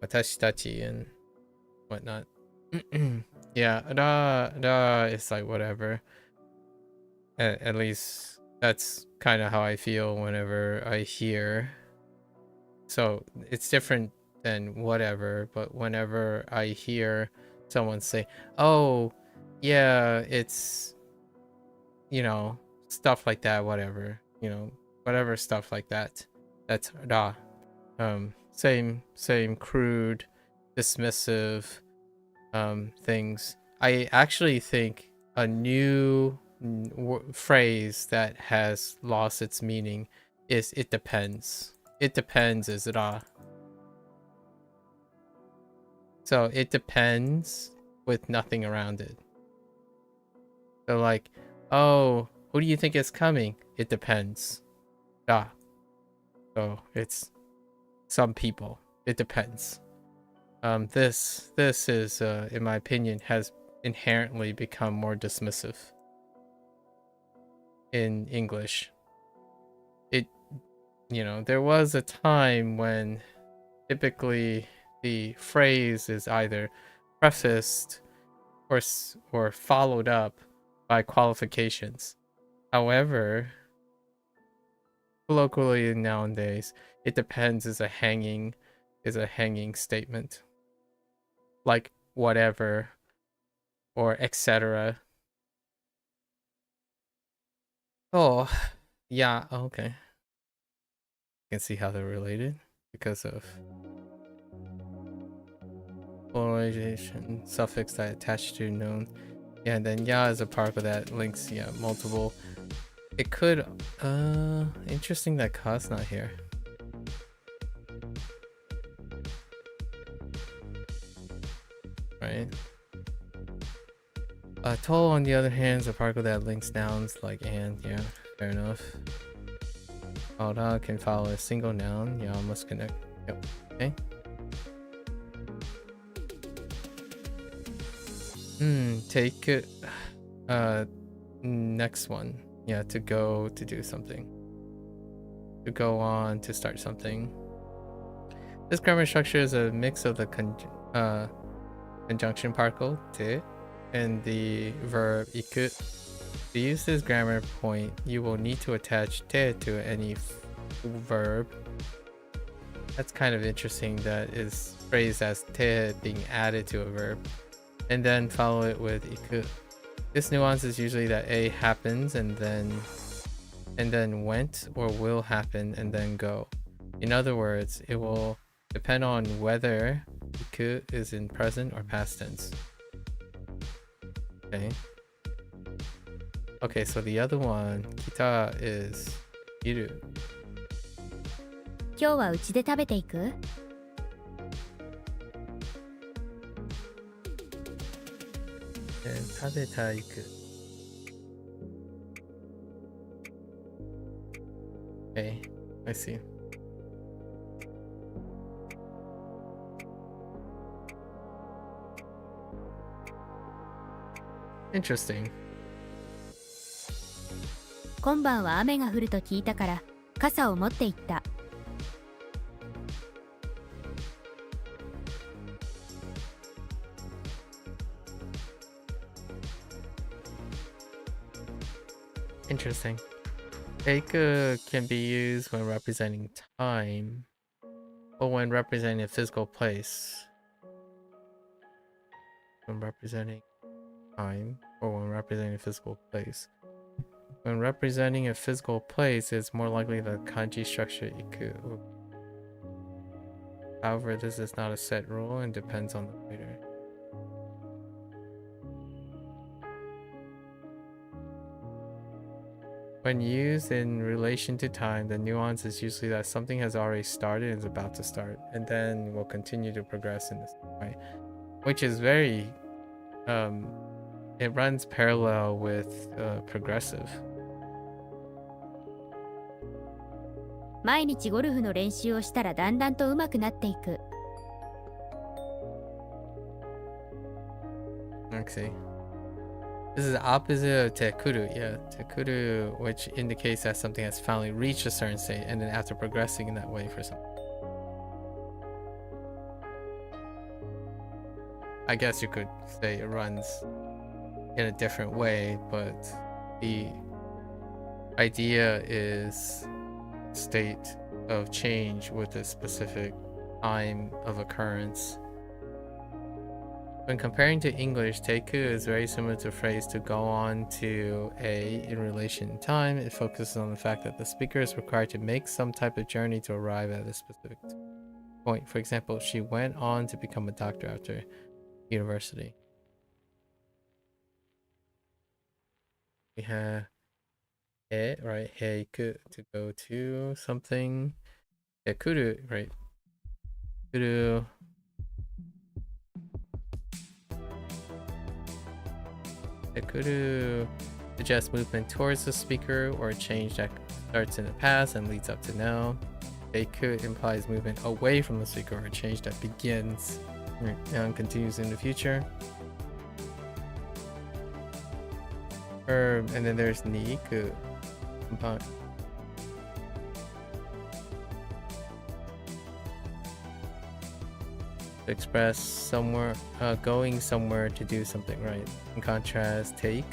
watashi tachi and whatnot. Da is like whatever. At least that's kind of how I feel whenever I hear. So it's different than whatever, but whenever I hear someone say, oh yeah, it's, stuff like that, whatever, whatever stuff like that, that's da. Same crude, dismissive things. I actually think a new phrase that has lost its meaning is it depends. It depends is ra. So it depends with nothing around it. So like, oh, who do you think is coming? It depends. Da. So it's some people. It depends. This is, in my opinion, has inherently become more dismissive in English. There was a time when typically the phrase is either prefaced or followed up by qualifications. However, colloquially nowadays, it depends is a hanging statement. Like whatever or etc. Oh, yeah, okay. You can see how they're related because of polarization suffix that attached to known Yeah, and then ya is a particle that links multiple. It could interesting that ka's not here. Right. To on the other hand is a particle that links nouns like and. Yeah, fair enough. Ora can follow a single noun. Ya must connect. Yep. Okay. Take it. Next one. Yeah, to go to do something. To go on to start something. This grammar structure is a mix of the conjunction particle te and the verb iku. To use this grammar point, you will need to attach te to any verb. That's kind of interesting that is phrased as te being added to a verb, and then follow it with iku. This nuance is usually that a happens and then went or will happen and then go. In other words, it will depend on whether iku is in present or past tense. Okay, so the other one, kita, is iru. 今日はうちで食べていく？ And 食べたいく. Okay, I see. Interesting. 今晩は雨が降ると聞いたから傘を持って行った。Interesting. Take can be used when representing time, or when representing a physical place. When representing time, or when representing a physical place. When representing a physical place, it's more likely the kanji structure iku. However, this is not a set rule and depends on the writer. When used in relation to time, the nuance is usually that something has already started and is about to start, and then will continue to progress in this way, which is very, it runs parallel with progressive. 毎日ゴルフの練習をしたらだんだんと上手くなっていく。Okay. This is the opposite of tekuru, yeah. Tekuru, which indicates that something has finally reached a certain state and then after progressing in that way for something. I guess you could say it runs in a different way, but the idea is state of change with a specific time of occurrence. When comparing to English, teiku is very similar to the phrase to go on to a in relation to time. It focuses on the fact that the speaker is required to make some type of journey to arrive at a specific point. For example, she went on to become a doctor after university. We have he, right? Heiku, to go to something. Yeah, kuru, right? Kuru. Kuru suggests movement towards the speaker or a change that starts in the past and leads up to now. Eiku implies movement away from the speaker or a change that begins and continues in the future. And then there's Niiku. Express somewhere, going somewhere to do something, right? In contrast, take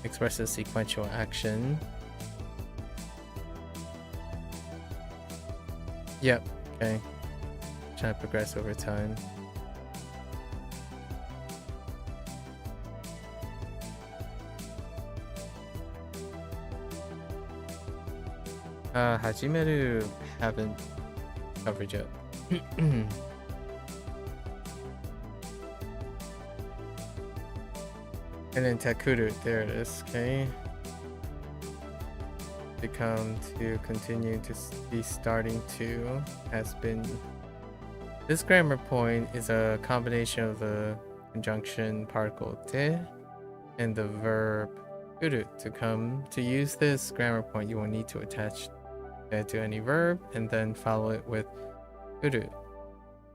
expresses sequential action. Yep, okay. Trying to progress over time. Hajimeru haven't covered yet. And then takuru, there it is, okay. Become to, continue to be, starting to, has been. This grammar point is a combination of the conjunction particle te and the verb kuru. To come. To use this grammar point, you will need to attach it to any verb and then follow it with kuru.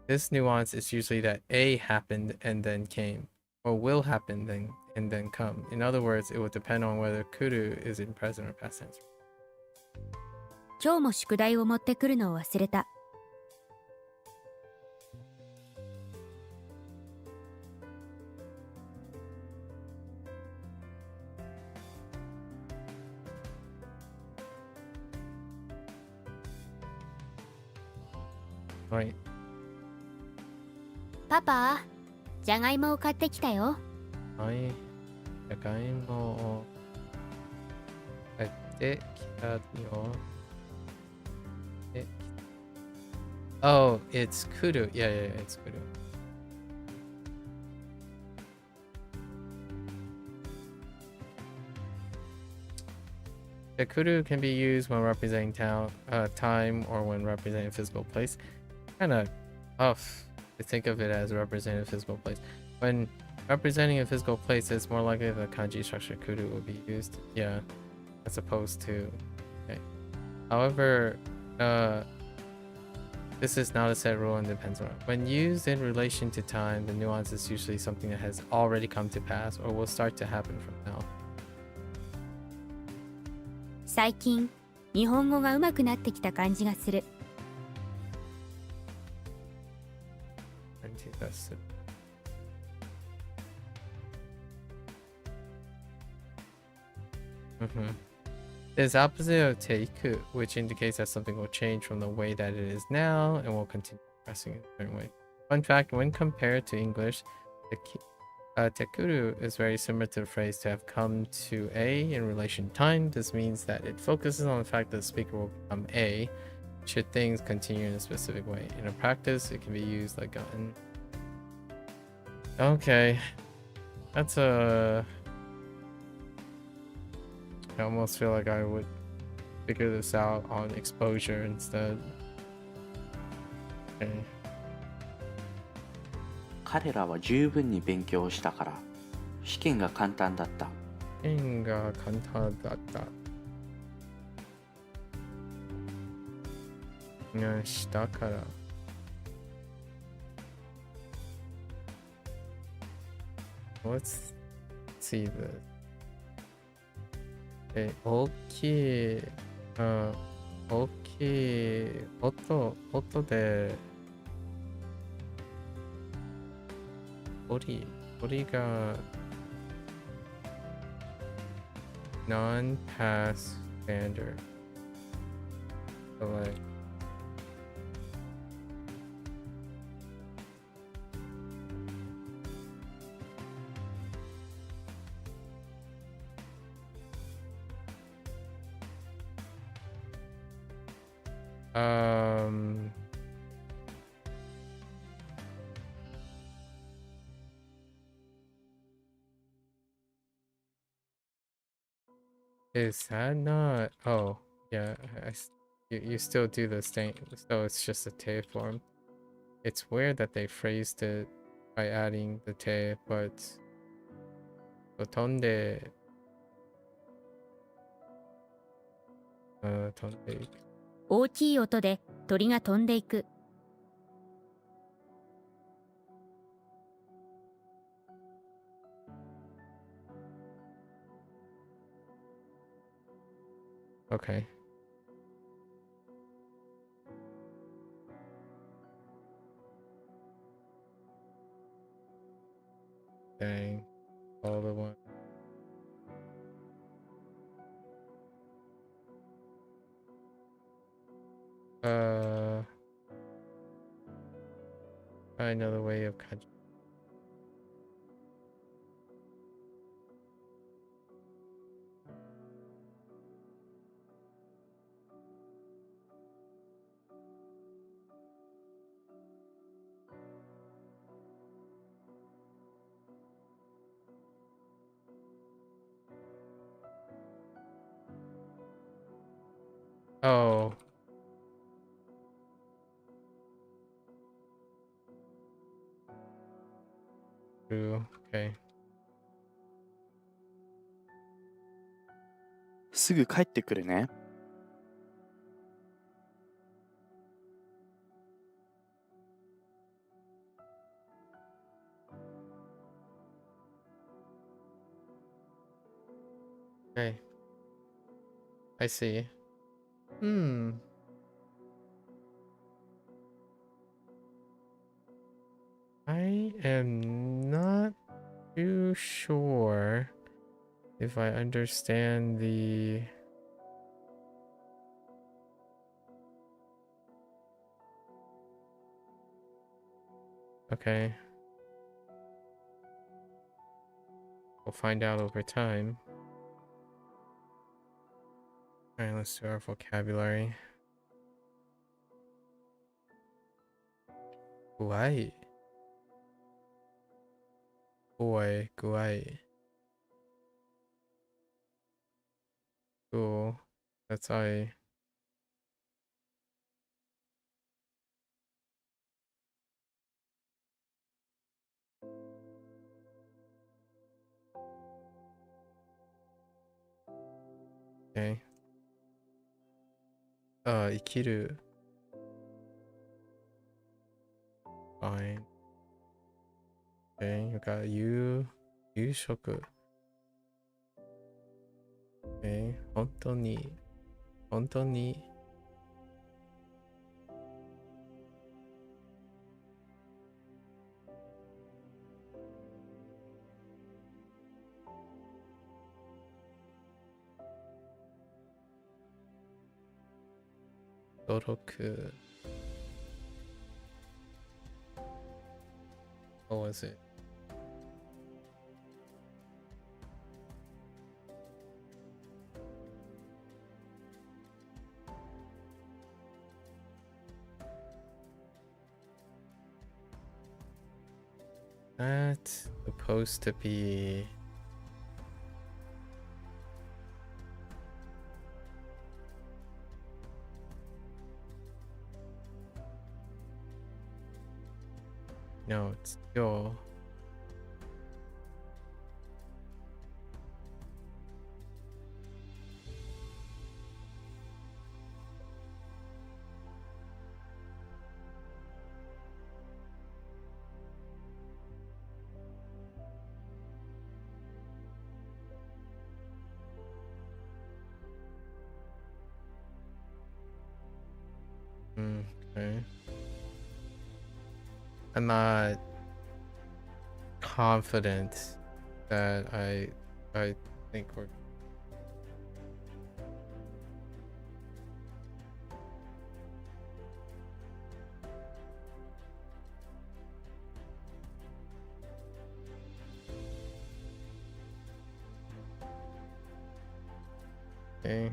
This nuance is usually that a happened and then came, or will happen then and then come. In other words, it will depend on whether kuru is in present or past tense. 今日も宿題を持ってくるのを忘れた。Right. パパ、じゃがいもを買ってきたよ。はい。じゃがいもを買ってきたよ。Oh, it's kuru. Yeah, it's kuru. The kuru can be used when representing time or when representing a physical place. Kind of tough to think of it as representing a physical place. When representing a physical place, it's more likely the kanji structure kuru would be used. Yeah, as opposed to. Okay. However, this is not a set rule and depends on it. When used in relation to time, the nuance is usually something that has already come to pass or will start to happen from now. 最近、日本語が上手くなってきた感じがする。There's opposite of teiku, which indicates that something will change from the way that it is now and will continue progressing in a certain way. Fun fact, when compared to English, tekuru is very similar to the phrase to have come to a in relation to time. This means that it focuses on the fact that the speaker will become a should things continue in a specific way. In a practice, it can be used like gotten. Okay, that's a... I almost feel like I would figure this out on exposure instead. Okay. 彼らは十分に勉強したから試験が簡単だった。試験が簡単だった。したから。Let's see this. 大きい、大きい音で鳥が non-pass standard. So like is that not? Oh, yeah. You still do the same, so it's just a te form. It's weird that they phrased it by adding the te, but tonde. Tonde. 大きい音で鳥が飛んでいく。Okay. Dang. All the one. Try another way of kanji. Oh. True. Okay. すぐ帰ってくるね。Okay. I see. Hmm. I am not too sure if I understand the okay. We'll find out over time. Alright, let's do our vocabulary. Guai. Boy, guai. Cool. That's I. Okay. 生きる fine. Okay, you got夕食 Okay, 本当に届く What was it? That's supposed to be no, it's yo. Okay. I'm not confident that I think we're okay.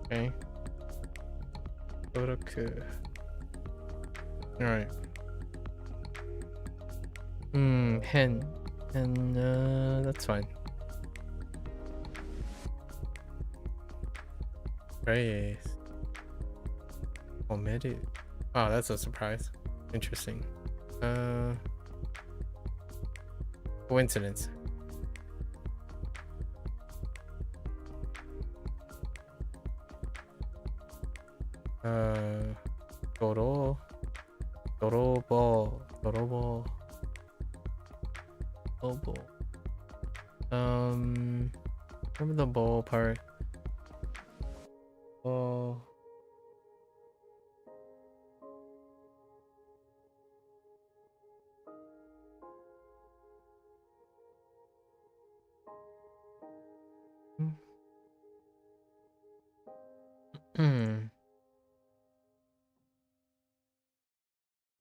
Okay. Oroku. Alright. Hen. And that's fine. Praise. Omeru. Wow, that's a surprise. Interesting. Coincidence. Dorobo. Remember the bowl part? Oh.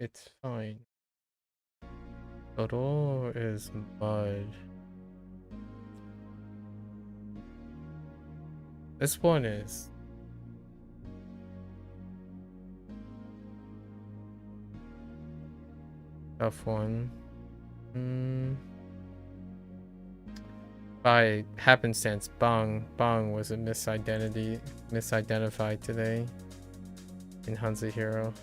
It's fine. Doro is mud. This one is tough one. By happenstance, Bang was a misidentified today in HanziHero.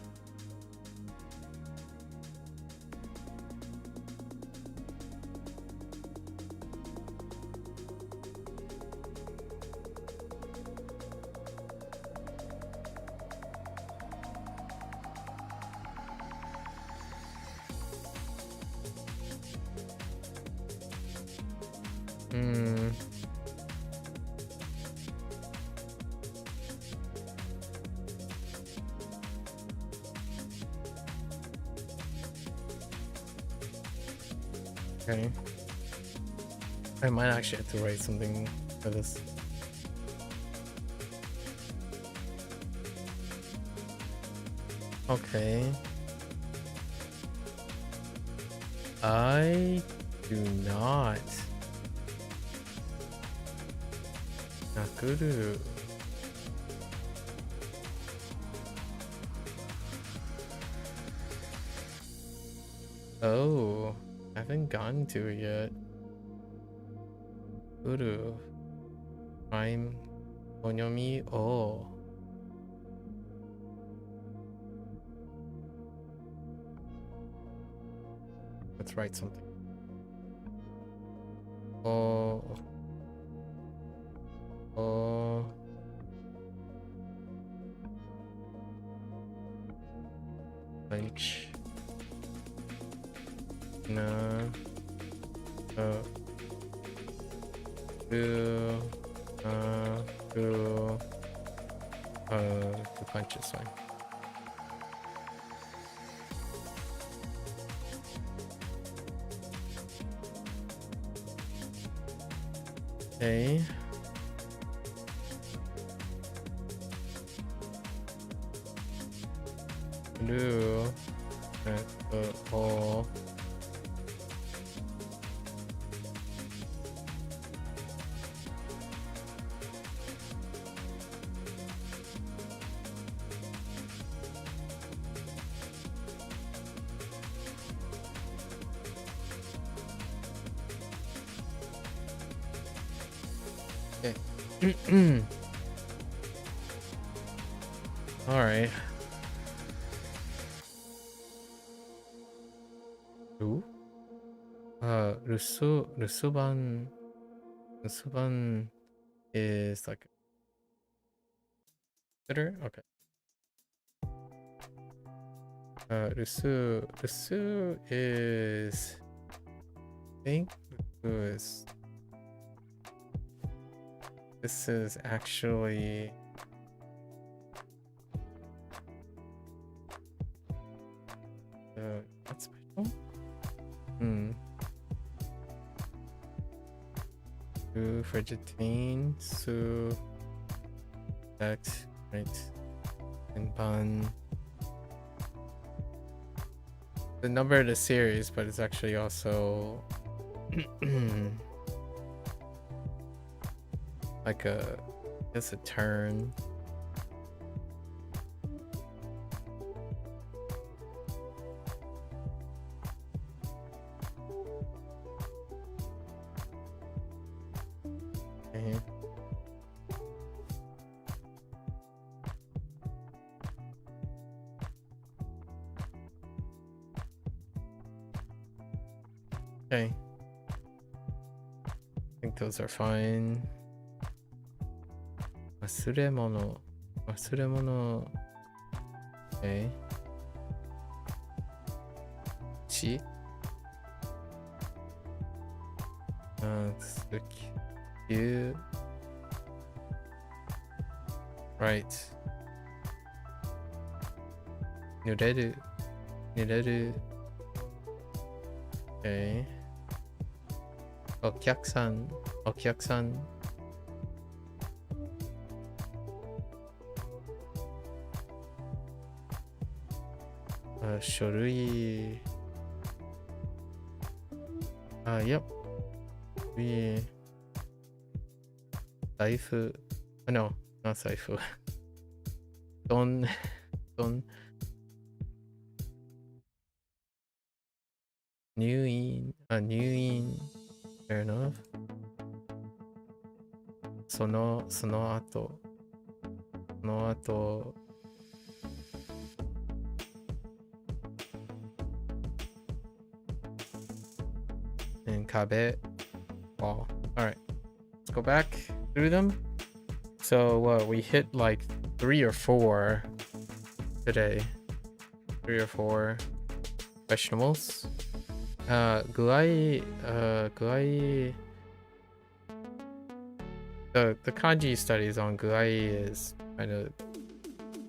Okay. I might actually have to write something for this. Okay. I do not. Nakuru. Oh, I haven't gotten to it yet. Uru. Prime Onyomi. Oh. Let's write something. Oh. Oh. Lunch. No. Oh. Two. Two. The punch is fine. Okay. Blue. Oh. Okay. All right. Ooh. Rusuban is like bitter. Okay. Rusu is, I think this is actually not special. Su Frigidine, Su X, right, and Bun. The number of the series, but it's actually also like a, I guess a turn. Okay. Okay. I think those are fine. Wasuremono. Wasuremono. Okay. Chi. Tsuki. Right. Nureru. Nureru. Okay. Okyaku-san. Okyaku-san. Shorui. Yep. We. Saifu. No, not Saifu. Don. Nyuin. Fair enough. Sono ato. And kabe. Wall. Alright. Let's go back through them. So what, we hit like 3 or 4 today. 3 or 4 vegetables. Guai. The kanji studies on guai is kind of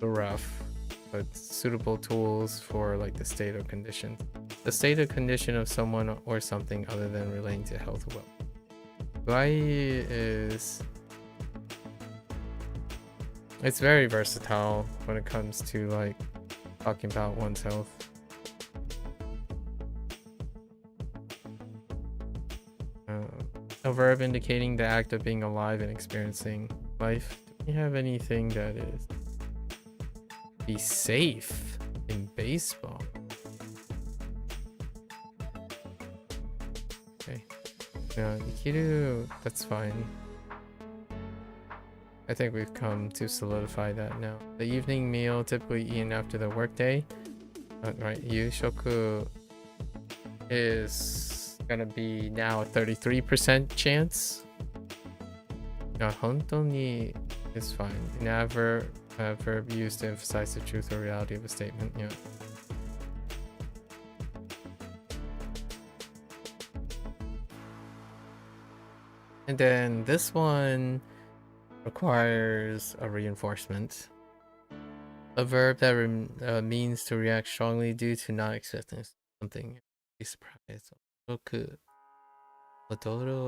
rough, but suitable tools for like the state or condition. The state or condition of someone or something other than relating to health or well. Guai is... It's very versatile when it comes to like talking about one's health. A verb indicating the act of being alive and experiencing life. Do we have anything that is be safe in baseball? Okay. Yeah, ikiru, that's fine. I think we've come to solidify that now. The evening meal typically eaten after the workday. Right, yushoku is gonna be now a 33% chance. Hontoni is fine. An adverb used to emphasize the truth or reality of a statement. Yeah. And then this one requires a reinforcement. A verb that means to react strongly due to not accepting something. Be surprised. Odoroku.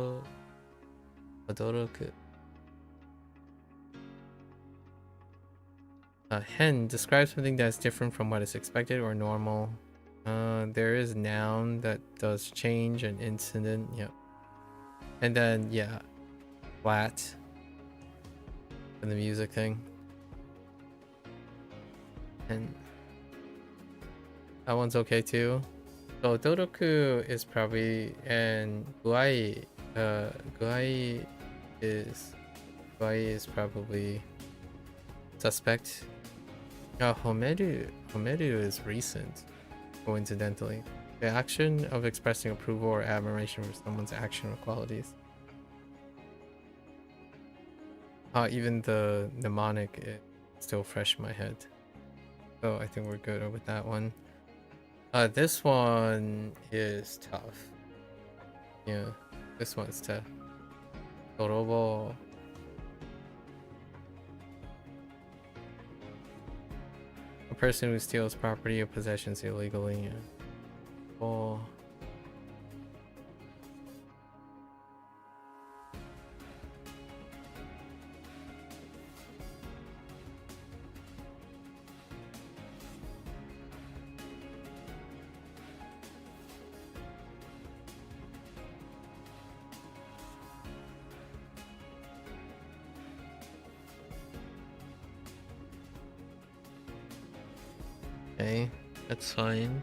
Hen describes something that's different from what is expected or normal. There is noun that does change, an incident. Yep. And then yeah, flat. And the music thing. And that one's okay too. So Doroku is probably, and Guai is probably suspect. Homeru is recent, coincidentally. The action of expressing approval or admiration for someone's action or qualities. Even the mnemonic is still fresh in my head. So I think we're good with that one. This one is tough. Yeah, this one's tough. Dorobo. A person who steals property or possessions illegally. Yeah. Oh. Okay, that's fine.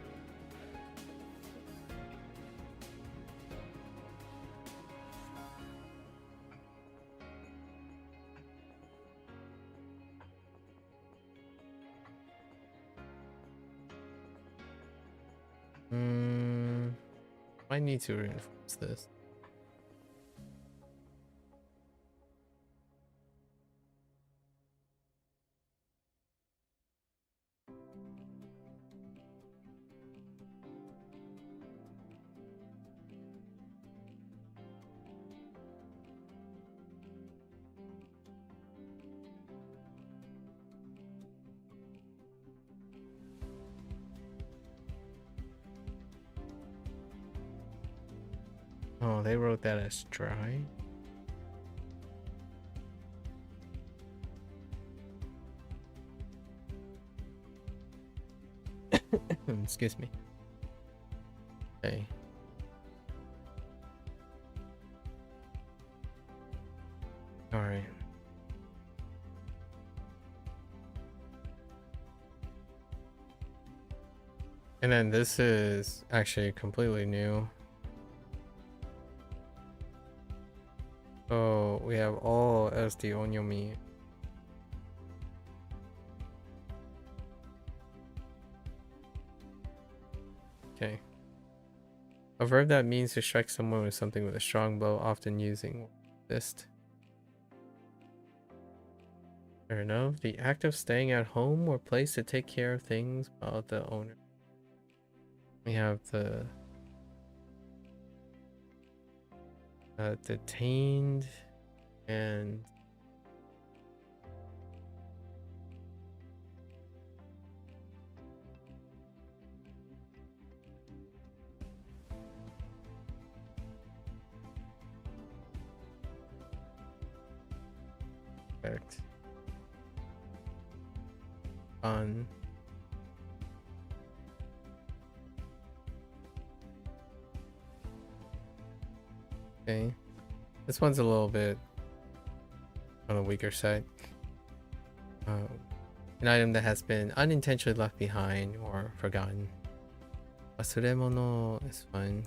Might need to reinforce this. Oh, they wrote that as dry. Excuse me. Okay. All right. And then this is actually completely new. So we have all SD onyomi. Okay. A verb that means to strike someone with something with a strong blow, often using fist. Fair enough. The act of staying at home or place to take care of things while the owner. We have the detained and on okay, this one's a little bit on the weaker side. An item that has been unintentionally left behind or forgotten. Wasuremono is fine.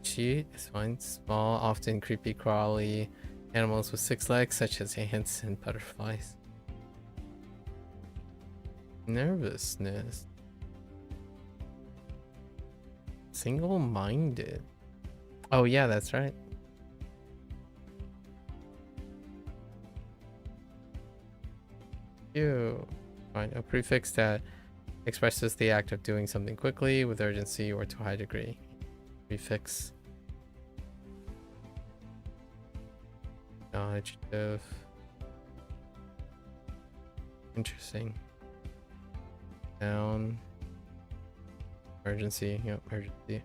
Chi is fine. Small, often creepy, crawly animals with 6 legs, such as ants and butterflies. Nervousness. Single-minded. Oh yeah, that's right. You find a prefix that expresses the act of doing something quickly, with urgency, or to a high degree. Prefix. Adjective. Interesting. Noun. Urgency. Yep, urgency.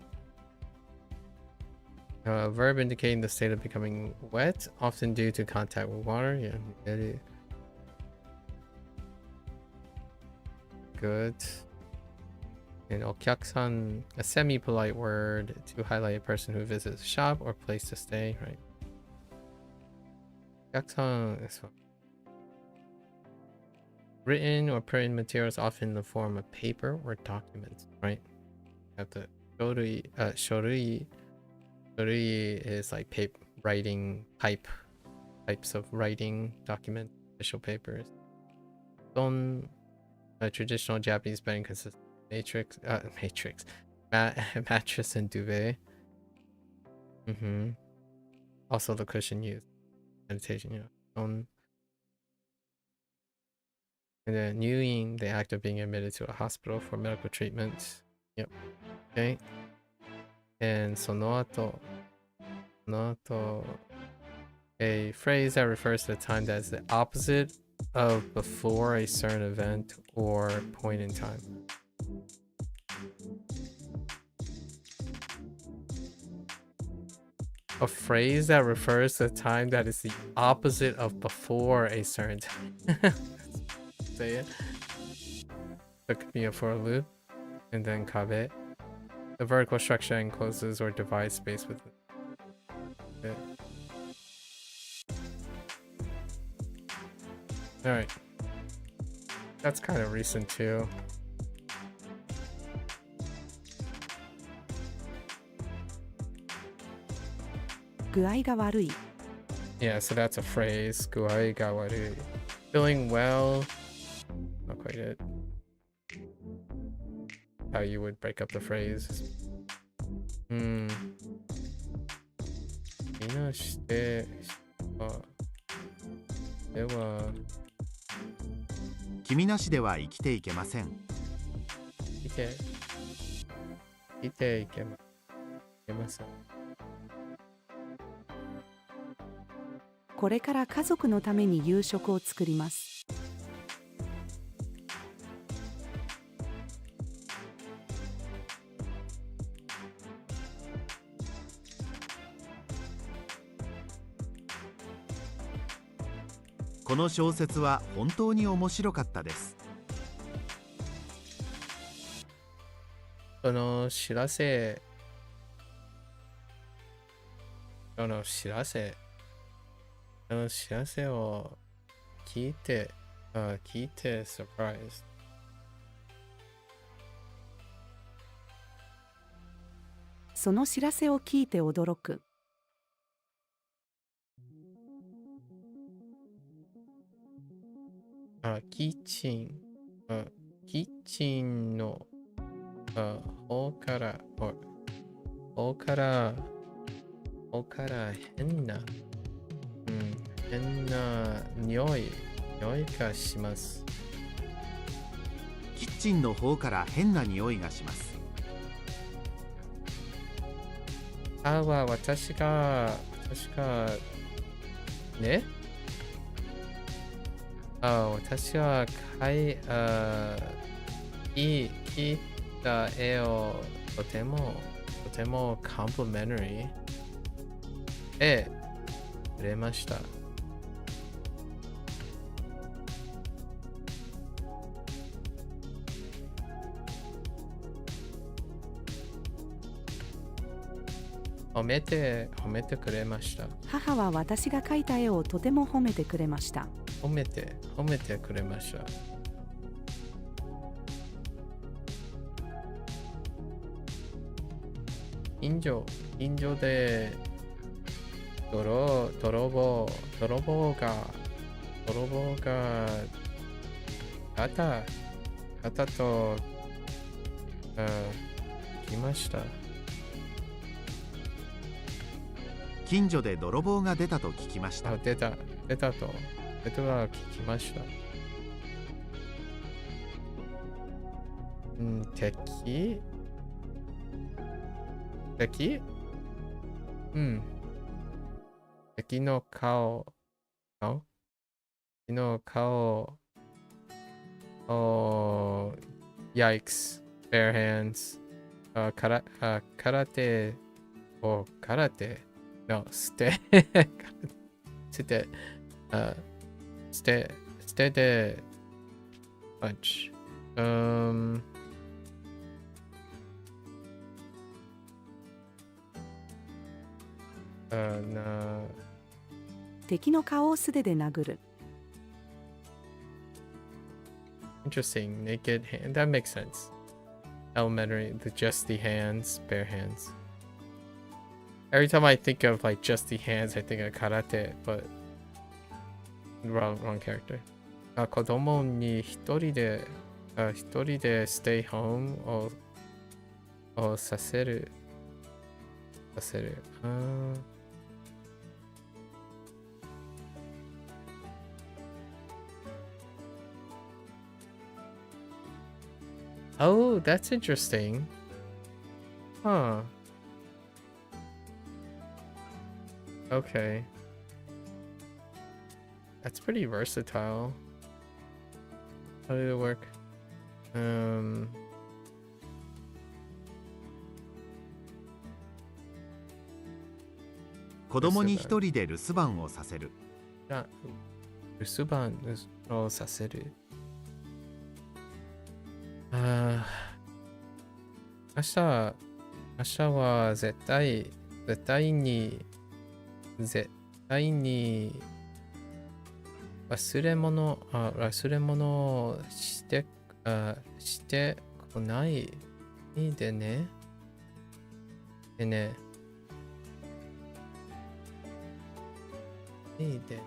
A verb indicating the state of becoming wet, often due to contact with water. Yeah, very good. And okyakusan, a semi-polite word to highlight a person who visits a shop or place to stay, right? Okyakusan is written or printed materials, often in the form of paper or documents, right? Have the shorui. Shorui is like paper writing types of writing document, official papers. Don, a traditional Japanese bedding consists of mattress and duvet. Also the cushion used meditation, you know. Don. And then Nuing, the act of being admitted to a hospital for medical treatment. Yep. Okay. And sonoato. A phrase that refers to the time that is the opposite of before a certain event or point in time. A phrase that refers to the time that is the opposite of before a certain time. Say it. Took me for a loop. And then kabe. The vertical structure encloses or divides space with it. Alright. That's kind of recent too. Yeah, so that's a phrase. Guai ga warui. Feeling well. Not quite it. how you would break up the phrase. みなしてでは君なしでは生きていけません。いていけません。これから家族のために夕食を作ります。この小説は本当に面白かったです。その知らせを聞いてサプライズ。その知らせを聞いて驚く。キッチンの方から変な匂いがします。キッチンの方から変な匂いがします。は私がね、私は聞いた絵をとてもコンプリメンタリーでくれました。褒めてくれました。母は私が描いた絵をとても褒めてくれました。褒めてくれました。近所で泥棒が肩と来ました。近所で泥棒が出たと聞きました。出たと聞きました。敵敵の顔Yikes, bare hands. Karate. No, stay. Stay de punch.敵の顔を素手で殴る。Interesting. Naked hand. That makes sense. Elementary. Just the hands. Bare hands. Every time I think of like just the hands, I think of karate, but wrong character. 子供に一人で stay home をさせる。Oh, that's interesting. Huh. Okay. That's pretty versatile. How did it work? 子供に一人で留守番をさせる。留守番をさせる。明日は絶対に忘れ物をしてこないでね。いいで。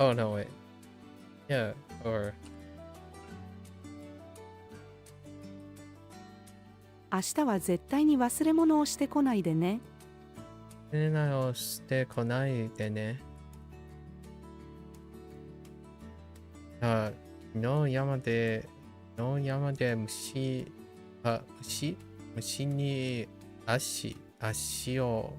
Oh no, wait. Yeah, or 明日は絶対に忘れ物をしてこないでね。寝ないをしてこないでね。あ、の山で虫に足を、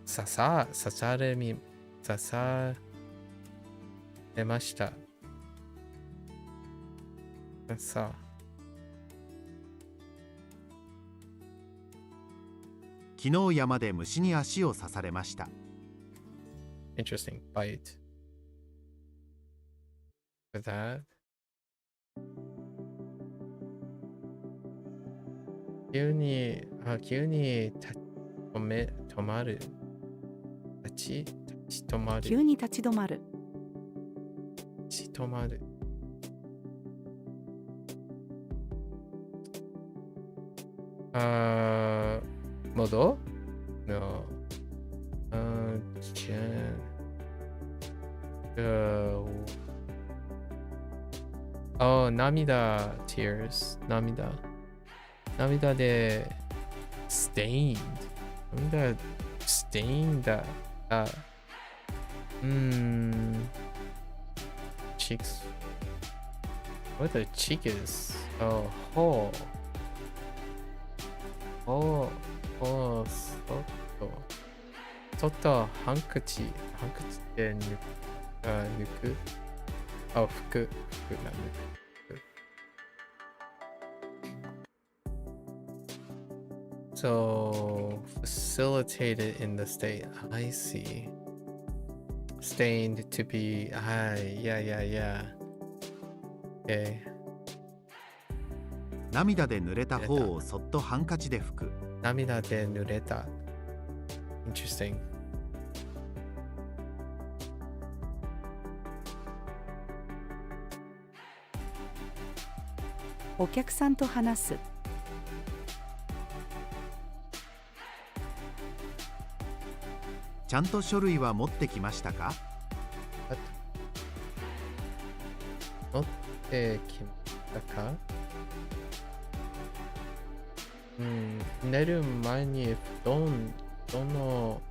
刺されました。さあ。昨日山で虫に足を刺されました。Interesting. Bite. For that. 急に止まる。立ち止まる。急に立ち止まる。立ち止まる。戻？No. Oh, 涙 tears 涙で stained 涙 stained だ。cheeks. What the cheek is? Oh, hole. Oh,外ハンカチで抜く。あ、服が抜く。So facilitated in the state. I see. Stained to be. Yeah. Okay. 涙で濡れた方をそっとハンカチで拭く。涙で濡れた。Interesting. お客さんと話す。ちゃんと書類は持ってきましたか？持ってきましたか？寝る前にどの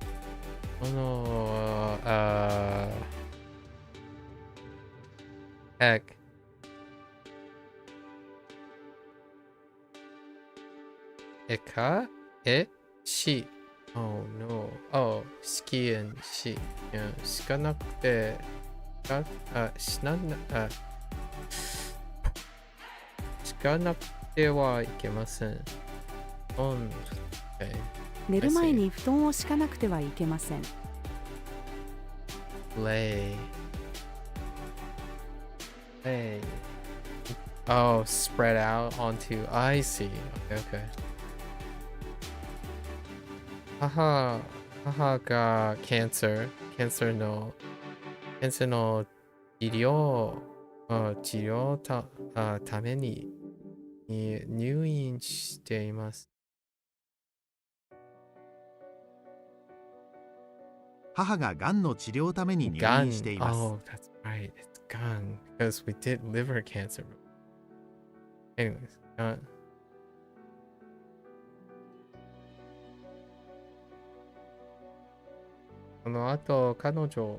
eggし Oh no. Oh, 式and し。しかなくて、しかなくてはいけません。Okay. 寝る前に布団を敷かなくてはいけません。Lay. Oh, spread out onto. I see. Okay. 母がキャンサーの治療ために入院しています。母ががんの治療ために入院しています。Oh, that's right. It's gun because we did liver cancer. Anyways, gun. その後彼女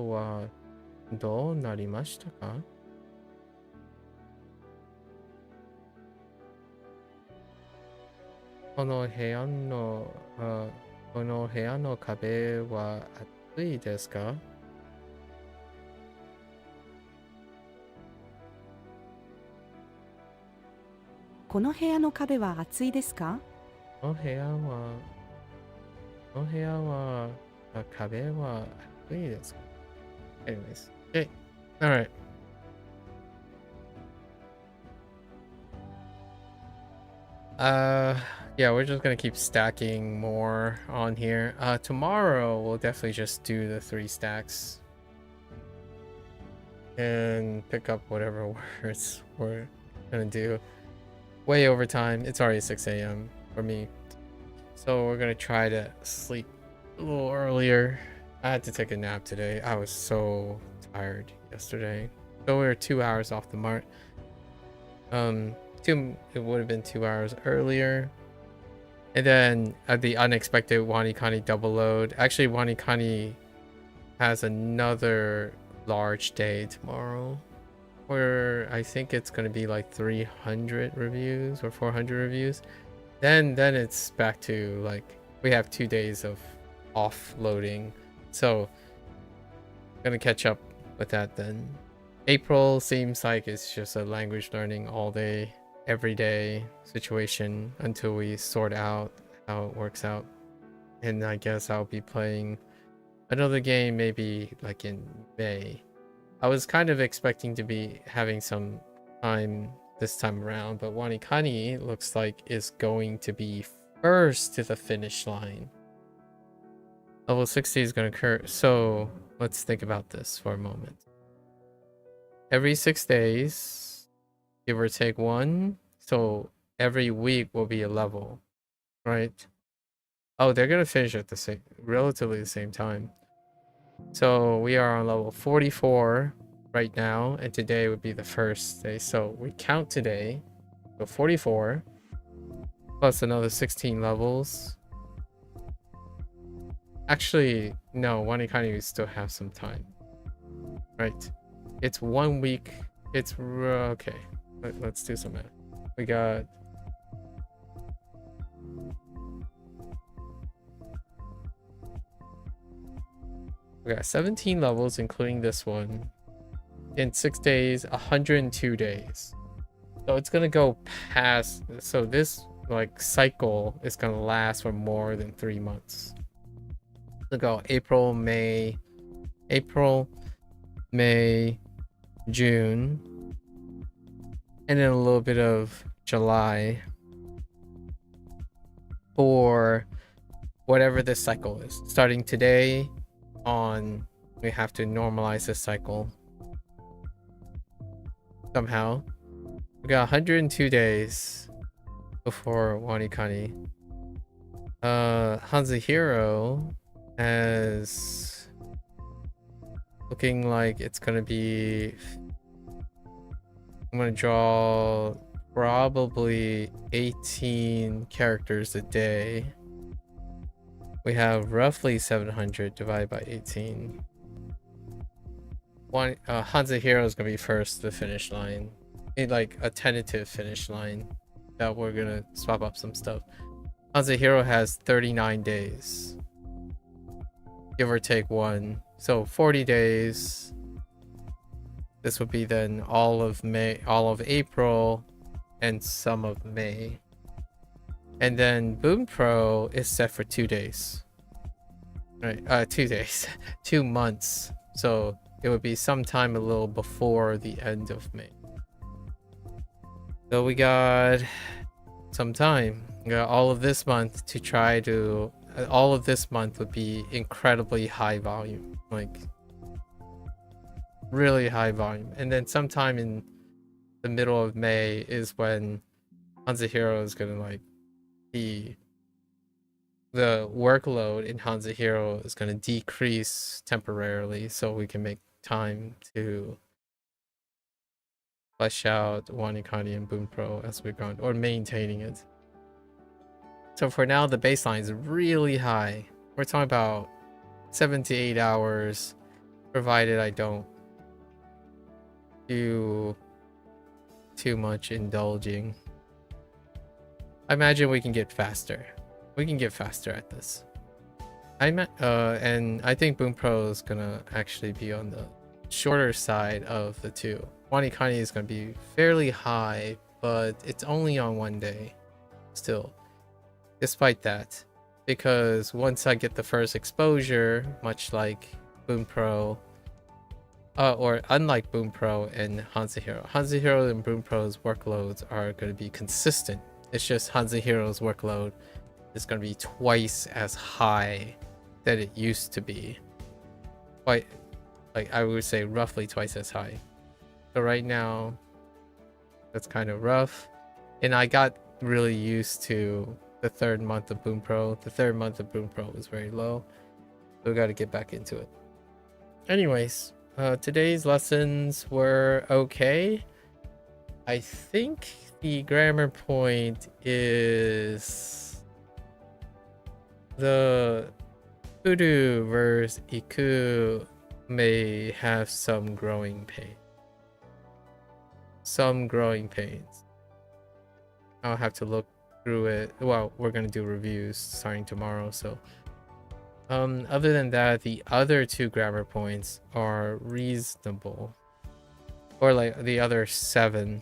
はどうなりましたか？この部屋の壁は暑いですか？この部屋の壁は暑いですか？この部屋は壁は暑いですか？ Anyways, okay, alright. Yeah, we're just gonna keep stacking more on here. Tomorrow we'll definitely just do the 3 stacks and pick up whatever words we're gonna do. Way over time. It's already 6 a.m. for me, so we're gonna try to sleep a little earlier. I had to take a nap today. I was so tired yesterday. So we were 2 hours off the mark. It would have been 2 hours earlier. And then the unexpected WaniKani double load. Actually, WaniKani has another large day tomorrow, where I think it's going to be like 300 reviews or 400 reviews. Then it's back to like we have 2 days of offloading, so I'm gonna catch up with that then. April seems like it's just a language learning all day every day situation until we sort out how it works out. And I guess I'll be playing another game maybe like in May. I was kind of expecting to be having some time this time around, but WaniKani looks like is going to be first to the finish line. Level 60 is going to occur. So let's think about this for a moment. Every 6 days, give or take one. So every week will be a level, right? Oh, they're going to finish at the relatively the same time. So we are on level 44 right now, and today would be the first day. So we count today. So 44 plus another 16 levels. Actually, no, WaniKani we still have some time. Right. It's 1 week. It's okay. Let's do some math. We got We got 17 levels, including this one. In 6 days, 102 days. So it's gonna go past. So this like cycle is gonna last for more than 3 months. It'll go April, May, June, and then a little bit of July for whatever this cycle is. Starting today on, we have to normalize this cycle somehow. We got 102 days before WaniKani. HanziHero has looking like it's gonna be, I'm gonna draw probably 18 characters a day. We have roughly 700 divided by 18. HanziHero is gonna be first to the finish line, like a tentative finish line that we're gonna swap up some stuff. HanziHero has 39 days, give or take one, so 40 days. This would be then all of May, all of April, and some of May. And then Bunpro is set for 2 days. Right, 2 days, 2 months. So it would be sometime a little before the end of May. So we got some time. We got all of this month to try to. All of this month would be incredibly high volume, like really high volume. And then sometime in the middle of May is when HanziHero is gonna like the workload in HanziHero is gonna decrease temporarily, so we can make time to flesh out WaniKani and Bunpro as we're going, or maintaining it. So for now, the baseline is really high. We're talking about 7 to 8 hours, provided I don't do too much indulging. I imagine we can get faster. We can get faster at this. And I think Bunpro is gonna actually be on the shorter side of the two. WaniKani is gonna be fairly high, but it's only on 1 day still. Despite that, because once I get the first exposure, much like Bunpro, or unlike Bunpro and HanziHero and Bunpro's workloads are going to be consistent. It's just HanziHero's workload is going to be twice as high that it used to be. Quite, like I would say roughly twice as high. So right now, that's kind of rough. And I got really used to the third month of Bunpro. The third month of Bunpro was very low. we got to get back into it. Anyways, today's lessons were okay. I think the grammar point is the kudu versus iku may have some growing pains. I'll have to look through it. Well, we're gonna do reviews starting tomorrow, so other than that, the other 2 grammar points are reasonable, or like the other 7,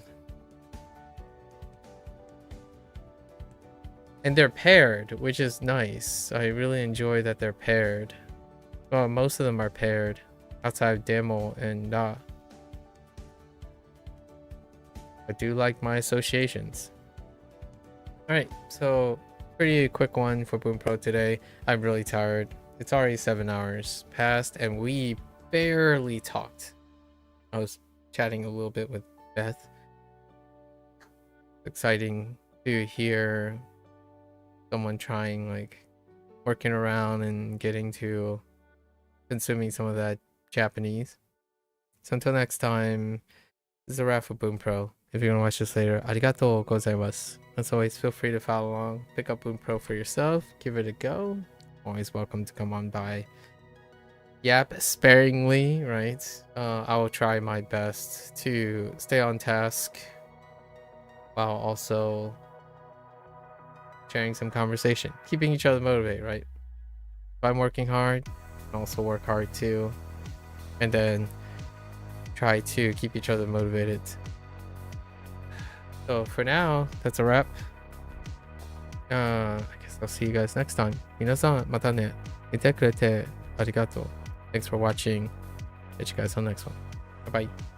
and they're paired, which is nice. I really enjoy that they're paired. Well, most of them are paired outside of demo and da. I do like my associations. Alright, so pretty quick one for Bunpro today. I'm really tired. It's already 7 hours past and we barely talked. I was chatting a little bit with Beth. Exciting to hear someone trying, like, working around and getting to consuming some of that Japanese. So until next time, this is a wrap for Bunpro. If you're gonna watch this later, arigatou gozaimasu. As always, feel free to follow along, pick up Bunpro for yourself, give it a go. Always welcome to come on by. Yap sparingly, right? I will try my best to stay on task while also sharing some conversation, keeping each other motivated, right? If I'm working hard, I can also work hard too, and then try to keep each other motivated. So for now, that's a wrap. I guess I'll see you guys next time. 皆さん、またね。見てくれてありがとう. Thanks for watching. Catch you guys on the next one. Bye bye.